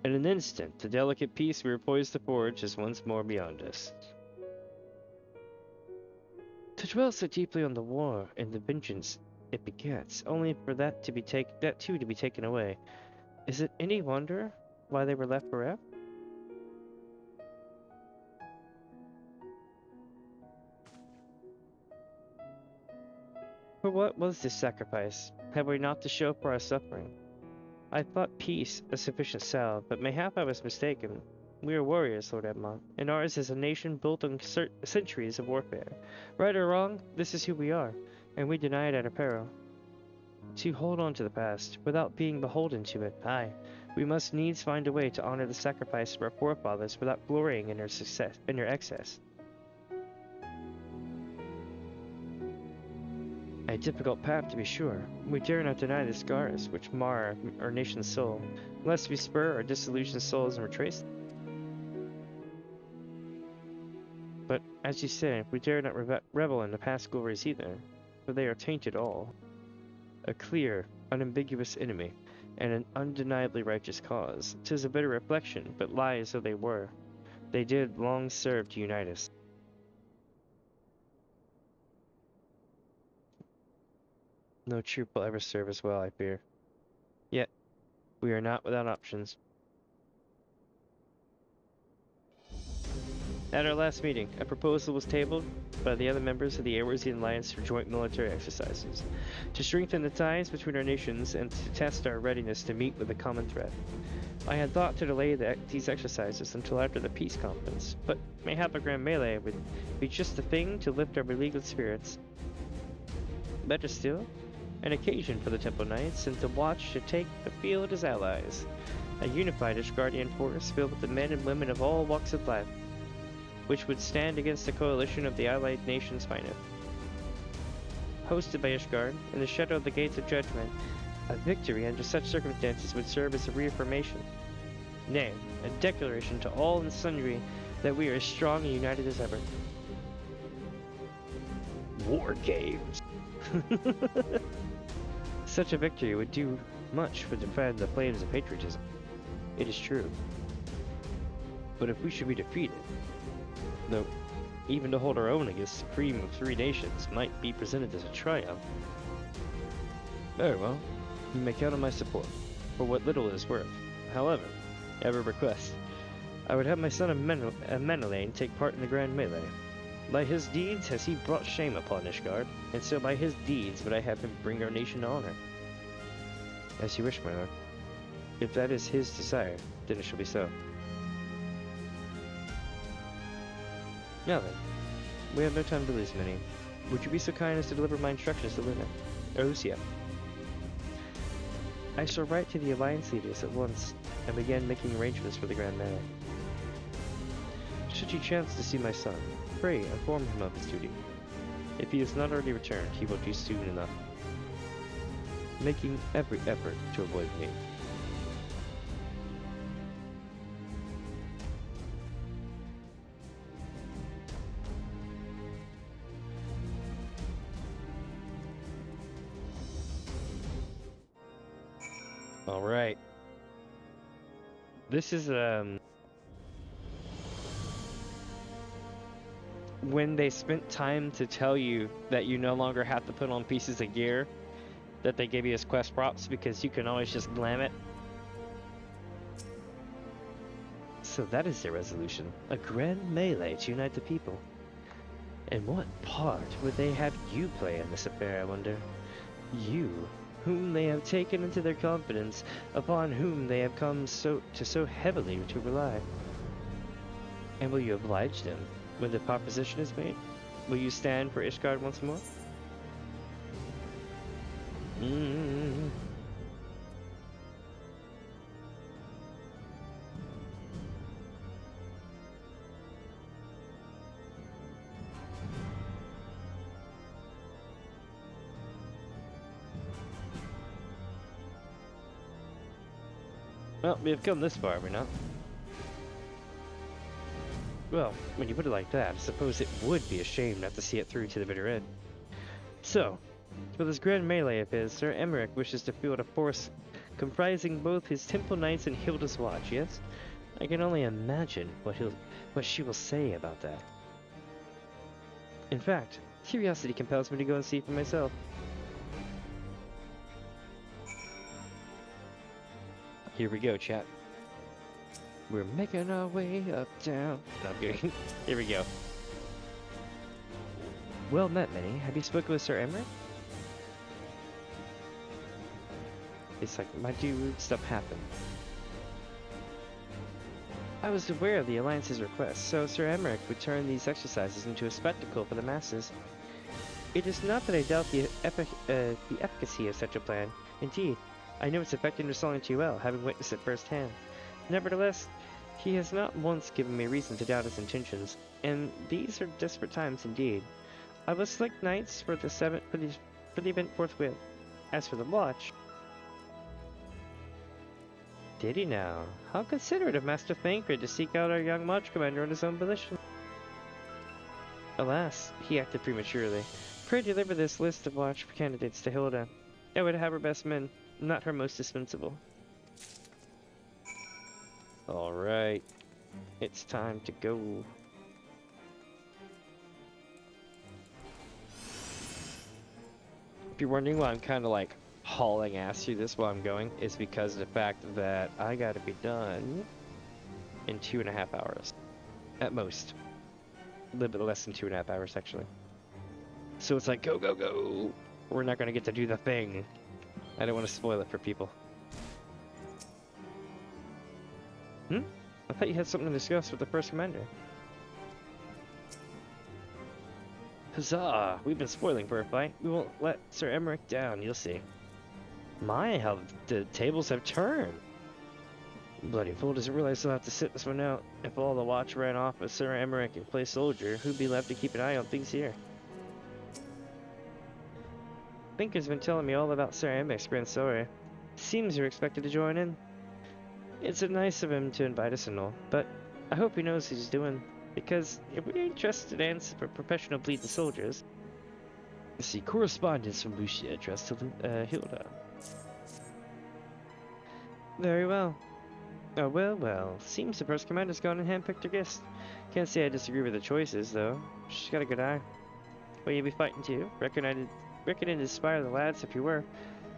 In an instant, the delicate peace we were poised to forge is once more beyond us. To dwell so deeply on the war and the vengeance it begets, only for that to be taken away, is it any wonder why they were left bereft? For what was this sacrifice? Have we not to show for our suffering? I thought peace a sufficient salve, but mayhap I was mistaken. We are warriors, Lord Edmond, and ours is a nation built on centuries of warfare. Right or wrong, this is who we are, and we deny it at our peril. To hold on to the past, without being beholden to it, aye, we must needs find a way to honor the sacrifice of our forefathers without glorying in their excess. A difficult path, to be sure. We dare not deny the scars which mar our nation's soul, lest we spur our disillusioned souls and retrace them. But, as you say, we dare not revel in the past glories either, for they are tainted all. A clear, unambiguous enemy, and an undeniably righteous cause. 'Tis a bitter reflection, but lie as though they were. They did long serve to unite us. No troop will ever serve as well, I fear. Yet, we are not without options. At our last meeting, a proposal was tabled by the other members of the Eorzean Alliance for joint military exercises, to strengthen the ties between our nations and to test our readiness to meet with a common threat. I had thought to delay these exercises until after the peace conference, but mayhap a grand melee would be just the thing to lift our beleaguered spirits. Better still, an occasion for the Temple Knights, and to watch to take the field as allies. A unified Ishgardian force filled with the men and women of all walks of life, which would stand against the coalition of the allied nations' finest. Hosted by Ishgard, in the shadow of the Gates of Judgment, a victory under such circumstances would serve as a reaffirmation, nay, a declaration to all and sundry that we are as strong and united as ever. War games! Such a victory would do much to defend the flames of patriotism. It is true. But if we should be defeated, though Even to hold our own against the supreme of 3 nations might be presented as a triumph. Very well. You may count on my support, for what little it is worth. However, I have a request. I would have my son Menelane take part in the grand melee. By his deeds has he brought shame upon Ishgard, and so by his deeds would I have him bring our nation to honor. As you wish, my lord. If that is his desire, then it shall be so. Now then, we have no time to lose, Minnie. Would you be so kind as to deliver my instructions to Luna? Eorzea. I shall write to the Alliance leaders at once, and begin making arrangements for the grand melee. Should you chance to see my son, pray inform him of his duty. If he has not already returned, he will do soon enough, making every effort to avoid me. All right. This is when they spent time to tell you that you no longer have to put on pieces of gear that they gave you as quest props because you can always just glam it. So that is their resolution. A grand melee to unite the people. And what part would they have you play in this affair, I wonder? You, whom they have taken into their confidence, upon whom they have come so heavily to rely. And will you oblige them when the proposition is made? Will you stand for Ishgard once more? Well, we have come this far, have we not? Well, when you put it like that, I suppose it would be a shame not to see it through to the bitter end. So, for this grand melee of his, Sir Emmerich wishes to field a force comprising both his Temple Knights and Hilda's Watch, yes? I can only imagine what she will say about that. In fact, curiosity compels me to go and see for myself. Here we go, chat. We're making our way uptown. No, I'm kidding. Here we go. Well met, Minnie. Have you spoken with Sir Emmerich? It's like, my dude, stuff happened. I was aware of the Alliance's request, so Sir Emmerich would turn these exercises into a spectacle for the masses. It is not that I doubt the efficacy of such a plan. Indeed, I know its effectiveness only too well, having witnessed it firsthand. Nevertheless, he has not once given me reason to doubt his intentions, and these are desperate times indeed. I will select knights for the event forthwith. As for the watch... Did he now? How considerate of Master Thancred to seek out our young watch commander on his own volition. Alas, he acted prematurely. Pray deliver this list of watch candidates to Hilda. I would have her best men, not her most dispensable. Alright. It's time to go. If you're wondering why I'm kind of like hauling ass through this while I'm going, is because of the fact that I gotta be done in 2.5 hours. At most. A little bit less than 2.5 hours, actually. So it's like, go, go, go! We're not gonna get to do the thing. I don't want to spoil it for people. I thought you had something to discuss with the first commander. Huzzah! We've been spoiling for a fight. We won't let Sir Emmerich down, you'll see. My, how the tables have turned! Bloody fool doesn't realize he'll have to sit this one out. If all the watch ran off with Sir Emmerich and play soldier, who'd be left to keep an eye on things here? Thinker's been telling me all about Sir Emmerich's grand story. Seems you're expected to join in. It's nice of him to invite us and all, but I hope he knows what he's doing, because if we're interested in answers for professional bleeding soldiers... Let's see, correspondence from Lucia addressed to Hilda. Very well. Oh, well, well. Seems the first commander's gone and handpicked her guest. Can't say I disagree with the choices, though. She's got a good eye. Will you be fighting too? Reckon I'd inspire the lads if you were.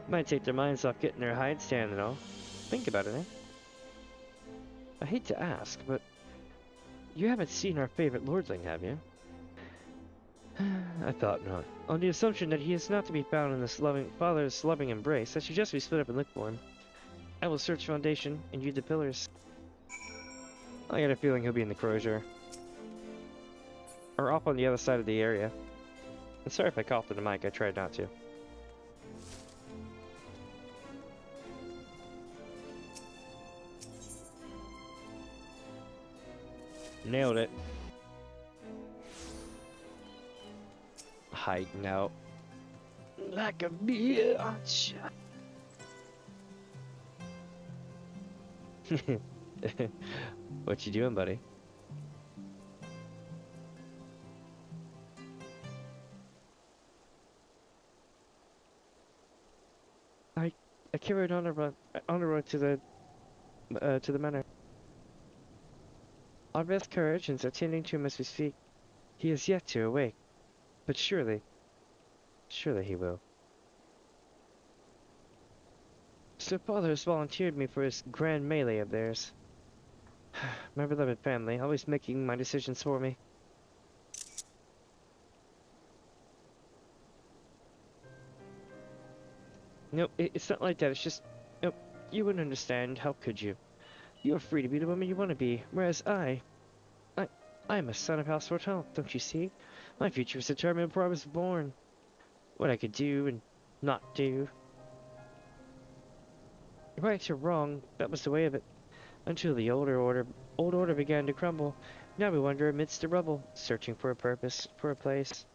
Might take their minds off getting their hide stand and all. Think about it, eh? I hate to ask, but you haven't seen our favorite lordling, have you? I thought not. On the assumption that he is not to be found in this father's loving embrace, I suggest we split up and look for him. I will search Foundation, and you the pillars. I got a feeling he'll be in the crozier. Or off on the other side of the area. And sorry if I coughed in the mic, I tried not to. Nailed it. Hiding out. Like a bitch. What you doing, buddy? I carried on a road to the manor. Our best courage and attending to him as we speak. He is yet to awake, but surely he will. So father has volunteered me for his grand melee of theirs. My beloved family, always making my decisions for me. No, it's not like that. It's just, no, you wouldn't understand. How could you? You are free to be the woman you want to be, whereas I am a son of House Fortel, don't you see? My future was determined before I was born. What I could do and not do. Right or wrong, that was the way of it. Until the old order began to crumble. Now we wander amidst the rubble, searching for a purpose, for a place.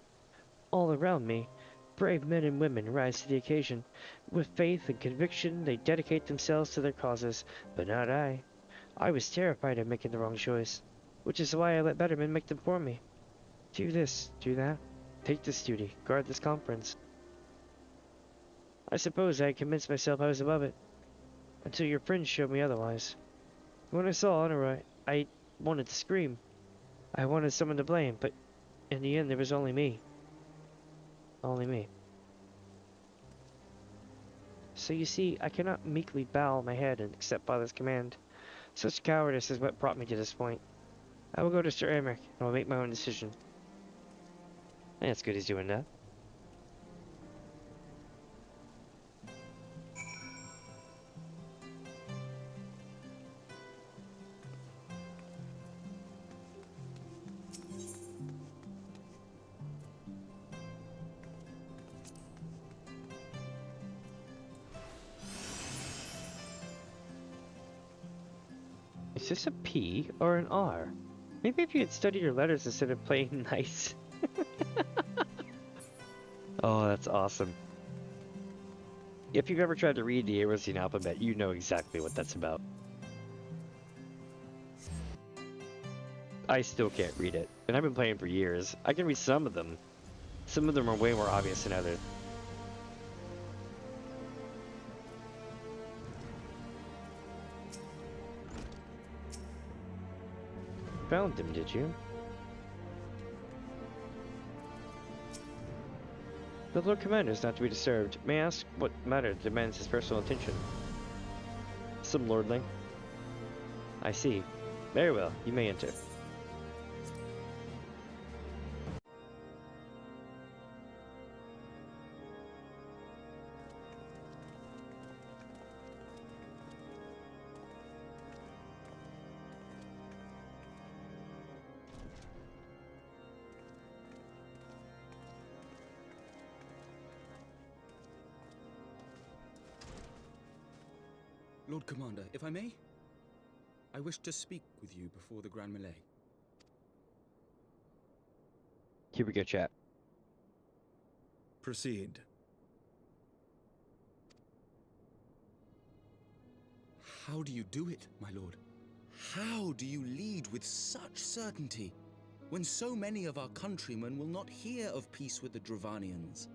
All around me, brave men and women rise to the occasion. With faith and conviction, they dedicate themselves to their causes, but not I. I was terrified of making the wrong choice, which is why I let better men make them for me. Do this, do that, take this duty, guard this conference. I suppose I had convinced myself I was above it, until your friends showed me otherwise. When I saw Honora, I wanted to scream. I wanted someone to blame, but in the end there was only me. Only me. So you see, I cannot meekly bow my head and accept Father's command. Such cowardice is what brought me to this point. I will go to Sir Emmerich, and will make my own decision. I think it's good he's doing that. Is this a P or an R? Maybe if you had studied your letters instead of playing nice. Oh, that's awesome. If you've ever tried to read the Eorzea alphabet, you know exactly what that's about. I still can't read it, and I've been playing for years. I can read some of them. Some of them are way more obvious than others. Found him, did you? The Lord Commander is not to be disturbed. May I ask what matter demands his personal attention? Some lordling. I see. Very well, you may enter. Lord Commander, if I may? I wish to speak with you before the Grand Melee. Here we go, chat. Proceed. How do you do it, my lord? How do you lead with such certainty, when so many of our countrymen will not hear of peace with the Dravanians?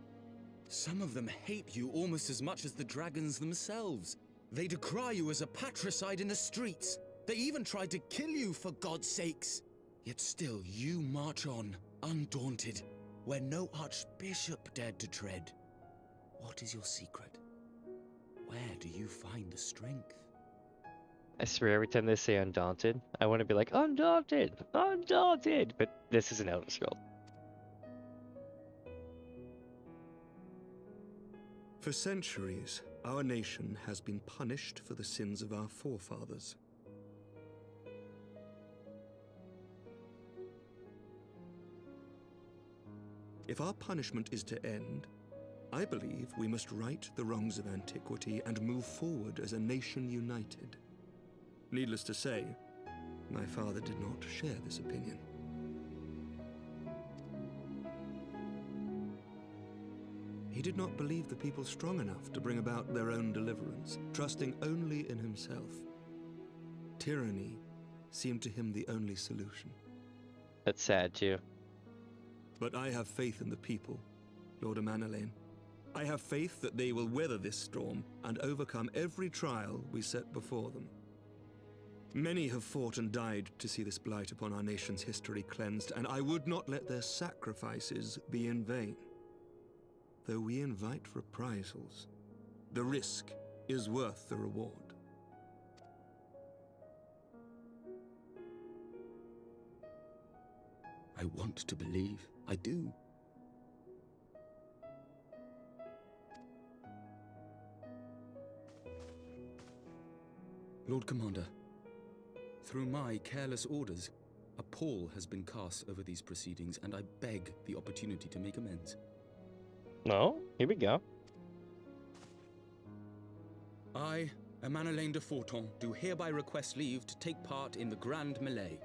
Some of them hate you almost as much as the dragons themselves. They decry you as a patricide in the streets. They even tried to kill you, for God's sakes. Yet still you march on, undaunted, where no archbishop dared to tread. What is your secret? Where do you find the strength? I swear every time they say undaunted, I want to be like, undaunted, undaunted, but this is an Elder Scroll. For centuries, our nation has been punished for the sins of our forefathers. If our punishment is to end, I believe we must right the wrongs of antiquity and move forward as a nation united. Needless to say, my father did not share this opinion. He did not believe the people strong enough to bring about their own deliverance, trusting only in himself. Tyranny seemed to him the only solution. That's sad, too. But I have faith in the people, Lord Amanalain. I have faith that they will weather this storm and overcome every trial we set before them. Many have fought and died to see this blight upon our nation's history cleansed, and I would not let their sacrifices be in vain. Though we invite reprisals, the risk is worth the reward. I want to believe. I do. Lord Commander, through my careless orders, a pall has been cast over these proceedings, and I beg the opportunity to make amends. No, here we go. I, Amanalain de Forton, do hereby request leave to take part in the Grand Melee.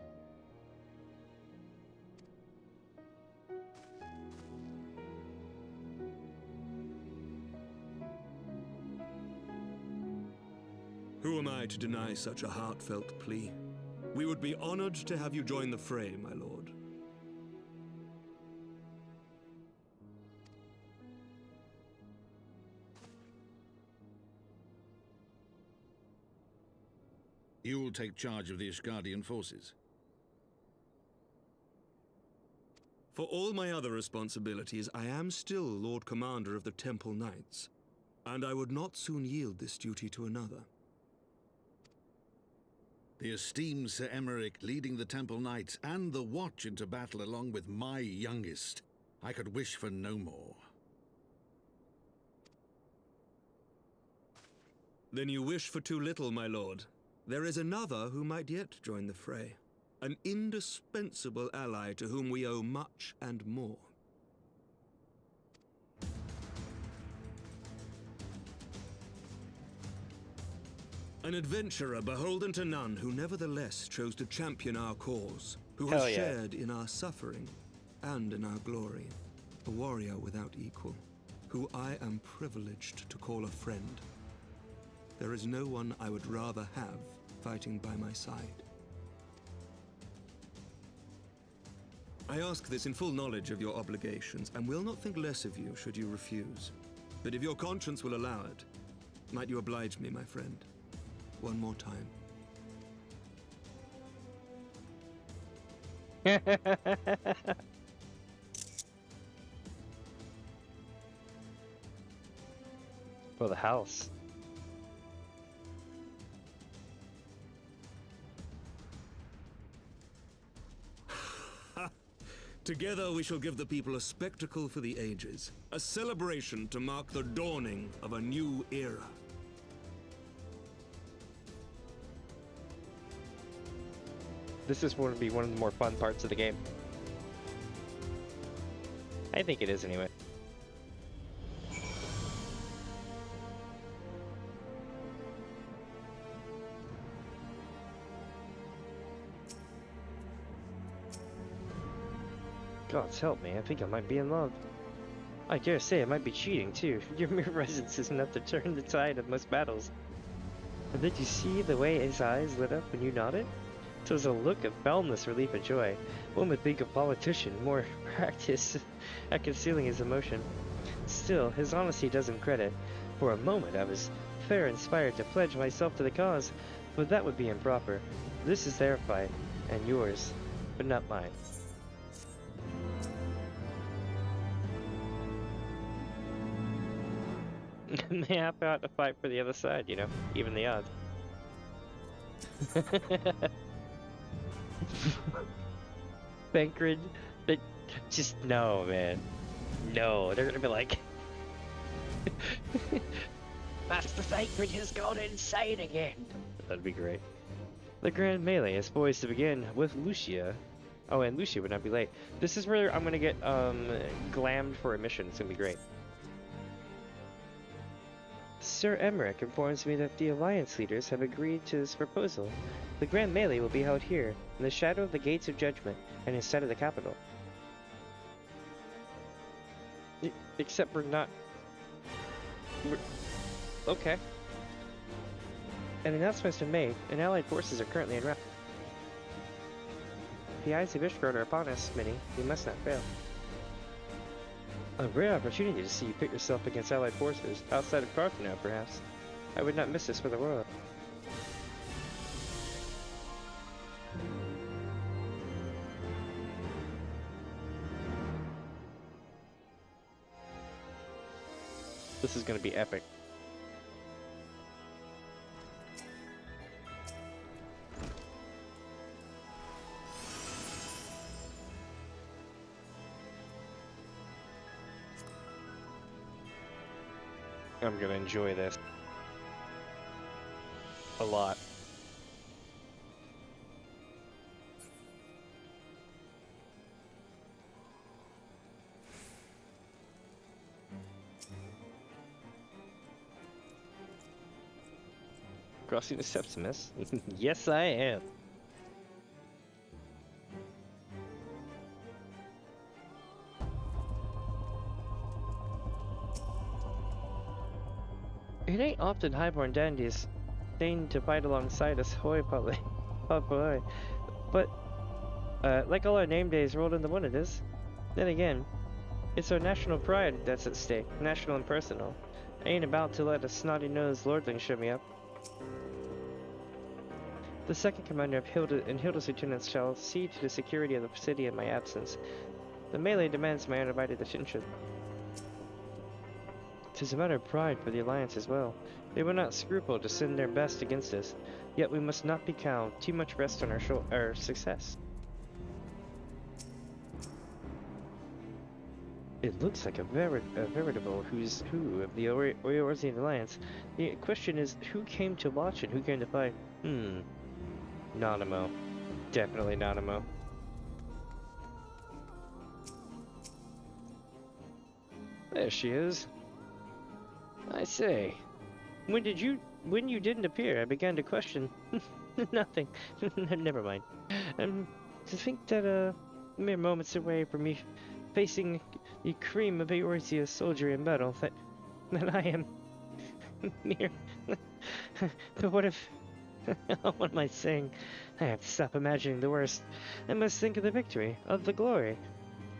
Who am I to deny such a heartfelt plea? We would be honored to have you join the fray, my lord. You'll take charge of the Ishgardian forces. For all my other responsibilities, I am still Lord Commander of the Temple Knights, and I would not soon yield this duty to another. The esteemed Sir Emeric leading the Temple Knights and the Watch into battle along with my youngest. I could wish for no more. Then you wish for too little, my lord. There is another who might yet join the fray. An indispensable ally to whom we owe much and more. An adventurer beholden to none who nevertheless chose to champion our cause, who has shared in our suffering and in our glory. A warrior without equal, who I am privileged to call a friend. There is no one I would rather have fighting by my side. I ask this in full knowledge of your obligations, and will not think less of you should you refuse. But if your conscience will allow it, might you oblige me, my friend? One more time. For the house. Together we shall give the people a spectacle for the ages, a celebration to mark the dawning of a new era. This is going to be one of the more fun parts of the game. I think it is anyway. God's help me, I think I might be in love. I dare say I might be cheating too. Your mere presence is enough to turn the tide of most battles. And did you see the way his eyes lit up when you nodded? It was a look of boundless relief and joy. One would think a politician more practiced at concealing his emotion. Still, his honesty does him credit. For a moment I was fair inspired to pledge myself to the cause, but that would be improper. This is their fight, and yours, but not mine. They have out to fight for the other side, you know, even the odds. Thancred, they just no, man. No, they're gonna be like, Master Thancred has gone insane again. That'd be great. The Grand Melee is poised to begin with Lucia. Oh, and Lucia would not be late. This is where I'm gonna get glammed for a mission. It's gonna be great. Sir Emmerich informs me that the Alliance leaders have agreed to this proposal. The Grand Melee will be held here, in the shadow of the Gates of Judgment, and instead of the capital. Except we're not... Okay. An announcement has been made, and Allied forces are currently en route. The eyes of Ishgard are upon us, Minnie. We must not fail. A rare opportunity to see you pit yourself against Allied forces, outside of Cartheno, perhaps. I would not miss this for the world. This is gonna be epic. I'm gonna enjoy this a lot. Crossing the Septimus? Yes, I am. It ain't often highborn dandies deign to fight alongside us, hoi polloi. But, like all our name days rolled into one it is. Then again, it's our national pride that's at stake, national and personal. I ain't about to let a snotty-nosed lordling show me up. The second commander of Hilda and Hilda's lieutenants shall see to the security of the city in my absence. The melee demands my undivided attention. 'Tis a matter of pride for the Alliance as well. They will not scruple to send their best against us, yet we must not be cowed. Too much rest on our success. It looks like a veritable who's who of the Eorzean Alliance. The question is, who came to watch and who came to fight? Nanamo. Definitely Nanamo. There she is. I say, when you didn't appear, I began to question. Nothing. Never mind. To think that mere moments away from me facing the cream of Eorzea's soldiery in battle, that I am mere. But what if? What am I saying? I have to stop imagining the worst. I must think of the victory, of the glory,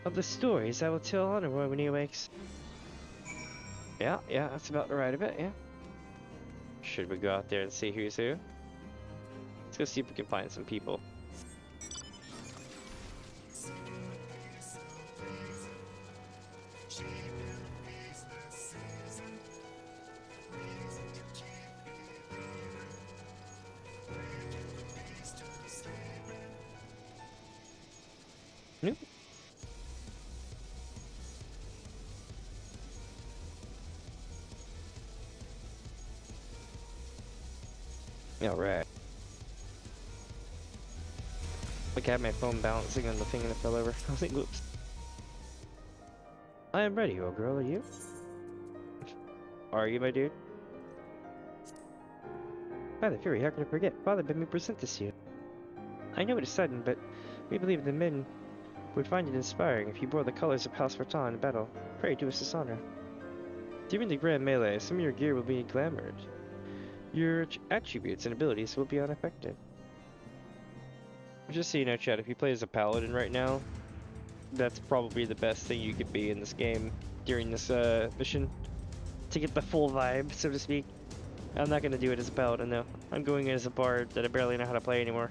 of the stories I will tell Honorboy when he awakes. Yeah, that's about the right of it, yeah. Should we go out there and see who's who? Let's go see if we can find some people. Nope. Alright. Look at my phone balancing on the thing and it fell over. I was like, whoops. I am ready, old girl. Are you? Are you, my dude? By the Fury, how could I forget? Father bid me present this to you. I know it is sudden, but we believe the men would find it inspiring if you bore the colors of House Vertan in battle. Pray do us this honor. During the Grand Melee, some of your gear will be glamored. Your attributes and abilities will be unaffected. Just so you know, chat, if you play as a paladin right now, that's probably the best thing you could be in this game during this mission, to get the full vibe, so to speak. I'm not gonna do it as a paladin though. I'm going as a bard that I barely know how to play anymore.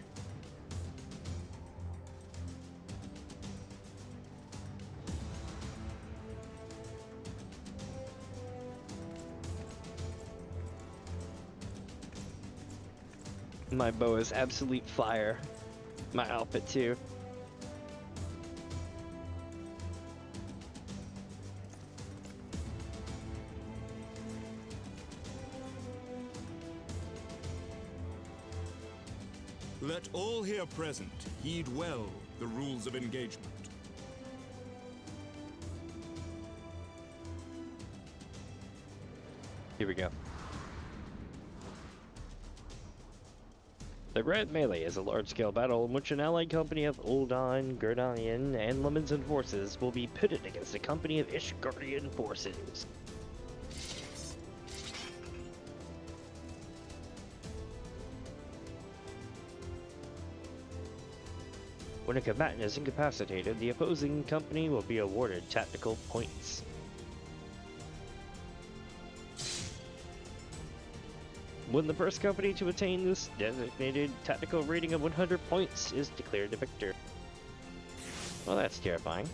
My bow is absolute fire. My outfit too. Let all here present heed well the rules of engagement. Here we go. The Grand Melee is a large-scale battle in which an allied company of Uldan, Gerdanian, and Lemons forces will be pitted against a company of Ishgardian forces. When a combatant is incapacitated, the opposing company will be awarded tactical points. When the first company to attain this designated tactical rating of 100 points is declared the victor. Well, that's terrifying.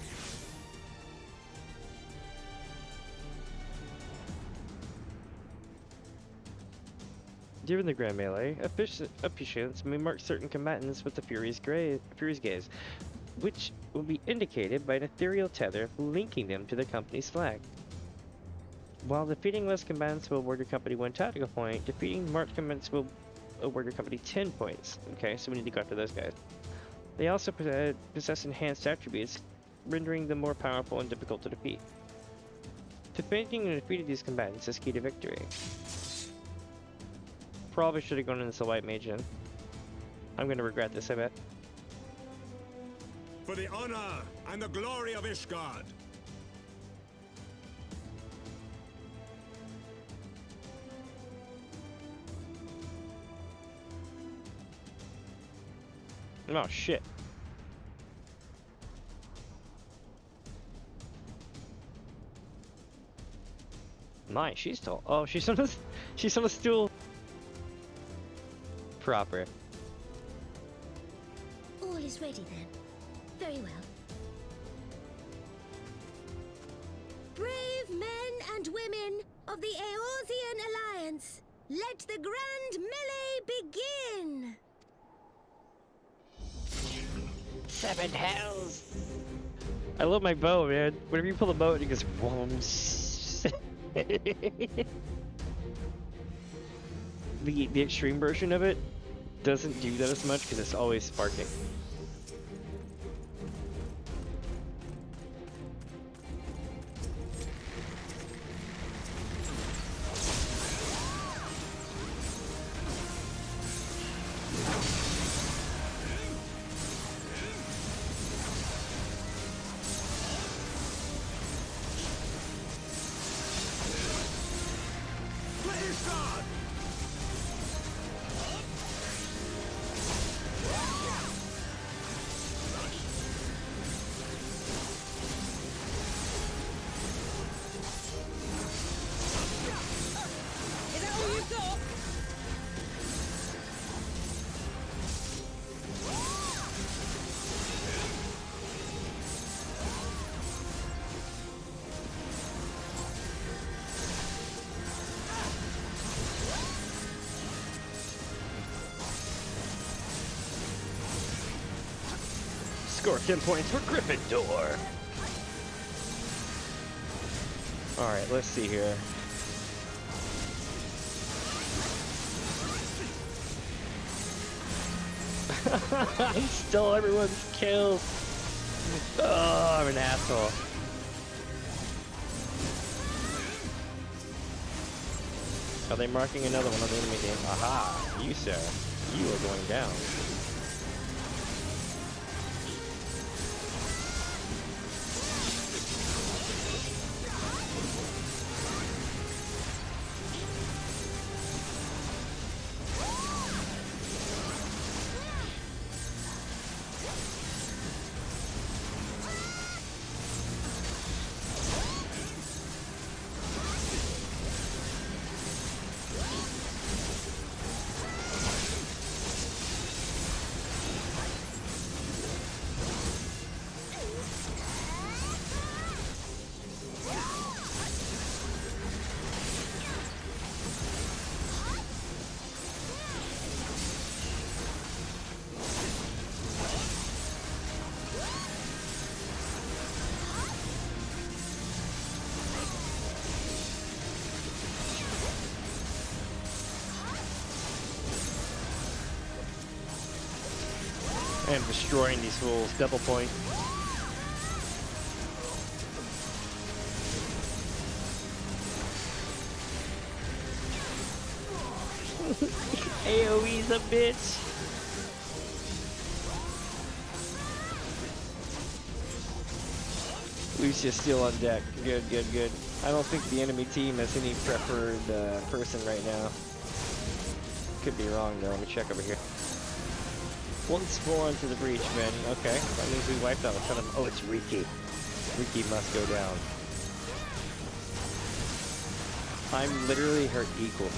During the Grand Melee, officiants may mark certain combatants with the Fury's Gaze, which will be indicated by an ethereal tether linking them to the company's flag. While defeating less combatants will award your company 1 tactical point, defeating marked combatants will award your company 10 points. Okay, so we need to go after those guys. They also possess enhanced attributes, rendering them more powerful and difficult to defeat. Defeating and defeating these combatants is key to victory. Probably should have gone into the White Mage then. I'm gonna regret this, I bet. For the honor and the glory of Ishgard! Oh shit. Nice, she's tall. Oh, she's on a stool. Proper. All is ready then. Very well. Brave men and women of the Eorzean Alliance, let the Grand Melee begin! 7 hells! I love my bow, man. Whenever you pull the bow, it goes whooms. The extreme version of it doesn't do that as much because it's always sparking. Score 10 points for Gryffindor. Alright, let's see here. I stole everyone's kills. Oh, I'm an asshole. Are they marking another one on the enemy team? Aha! You, sir. You are going down. I am destroying these fools. Double point. AoE's a bitch. Lucia's still on deck. Good, good, good. I don't think the enemy team has any preferred person right now. Could be wrong though. Let me check over here. One spawn to the breach, man. Okay, that means we wiped out a ton of. Oh, it's Riki. Riki must go down. I'm literally her equal.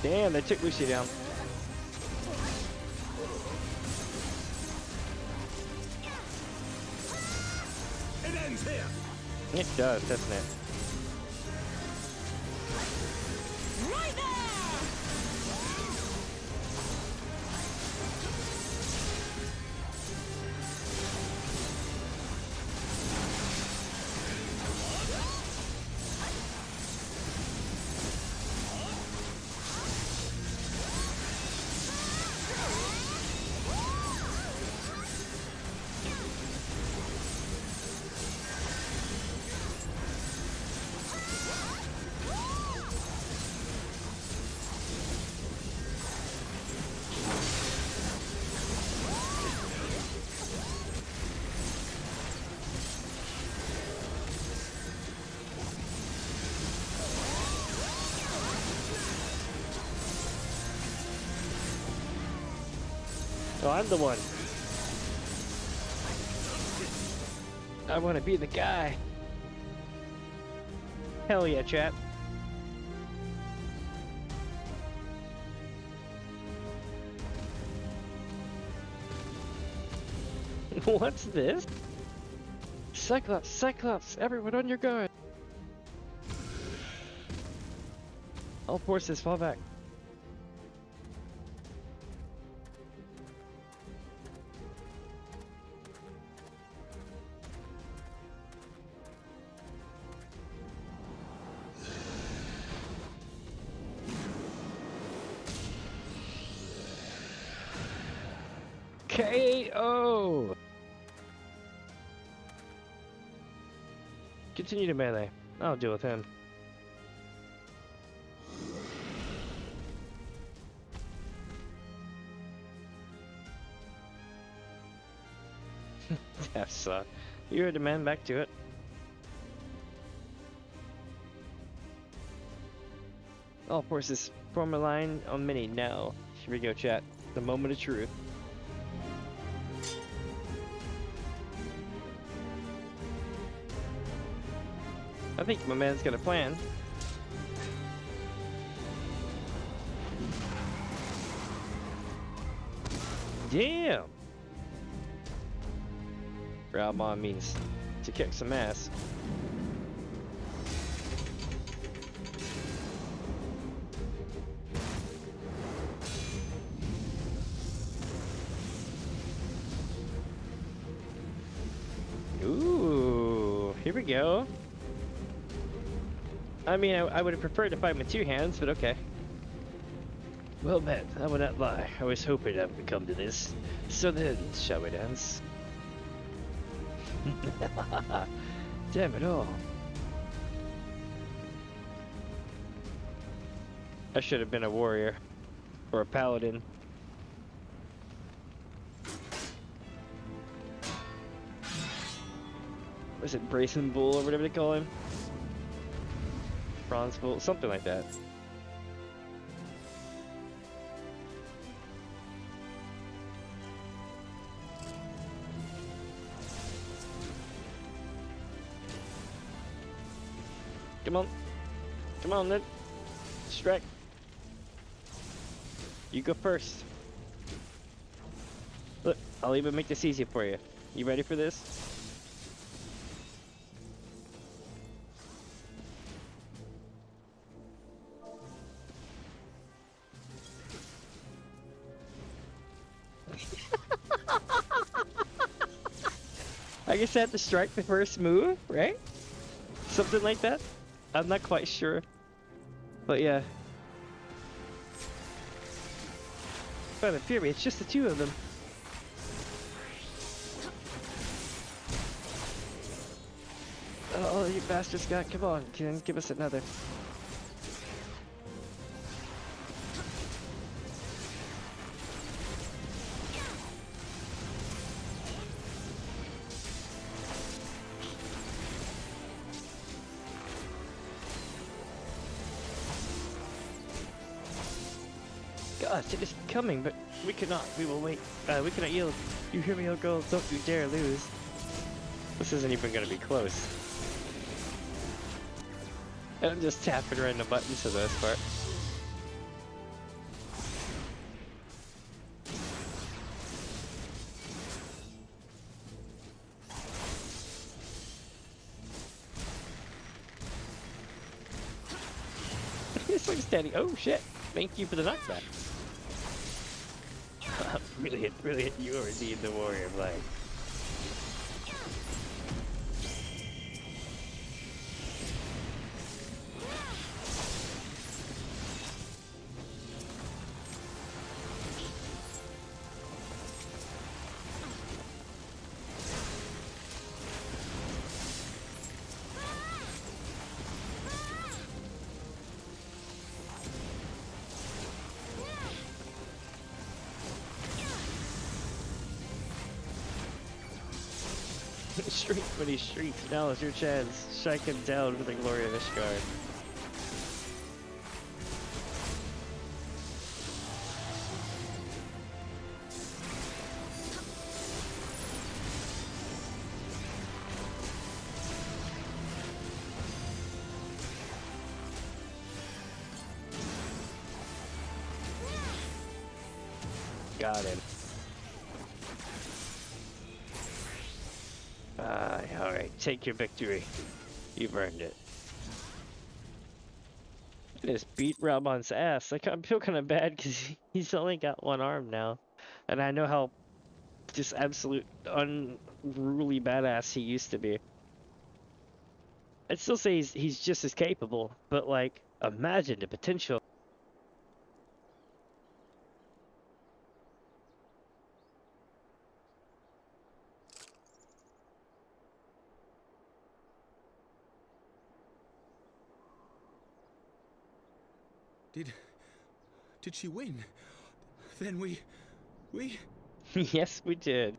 Damn, they took Lucy down. It ends here. It does, doesn't it? Right there! Oh, I'm the one. I want to be the guy. Hell yeah, chat. What's this? Cyclops, Cyclops, everyone on your guard. All forces fall back. KO! Continue to melee. I'll deal with him. That's you're a demand back to it. All forces form a line on mini now. Here we go, chat. The moment of truth. I think my man's got a plan. Damn! Grabmon means to kick some ass. Ooh, here we go. I mean, I would have preferred to fight with two hands, but okay. Well met, I will not lie. I was hoping I would come to this. So then, shall we dance? Damn it all. I should have been a warrior. Or a paladin. Was it Brazen Bull or whatever they call him? Bronze Bull, something like that. Come on. Come on, Ned. Strike. You go first. Look, I'll even make this easy for you. You ready for this? I guess I had to strike the first move, right? Something like that? I'm not quite sure. But yeah. By the Fury, it's just the two of them. Oh, you bastards got, come on, give us another. Gosh, it is coming, but we cannot, we will wait. We cannot yield. You hear me, oh girl, don't you dare lose. This isn't even gonna be close. I'm just tapping random buttons for the most part. It's like standing. Oh shit! Thank you for the knockback. really hit you or indeed the warrior flag. Shriek when he shrieks, now is your chance. Strike him down for the glory of Ishgard. Got him. Alright, take your victory. You've earned it. I just beat Raubon's ass. I feel kind of bad because he's only got one arm now. And I know how just absolute unruly badass he used to be. I'd still say he's just as capable, but like, imagine the potential. Did she win? Then we... Yes, we did.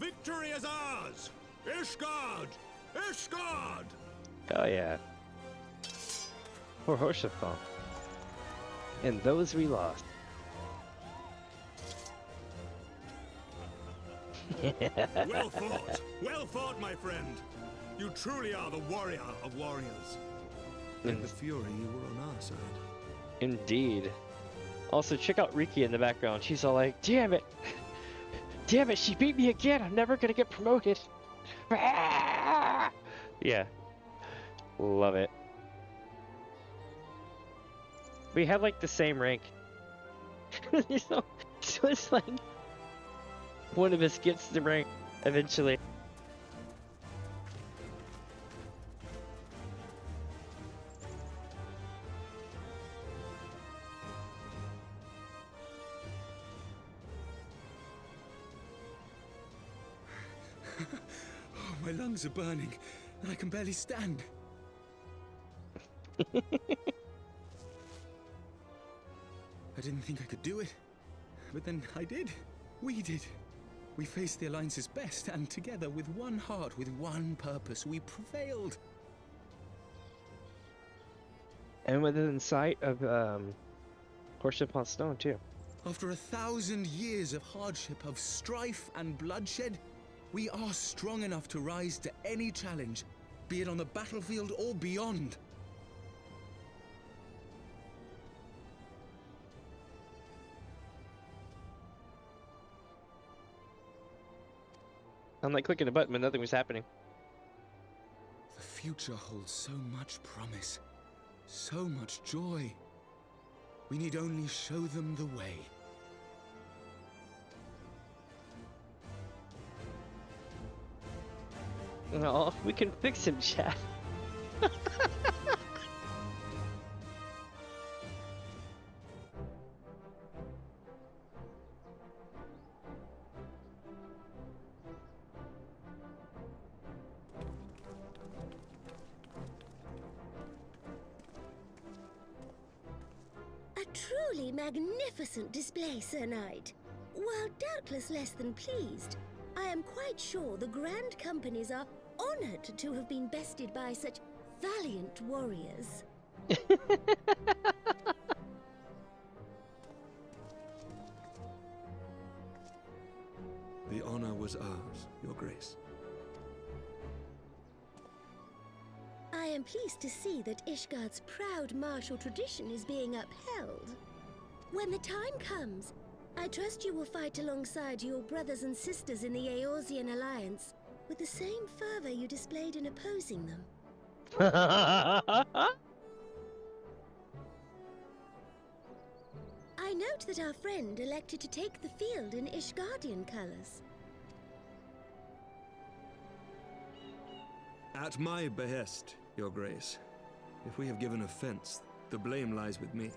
Victory is ours! Ishgard! Ishgard! Oh yeah. For Horsefall. And those we lost. Well fought, my friend. You truly are the warrior of warriors. In the Fury, you were on our side. Indeed. Also, check out Riki in the background. She's all like, damn it! Damn it, she beat me again! I'm never gonna get promoted! Yeah. Love it. We have like the same rank. So it's like one of us gets the rank eventually. Oh, my lungs are burning, and I can barely stand. I didn't think I could do it, but then I did. We did. We faced the Alliance's best, and together, with one heart, with one purpose, we prevailed. And within sight of Portia upon Stone too. After 1,000 years of hardship, of strife and bloodshed, we are strong enough to rise to any challenge, be it on the battlefield or beyond. I'm like clicking a button, but nothing was happening. future holds so much promise, so much joy. We need only show them the way. No, we can fix him, chat. A truly magnificent display, Sir Knight. While doubtless less than pleased, I am quite sure the Grand Companies are honored to have been bested by such valiant warriors. The honor was ours, Your Grace. I am pleased to see that Ishgard's proud martial tradition is being upheld. When the time comes, I trust you will fight alongside your brothers and sisters in the Eorzean Alliance with the same fervor you displayed in opposing them. I note that our friend elected to take the field in Ishgardian colors. At my behest, Your Grace. If we have given offense, the blame lies with me.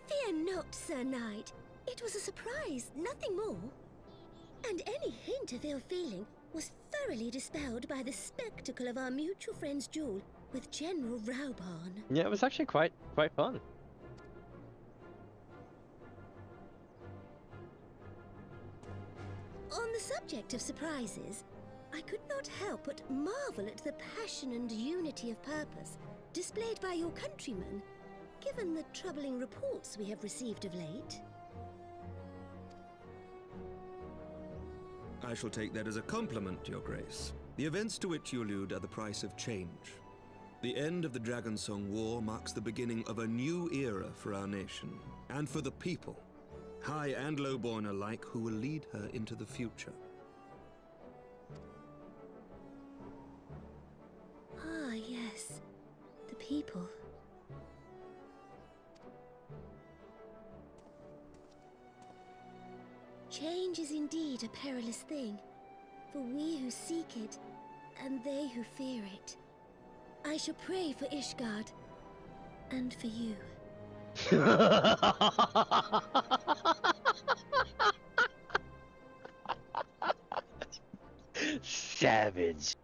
Fear not, Sir Knight. It was a surprise, nothing more. And any hint of ill feeling was thoroughly dispelled by the spectacle of our mutual friend's duel with General Raubarn. Yeah, it was actually quite fun. On the subject of surprises, I could not help but marvel at the passion and unity of purpose displayed by your countrymen, given the troubling reports we have received of late. I shall take that as a compliment, Your Grace. The events to which you allude are the price of change. The end of the Dragonsong War marks the beginning of a new era for our nation, and for the people, high and lowborn alike, who will lead her into the future. Ah, yes. The people. Change is indeed a perilous thing, for we who seek it, and they who fear it. I shall pray for Ishgard, and for you. Savage.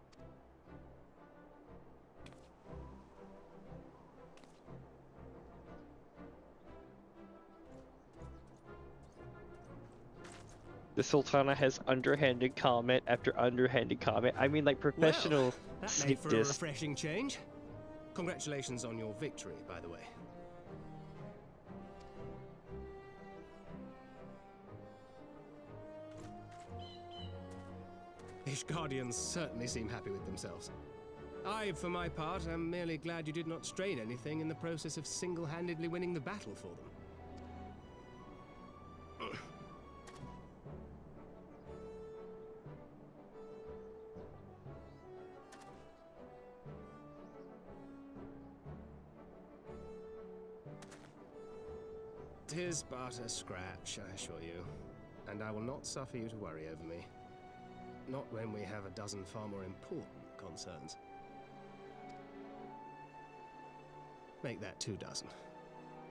The Sultana has underhanded comment after underhanded comment. I mean, like professional that made for a diss. refreshing change. Congratulations on your victory, by the way. Ishgardians certainly seem happy with themselves. I, for my part, am merely glad you did not strain anything in the process of single-handedly winning the battle for them. Tis but a scratch, I assure you, and I will not suffer you to worry over me. Not when we have a dozen far more important concerns. Make that 2 dozen.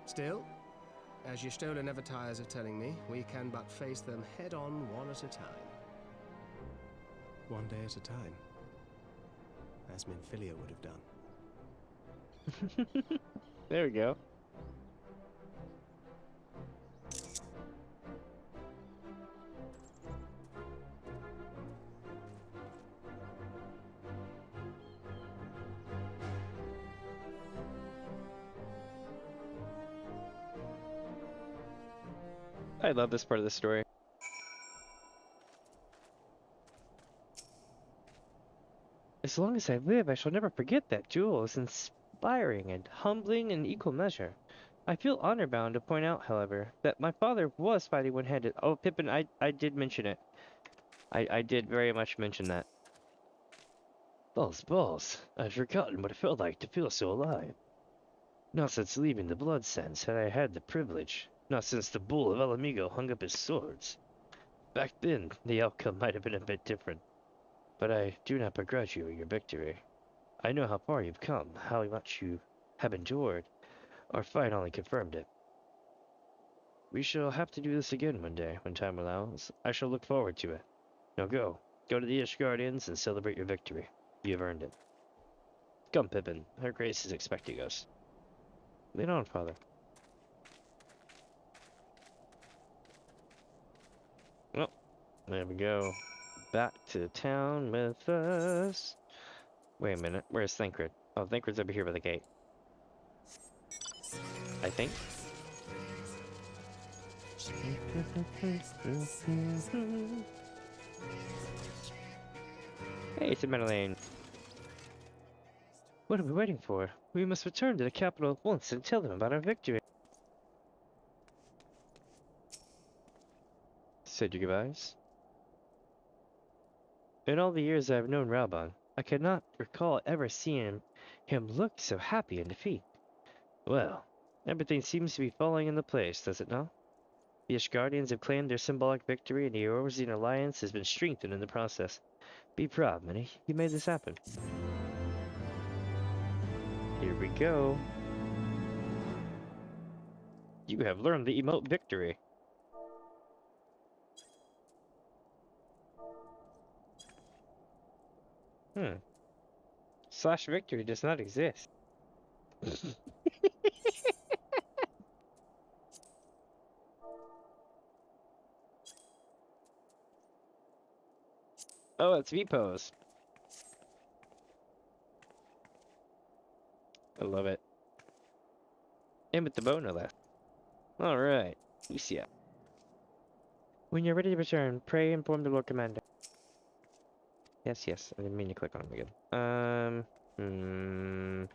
Still, as Y'shtola never tires of telling me, we can but face them head-on one at a time. One day at a time. As Minfilia would have done. There we go. I love this part of the story. As long as I live, I shall never forget that duel. It was inspiring and humbling in equal measure. I feel honor-bound to point out, however, that my father was fighting one-handed. Oh, Pippin, I did mention it. I did very much mention that. Balls. I'd forgotten what it felt like to feel so alive. Not since leaving the Blood Sands had I had the privilege. Not since the Bull of El Amigo hung up his swords. Back then, the outcome might have been a bit different. But I do not begrudge you your victory. I know how far you've come, how much you have endured. Our fight only confirmed it. We shall have to do this again one day, when time allows. I shall look forward to it. Now go. Go to the Ishgardians and celebrate your victory. You have earned it. Come, Pippin. Her Grace is expecting us. Lead on, Father. Well, there we go. Back to town with us. Wait a minute. Where's Thancred? Oh, Thancred's over here by the gate. I think. Hey, it's a Madeleine. What are we waiting for? We must return to the capital at once and tell them about our victory. Said your goodbyes. In all the years I have known Raubon, I cannot recall ever seeing him look so happy in defeat. Well, everything seems to be falling into place, does it not? The Ishgardians have claimed their symbolic victory, and the Eorzean alliance has been strengthened in the process. Be proud, Minnie. You made this happen. Here we go. You have learned the emote victory. Slash victory does not exist. Oh, it's V-pose. I love it. And with the bow, no less. Alright, Lucia. When you're ready to return, pray inform the Lord Commander. Yes, I didn't mean to click on him again.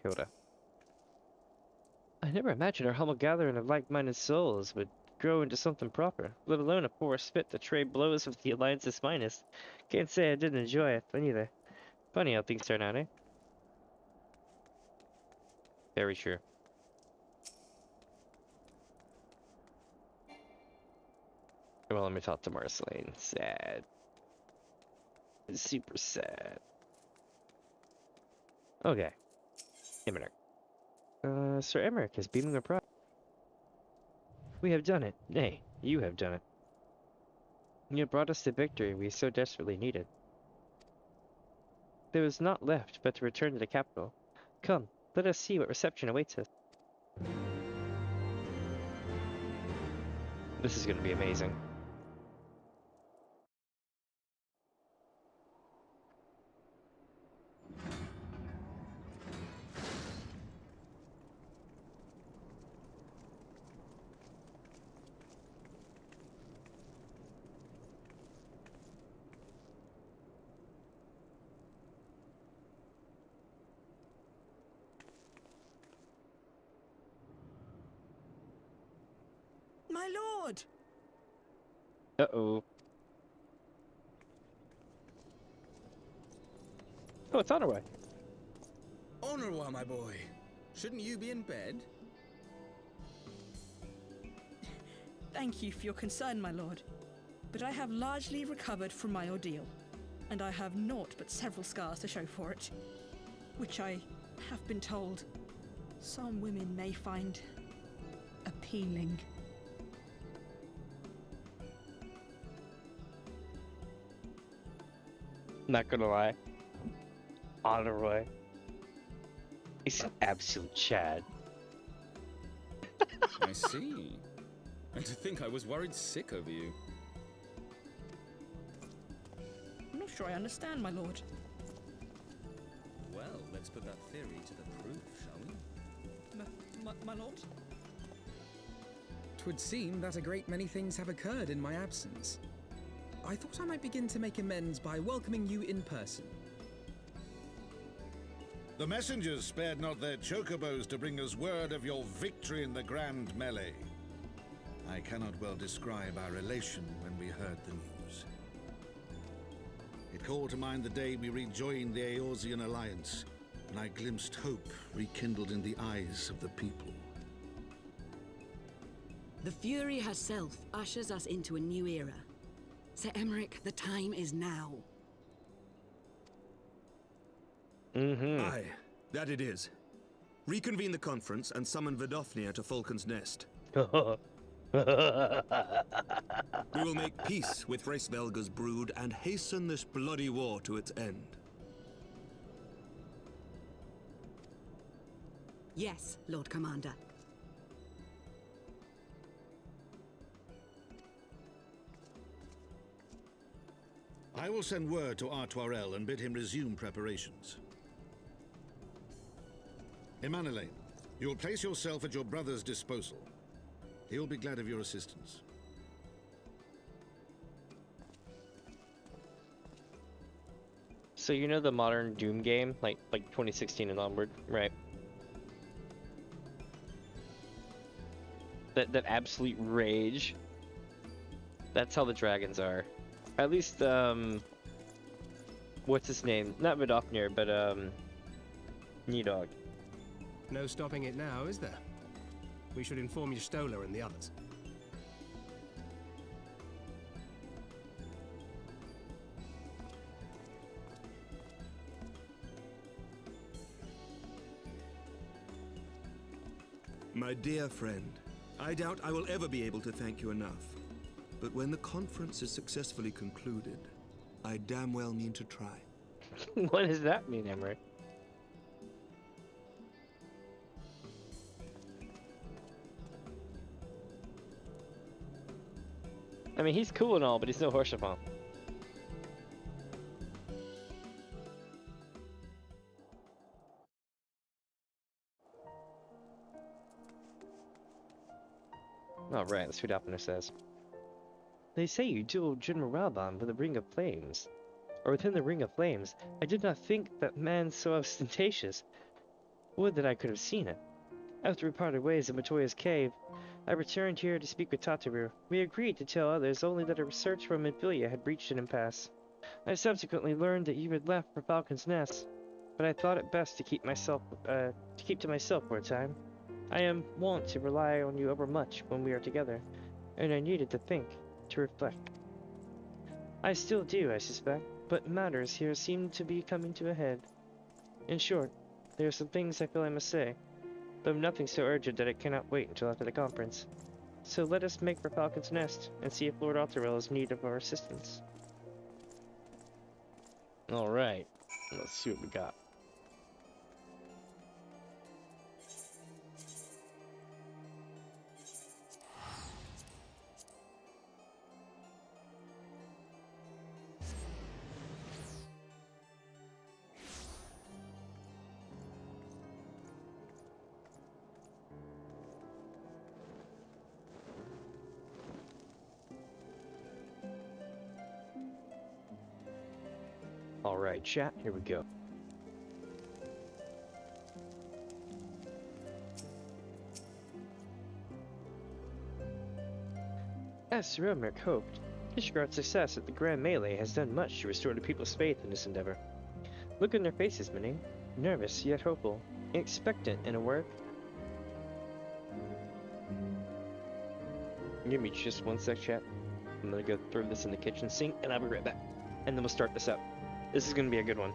Hilda. I never imagined our humble gathering of like-minded souls would grow into something proper, let alone a porous fit to trade blows with the Alliance's finest. Can't say I didn't enjoy it, but neither. Funny how things turn out, eh? Very true. Well, let me talk to Marceline. Sad. It's super sad. Okay. Emmerich. Sir Emmerich is beaming with pride. We have done it. Nay, you have done it. You have brought us the victory we so desperately needed. There was naught left but to return to the capital. Come, let us see what reception awaits us. This is going to be amazing. My lord! Uh-oh. Oh, it's Honorway. Honorwa, my boy. Shouldn't you be in bed? Thank you for your concern, my lord. But I have largely recovered from my ordeal, and I have naught but several scars to show for it, which I have been told some women may find appealing. Not gonna lie. Honorway. He's an absolute Chad. I see. And to think I was worried sick over you. I'm not sure I understand, my lord. Well, let's put that theory to the proof, shall we? My lord? 'Twould seem that a great many things have occurred in my absence. I thought I might begin to make amends by welcoming you in person. The messengers spared not their chocobos to bring us word of your victory in the grand melee. I cannot well describe our elation when we heard the news. It called to mind the day we rejoined the Eorzean alliance, and I glimpsed hope rekindled in the eyes of the people. The Fury herself ushers us into a new era. Sir Emmerich, the time is now. Aye, that it is. Reconvene the conference and summon Vidofnir to Falcon's Nest. We will make peace with Hraesvelga's brood and hasten this bloody war to its end. Yes, Lord Commander. I will send word to Artoirel and bid him resume preparations. Emanelaine, you will place yourself at your brother's disposal. He will be glad of your assistance. So you know the modern Doom game, like 2016 and onward, right? That absolute rage. That's how the dragons are. At least what's his name? Not Vidofnir, but Nidhogg. No stopping it now, is there? We should inform Y'shtola and the others. My dear friend, I doubt I will ever be able to thank you enough. But when the conference is successfully concluded, I damn well mean to try. What does that mean, Emmerich? I mean, he's cool and all, but he's no Horshapan. Alright, let's see what Alpiner says. They say you duel General Raban with the Ring of Flames. Or within the Ring of Flames. I did not think that man so ostentatious. Would that I could have seen it. After we parted ways at Matoya's cave, I returned here to speak with Tataru. We agreed to tell others only that a research from Midfilia had reached an impasse. I subsequently learned that you had left for Falcon's Nest, but I thought it best to keep to myself for a time. I am wont to rely on you overmuch when we are together, and I needed to think, to reflect. I still do, I suspect, but matters here seem to be coming to a head. In short, there are some things I feel I must say, but nothing so urgent that it cannot wait until after the conference. So let us make for Falcon's Nest, and see if Lord Artoirel is in need of our assistance. Alright, let's see what we got. Alright, chat, here we go. As Sir Emmerich hoped, Ishgard's success at the Grand Melee has done much to restore the people's faith in this endeavor. Look in their faces, Minnie. Nervous yet hopeful. Expectant, in a word. Give me just one sec, chat. I'm gonna go throw this in the kitchen sink, and I'll be right back. And then we'll start this up. This is gonna be a good one.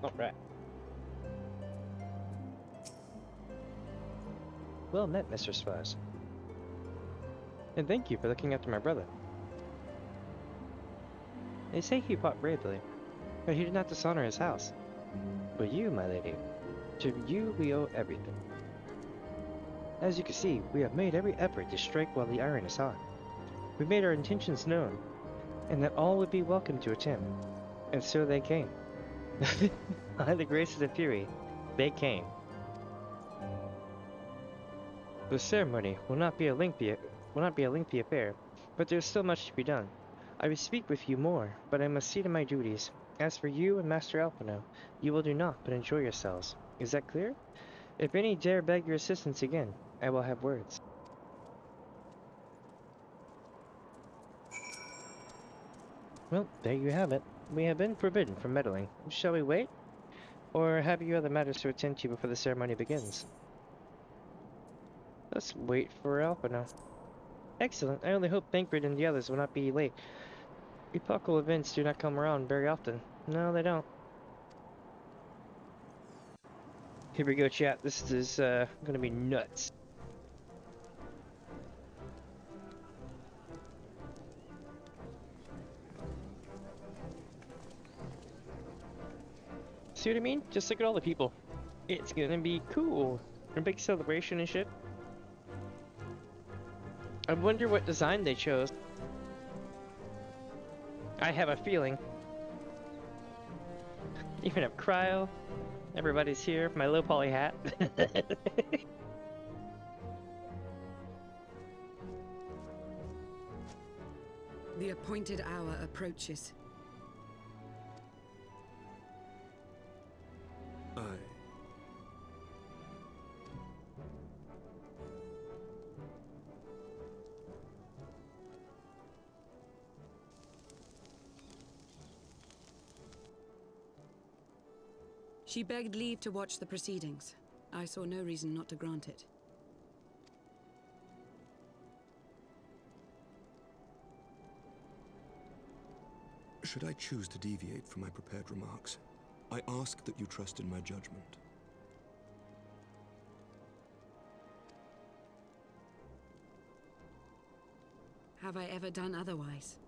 Alright. Well met, Mr. Spaz. And thank you for looking after my brother. They say he fought bravely, but he did not dishonor his house. But you, my lady, to you we owe everything. As you can see, we have made every effort to strike while the iron is hot. We made our intentions known, and that all would be welcome to attempt. And so they came. By the grace of the Fury, they came. The ceremony will not be a lengthy affair, but there is still much to be done. I will speak with you more, but I must see to my duties. As for you and Master Alpino, you will do naught but enjoy yourselves. Is that clear? If any dare beg your assistance again, I will have words. Well, there you have it. We have been forbidden from meddling. Shall we wait? Or have you other matters to attend to before the ceremony begins? Let's wait for Alpino. Excellent. I only hope Thancred and the others will not be late. Epochal events do not come around very often. No, they don't. Here we go, chat. This is gonna be nuts. See what I mean? Just look at all the people. It's gonna be cool. A big celebration and shit. I wonder what design they chose. I have a feeling. Even have cryo. Everybody's here. My low poly hat. The appointed hour approaches. Aye. She begged leave to watch the proceedings. I saw no reason not to grant it. Should I choose to deviate from my prepared remarks, I ask that you trust in my judgment. Have I ever done otherwise?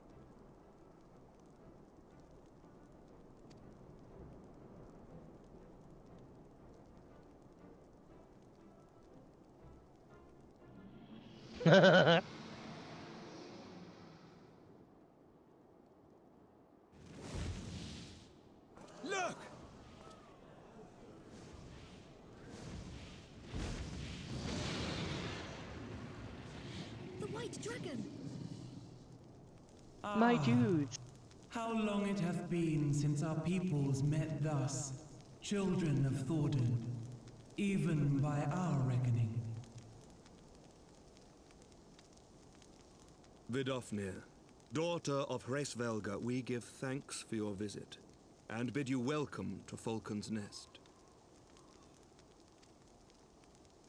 Look! The White Dragon! My dudes! How long it hath been since our peoples met thus, children of Thordan, even by our reckoning. Vidofnir, daughter of Hraesvelga, we give thanks for your visit, and bid you welcome to Falcon's Nest.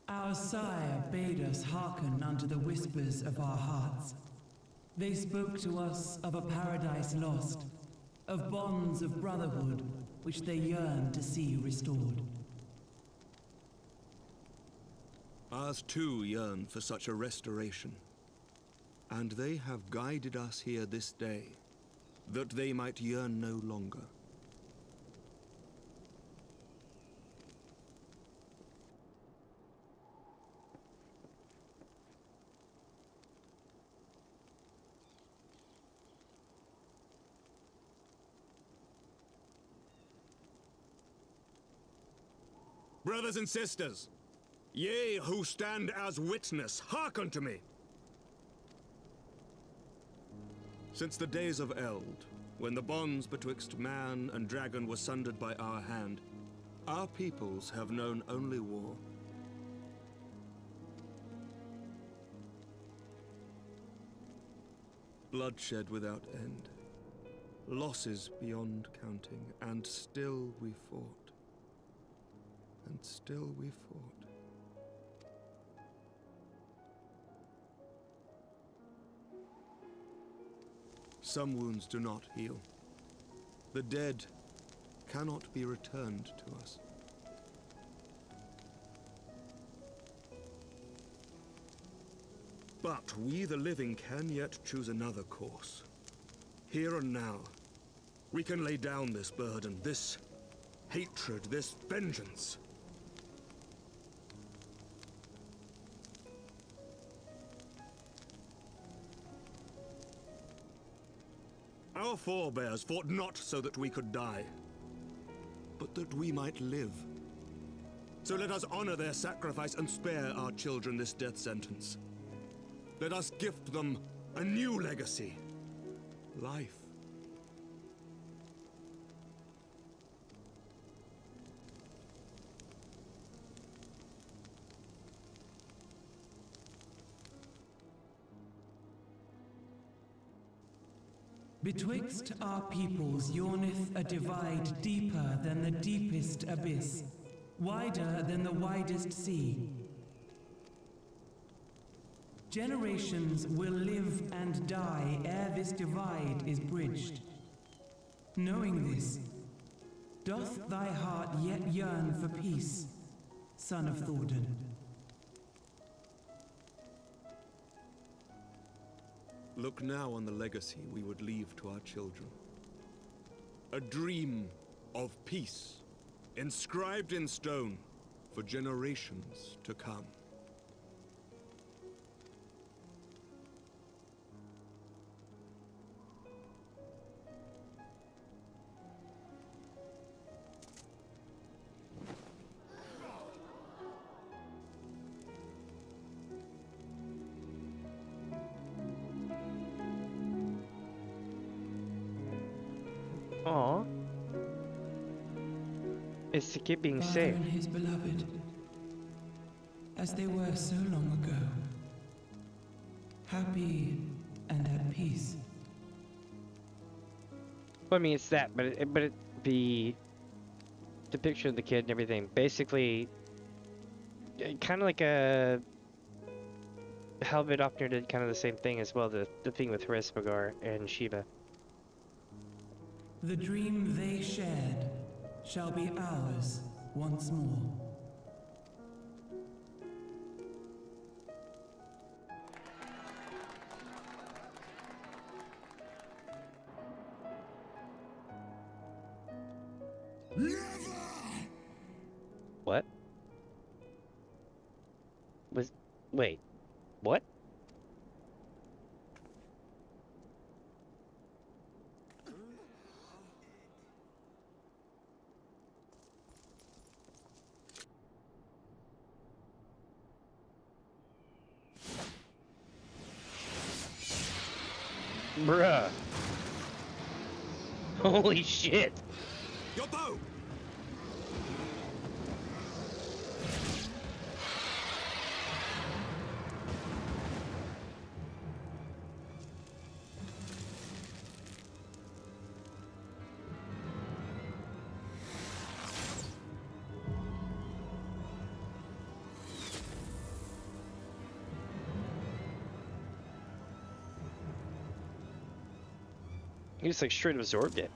Our sire bade us hearken unto the whispers of our hearts. They spoke to us of a paradise lost, of bonds of brotherhood which they yearned to see restored. Ours too yearn for such a restoration. And they have guided us here this day, that they might yearn no longer. Brothers and sisters, ye who stand as witness, hearken to me. Since the days of Eld, when the bonds betwixt man and dragon were sundered by our hand, our peoples have known only war. Bloodshed without end, losses beyond counting, and still we fought. And still we fought. Some wounds do not heal. The dead cannot be returned to us. But we, the living, can yet choose another course. Here and now, we can lay down this burden, this hatred, this vengeance. Our forebears fought not so that we could die, but that we might live. So let us honor their sacrifice and spare our children this death sentence. Let us gift them a new legacy. Life. Betwixt our peoples yawneth a divide deeper than the deepest abyss, wider than the widest sea. Generations will live and die ere this divide is bridged. Knowing this, doth thy heart yet yearn for peace, son of Thordan? Look now on the legacy we would leave to our children. A dream of peace, inscribed in stone for generations to come. Aww. It's the kid being Father safe. and his beloved, as they were so long ago, happy and at peace. Well, I mean, it's that, but the depiction of the kid and everything, basically, kind of like a Helvet Opner did kind of the same thing as well. The thing with Hrismagar and Shiva. The dream they shared shall be ours once more. What? Wait, what? Bruh. Holy shit. Your bow! He just like straight absorbed it.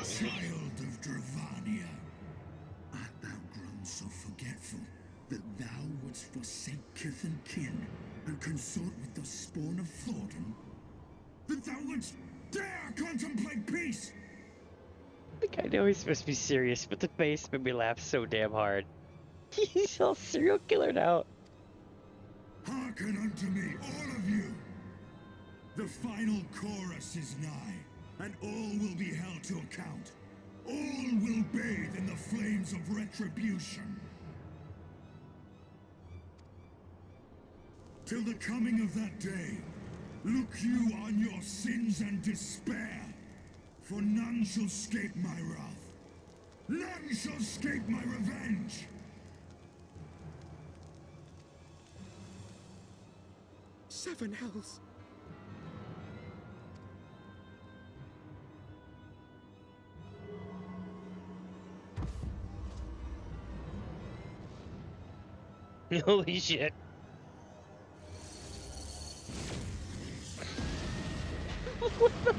Child of Dravania, art thou grown so forgetful that thou wouldst forsake kith and kin and consort with the spawn of Thordan? That thou wouldst dare contemplate peace? Like, I know he's supposed to be serious, but the face made me laugh so damn hard. He's all serial killer now. Hearken unto me, all of you! The final chorus is nigh, and all will be held to account. All will bathe in the flames of retribution. Till the coming of that day, look you on your sins and despair, for none shall escape my wrath. None shall escape my revenge. 7 hells. Holy shit. What the?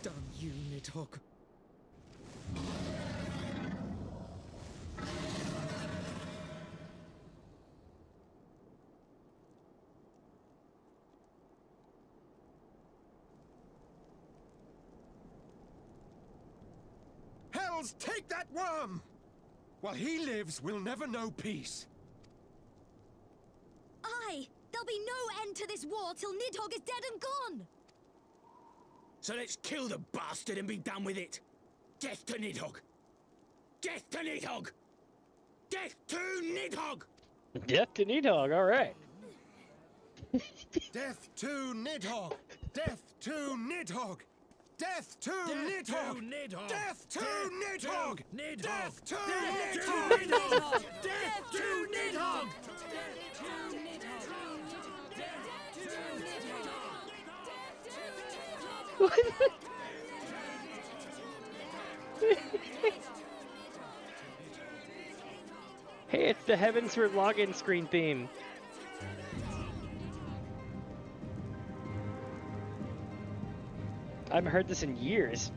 Damn you, Nidhogg. Hells, take that worm! While he lives, we'll never know peace. Aye! There'll be no end to this war till Nidhogg is dead and gone! So let's kill the bastard and be done with it. Death to Nidhogg! Death to Nidhogg! Death to Nidhogg! Death to Nidhogg, alright. Death to Nidhogg! Death to Nidhogg! Death to Nidhogg! Death to Nidhogg! Death to Nidhogg! Death to Nidhogg! Hey, it's the Heavensward login screen theme. I haven't heard this in years.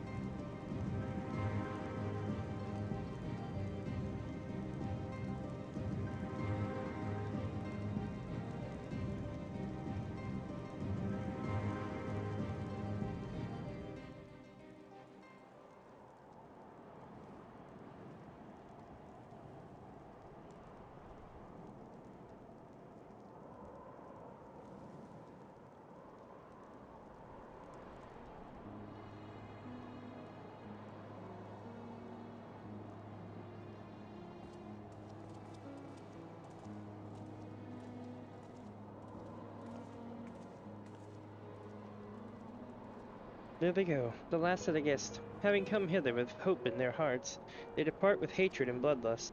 There they go, the last of the guest. Having come hither with hope in their hearts, they depart with hatred and bloodlust.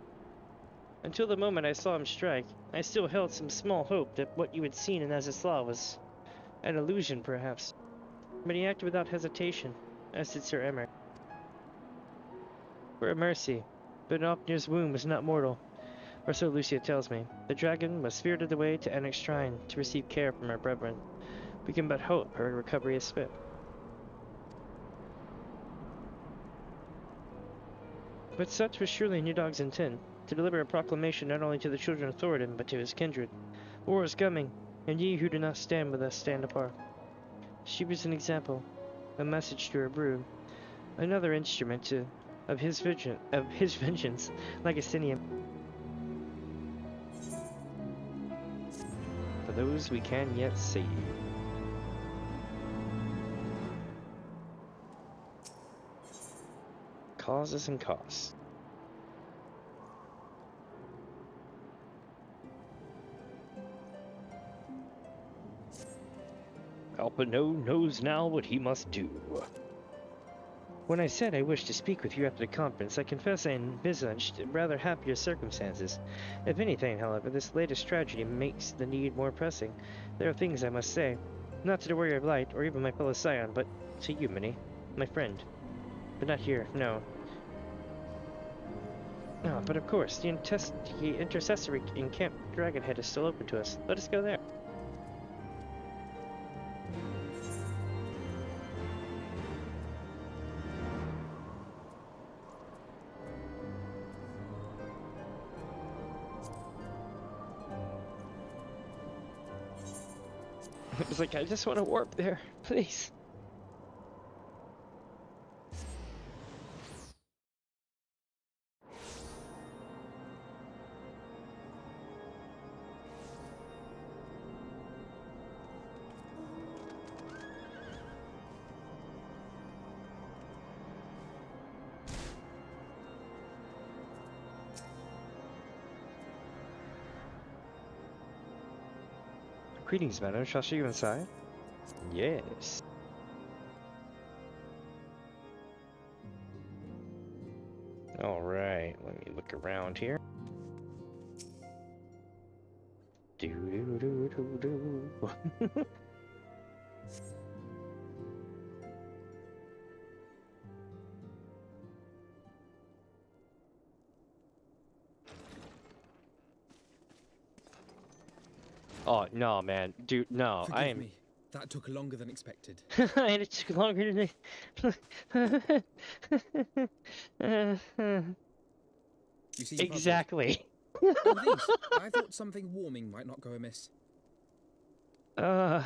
Until the moment I saw him strike, I still held some small hope that what you had seen in Azislaw was an illusion, perhaps. But he acted without hesitation, as did Sir Emmer. For a mercy, but Opnir's wound was not mortal, or so Lucia tells me. The dragon was spirited away to Ennick's shrine to receive care from her brethren. We can but hope her recovery is swift. But such was surely Nidhogg's intent, to deliver a proclamation not only to the children of Thoradin, but to his kindred. War is coming, and ye who do not stand with us stand apart. She was an example, a message to her brood, another instrument of his vengeance, like Asinium. For those we can yet save. Causes and costs. Alpino knows now what he must do. When I said I wished to speak with you after the conference, I confess I envisaged rather happier circumstances. If anything, however, this latest tragedy makes the need more pressing. There are things I must say, not to the Warrior of Light, or even my fellow Scion, but to you, Minnie, my friend. But not here, no. No, but of course, the intercessory encamped Dragonhead is still open to us. Let us go there. It was like, I just want to warp there, please. Greetings, madam. Shall I show you inside? Yes. look around here. Do do do do do. Oh no, man, dude, no, Forgive I am. me. That took longer than expected. And it took longer than You seem exactly. puzzled. Oh, these. I thought something warming might not go amiss. I'm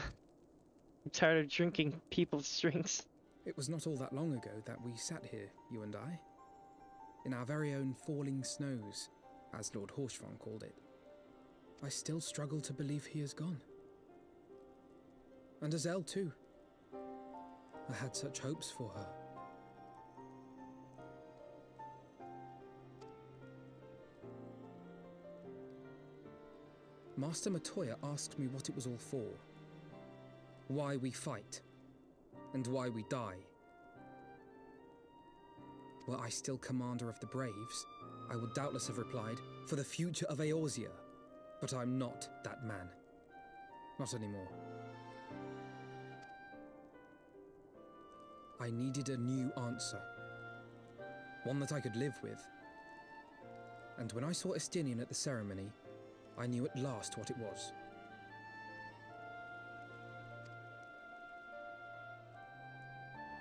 tired of drinking people's drinks. It was not all that long ago that we sat here, you and I. In our very own falling snows, as Lord Horshvon called it. I still struggle to believe he is gone. And Azelle too. I had such hopes for her. Master Matoya asked me what it was all for. Why we fight. And why we die. Were I still commander of the Braves, I would doubtless have replied, for the future of Eorzea. But I'm not that man. Not anymore. I needed a new answer. One that I could live with. And when I saw Estinian at the ceremony, I knew at last what it was.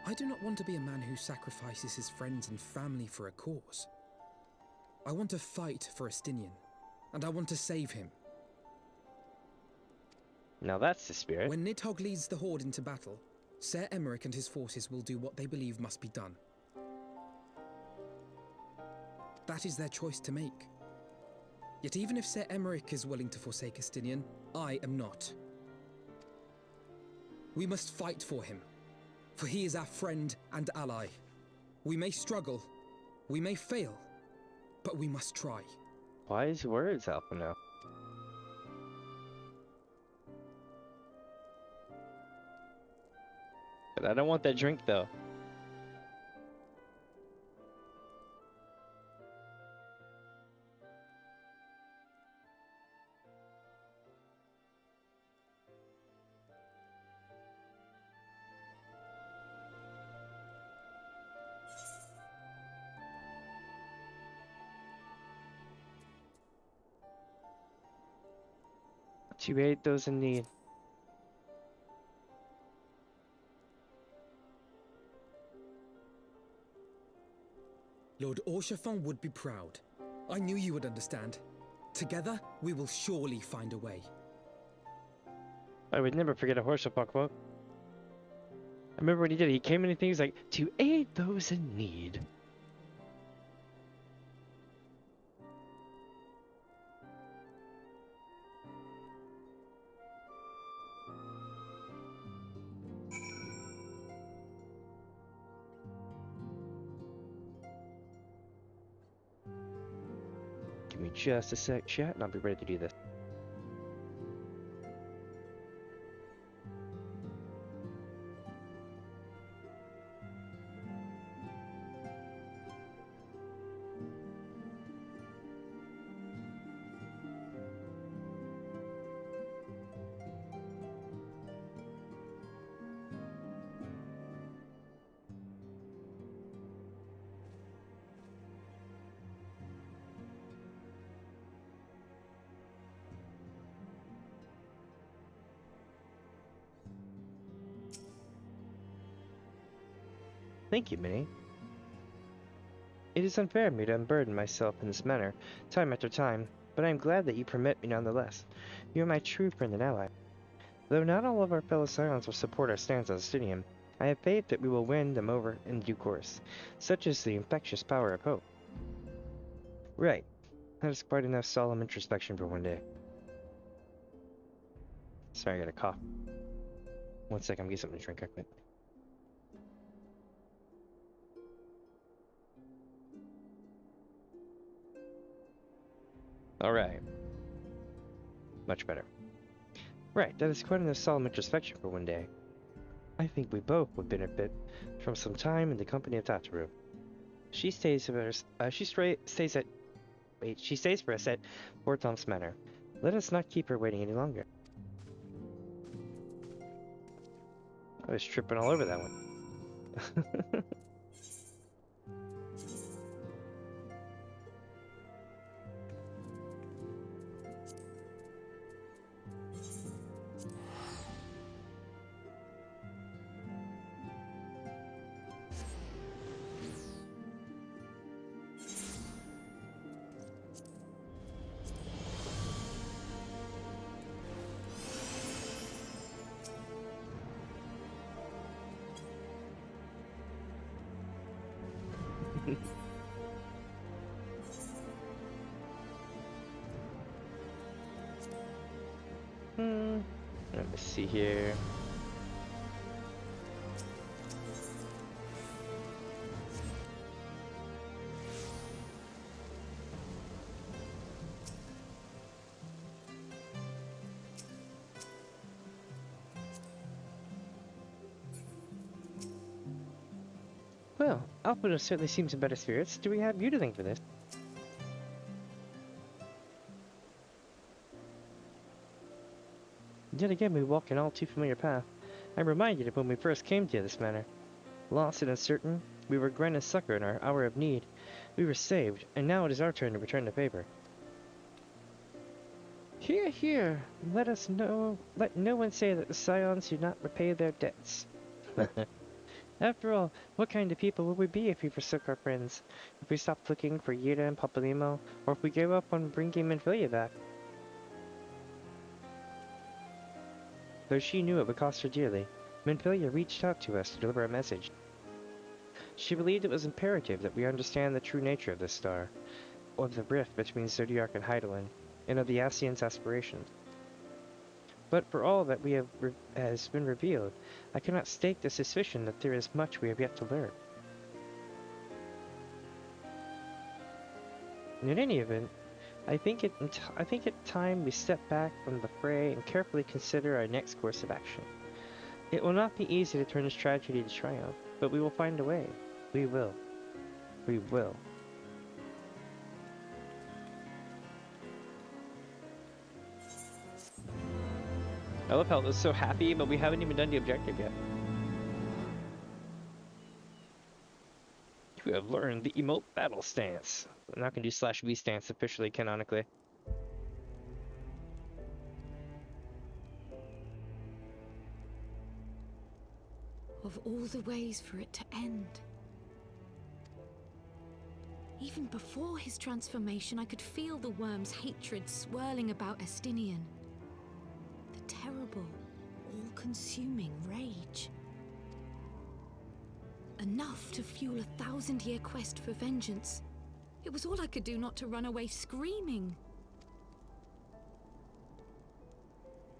I do not want to be a man who sacrifices his friends and family for a cause. I want to fight for Estinian, and I want to save him. Now that's the spirit. When Nidhogg leads the Horde into battle, Ser Emeric and his forces will do what they believe must be done. That is their choice to make. Yet even if Ser Emeric is willing to forsake Estinian, I am not. We must fight for him, for he is our friend and ally. We may struggle, we may fail, but we must try. Wise words, Alphino. But I don't want that drink, though. To aid those in need. Lord Horshvon would be proud. I knew you would understand. Together, we will surely find a way. I would never forget a Horshvon quote. I remember when he did it. He came in and things like, to aid those in need. Give me just a sec, chat, and I'll be ready to do this. Thank you, Minnie. It is unfair of me to unburden myself in this manner, time after time, but I am glad that you permit me nonetheless. You are my true friend and ally. Though not all of our fellow Scions will support our stance on Estinian, I have faith that we will win them over in due course. Such is the infectious power of hope. Right. That is quite enough solemn introspection for one day. Sorry, I got a cough. One sec, I'm getting something to drink quickly. Alright. Much better. Right, that is quite enough solemn introspection for one day. I think we both would benefit from some time in the company of Tataru. She stays at wait, she stays for us at Fort Tom's Manor. Let us not keep her waiting any longer. I was tripping all over that one. Let me see here. Well, Alpino certainly seems in better spirits. Do we have you to thank for this? Yet again we walk an all too familiar path. I'm reminded of when we first came to this manor. Lost and uncertain, we were granted succor in our hour of need. We were saved, and now it is our turn to return the favor. Hear, hear! Let no one say that the Scions do not repay their debts. After all, what kind of people would we be if we forsook our friends? If we stopped looking for Yida and Papalymo, or if we gave up on bringing Minfilia back? Though she knew it would cost her dearly, Minfilia reached out to us to deliver a message. She believed it was imperative that we understand the true nature of this star, of the rift between Zodiac and Hydaelyn, and of the Ascians' aspirations. But for all that has been revealed, I cannot stake the suspicion that there is much we have yet to learn. In any event, I think it time we step back from the fray and carefully consider our next course of action. It will not be easy to turn this tragedy to triumph, but we will find a way. We will. We will. I love how it was so happy, but we haven't even done the objective yet. You have learned the emote battle stance. I'm not gonna do /V stance officially, canonically. Of all the ways for it to end. Even before his transformation, I could feel the worm's hatred swirling about Estinian. The terrible, all-consuming rage. Enough to fuel a 1000-year quest for vengeance. It was all I could do not to run away screaming.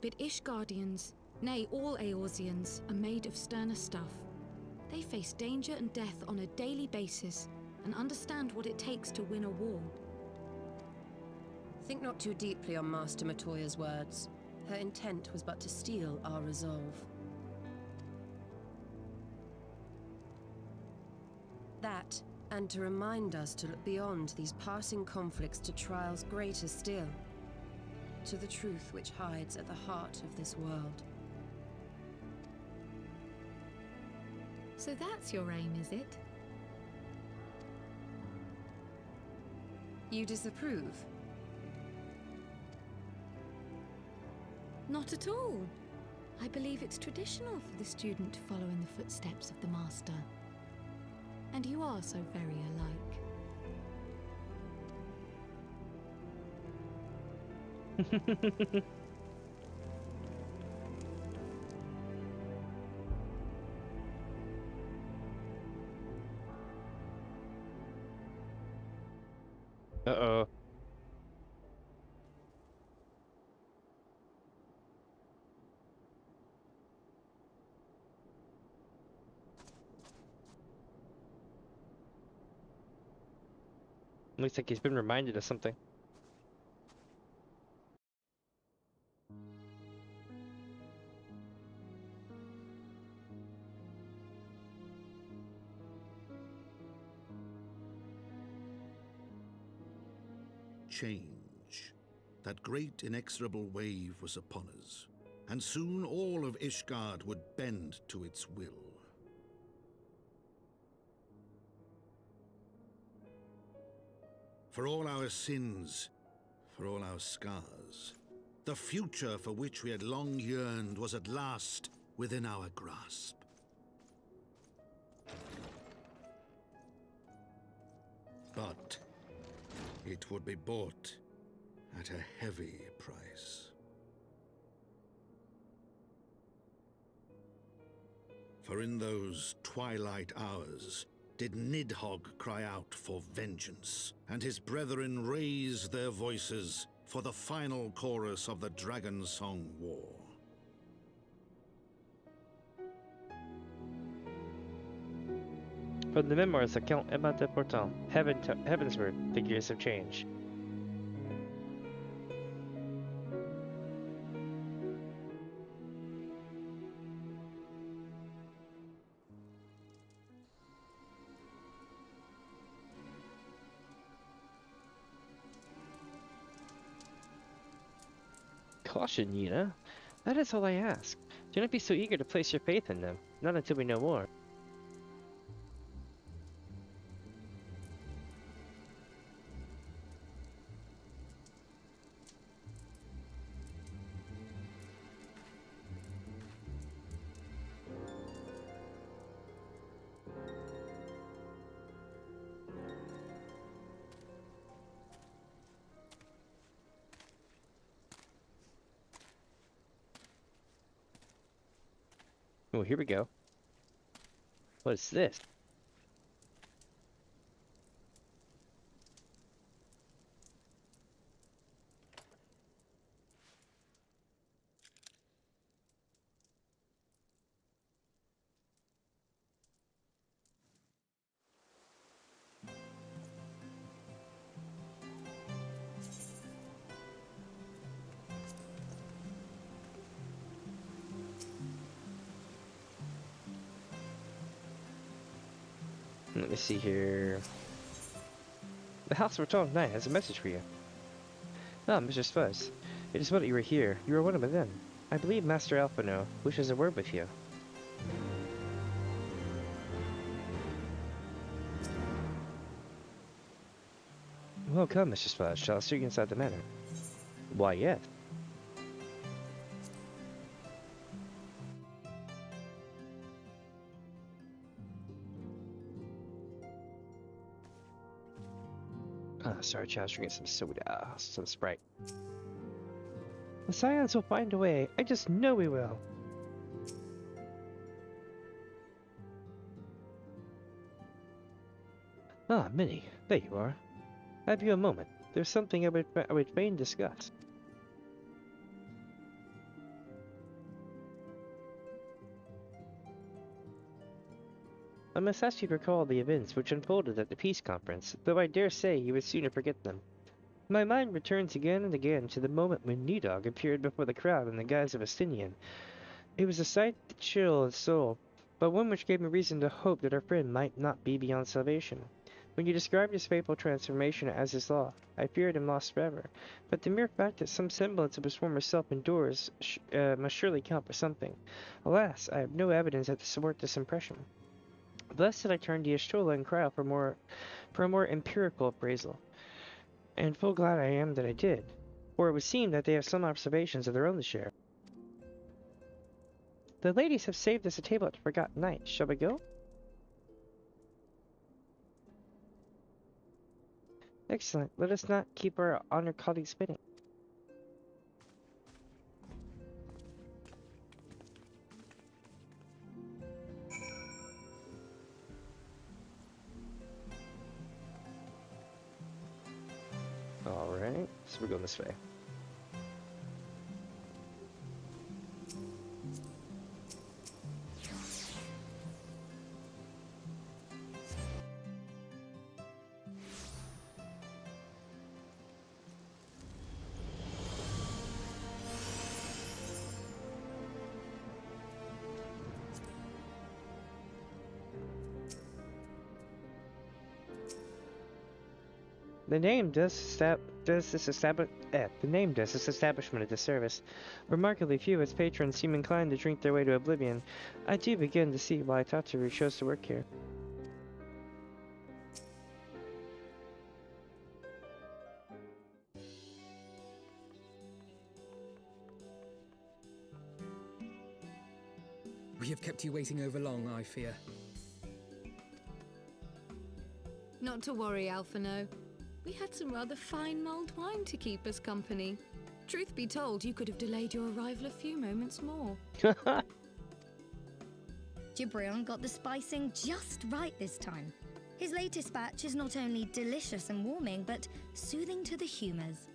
But Ishgardians, nay, all Eorzeans, are made of sterner stuff. They face danger and death on a daily basis and understand what it takes to win a war. Think not too deeply on Master Matoya's words. Her intent was but to steal our resolve. That, and to remind us to look beyond these passing conflicts to trials greater still, to the truth which hides at the heart of this world. So that's your aim, is it? You disapprove? Not at all. I believe it's traditional for the student to follow in the footsteps of the master. And you are so very alike. Uh-oh. Looks like he's been reminded of something. change. That great inexorable wave was upon us, and soon all of Ishgard would bend to its will. For all our sins, for all our scars, the future for which we had long yearned was at last within our grasp. But it would be bought at a heavy price. For in those twilight hours did Nidhogg cry out for vengeance, and his brethren raise their voices for the final chorus of the Dragonsong War. From the memoirs of Count Emma de Portant, Heavensward, the years have changed. Caution, Yuna. That is all I ask. Do not be so eager to place your faith in them, not until we know more. Oh, here we go. What is this? Let me see here. The House of Eternal Night has a message for you. Ah, Mistress Fuzz. It is well that you were here. You are one of them. I believe Master Alphino wishes a word with you. Well, come, Mistress Fuzz. Shall I see you inside the manor? Why, yes. Sorry, Chaz, we're getting some soda, some Sprite. The Scions will find a way. I just know we will. Ah, Minnie, there you are. Have you a moment? There's something I would fain discuss. I must ask you to recall the events which unfolded at the peace conference, though I dare say you would sooner forget them. My mind returns again and again to the moment when Nidhogg appeared before the crowd in the guise of a Stynian. It was a sight to chill the soul, but one which gave me reason to hope that our friend might not be beyond salvation. When you described his fateful transformation as his law, I feared him lost forever, but the mere fact that some semblance of his former self endures must surely count for something. Alas, I have no evidence to support this impression. Thus did I turn to Y'shtola and cry out for a more empirical appraisal. And full glad I am that I did, for it would seem that they have some observations of their own to share. The ladies have saved us a table at the Forgotten Night. Shall we go? Excellent. Let us not keep our honored colleagues spinning. Alright, so we're going this way. The name does the name does this establishment a disservice. Remarkably few of its patrons seem inclined to drink their way to oblivion. I do begin to see why Tataru chose to work here. We have kept you waiting over long, I fear. Not to worry, Alphino. We had some rather fine mulled wine to keep us company. Truth be told, you could have delayed your arrival a few moments more. Gibrion got the spicing just right this time. His latest batch is not only delicious and warming, but soothing to the humours.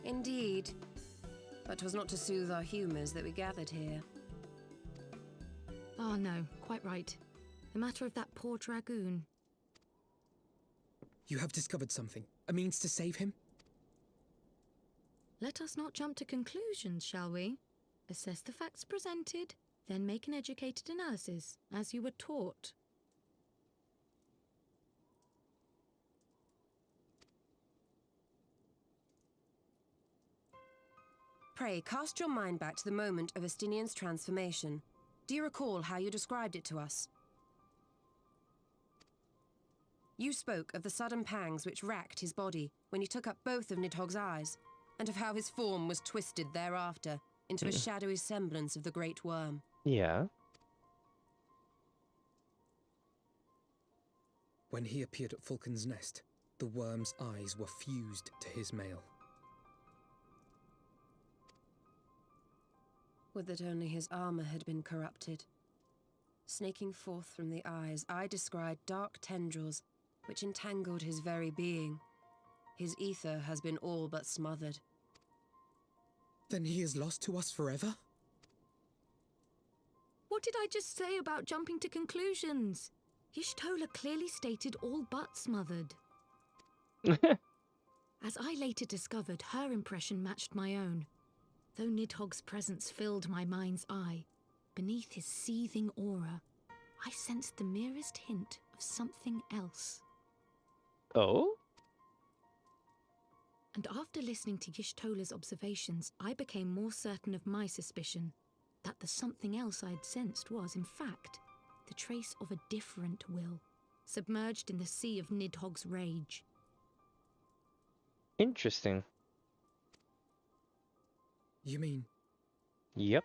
Indeed. But 'twas not to soothe our humours that we gathered here. Oh no, quite right. The matter of that poor dragoon. You have discovered something. A means to save him? Let us not jump to conclusions, shall we? Assess the facts presented, then make an educated analysis, as you were taught. Pray, cast your mind back to the moment of Estinian's transformation. Do you recall how you described it to us? You spoke of the sudden pangs which racked his body when he took up both of Nidhogg's eyes, and of how his form was twisted thereafter into a shadowy semblance of the Great Worm. Yeah. When he appeared at Falcon's Nest, the worm's eyes were fused to his mail. Would that only his armor had been corrupted. Snaking forth from the eyes, I descried dark tendrils which entangled his very being. His ether has been all but smothered. Then he is lost to us forever? What did I just say about jumping to conclusions? Y'shtola clearly stated all but smothered. As I later discovered, her impression matched my own. Though Nidhogg's presence filled my mind's eye, beneath his seething aura, I sensed the merest hint of something else. Oh? And after listening to Y'shtola's observations, I became more certain of my suspicion that the something else I'd sensed was, in fact, the trace of a different will, submerged in the sea of Nidhogg's rage. Interesting. You mean? Yep.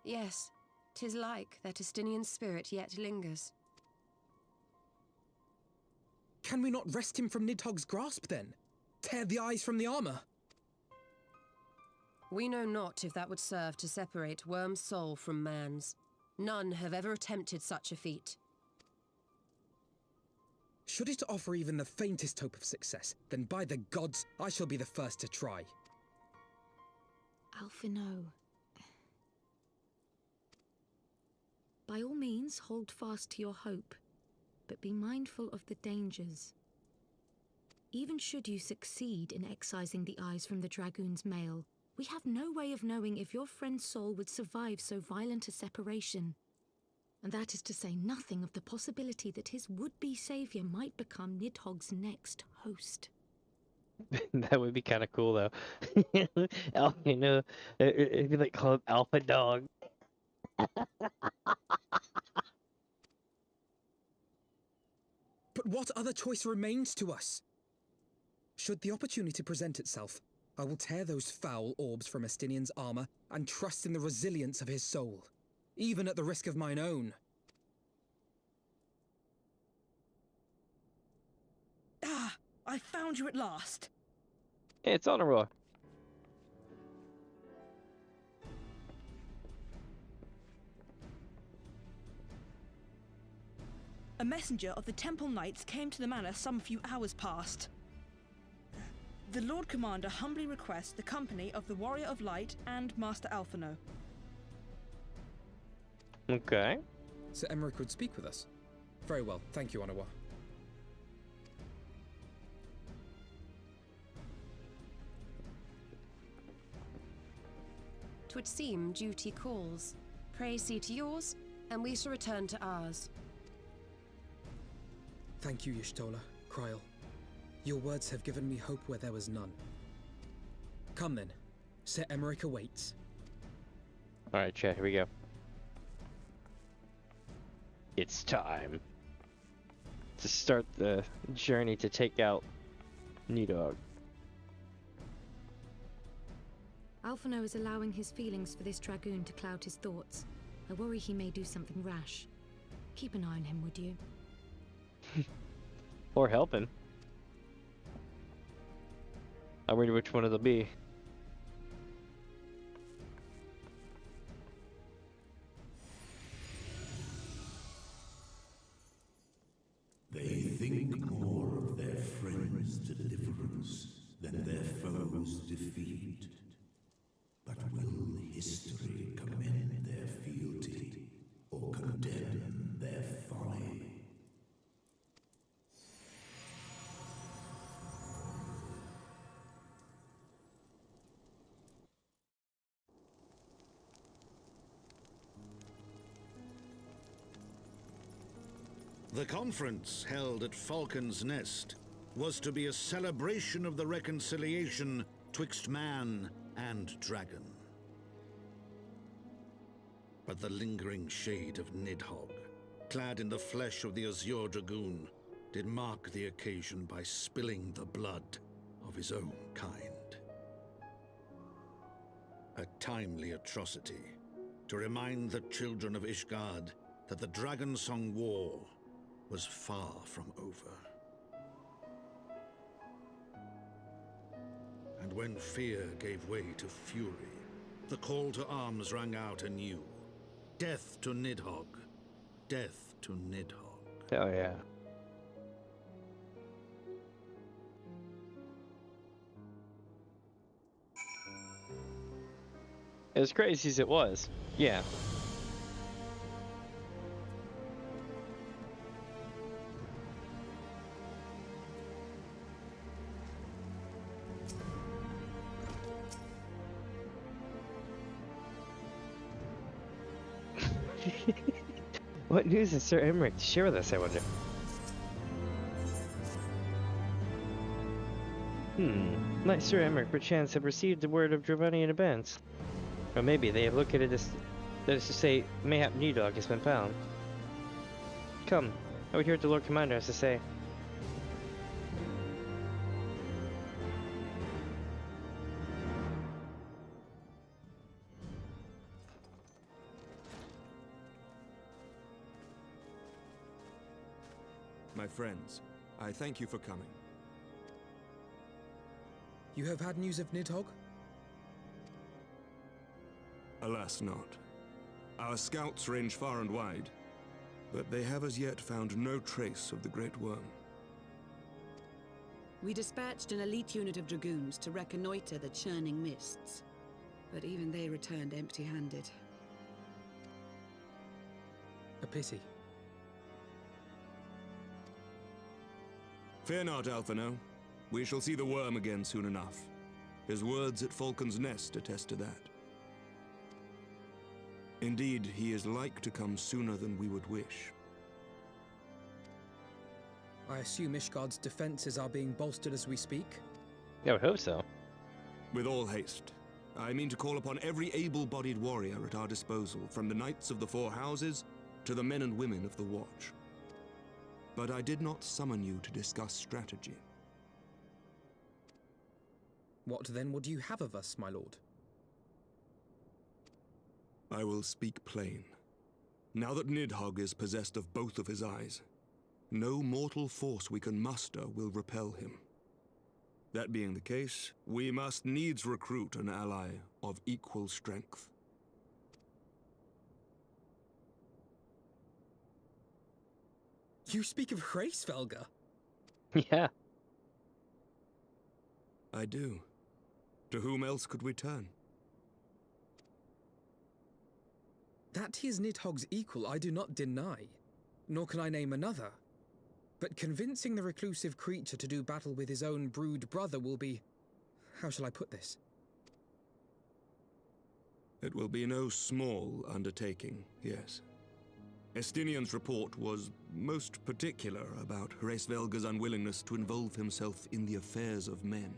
Yes, 'tis like that Estinian spirit yet lingers. Can we not wrest him from Nidhogg's grasp, then? Tear the eyes from the armor? We know not if that would serve to separate Worm's soul from man's. None have ever attempted such a feat. Should it offer even the faintest hope of success, then by the gods, I shall be the first to try. Alphino. By all means, hold fast to your hope, but be mindful of the dangers. Even should you succeed in excising the eyes from the dragoon's mail, we have no way of knowing if your friend's soul would survive so violent a separation. And that is to say nothing of the possibility that his would-be savior might become Nidhogg's next host. That would be kind of cool, though. You know, it'd be like called Alpha Dog. But what other choice remains to us? Should the opportunity present itself, I will tear those foul orbs from Estinian's armor and trust in the resilience of his soul, even at the risk of mine own. Ah! I found you at last! It's on a roll. A messenger of the Temple Knights came to the manor some few hours past. The Lord Commander humbly requests the company of the Warrior of Light and Master Alphino. Okay. Sir Emmerich would speak with us. Very well, thank you, Onawa. 'Twould seem duty calls. Pray see to yours, and we shall return to ours. Thank you, Y'shtola, Kryl. Your words have given me hope where there was none. Come then. Sir Emmerich awaits. Alright, chat, here we go. It's time to start the journey to take out Nidhogg. Alphino is allowing his feelings for this dragoon to cloud his thoughts. I worry he may do something rash. Keep an eye on him, would you? Or help him. I wonder which one it'll be. They think more of their friends' deliverance than their foes' defeat. But will history commend their fealty or condemn their folly? The conference held at Falcon's Nest was to be a celebration of the reconciliation twixt man and dragon. But the lingering shade of Nidhogg, clad in the flesh of the Azure Dragoon, did mark the occasion by spilling the blood of his own kind. A timely atrocity to remind the children of Ishgard that the Dragonsong War was far from over. And when fear gave way to fury, the call to arms rang out anew. Death to Nidhogg. Death to Nidhogg. Oh yeah. As crazy as it was, yeah. What news is Sir Emmerich to share with us, I wonder? Might Sir Emmerich perchance have received the word of Dravanian advance? Or maybe they have located this, that is to say, mayhap Nidhogg has been found. Come, I would hear what the Lord Commander has to say. My friends, I thank you for coming. You have had news of Nidhogg? Alas not. Our scouts range far and wide, but they have as yet found no trace of the Great Worm. We dispatched an elite unit of dragoons to reconnoiter the churning mists, but even they returned empty-handed. A pity. Fear not, Alphino. We shall see the worm again soon enough. His words at Falcon's Nest attest to that. Indeed, he is like to come sooner than we would wish. I assume Ishgard's defenses are being bolstered as we speak? I would hope so. With all haste. I mean to call upon every able-bodied warrior at our disposal, from the Knights of the Four Houses to the men and women of the Watch. But I did not summon you to discuss strategy. What then would you have of us, my lord? I will speak plain. Now that Nidhogg is possessed of both of his eyes, no mortal force we can muster will repel him. That being the case, we must needs recruit an ally of equal strength. You speak of Hraesvelga? Yeah. I do. To whom else could we turn? That he is Nidhogg's equal, I do not deny. Nor can I name another. But convincing the reclusive creature to do battle with his own brood brother will be... how shall I put this? It will be no small undertaking, yes. Estinian's report was most particular about Hraesvelga's unwillingness to involve himself in the affairs of men.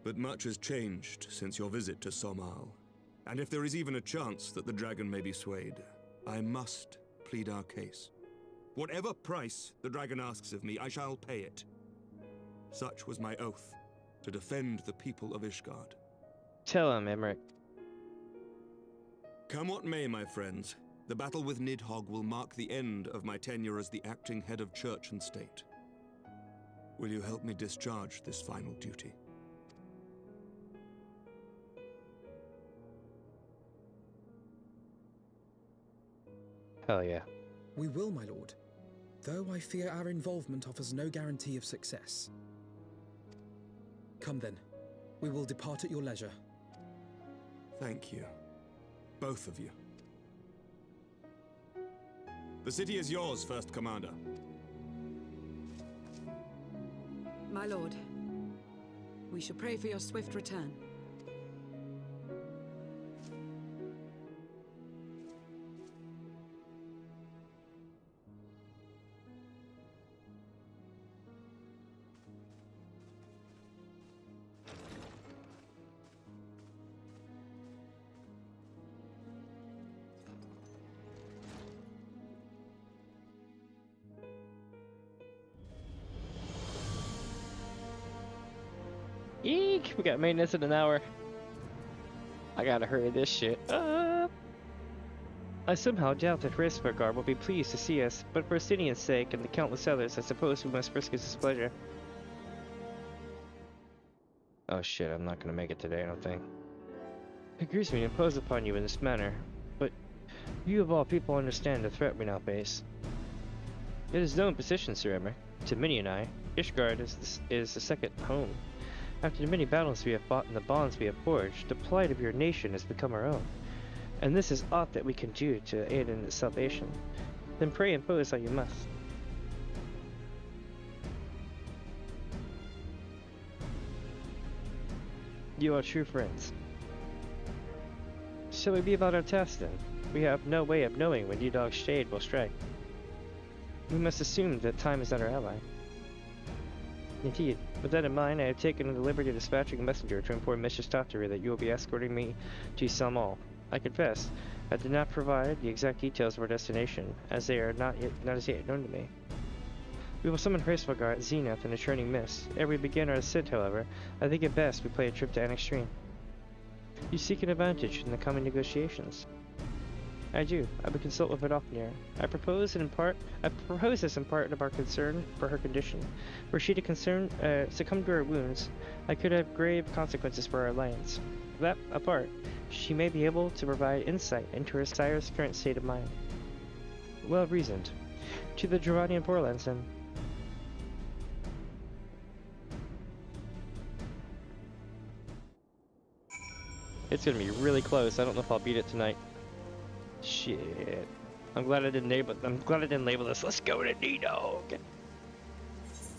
But much has changed since your visit to Somal, and if there is even a chance that the dragon may be swayed, I must plead our case. Whatever price the dragon asks of me, I shall pay it. Such was my oath, to defend the people of Ishgard. Tell him, Emmerich. Come what may, my friends, the battle with Nidhogg will mark the end of my tenure as the acting head of church and state. Will you help me discharge this final duty? Hell yeah. We will, my lord. Though I fear our involvement offers no guarantee of success. Come then. We will depart at your leisure. Thank you. Both of you. The city is yours, First Commander. My lord, we shall pray for your swift return. Eek! We got maintenance in an hour. I gotta hurry this shit up. I somehow doubt that Hraesvelgar will be pleased to see us, but for Estinian's sake and the countless others, I suppose we must risk his displeasure. Oh shit, I'm not gonna make it today, I don't think. It grieves me to impose upon you in this manner, but you of all people understand the threat we now face. It is no imposition, Sir Emmer. To Minnie and I, Ishgard is the second home. After the many battles we have fought and the bonds we have forged, the plight of your nation has become our own. And this is aught that we can do to aid in its salvation. Then pray impose how you must. You are true friends. Shall we be about our task then? We have no way of knowing when Nidhogg's shade will strike. We must assume that time is not our ally. Indeed. With that in mind, I have taken the liberty of dispatching a messenger to inform Mistress Tatari that you will be escorting me to Somal. I confess, I did not provide the exact details of our destination, as they are not as yet known to me. We will summon Hraesvelgar at Zenith in a churning mist. Ere we begin our ascent, however, I think it best we play a trip to Annextrine. You seek an advantage in the coming negotiations. I do. I would consult with Vidofnir. I propose this in part of our concern for her condition. Were she to succumb to her wounds, I could have grave consequences for our alliance. That apart, she may be able to provide insight into her sire's current state of mind. Well reasoned. To the Dravanian Portlands, then. It's gonna be really close. I don't know if I'll beat it tonight. Shit. I'm glad I didn't label this. Let's go to Nidhogg.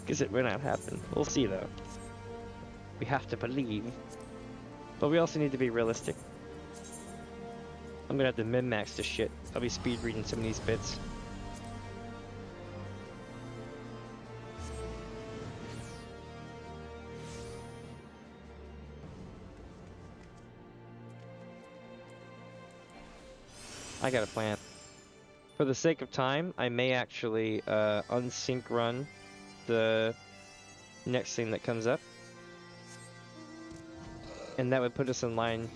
Because it may not happen. We'll see though. We have to believe. But we also need to be realistic. I'm gonna have to min-max this shit. I'll be speed reading some of these bits. I got a plan. For the sake of time, I may actually unsync run the next thing that comes up. And that would put us in line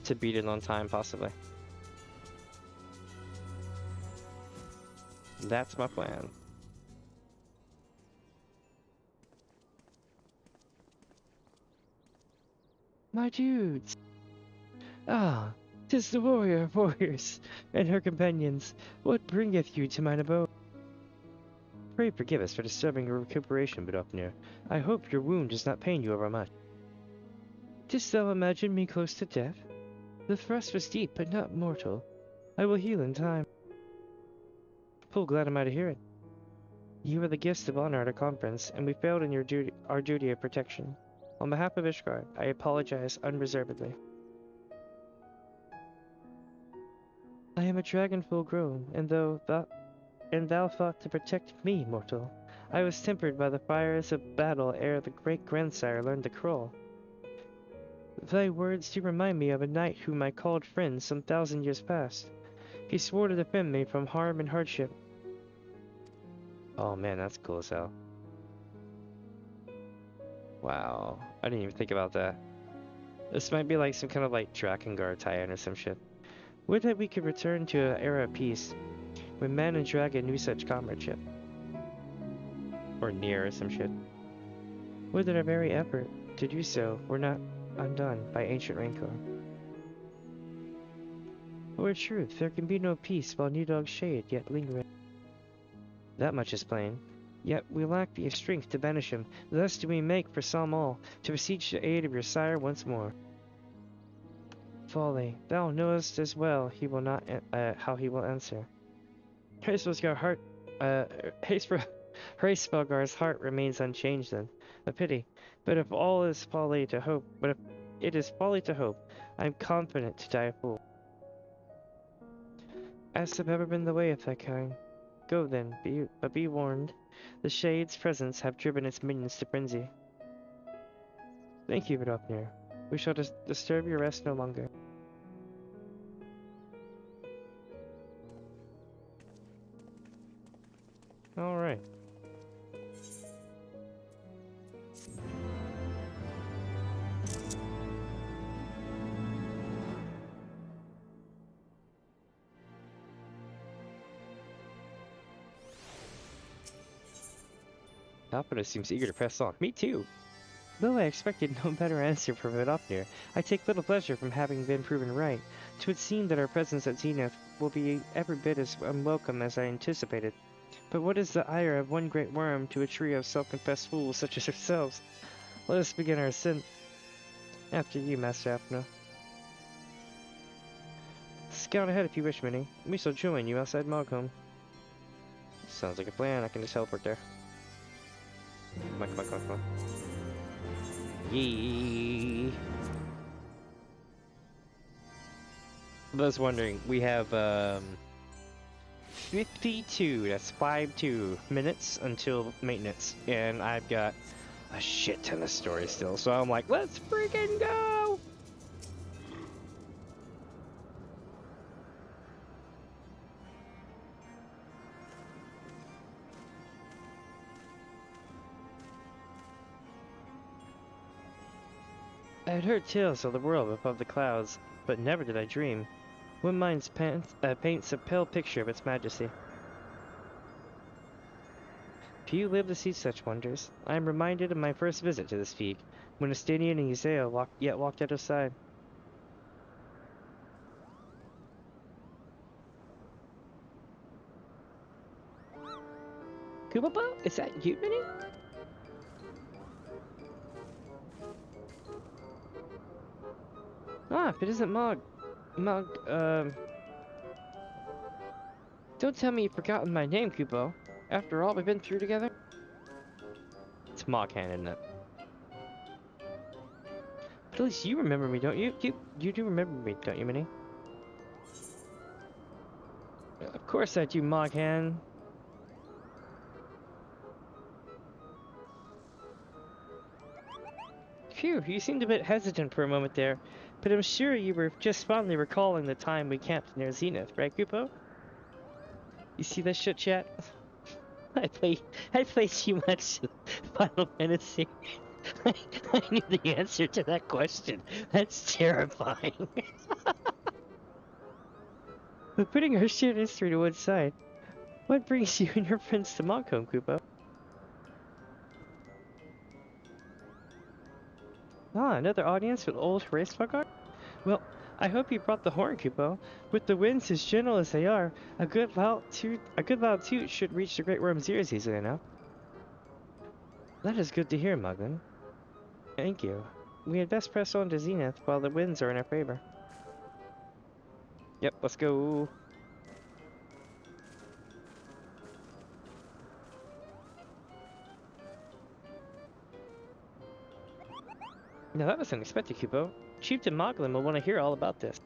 to beat it on time, possibly. That's my plan. My dudes! Ah! 'Tis the warrior of warriors, and her companions. What bringeth you to mine abode? Pray forgive us for disturbing your recuperation, Vidofnir. I hope your wound does not pain you overmuch. Didst thou imagine me close to death? The thrust was deep, but not mortal. I will heal in time. Full glad am I to hear it. You were the guest of honor at our conference, and we failed in our duty of protection. On behalf of Ishgard, I apologize unreservedly. I am a dragon full grown, and thou thought to protect me, mortal. I was tempered by the fires of battle ere the great grandsire learned to crawl. Thy words do remind me of a knight whom I called friend some 1,000 years past. He swore to defend me from harm and hardship. Oh man, that's cool as hell. Wow, I didn't even think about that. This might be like some kind of like Drakengard tie-in or some shit. Would that we could return to an era of peace, when man and dragon knew such comradeship. Or near or some shit. Would that our very effort to do so were not undone by ancient rancor. For truth, there can be no peace while Nidhogg's shade yet lingering. That much is plain. Yet we lack the strength to banish him. Thus do we make for some all to beseech the aid of your sire once more. Folly, thou knowest as well he will not how he will answer. Hraesvelgar's heart remains unchanged then. A pity. But if all is folly to hope, I am confident to die a fool. As have ever been the way of that kind. Go then, but be warned. The Shade's presence have driven its minions to frenzy. Thank you, Vidofnir. We shall disturb your rest no longer. Alright. Alpina seems eager to press on. Me too! Though I expected no better answer from Vidofnir, I take little pleasure from having been proven right. 'Twould seem that our presence at Zenith will be every bit as unwelcome as I anticipated. But what is the ire of one great worm to a trio of self-confessed fools such as ourselves? Let us begin our ascent. After you, Master Alpina. Scout ahead if you wish, Minnie. We shall join you outside Mogholm. Sounds like a plan. I can just teleport there. Come on. Yee. I was wondering, we have 52, that's 52 minutes until maintenance, and I've got a shit ton of story still, so I'm like, let's freaking go! I had heard tales of the world above the clouds, but never did I dream. One mind paints a pale picture of its majesty. Few live to see such wonders. I am reminded of my first visit to this peak, when Estanian and Eorzea yet walked at our side. Kubobo? Is that you, Minnie? Ah, if it isn't Mog, don't tell me you've forgotten my name, Kubo. After all we've been through together? It's Moghan, isn't it? But at least you remember me, don't you? You do remember me, don't you, Minnie? Of course I do, Moghan. Phew, you seemed a bit hesitant for a moment there, but I'm sure you were just fondly recalling the time we camped near Zenith, right, Kupo? You see that shit, chat? I play too much Final Fantasy. I knew the answer to that question. That's terrifying. But putting our shared history to one side, what brings you and your friends to Mogholm, Kupo? Ah, another audience with old Hraesvelgar? Well, I hope you brought the horn, Kupo. With the winds as gentle as they are, a good loud toot should reach the Great Worm's ears easily enough. That is good to hear, Muglin. Thank you. We had best press on to Zenith while the winds are in our favor. Yep, let's go. Now that was unexpected, Kupo. Chieftain Moglin will want to hear all about this.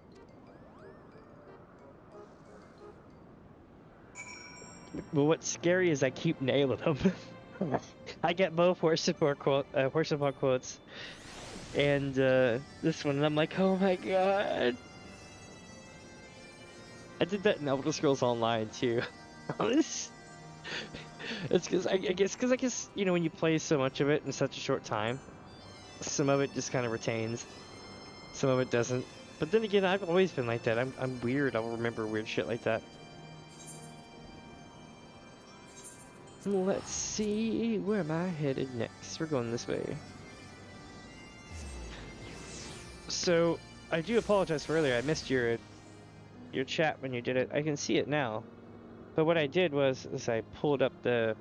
But what's scary is I keep nailing them. I get both horse support quotes, and this one, and I'm like, oh my god. I did that in Elder Scrolls Online too. It's because I guess you know, when you play so much of it in such a short time, some of it just kind of retains, some of it doesn't. But then again, I've always been like that. I'm weird. I'll remember weird shit like that. Let's see, where am I headed next? We're going this way. So I do apologize for earlier. I missed your chat when you did it. I can see it now. But what I did was I pulled up the...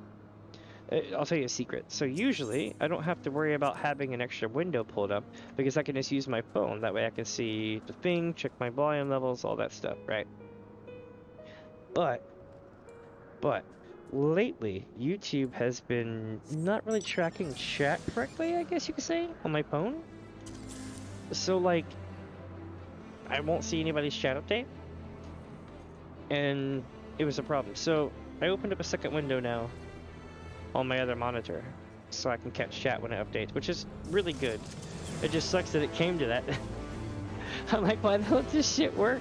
I'll tell you a secret. So usually, I don't have to worry about having an extra window pulled up, because I can just use my phone. That way I can see the thing, check my volume levels, all that stuff, right? But, lately, YouTube has been not really tracking chat correctly, I guess you could say, on my phone. So, like, I won't see anybody's chat update. And it was a problem. So I opened up a second window now on my other monitor so I can catch chat when it updates, which is really good. It just sucks that it came to that. I'm like, why don't this shit work?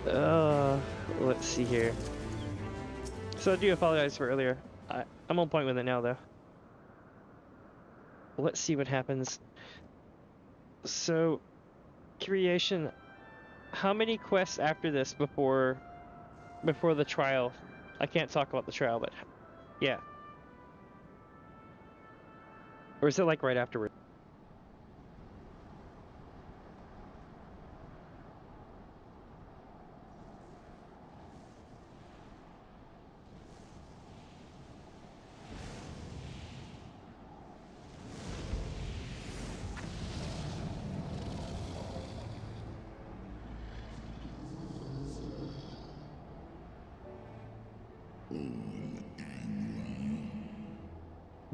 Let's see here. So I do apologize for earlier. I'm on point with it now though. Let's see what happens. So, creation, how many quests after this before the trial? I can't talk about the trial, but yeah. Or is it like right afterward?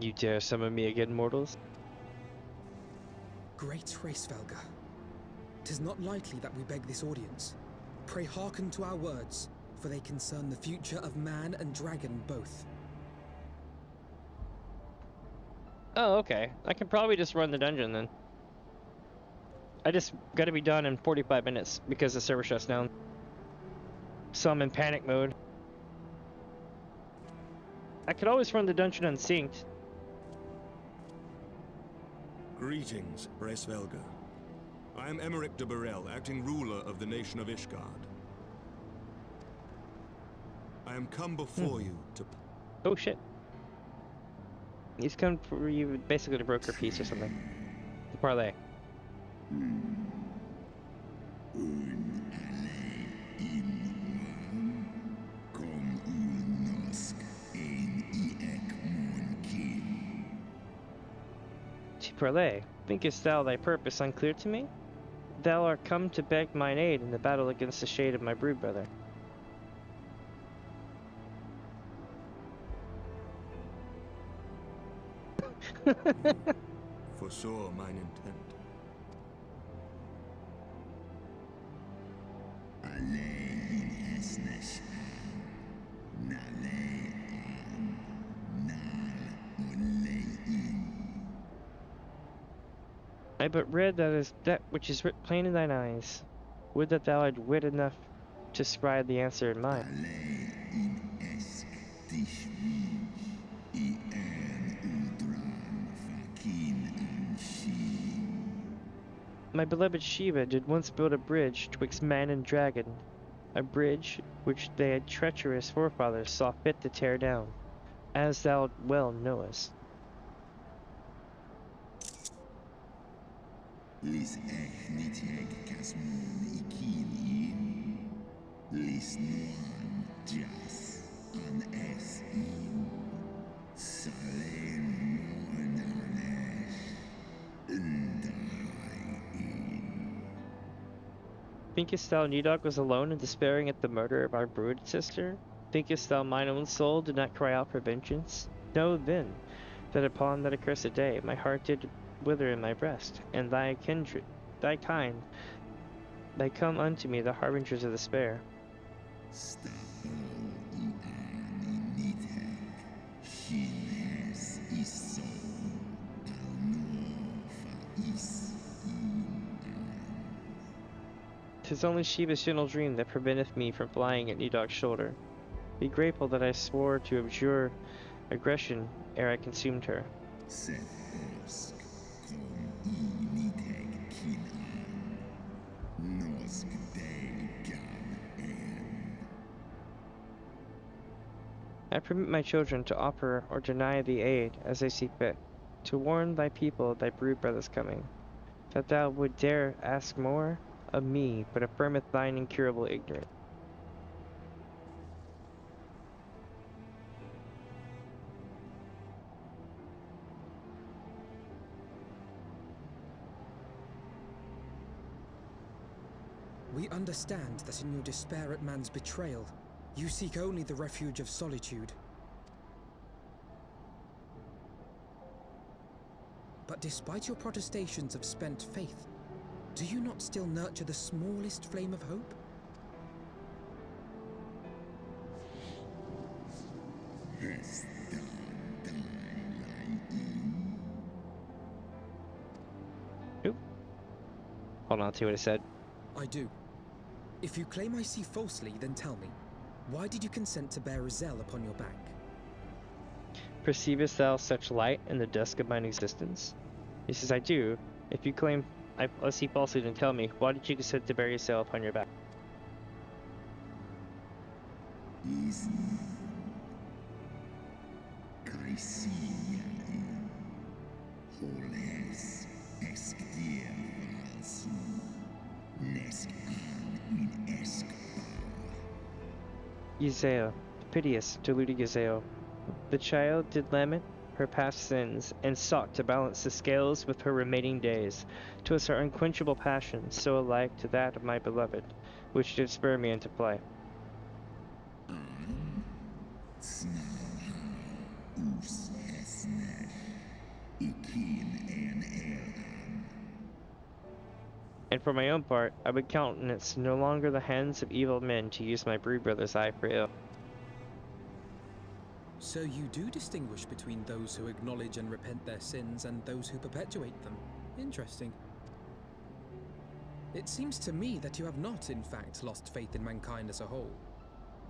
You dare summon me again, mortals? Great Hraesvelga, 'tis not lightly that we beg this audience. Pray hearken to our words, for they concern the future of man and dragon both. Oh, okay. I can probably just run the dungeon then. I just gotta be done in 45 minutes because the server shuts down. So I'm in panic mode. I could always run the dungeon unsynced. Greetings, Hraesvelga. I am Emeric de Burrell, acting ruler of the nation of Ishgard. I am come before you to... Oh shit. He's come for you basically to broker peace or something. The parlay. Parlay, thinkest thou thy purpose unclear to me? Thou art come to beg mine aid in the battle against the shade of my brood brother. Foresaw mine intent. I but read that is that which is writ plain in thine eyes. Would that thou had wit enough to scribe the answer in mine. My beloved Shiva did once build a bridge twixt man and dragon, a bridge which they treacherous forefathers saw fit to tear down, as thou well knowest. Lis ech Nidhogg kasmun ikini. Lis nuan jas an es in. Salen monanesh undahai in. Thinkest thou Nidhogg was alone and despairing at the murder of our brood sister? Thinkest thou mine own soul did not cry out for vengeance? Know then, that upon that accursed day my heart did wither in my breast, and thy kindred, thy kind, they come unto me the harbingers of despair. 'Tis only Shiva's gentle dream that preventeth me from flying at Nidhogg's shoulder. Be grateful that I swore to abjure aggression ere I consumed her. I permit my children to offer or deny thee aid as they see fit, to warn thy people of thy brood brother's coming. That thou would dare ask more of me, but affirmeth thine incurable ignorance. We understand that in your despair at man's betrayal, you seek only the refuge of solitude. But despite your protestations of spent faith, do you not still nurture the smallest flame of hope? Oop. Hold on, I'll tell you what I said. I do. If you claim I see falsely, then tell me, why did you consent to bear Eorzea upon your back? Perceivest thou such light in the dusk of mine existence? He says, I do. If you claim I see falsely, then tell me, why did you consent to bear Eorzea upon your back? Eorzea, piteous, deluded Eorzea, the child did lament her past sins, and sought to balance the scales with her remaining days. 'Twas her unquenchable passion, so alike to that of my beloved, which did spur me into flight. And for my own part, I would countenance no longer the hands of evil men to use my brood brother's eye for ill. So you do distinguish between those who acknowledge and repent their sins and those who perpetuate them. Interesting. It seems to me that you have not, in fact, lost faith in mankind as a whole.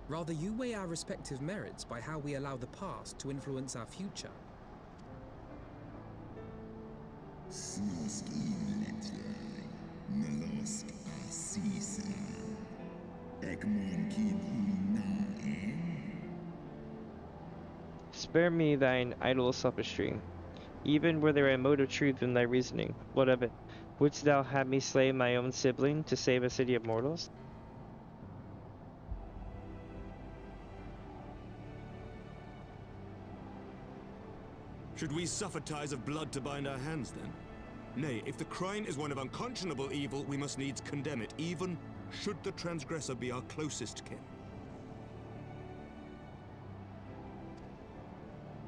Rather, you weigh our respective merits by how we allow the past to influence our future. Spare me thine idle sophistry. Even were there a mote of truth in thy reasoning, what of it? Wouldst thou have me slay my own sibling to save a city of mortals? Should we suffer ties of blood to bind our hands, then? Nay, if the crime is one of unconscionable evil, we must needs condemn it, even should the transgressor be our closest kin.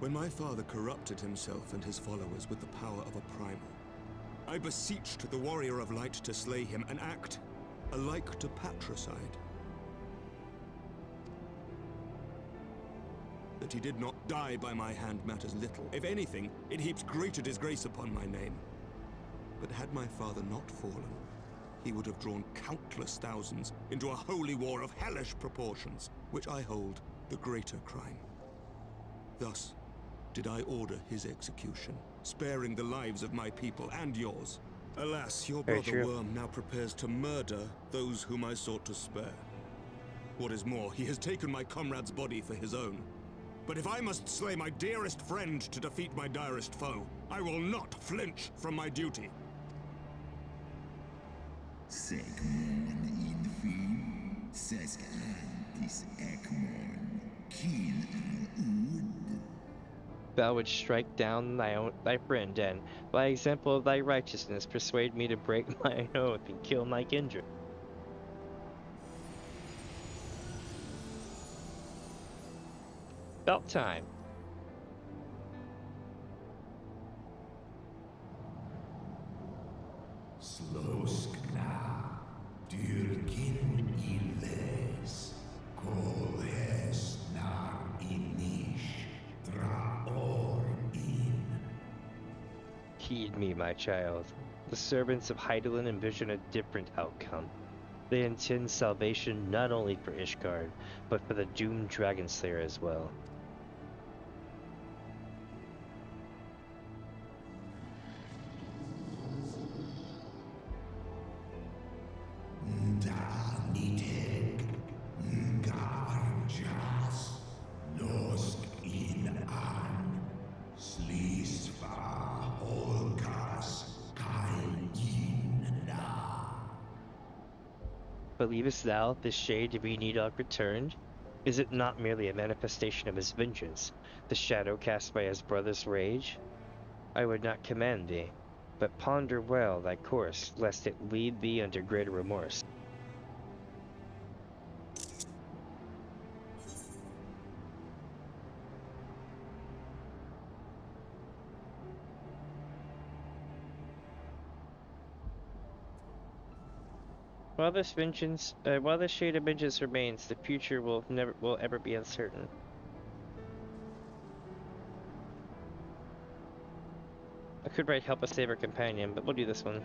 When my father corrupted himself and his followers with the power of a primal, I beseeched the warrior of light to slay him, an act alike to patricide. That he did not die by my hand matters little. If anything, it heaps greater disgrace upon my name. But had my father not fallen, he would have drawn countless thousands into a holy war of hellish proportions, which I hold the greater crime. Thus did I order his execution, sparing the lives of my people and yours. Alas, your brother Worm now prepares to murder those whom I sought to spare. What is more, he has taken my comrade's body for his own. But if I must slay my dearest friend to defeat my direst foe, I will not flinch from my duty. Thou wouldst strike down thy friend, and, by example of thy righteousness, persuade me to break mine oath and kill my kindred. About time. Sloskna, dyrkin illes, kolhes nar inish, draor in. Heed me, my child. The servants of Hydaelyn envision a different outcome. They intend salvation not only for Ishgard, but for the doomed Dragon Slayer as well. Believest thou this shade to be Nidhogg returned? Is it not merely a manifestation of his vengeance, the shadow cast by his brother's rage? I would not command thee, but ponder well thy course, lest it lead thee unto greater remorse. While this shade of vengeance remains, the future will ever be uncertain. I could write help us save our companion, but we'll do this one.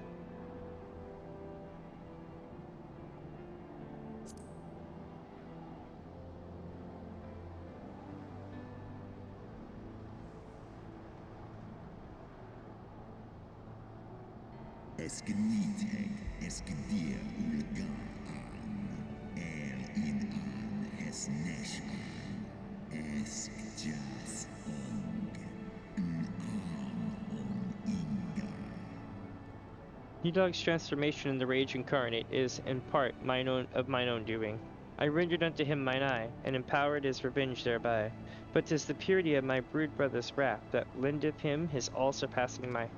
Nidhogg's transformation in the Rage Incarnate is, in part, mine own doing. I rendered unto him mine eye, and empowered his revenge thereby. But 'tis the purity of my brood brother's wrath that lendeth him his all-surpassing might.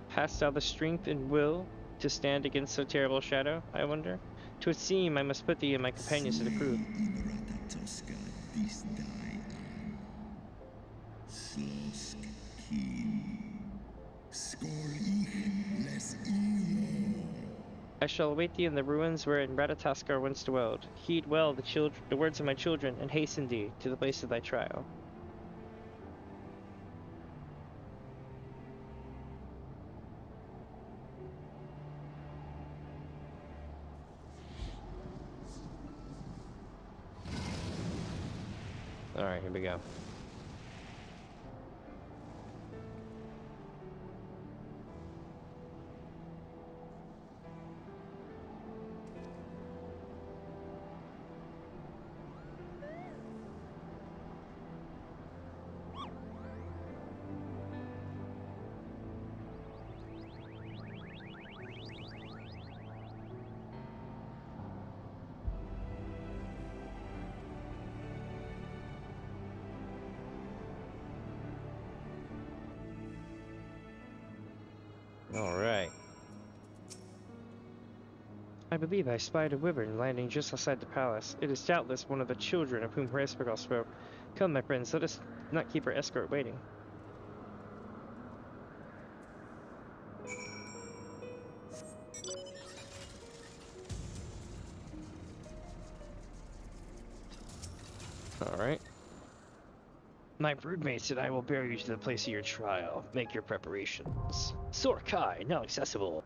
Hast thou the strength and will to stand against so terrible a shadow, I wonder? 'Twould seem I must put thee and my companions to the proof. I shall await thee in the ruins wherein Ratatoskar once dwelled. Heed well the words of my children, and hasten thee to the place of thy trial. Alright, here we go. Alright. I believe I spied a wyvern landing just outside the palace. It is doubtless one of the children of whom Hraesbergal spoke. Come, my friends, let us not keep our escort waiting. Alright. My broodmates and I will bear you to the place of your trial. Make your preparations. Sorkai, now accessible.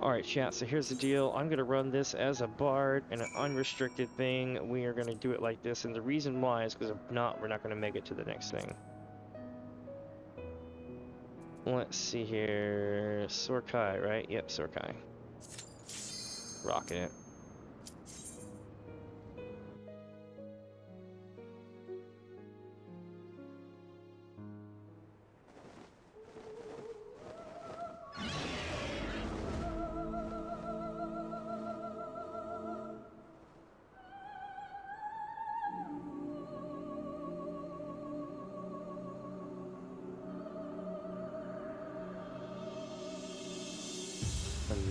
Alright, chat, so here's the deal. I'm going to run this as a bard and an unrestricted thing. We are going to do it like this, and the reason why is because if not, we're not going to make it to the next thing. Let's see here. Sorkai, right? Yep, Sorkai. Rocking it.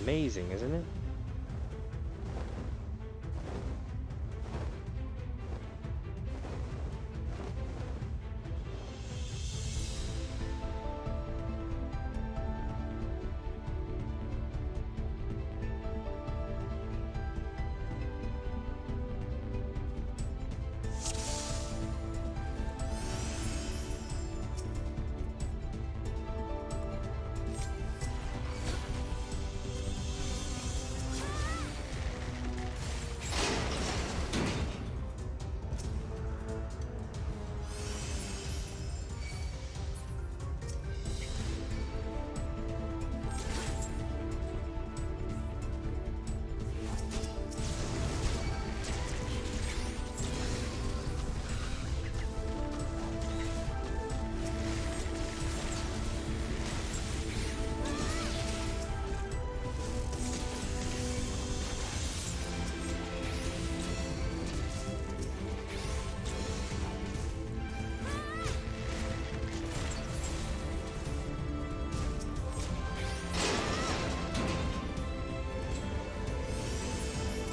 Amazing, isn't it?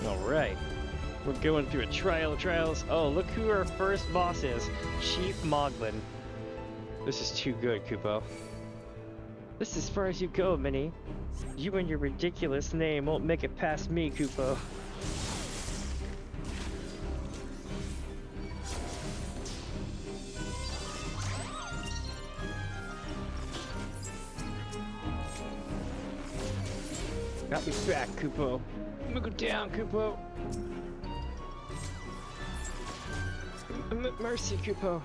Alright. We're going through a trial of trials. Oh, look who our first boss is. Chief Moglin. This is too good, Kupo. This is as far as you go, Minnie. You and your ridiculous name won't make it past me, Kupo. Got me back, Kupo. I'm gonna go down, Kupo. Mercy, Kupo.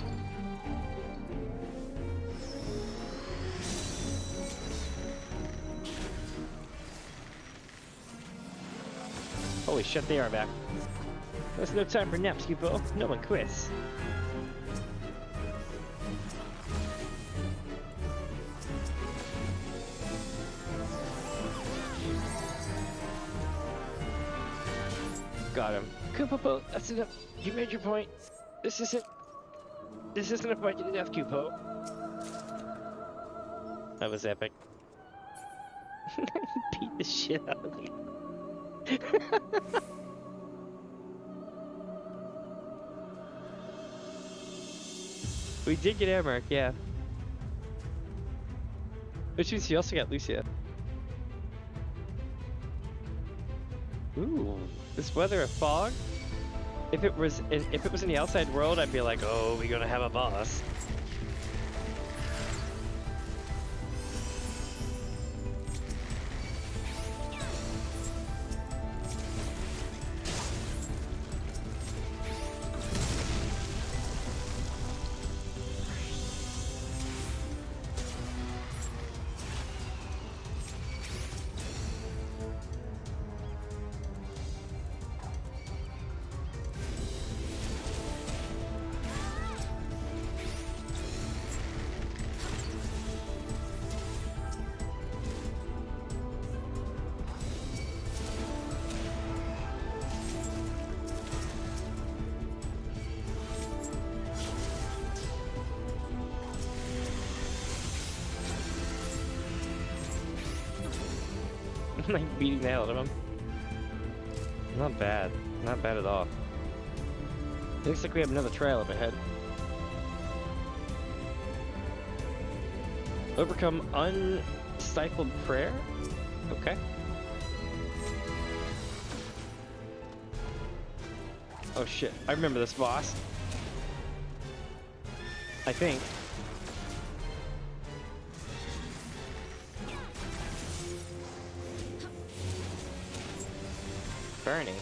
Holy shit, they are back. There's no time for naps, Kupo. No one quits. Got him. Kupo, that's enough. You made your point. This isn't a fight to the death, Kupo. That was epic. Beat the shit out of me. We did get Emmerich, yeah. Which means he also got Lucia. Ooh, is weather a fog? If it was in the outside world, I'd be like, oh, we're gonna have a boss. I'm like beating the hell out of him. Not bad. Not bad at all. Looks like we have another trial up ahead. Overcome unstifled prayer? Okay. Oh shit, I remember this boss. I think. Burning.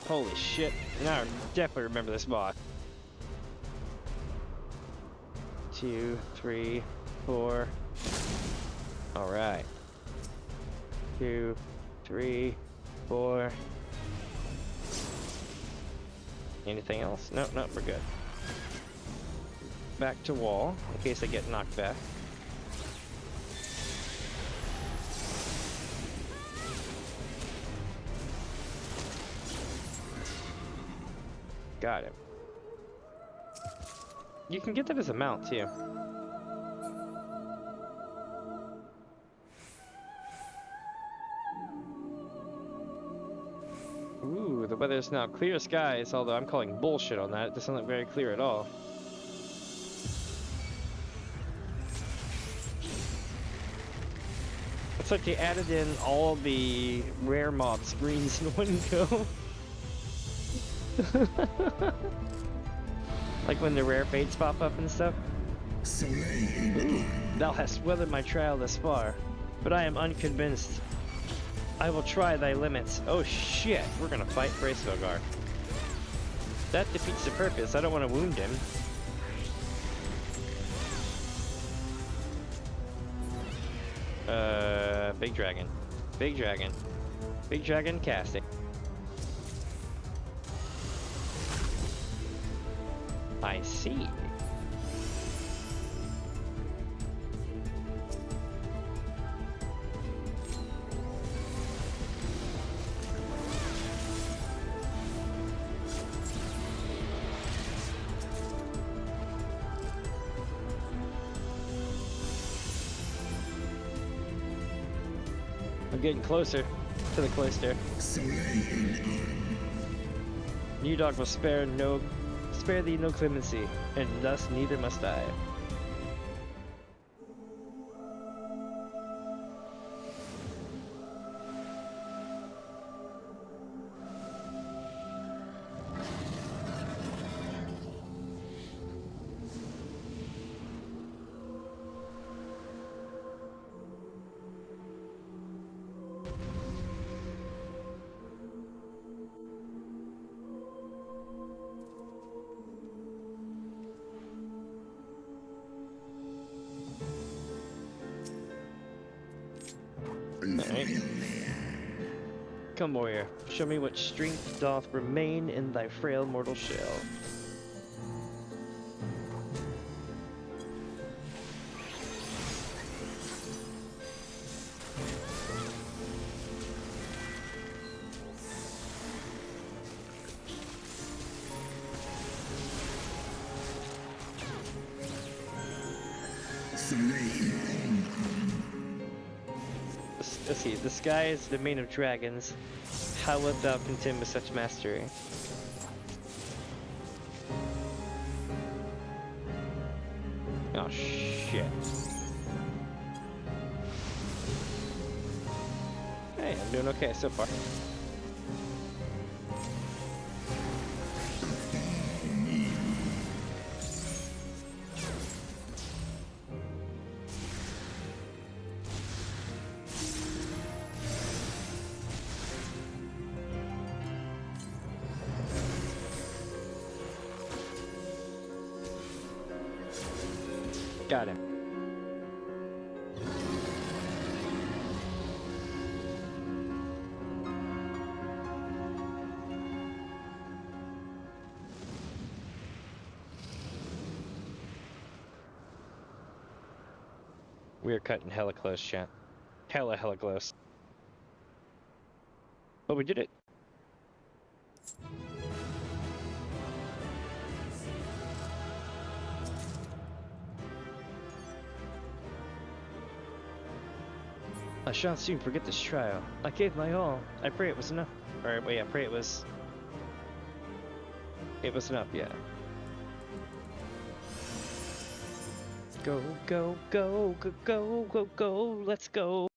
Holy shit. Now I definitely remember this boss. 2, 3, 4. Alright. 2, 3, 4. Anything else? No, we're good. Back to wall, in case I get knocked back. Got him. You can get that as a mount too. Ooh, the weather's now clear skies, although I'm calling bullshit on that. It doesn't look very clear at all. It's like they added in all the rare mob screens in one go. Like when the rare fates pop up and stuff. Ooh, thou hast weathered my trial thus far, but I am unconvinced. I will try thy limits. Oh shit, we're gonna fight Bracevogar. That defeats the purpose. I don't want to wound him. Big dragon. Big dragon. Big dragon casting. I see. I'm getting closer. to the cloister. Nidhogg will spare thee no clemency, and thus neither must I. Right. Come, warrior, show me what strength doth remain in thy frail mortal shell. Let's see, the sky is the domain of dragons. How wilt thou contend with such mastery? Oh shit. Hey, I'm doing okay so far. Got him. We're cutting hella close, chat. Hella close. But we did it. I shan't soon forget this trial. I gave my all. I pray it was enough. Or, wait, I pray it was... It was enough, yeah. Go, go, go, go, go, go, go, let's go.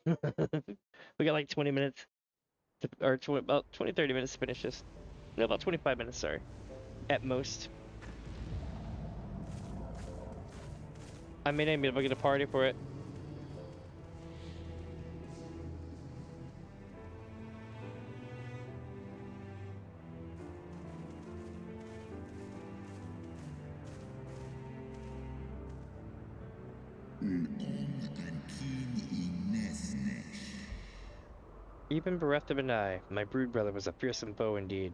We got like 20 minutes. Or about 20-30 minutes to finish this. No, about 25 minutes, sorry. At most. I may not be able to get a party for it. Even bereft of an eye, my brood brother was a fearsome foe indeed.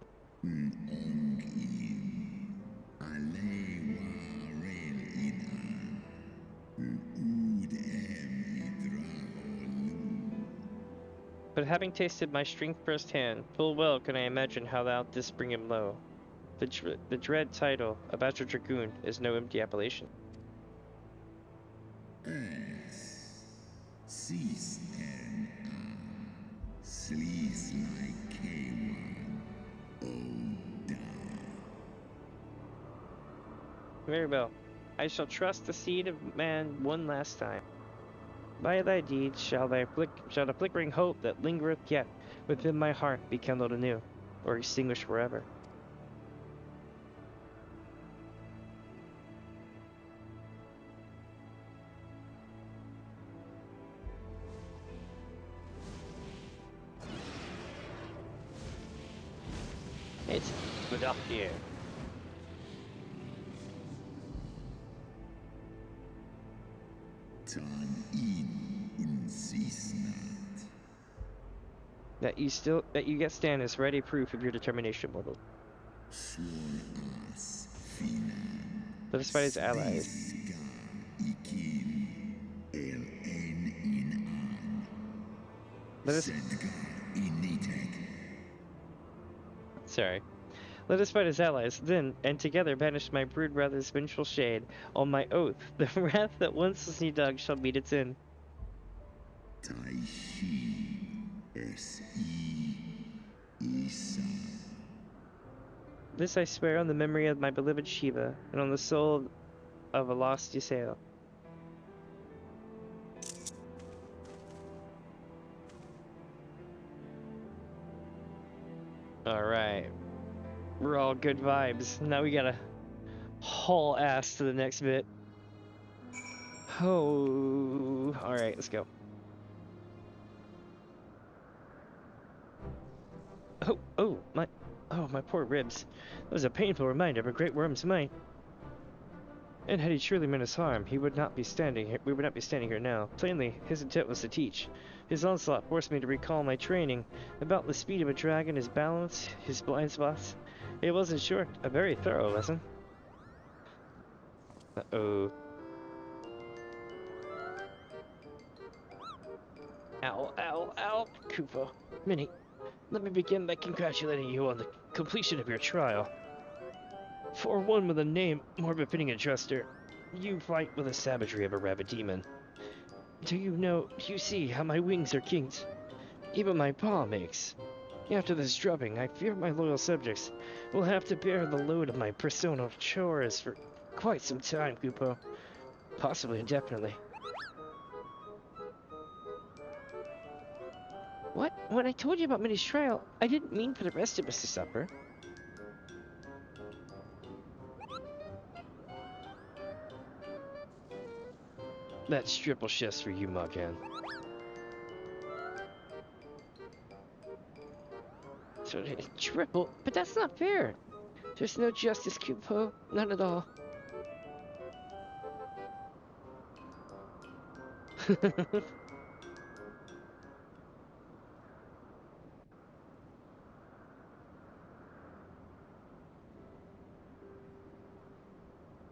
But having tasted my strength firsthand, full well can I imagine how thou didst bring him low. The dread title of Bachelor Dragoon is no empty appellation. Very well. I shall trust the seed of man one last time. By thy deeds shall the flickering hope that lingereth yet within my heart be kindled anew, or extinguished forever. It's good up here. That you get stand is ready proof of your determination, mortal. Let us fight his allies. Let us fight his allies, then, and together banish my brood brother's vengeful shade. On my oath, the wrath that once was Nidhogg shall meet its end. This I swear on the memory of my beloved Shiva, and on the soul of a lost Eorzea. Alright. We're all good vibes. Now we gotta haul ass to the next bit. Oh, alright, let's go. My poor ribs. That was a painful reminder of a great worm's might. And had he truly meant us harm, he would not be standing here. We would not be standing here now. Plainly, his intent was to teach. His onslaught forced me to recall my training about the speed of a dragon, his balance, his blind spots. It was, in short, a very thorough lesson. Uh-oh. Ow, ow, ow, Kupo. Minnie, let me begin by congratulating you on the completion of your trial. For one with a name more befitting a jester, you fight with the savagery of a rabid demon. Do you see how my wings are kinked? Even my paw makes. After this drubbing, I fear my loyal subjects will have to bear the load of my personal chores for quite some time, Kupo. Possibly indefinitely. What? When I told you about Minnie's trial, I didn't mean for the rest of us to suffer. That's triple shifts for you, Mughan. So, triple? But that's not fair. There's no justice, Kupo. None at all.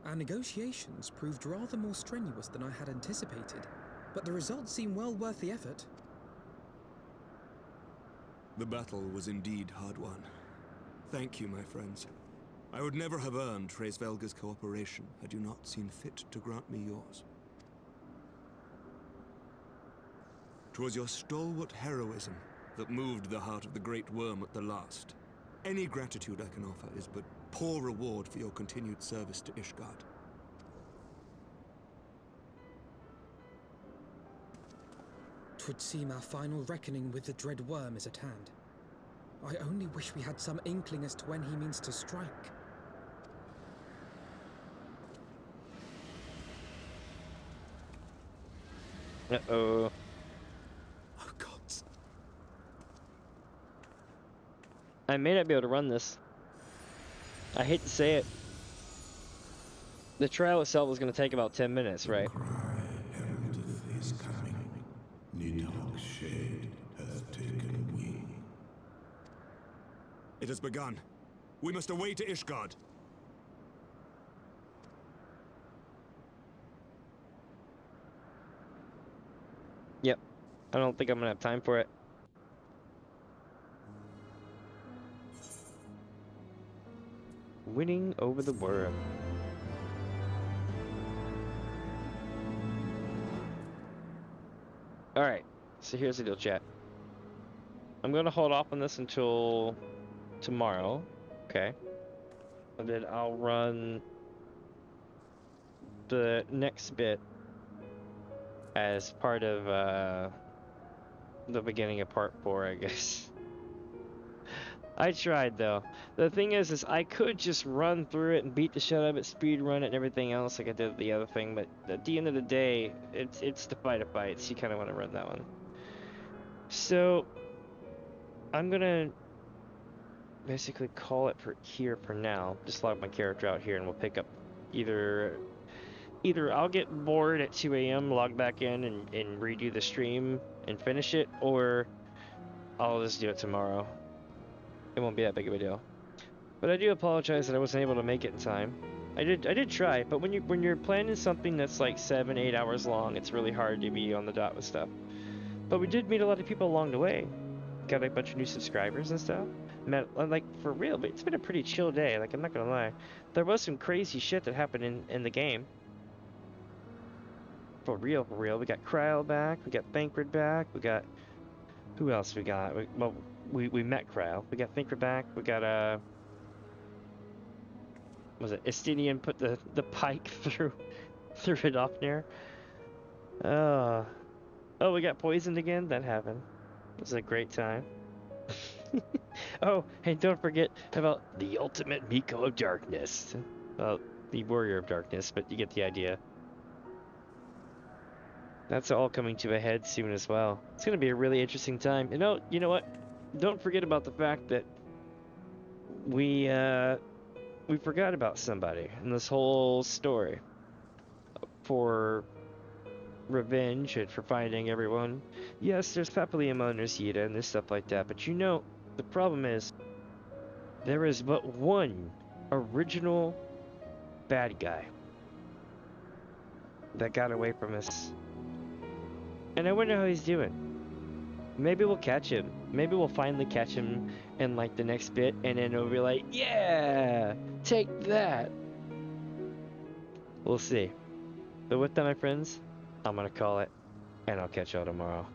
Our negotiations proved rather more strenuous than I had anticipated, but the results seem well worth the effort. The battle was indeed hard won. Thank you, my friends. I would never have earned Hraesvelga's cooperation had you not seen fit to grant me yours. 'Twas your stalwart heroism that moved the heart of the Great Worm at the last. Any gratitude I can offer is but poor reward for your continued service to Ishgard. 'Twould seem our final reckoning with the dread worm is at hand. I only wish we had some inkling as to when he means to strike. Uh-oh. Oh, God. I may not be able to run this. I hate to say it. The trial itself is going to take about 10 minutes, right? Heraldeth is coming. Nidhogg's shade hath taken wing. It has begun. We must away to Ishgard. Yep. I don't think I'm going to have time for it. Winning over the worm. Alright, so here's the deal, chat. I'm gonna hold off on this until tomorrow, okay? And then I'll run the next bit as part of the beginning of part 4, I guess. I tried though. The thing is I could just run through it and beat the shit out of it, speed run it and everything else like I did the other thing, but at the end of the day, it's the fight of fights. You kind of want to run that one. So I'm gonna basically call it here for now. Just log my character out here and we'll pick up either I'll get bored at 2 a.m., log back in and redo the stream and finish it, or I'll just do it tomorrow. It won't be that big of a deal. But I do apologize that I wasn't able to make it in time. I did try, but when you're planning something that's like 7-8 hours long, it's really hard to be on the dot with stuff. But we did meet a lot of people along the way. Got a bunch of new subscribers and stuff. Met, like, for real, but it's been a pretty chill day, like, I'm not gonna lie. There was some crazy shit that happened in the game. For real. We got Cryo back, we got Thancred back, we got Who else we got? We met Kral. We got Thinker back. We got was it Estinian put the pike through it off there? Oh, we got poisoned again. That happened. It was a great time. Oh, and don't forget about the ultimate Miko of Darkness. Well, the Warrior of Darkness, but you get the idea. That's all coming to a head soon as well. It's going to be a really interesting time. You know what? Don't forget about the fact that we forgot about somebody in this whole story. For revenge and for finding everyone. Yes, there's Papaliamon, there's Yida, and there's stuff like that, but the problem is there is but one original bad guy that got away from us. And I wonder how he's doing. Maybe we'll catch him. Maybe we'll finally catch him in like the next bit, and then it'll be like, yeah, take that. We'll see. But with that, my friends, I'm gonna call it, and I'll catch y'all tomorrow.